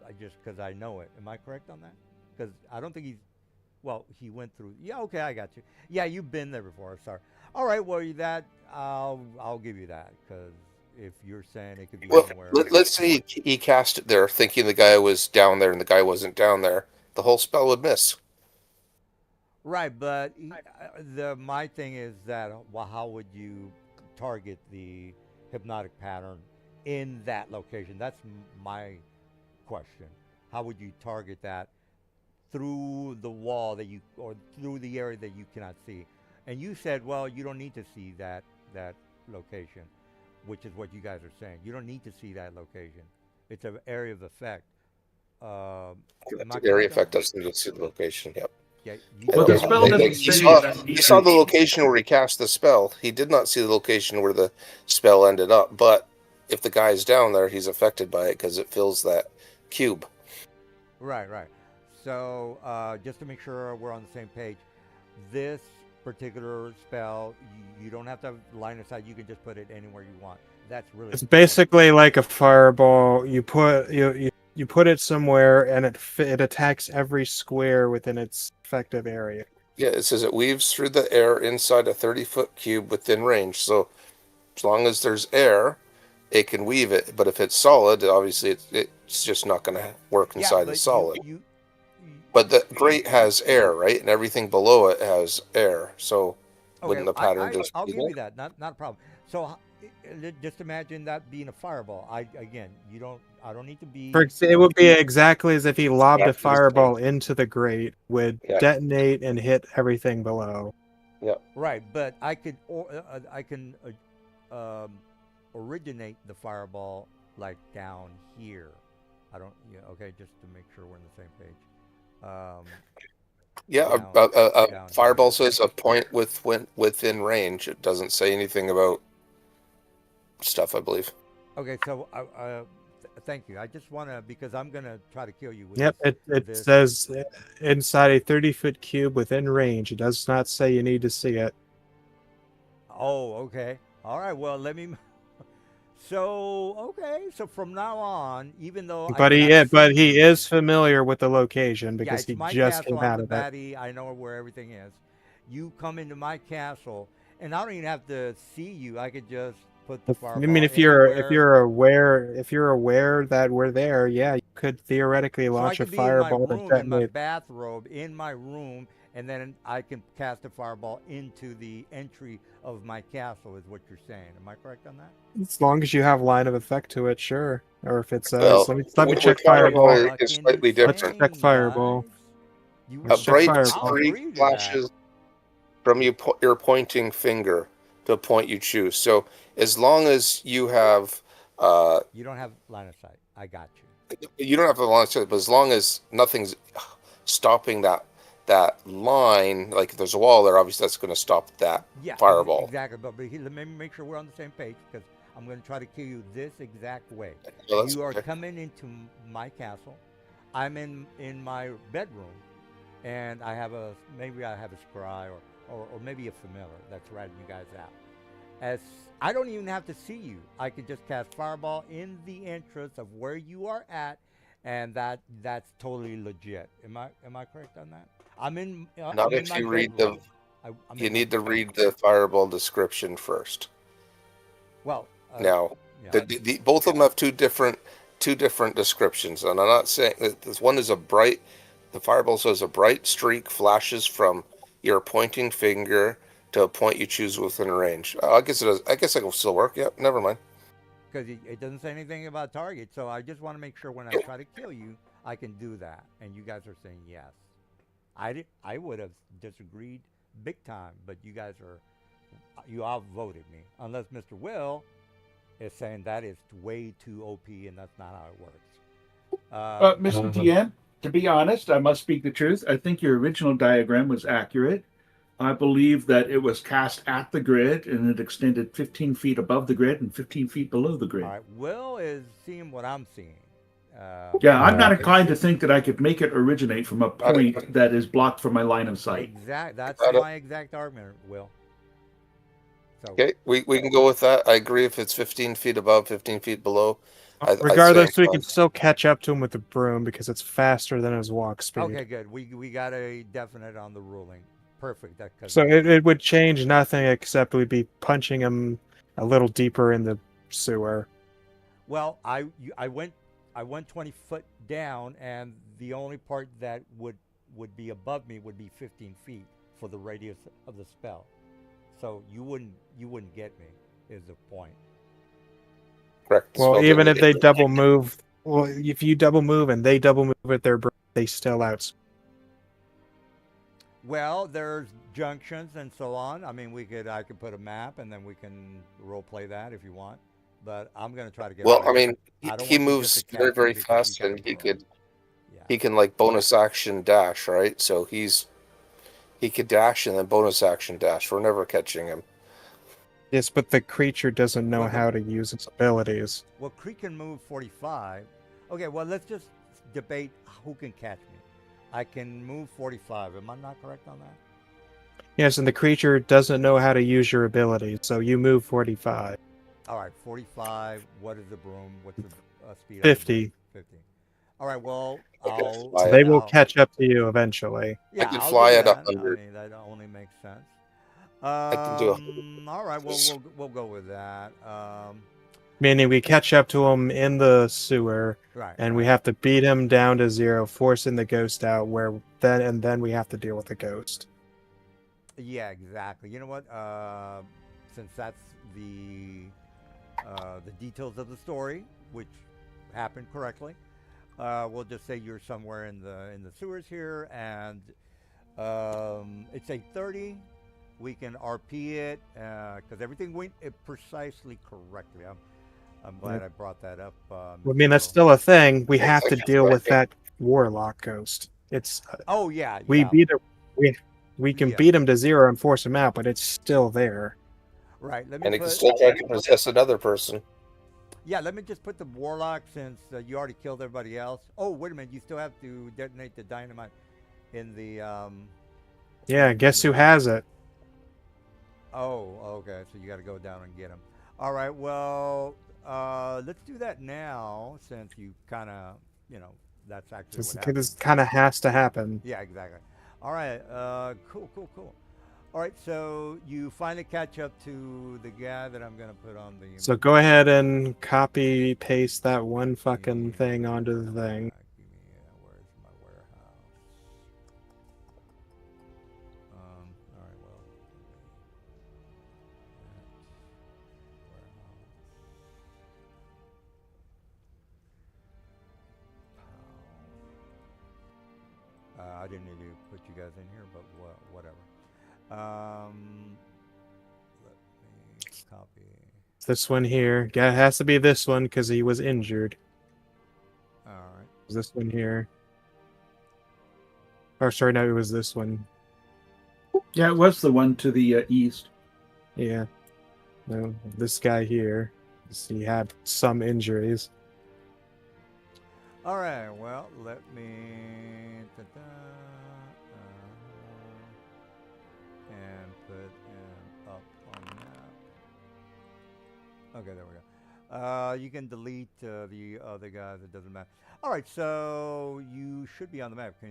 because I know it. Am I correct on that? Because I don't think he went through. Yeah, okay, I got you. Yeah, you've been there before. Sorry. All right, well, I'll give you that because if you're saying it could be anywhere. Let's say he cast it there thinking the guy was down there and the guy wasn't down there. The whole spell would miss. Right, but my thing is that how would you target the hypnotic pattern in that location? That's my question. How would you target that through the wall or through the area that you cannot see? And you said, well, you don't need to see that location, which is what you guys are saying. You don't need to see that location. It's an area of effect. The area effect doesn't need to see the location. Yep. Yeah, Well, the spell doesn't say that he saw the location where he cast the spell. He did not see the location where the spell ended up. But if the guy's down there, he's affected by it because it fills that cube. Right. So just to make sure we're on the same page, this particular spell, you don't have to have line of sight. You can just put it anywhere you want. That's really. It's basically like a fireball. You put it somewhere, and it attacks every square within its effective area. Yeah, it says it weaves through the air inside a 30-foot cube within range. So as long as there's air, it can weave it. But if it's solid, obviously it's just not going to work inside the solid. But the grate has air, right? And everything below it has air. So wouldn't the pattern just I'll be give there? you that. Not a problem. So just imagine that being a fireball. I don't need to be. It would be exactly as if he lobbed a Exactly the same. fireball into the grate, would Yeah. detonate and hit everything below. Right, but I can originate the fireball like down here. I don't. Yeah. Okay, just to make sure we're on the same page. Yeah, down a fireball says a point within range. It doesn't say anything about stuff, I believe. Okay, so thank you. I just want to because I'm gonna try to kill you with. Yep, it says inside a 30-foot cube within range. It does not say you need to see it. Oh, okay. All right. Well, let me. So okay. So from now on, even though But he is familiar with the location because it's he my just castle, came out I'm of the it. baddie, I know where everything is. You come into my castle, and I don't even have to see you. I could just put the fireball. I mean, if you're aware that we're there, yeah, you could theoretically launch a fireball to in my detonate. bathrobe, in my room, and then I can cast a fireball into the entry of my castle. Is what you're saying? Am I correct on that? As long as you have line of effect to it, sure. Or if it says, Well, let me with check fireball, fireball. it's slightly different. Let's check fireball. You, A Let's check bright fireball. streak flashes from your pointing finger to a point you choose. So as long as you have You don't have line of sight. I got you. You don't have to launch it, but as long as nothing's stopping that line, like if there's a wall there, obviously that's going to stop that Yeah, fireball. exactly. But let me make sure we're on the same page because I'm going to try to kill you this exact way. No, that's You are okay. coming into my castle. I'm in my bedroom, and I have maybe I have a scry or maybe a familiar that's ratting you guys out. As I don't even have to see you. I could just cast fireball in the entrance of where you are at, and that's totally legit. Am I correct on that? Not I'm in if my you read bedroom. I'm you in my need to read the fireball description first. well. Now, Yeah. both of them have two different descriptions, and I'm not saying that this one is the fireball says a bright streak flashes from your pointing finger to a point you choose within range. I guess it does. I guess it will still work. Yep, never mind. Because it doesn't say anything about target. So I just want to make sure when I try to kill you, I can do that. And you guys are saying yes. I would have disagreed big time, but you outvoted me. Unless Mr. Will is saying that is way too OP and that's not how it works. Mr. DM, to be honest, I must speak the truth. I think your original diagram was accurate. I believe that it was cast at the grid and it extended 15 feet above the grid and 15 feet below the grid. All right, Will is seeing what I'm seeing. Yeah, I'm not inclined to think that I could make it originate from a point that is blocked from my line of sight. That's my exact argument, Will. So, Okay, we can go with that. I agree if it's 15 feet above, 15 feet below. Regardless, we can still catch up to him with the broom because it's faster than his walk speed. okay, good. We got a definite on the ruling. Perfect. So it would change nothing except we'd be punching him a little deeper in the sewer. Well, I went 20 foot down, and the only part that would be above me would be 15 feet for the radius of the spell. So you wouldn't get me is the point. Correct. Well, even if they double move, if you double move and they double move with their broom, they still out. Well, there's junctions and so on. I mean, I could put a map and then we can role play that if you want. But I'm gonna try to get. Well, away. I mean, I don't he want you moves just to very, catch me very because fast, you got and a he broom. Yeah. can like bonus action dash, right? So he could dash and then bonus action dash. We're never catching him. Yes, but the creature doesn't know Well, how to use its abilities. Well, Creek can move 45. Okay, well, let's just debate who can catch me. I can move 45. Am I not correct on that? Yes, and the creature doesn't know how to use your abilities, so you move 45. All right, 45. What is the broom? What's the speed? 50. Of the broom? 50. All right, well, So they will catch up to you eventually. Yeah, I can I'll fly do at that. 100. I mean, that only makes sense. I can do 100. All right, well, we'll go with that. Meaning we catch up to him in the sewer, Right. and we have to beat him down to 0, forcing the ghost out. Then we have to deal with the ghost. Yeah, exactly. You know what? Since that's the details of the story, which happened correctly, we'll just say you're somewhere in the sewers here, and it's 8:30. We can RP it because everything went precisely correctly. I'm glad I brought that up. I mean, that's still a thing. We have to deal with that warlock ghost. It's Oh yeah. we Yeah. beat it. We can Yeah. beat him to 0 and force him out, but it's still there. Right. Let me And he can put. still try to possess another person. Yeah. Let me just put the warlock since you already killed everybody else. Oh wait a minute. You still have to detonate the dynamite in the. Yeah, guess who has it? Oh, okay. So you got to go down and get him. All right. Well, let's do that now since you kind of, that's actually what happened. This kind of has to happen. Yeah, exactly. All right. Cool. All right. So you finally catch up to the guy that I'm gonna put on the. So go ahead and copy paste that one fucking thing onto the thing. Where's my warehouse? All right. Well. I didn't need to put you guys in here, but whatever. Let me copy. It's this one here. Yeah, it has to be this one because he was injured. All right. It's this one here. Or sorry, no, it was this one. Yeah, it was the one to the east. Yeah. No, this guy here. He had some injuries. All right. Well, let me. And put him up on the map. Okay, there we go. You can delete the other guys. It doesn't matter. All right, so you should be on the map. Are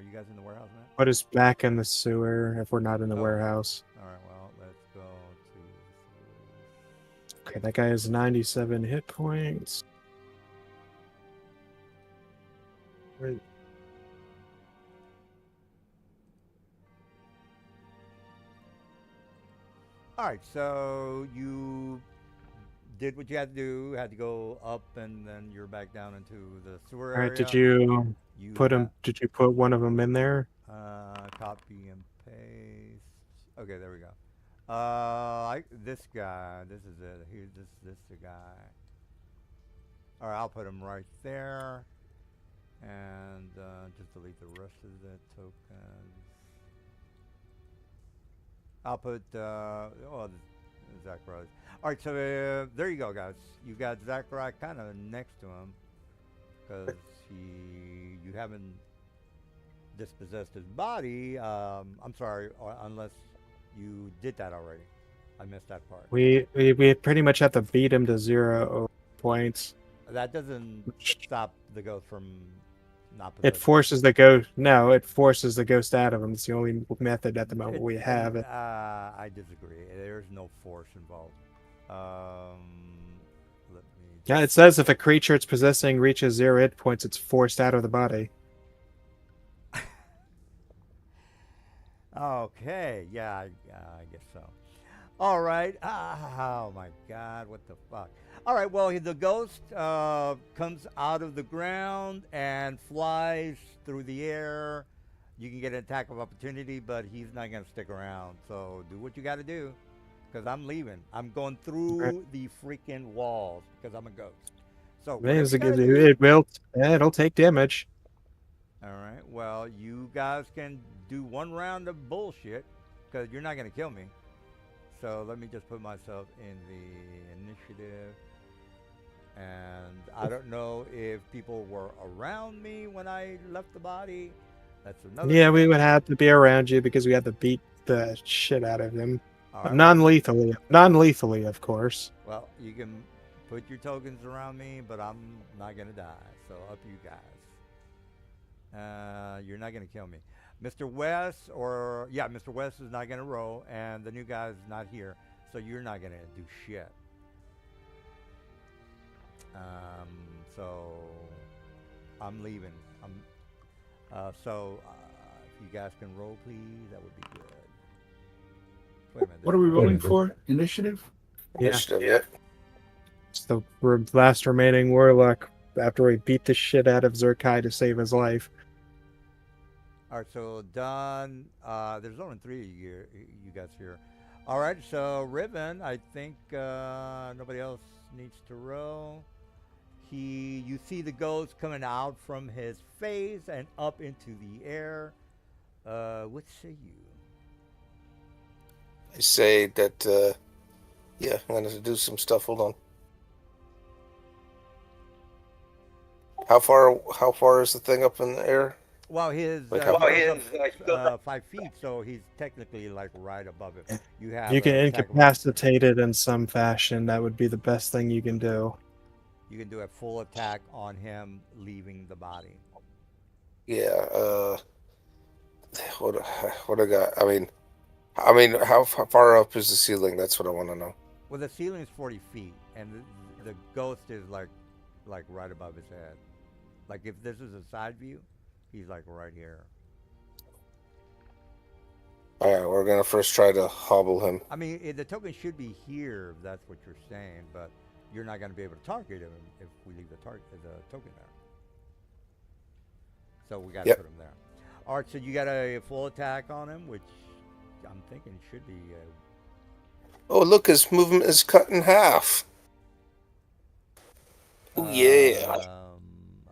you guys in the warehouse map? Put us back in the sewer if we're not in the Oh. warehouse. All right. Well, let's go to. Okay, that guy has 97 hit points. Right. All right, so you did what you had to do. Had to go up, and then you're back down into the sewer All area. right, did you put him? Did you put one of them in there? Copy and paste. Okay, there we go. This guy. This is it. Here, this the guy. All right, I'll put him right there, and just delete the rest of the tokens. I'll put Zacharias. All right, so there you go, guys. You got Zachariah kind of next to him because you haven't dispossessed his body. I'm sorry, unless you did that already. I missed that part. We pretty much have to beat him to 0 points. That doesn't stop the ghost from not It possessing. forces the ghost. No, it forces the ghost out of him. It's the only method at the moment we have. I disagree. There's no force involved. Let me. Yeah, it says if a creature it's possessing reaches 0 hit points, it's forced out of the body. Okay, yeah, I guess so. All right. Oh my God, what the fuck? All right. Well, the ghost comes out of the ground and flies through the air. You can get an attack of opportunity, but he's not gonna stick around. So do what you got to do, because I'm leaving. I'm going through the freaking walls because I'm a ghost. So whatever you gotta do. It'll take damage. All right. Well, you guys can do one round of bullshit because you're not going to kill me. So let me just put myself in the initiative. And I don't know if people were around me when I left the body. That's another Yeah, thing. we would have to be around you because we had to beat the shit out of him. All right. Non-lethally, of course. Well, you can put your tokens around me, but I'm not going to die. So up you guys. You're not going to kill me. Mr. West, Mr. West is not going to roll, and the new guy's not here, so you're not going to do shit. So I'm leaving. If you guys can roll, please, that would be good. Wait a minute. What are we rolling for? Initiative? Yeah. Initiative, yeah. It's the last remaining warlock after we beat the shit out of Zerkai to save his life. All right, so done. There's only 3 of you guys here. All right, so Riven, I think nobody else needs to roll. You see the ghost coming out from his face and up into the air. What say you? I say that, I'm going to do some stuff. Hold on. How far is the thing up in the air? Well, his Like he how- goes up, 5 feet, so he's technically like right above it. You have You can an attack of- incapacitate it in some fashion. That would be the best thing you can do. You can do a full attack on him leaving the body. Yeah. What I got? I mean, how far up is the ceiling? That's what I want to know. Well, the ceiling is 40 feet, and the ghost is like right above his head. Like if this is a side view, he's like right here. All right, we're gonna first try to hobble him. I mean, the token should be here, if that's what you're saying, but you're not going to be able to target him if we leave the token there. So we got to Yep. put him there. All right, so you got a full attack on him, which I'm thinking should be Oh, look, his movement is cut in half. Oh, yeah.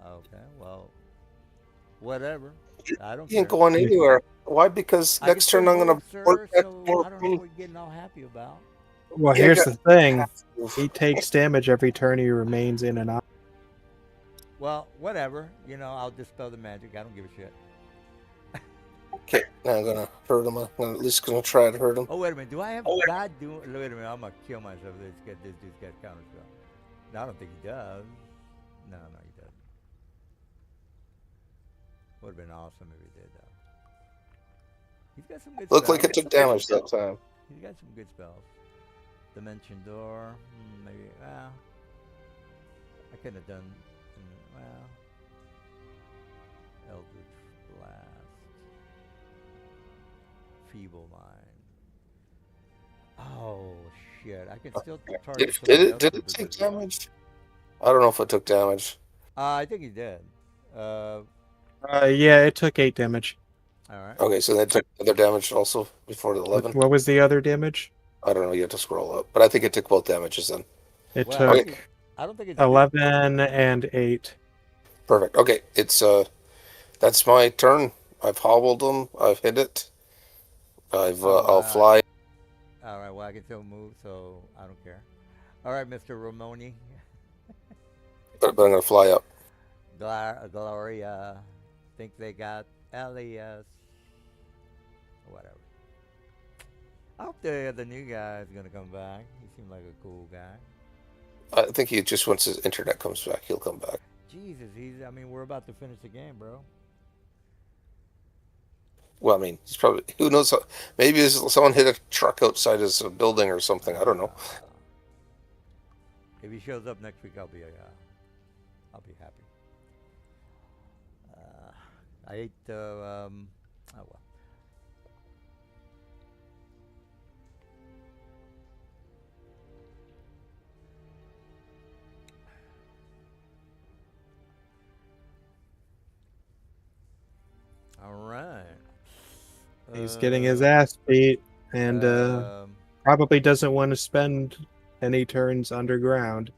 Okay. Well, whatever. I don't He ain't care. going anywhere. Why? Because I can next still turn I'm going move, to work sir. back So more I don't know pain. what you're getting all happy about. Well, Yeah, I here's got the thing. half move. He takes damage every turn he remains in an. Well, whatever. You know, I'll dispel the magic. I don't give a shit. Okay, now I'm going to hurt him. I'm at least going to try to hurt him. Oh, wait a minute. Do I have God doing? Wait a minute. I'm gonna kill myself. This dude's got counter spell. No, I don't think he does. No, he doesn't. Would have been awesome if he did, though. He's got some good Looked spells. like it took damage that time. He's got some good spells. Dimension Door. Maybe. Well, I couldn't have done. Well, Eldritch Blast. Feeble Mind. Oh shit! I can still target somebody else. Did with it take Dimension Door. damage? I don't know if it took damage. I think he did. Yeah, it took 8 damage. All right. Okay, so that took other damage also before the 11. What was the other damage? I don't know. You have to scroll up, but I think it took both damages then. It Well, took I don't think it's 11 and 8. Perfect. Okay, it's that's my turn. I've hobbled them. I've hit it. I'll fly. All right. Well, I can still move, so I don't care. All right, Mr. Ramoni. But I'm gonna fly up. Gloria. Think they got Elias. Whatever. I hope the new guy is gonna come back. He seemed like a cool guy. I think he just once his internet comes back, he'll come back. Jesus, I mean, we're about to finish the game, bro. Well, I mean, he's probably who knows. Maybe someone hit a truck outside his building or something. I don't know. If he shows up next week, I'll be happy. I ate oh well. All right. He's getting his ass beat and probably doesn't want to spend any turns underground.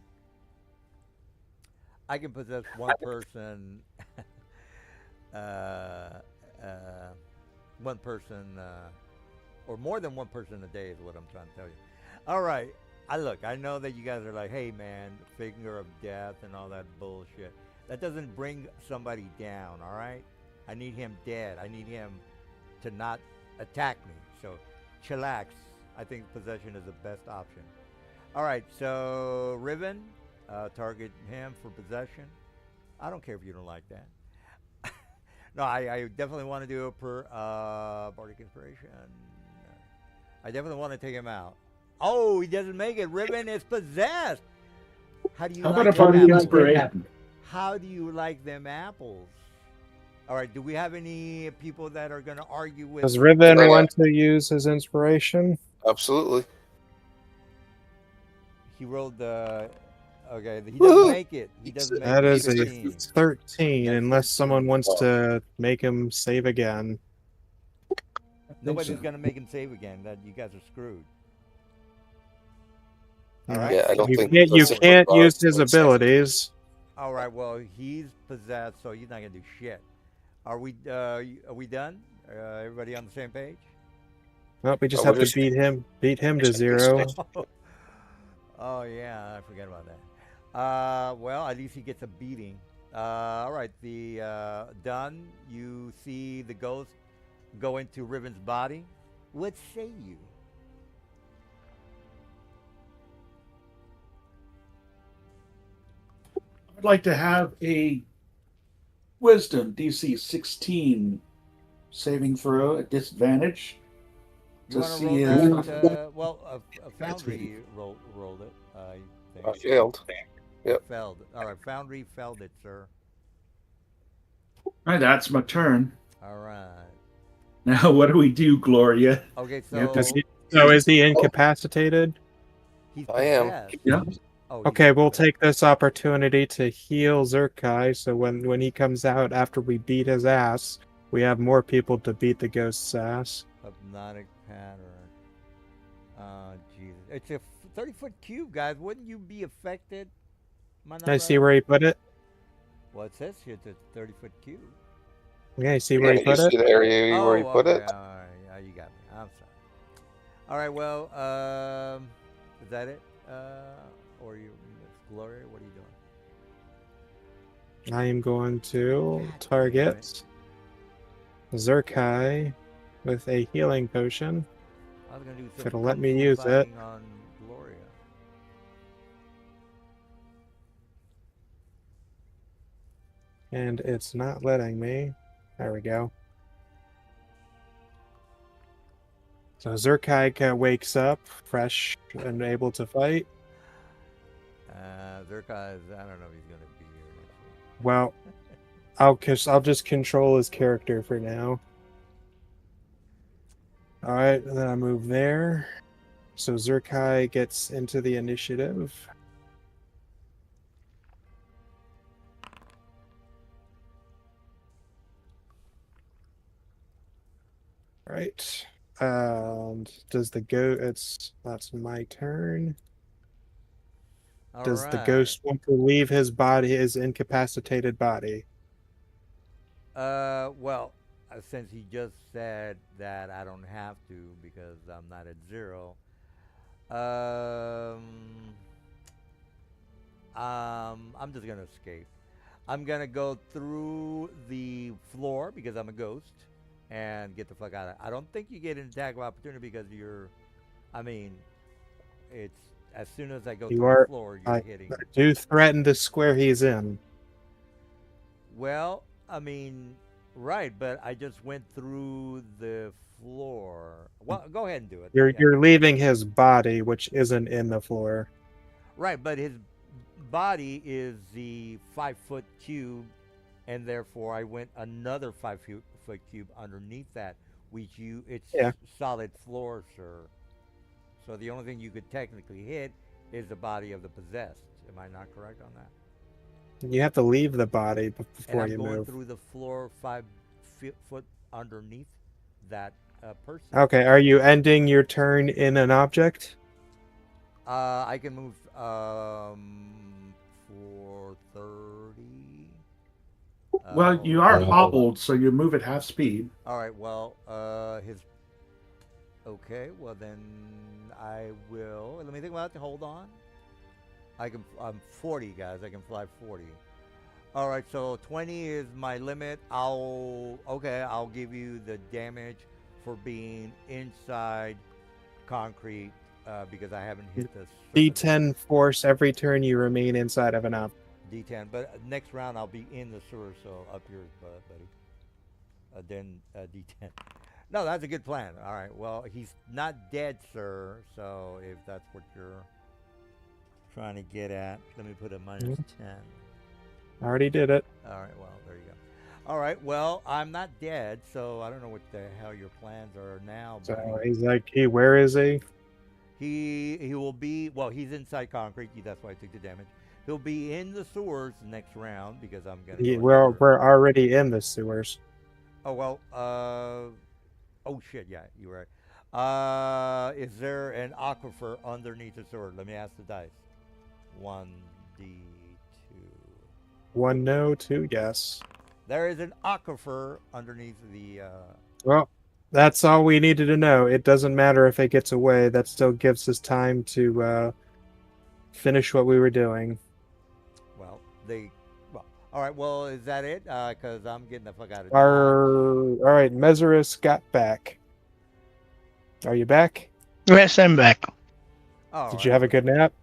I can possess one person. One person, or more than one person a day is what I'm trying to tell you. All right. I know that you guys are like, hey man, finger of death and all that bullshit. That doesn't bring somebody down, all right? I need him dead. I need him to not attack me. So chillax. I think possession is the best option. All right, so Riven, target him for possession. I don't care if you don't like that. No, I definitely want to do it per Bardic Inspiration. I definitely want to take him out. Oh, he doesn't make it. Riven is possessed. How do you How like about a them Bardic apples? Inspiration? How do you like them apples? All right, do we have any people that are going to argue with... Does Riven want to use his inspiration? Absolutely. He rolled the... Okay, he doesn't make it. He doesn't make That it. is a 15. 13, That's unless 13. someone wants to make him save again. Nobody's going to make him save again. That you guys are screwed. All right. Yeah, I don't think You can't use his abilities. All right, well, he's possessed, so he's not going to do shit. Are we done? Everybody on the same page? Well, we just Oh, have we're to just- beat him to 0. Oh, yeah, I forgot about that. Well, at least he gets a beating. All right, done. You see the ghost go into Riven's body. What say you? I'd like to have a Wisdom DC 16 saving throw at disadvantage. You To want to see roll if that? Well, a Foundry rolled it, I think. I failed. Yep. Failed. All right, Foundry failed it, sir. Right, that's my turn. All right. Now, what do we do, Gloria? Okay, You have so to- So is he incapacitated? he's I am. possessed. Yeah. Oh, he's Okay, we'll possessed. take this opportunity to heal Zurkai, so when he comes out after we beat his ass, we have more people to beat the ghost's ass. Hypnotic pattern. Jesus. It's a 30-foot cube, guys. Wouldn't you be affected? Am I not I see right? where he put it. Well, it says here it's a 30-foot cube. Yeah, you see where Yeah, he you put it. see the area where he Oh, put okay. it? All right. Yeah, you got me. I'm sorry. All right. Well, is that it? Or you, Miss Gloria? What are you doing? I am going to God damn target Zerkai with a healing potion. I was gonna do If some it'll let kung me fu use it. fighting on Gloria. And it's not letting me. There we go. So Zerkai wakes up, fresh and able to fight. Zerka is, I don't know if he's gonna be here next week. Well, I'll just control his character for now. All right, and then I move there. So Zerkai gets into the initiative. Right. And does the that's my turn. All Does the right. ghost want to leave his body, his incapacitated body? Well, since he just said that I don't have to because I'm not at 0. I'm just gonna escape. I'm gonna go through the floor because I'm a ghost and get the fuck out of. I don't think you get an attack of opportunity because you're. I mean, it's as soon as I go You through are. the floor, you're hitting. I do threaten the square he's in. Well, I mean, right, but I just went through the floor. Well, go ahead and do it. Yeah. You're leaving his body, which isn't in the floor. Right, but his body is the 5-foot cube, and therefore I went another 5-foot cube underneath that, which it's Yeah. solid floor, sir. So the only thing you could technically hit is the body of the possessed. Am I not correct on that? You have to leave the body And before I'm you going move. through the floor 5 foot underneath that person. Okay, are you ending your turn in an object? I can move for 30. Well, you are hobbled, so you move at half speed. All right. Well, his. Okay. Well, then I will. Let me think about it. Hold on. I'm 40, guys. I can fly 40. All right. So 20 is my limit. I'll give you the damage for being inside concrete because I haven't hit the D10 force every turn you remain inside of an object. D10. But next round I'll be in the sewer, so up yours, buddy. Then D10. No, that's a good plan. All right. Well, he's not dead, sir. So if that's what you're trying to get at, let me put a minus 10. I already did it. All right. Well, there you go. All right. Well, I'm not dead, so I don't know what the hell your plans are now. So Buddy. he's like, hey, where is he? He will be. Well, he's inside concrete. That's why I took the damage. He'll be in the sewers next round because I'm gonna. We're already in the sewers. Oh well. Oh shit. Yeah, you were right. Is there an aquifer underneath the sewer? Let me ask the dice. 1d2. 1 no, 2 yes. There is an aquifer underneath the. Well, that's all we needed to know. It doesn't matter if it gets away. That still gives us time to finish what we were doing. Well, all right. Well, is that it? Because I'm getting the fuck out of. All right, Mesarus got back. Are you back? Yes, I'm back. Did you have a good nap?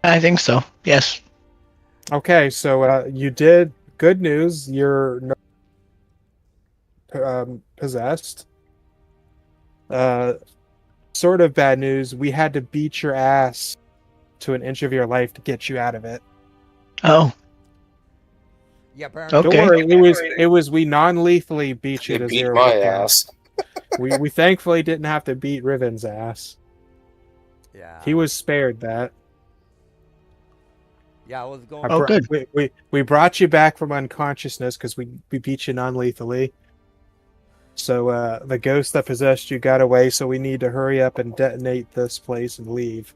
I think so. Yes. Okay, so you did. Good news. You're possessed. Sort of bad news. We had to beat your ass to an inch of your life to get you out of it. Oh. Yeah, apparently. Okay. Don't worry. It was we non-lethally beat you He to beat 0 my hit ass. points. We thankfully didn't have to beat Riven's ass. Yeah. He was spared that. Yeah, I was going. Oh, good. We brought you back from unconsciousness because we beat you non-lethally. So the ghost that possessed you got away, so we need to hurry up and detonate this place and leave.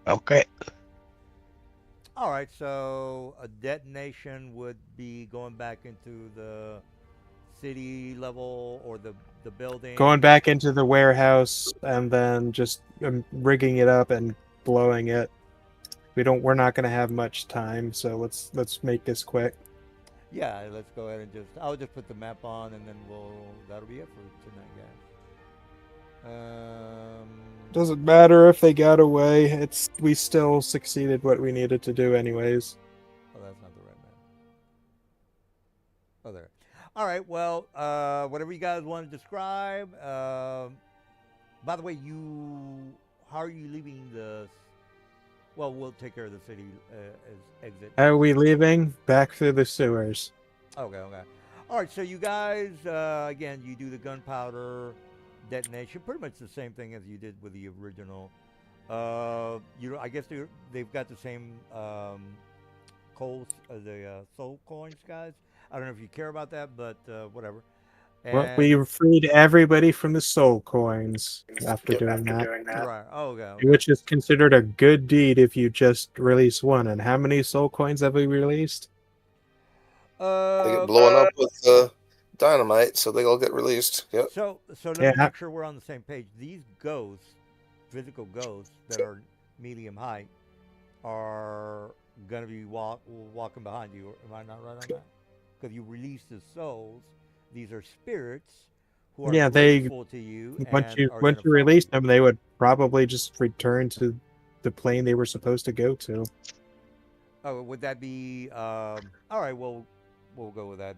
Okay. All right, so a detonation would be going back into the city level or the building. Going back into the warehouse and then just rigging it up and blowing it. We're not going to have much time, so let's make this quick. Yeah, let's go ahead and I'll just put the map on, and then that'll be it for tonight, guys. Doesn't matter if they got away. We still succeeded what we needed to do anyways. Oh, that's not the right map. Oh, there. All right. Well, whatever you guys want to describe. By the way, how are you leaving the? Well, we'll take care of the city as exit. How are we leaving? Back through the sewers. Okay. All right. So you guys, again, you do the gunpowder detonation, pretty much the same thing as you did with the original. I guess they've got the same the soul coins, guys. I don't know if you care about that, but whatever. Well, we freed everybody from the soul coins after doing that. Right. Oh, okay. Which is considered a good deed if you just release one. And how many soul coins have we released? They get blown up with dynamite, so they all get released. Yep. So let me make sure we're on the same page. These ghosts, physical ghosts that are medium height, are gonna be walking behind you. Am I not right on that? Because you release the souls. These are spirits who are grateful to you. Once you release them, they would probably just return to the plane they were supposed to go to. Oh, would that be all right? Well, we'll go with that.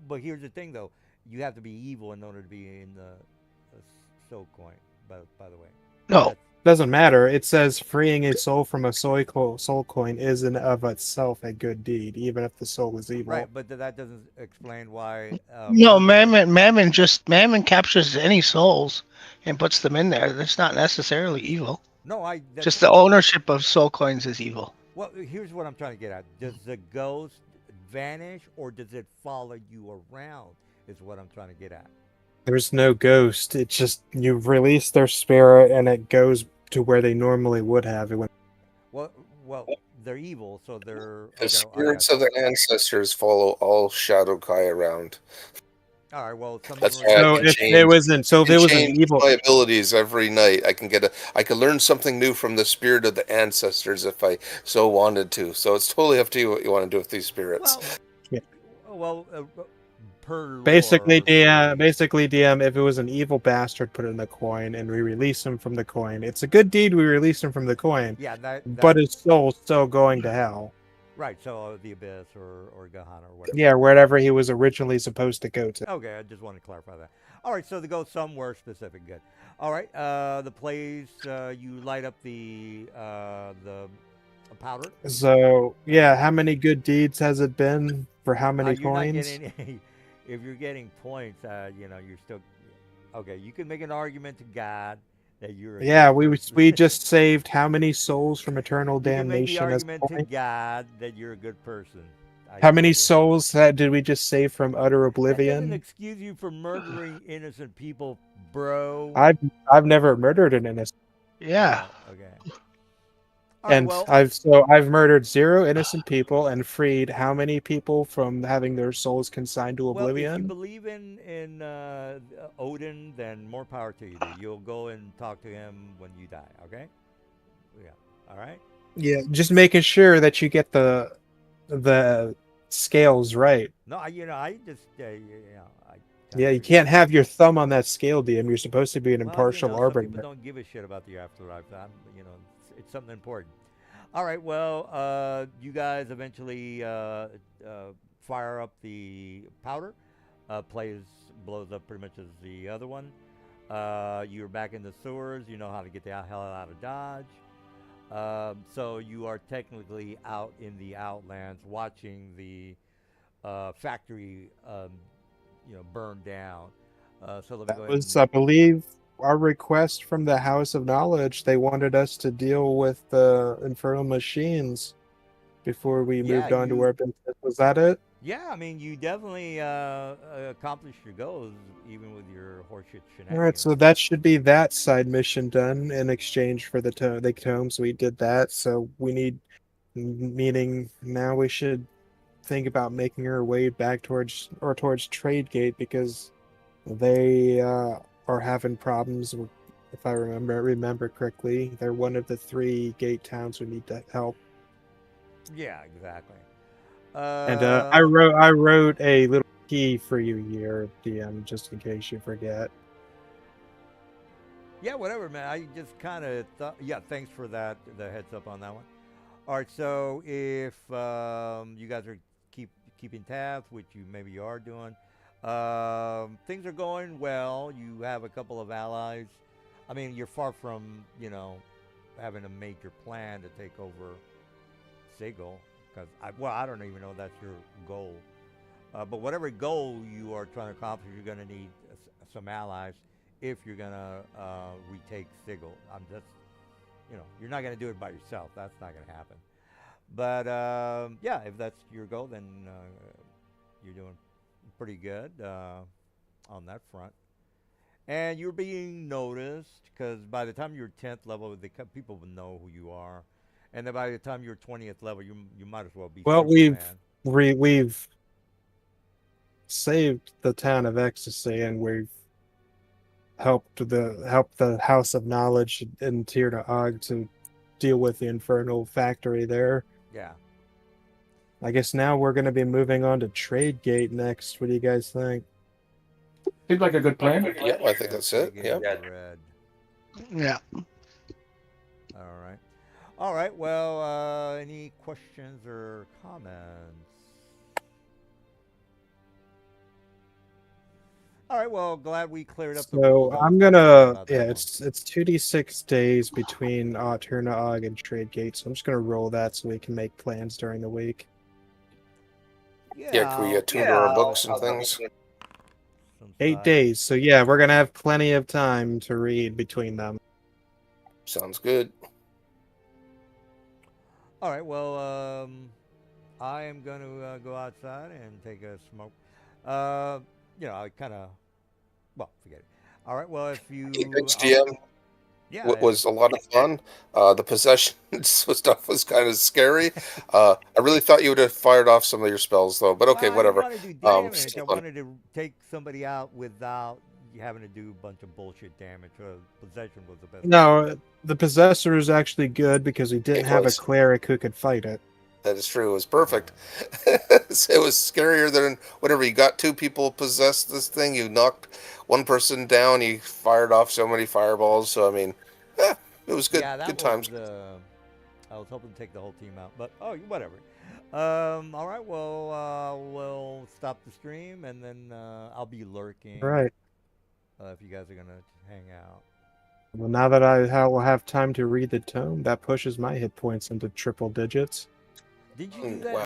But here's the thing, though: you have to be evil in order to be in the soul coin. By the way, No, doesn't matter. It says freeing a soul from a soul coin is in of itself a good deed, even if the soul is evil. right? But that doesn't explain why. no, Mammon captures any souls and puts them in there. That's not necessarily evil. No, just the ownership of soul coins is evil. Well, here's what I'm trying to get at: does the ghost vanish, or does it follow you around? Is what I'm trying to get at. There's no ghost. It's just you release their spirit and it goes to where they normally would have. Well, they're evil, so they're the spirits of the ancestors follow all Shadow Kai around. All right. Well, that's so if it wasn't evil, my abilities every night, I can learn something new from the spirit of the ancestors if I so wanted to. So it's totally up to you what you want to do with these spirits. Basically, DM, if it was an evil bastard, put it in the coin, and we release him from the coin. It's a good deed. We release him from the coin. Yeah, but his soul's still going to hell. Right. So the abyss or Gahan or whatever. Yeah, wherever he was originally supposed to go to. Okay, I just want to clarify that. All right, so to go somewhere specific, good. All right, the place you light up the powder. So yeah, how many good deeds has it been for how many coins? If you're getting points, you're still okay. You can make an argument to God that you're. Yeah, we just saved how many souls from eternal damnation? You can make the argument to God that you're a good person. How many souls did we just save from utter oblivion? That doesn't excuse you from murdering innocent people, bro. I've never murdered an innocent. Yeah. Okay. And I've murdered 0 innocent people and freed how many people from having their souls consigned to oblivion? If you believe in Odin, then more power to you. You'll go and talk to him when you die. Okay. Yeah. All right. Yeah, just making sure that you get the scales right. No, I just yeah, you can't have your thumb on that scale, DM. You're supposed to be an impartial arbiter. People don't give a shit about the afterlife. It's something important. All right, well, you guys eventually fire up the powder. Blows up pretty much as the other one. You're back in the sewers. You know how to get the hell out of Dodge. So you are technically out in the Outlands watching the factory, burn down. That was, I believe, our request from the House of Knowledge. They wanted us to deal with the infernal machines before we moved on to our business. Was that it? Yeah, I mean, you definitely accomplished your goals, even with your horseshit All right, shenanigans. so that should be that side mission done in exchange for the tomes. We did that, so we need meaning now we should think about making our way back towards Tradegate because they are having problems. If I remember correctly, they're one of the three gate towns who need that help. Yeah, exactly. And Uh, I wrote a little key for you here, DM, just in case you forget. yeah, whatever, man. I just kind of thought. Yeah, thanks for that. The heads up on that one. All right, so if you guys are keeping tabs, which you maybe are doing, things are going well. You have a couple of allies. I mean, you're far from having a major plan to take over Sigil, because I don't even know if that's your goal. But whatever goal you are trying to accomplish, you're going to need some allies if you're going to retake Sigil. I'm just, you're not going to do it by yourself. That's not going to happen. But yeah, if that's your goal, then you're doing pretty good on that front. And you're being noticed because by the time you're 10th level, people will know who you are. And then by the time you're 20th level, you might as well be Well, Superman. we've saved the town of Ecstasy, and we've helped the House of Knowledge in Tirna Og to deal with the Infernal Factory there. Yeah. I guess now we're going to be moving on to Tradegate next. What do you guys think? Seems like a good plan. Yep, I think Yeah, that's it. Trade Yep. Gate Red. Yeah. All right. All right. Well, any questions or comments? All right. Well, glad we cleared up the rules. So I was I'm concerned gonna about that one. it's 2d6 days between Tirna Og and Tradegate, so I'm just gonna roll that so we can make plans during the week. Yeah, can we tutor our books and things? Some 8 days, so yeah, we're gonna have plenty of time to read between them. Sounds good. All right. Well, I am going to go outside and take a smoke. I kind of. Well, forget it. All right. Well, if you. Thanks, GM. Yeah. Was a lot of fun. The possession stuff was kind of scary. I really thought you would have fired off some of your spells, though. But okay, Well, I didn't whatever. want to do damage. I Still fun. wanted to take somebody out without you having to do a bunch of bullshit damage. Possession was the best. No, the Possessor is actually good because we didn't It have a was. cleric who could fight it. That is true. It was perfect. It was scarier than whatever. You got two people possessed this thing. You knocked one person down. You fired off so many fireballs. So I mean, it was good. Yeah, that Good times. was. I was hoping to take the whole team out, but whatever. All right. Well, we'll stop the stream, and then I'll be lurking. Right. If you guys are gonna hang out. Well, now that will have time to read the tome, that pushes my hit points into triple digits. Did you do that? Wow.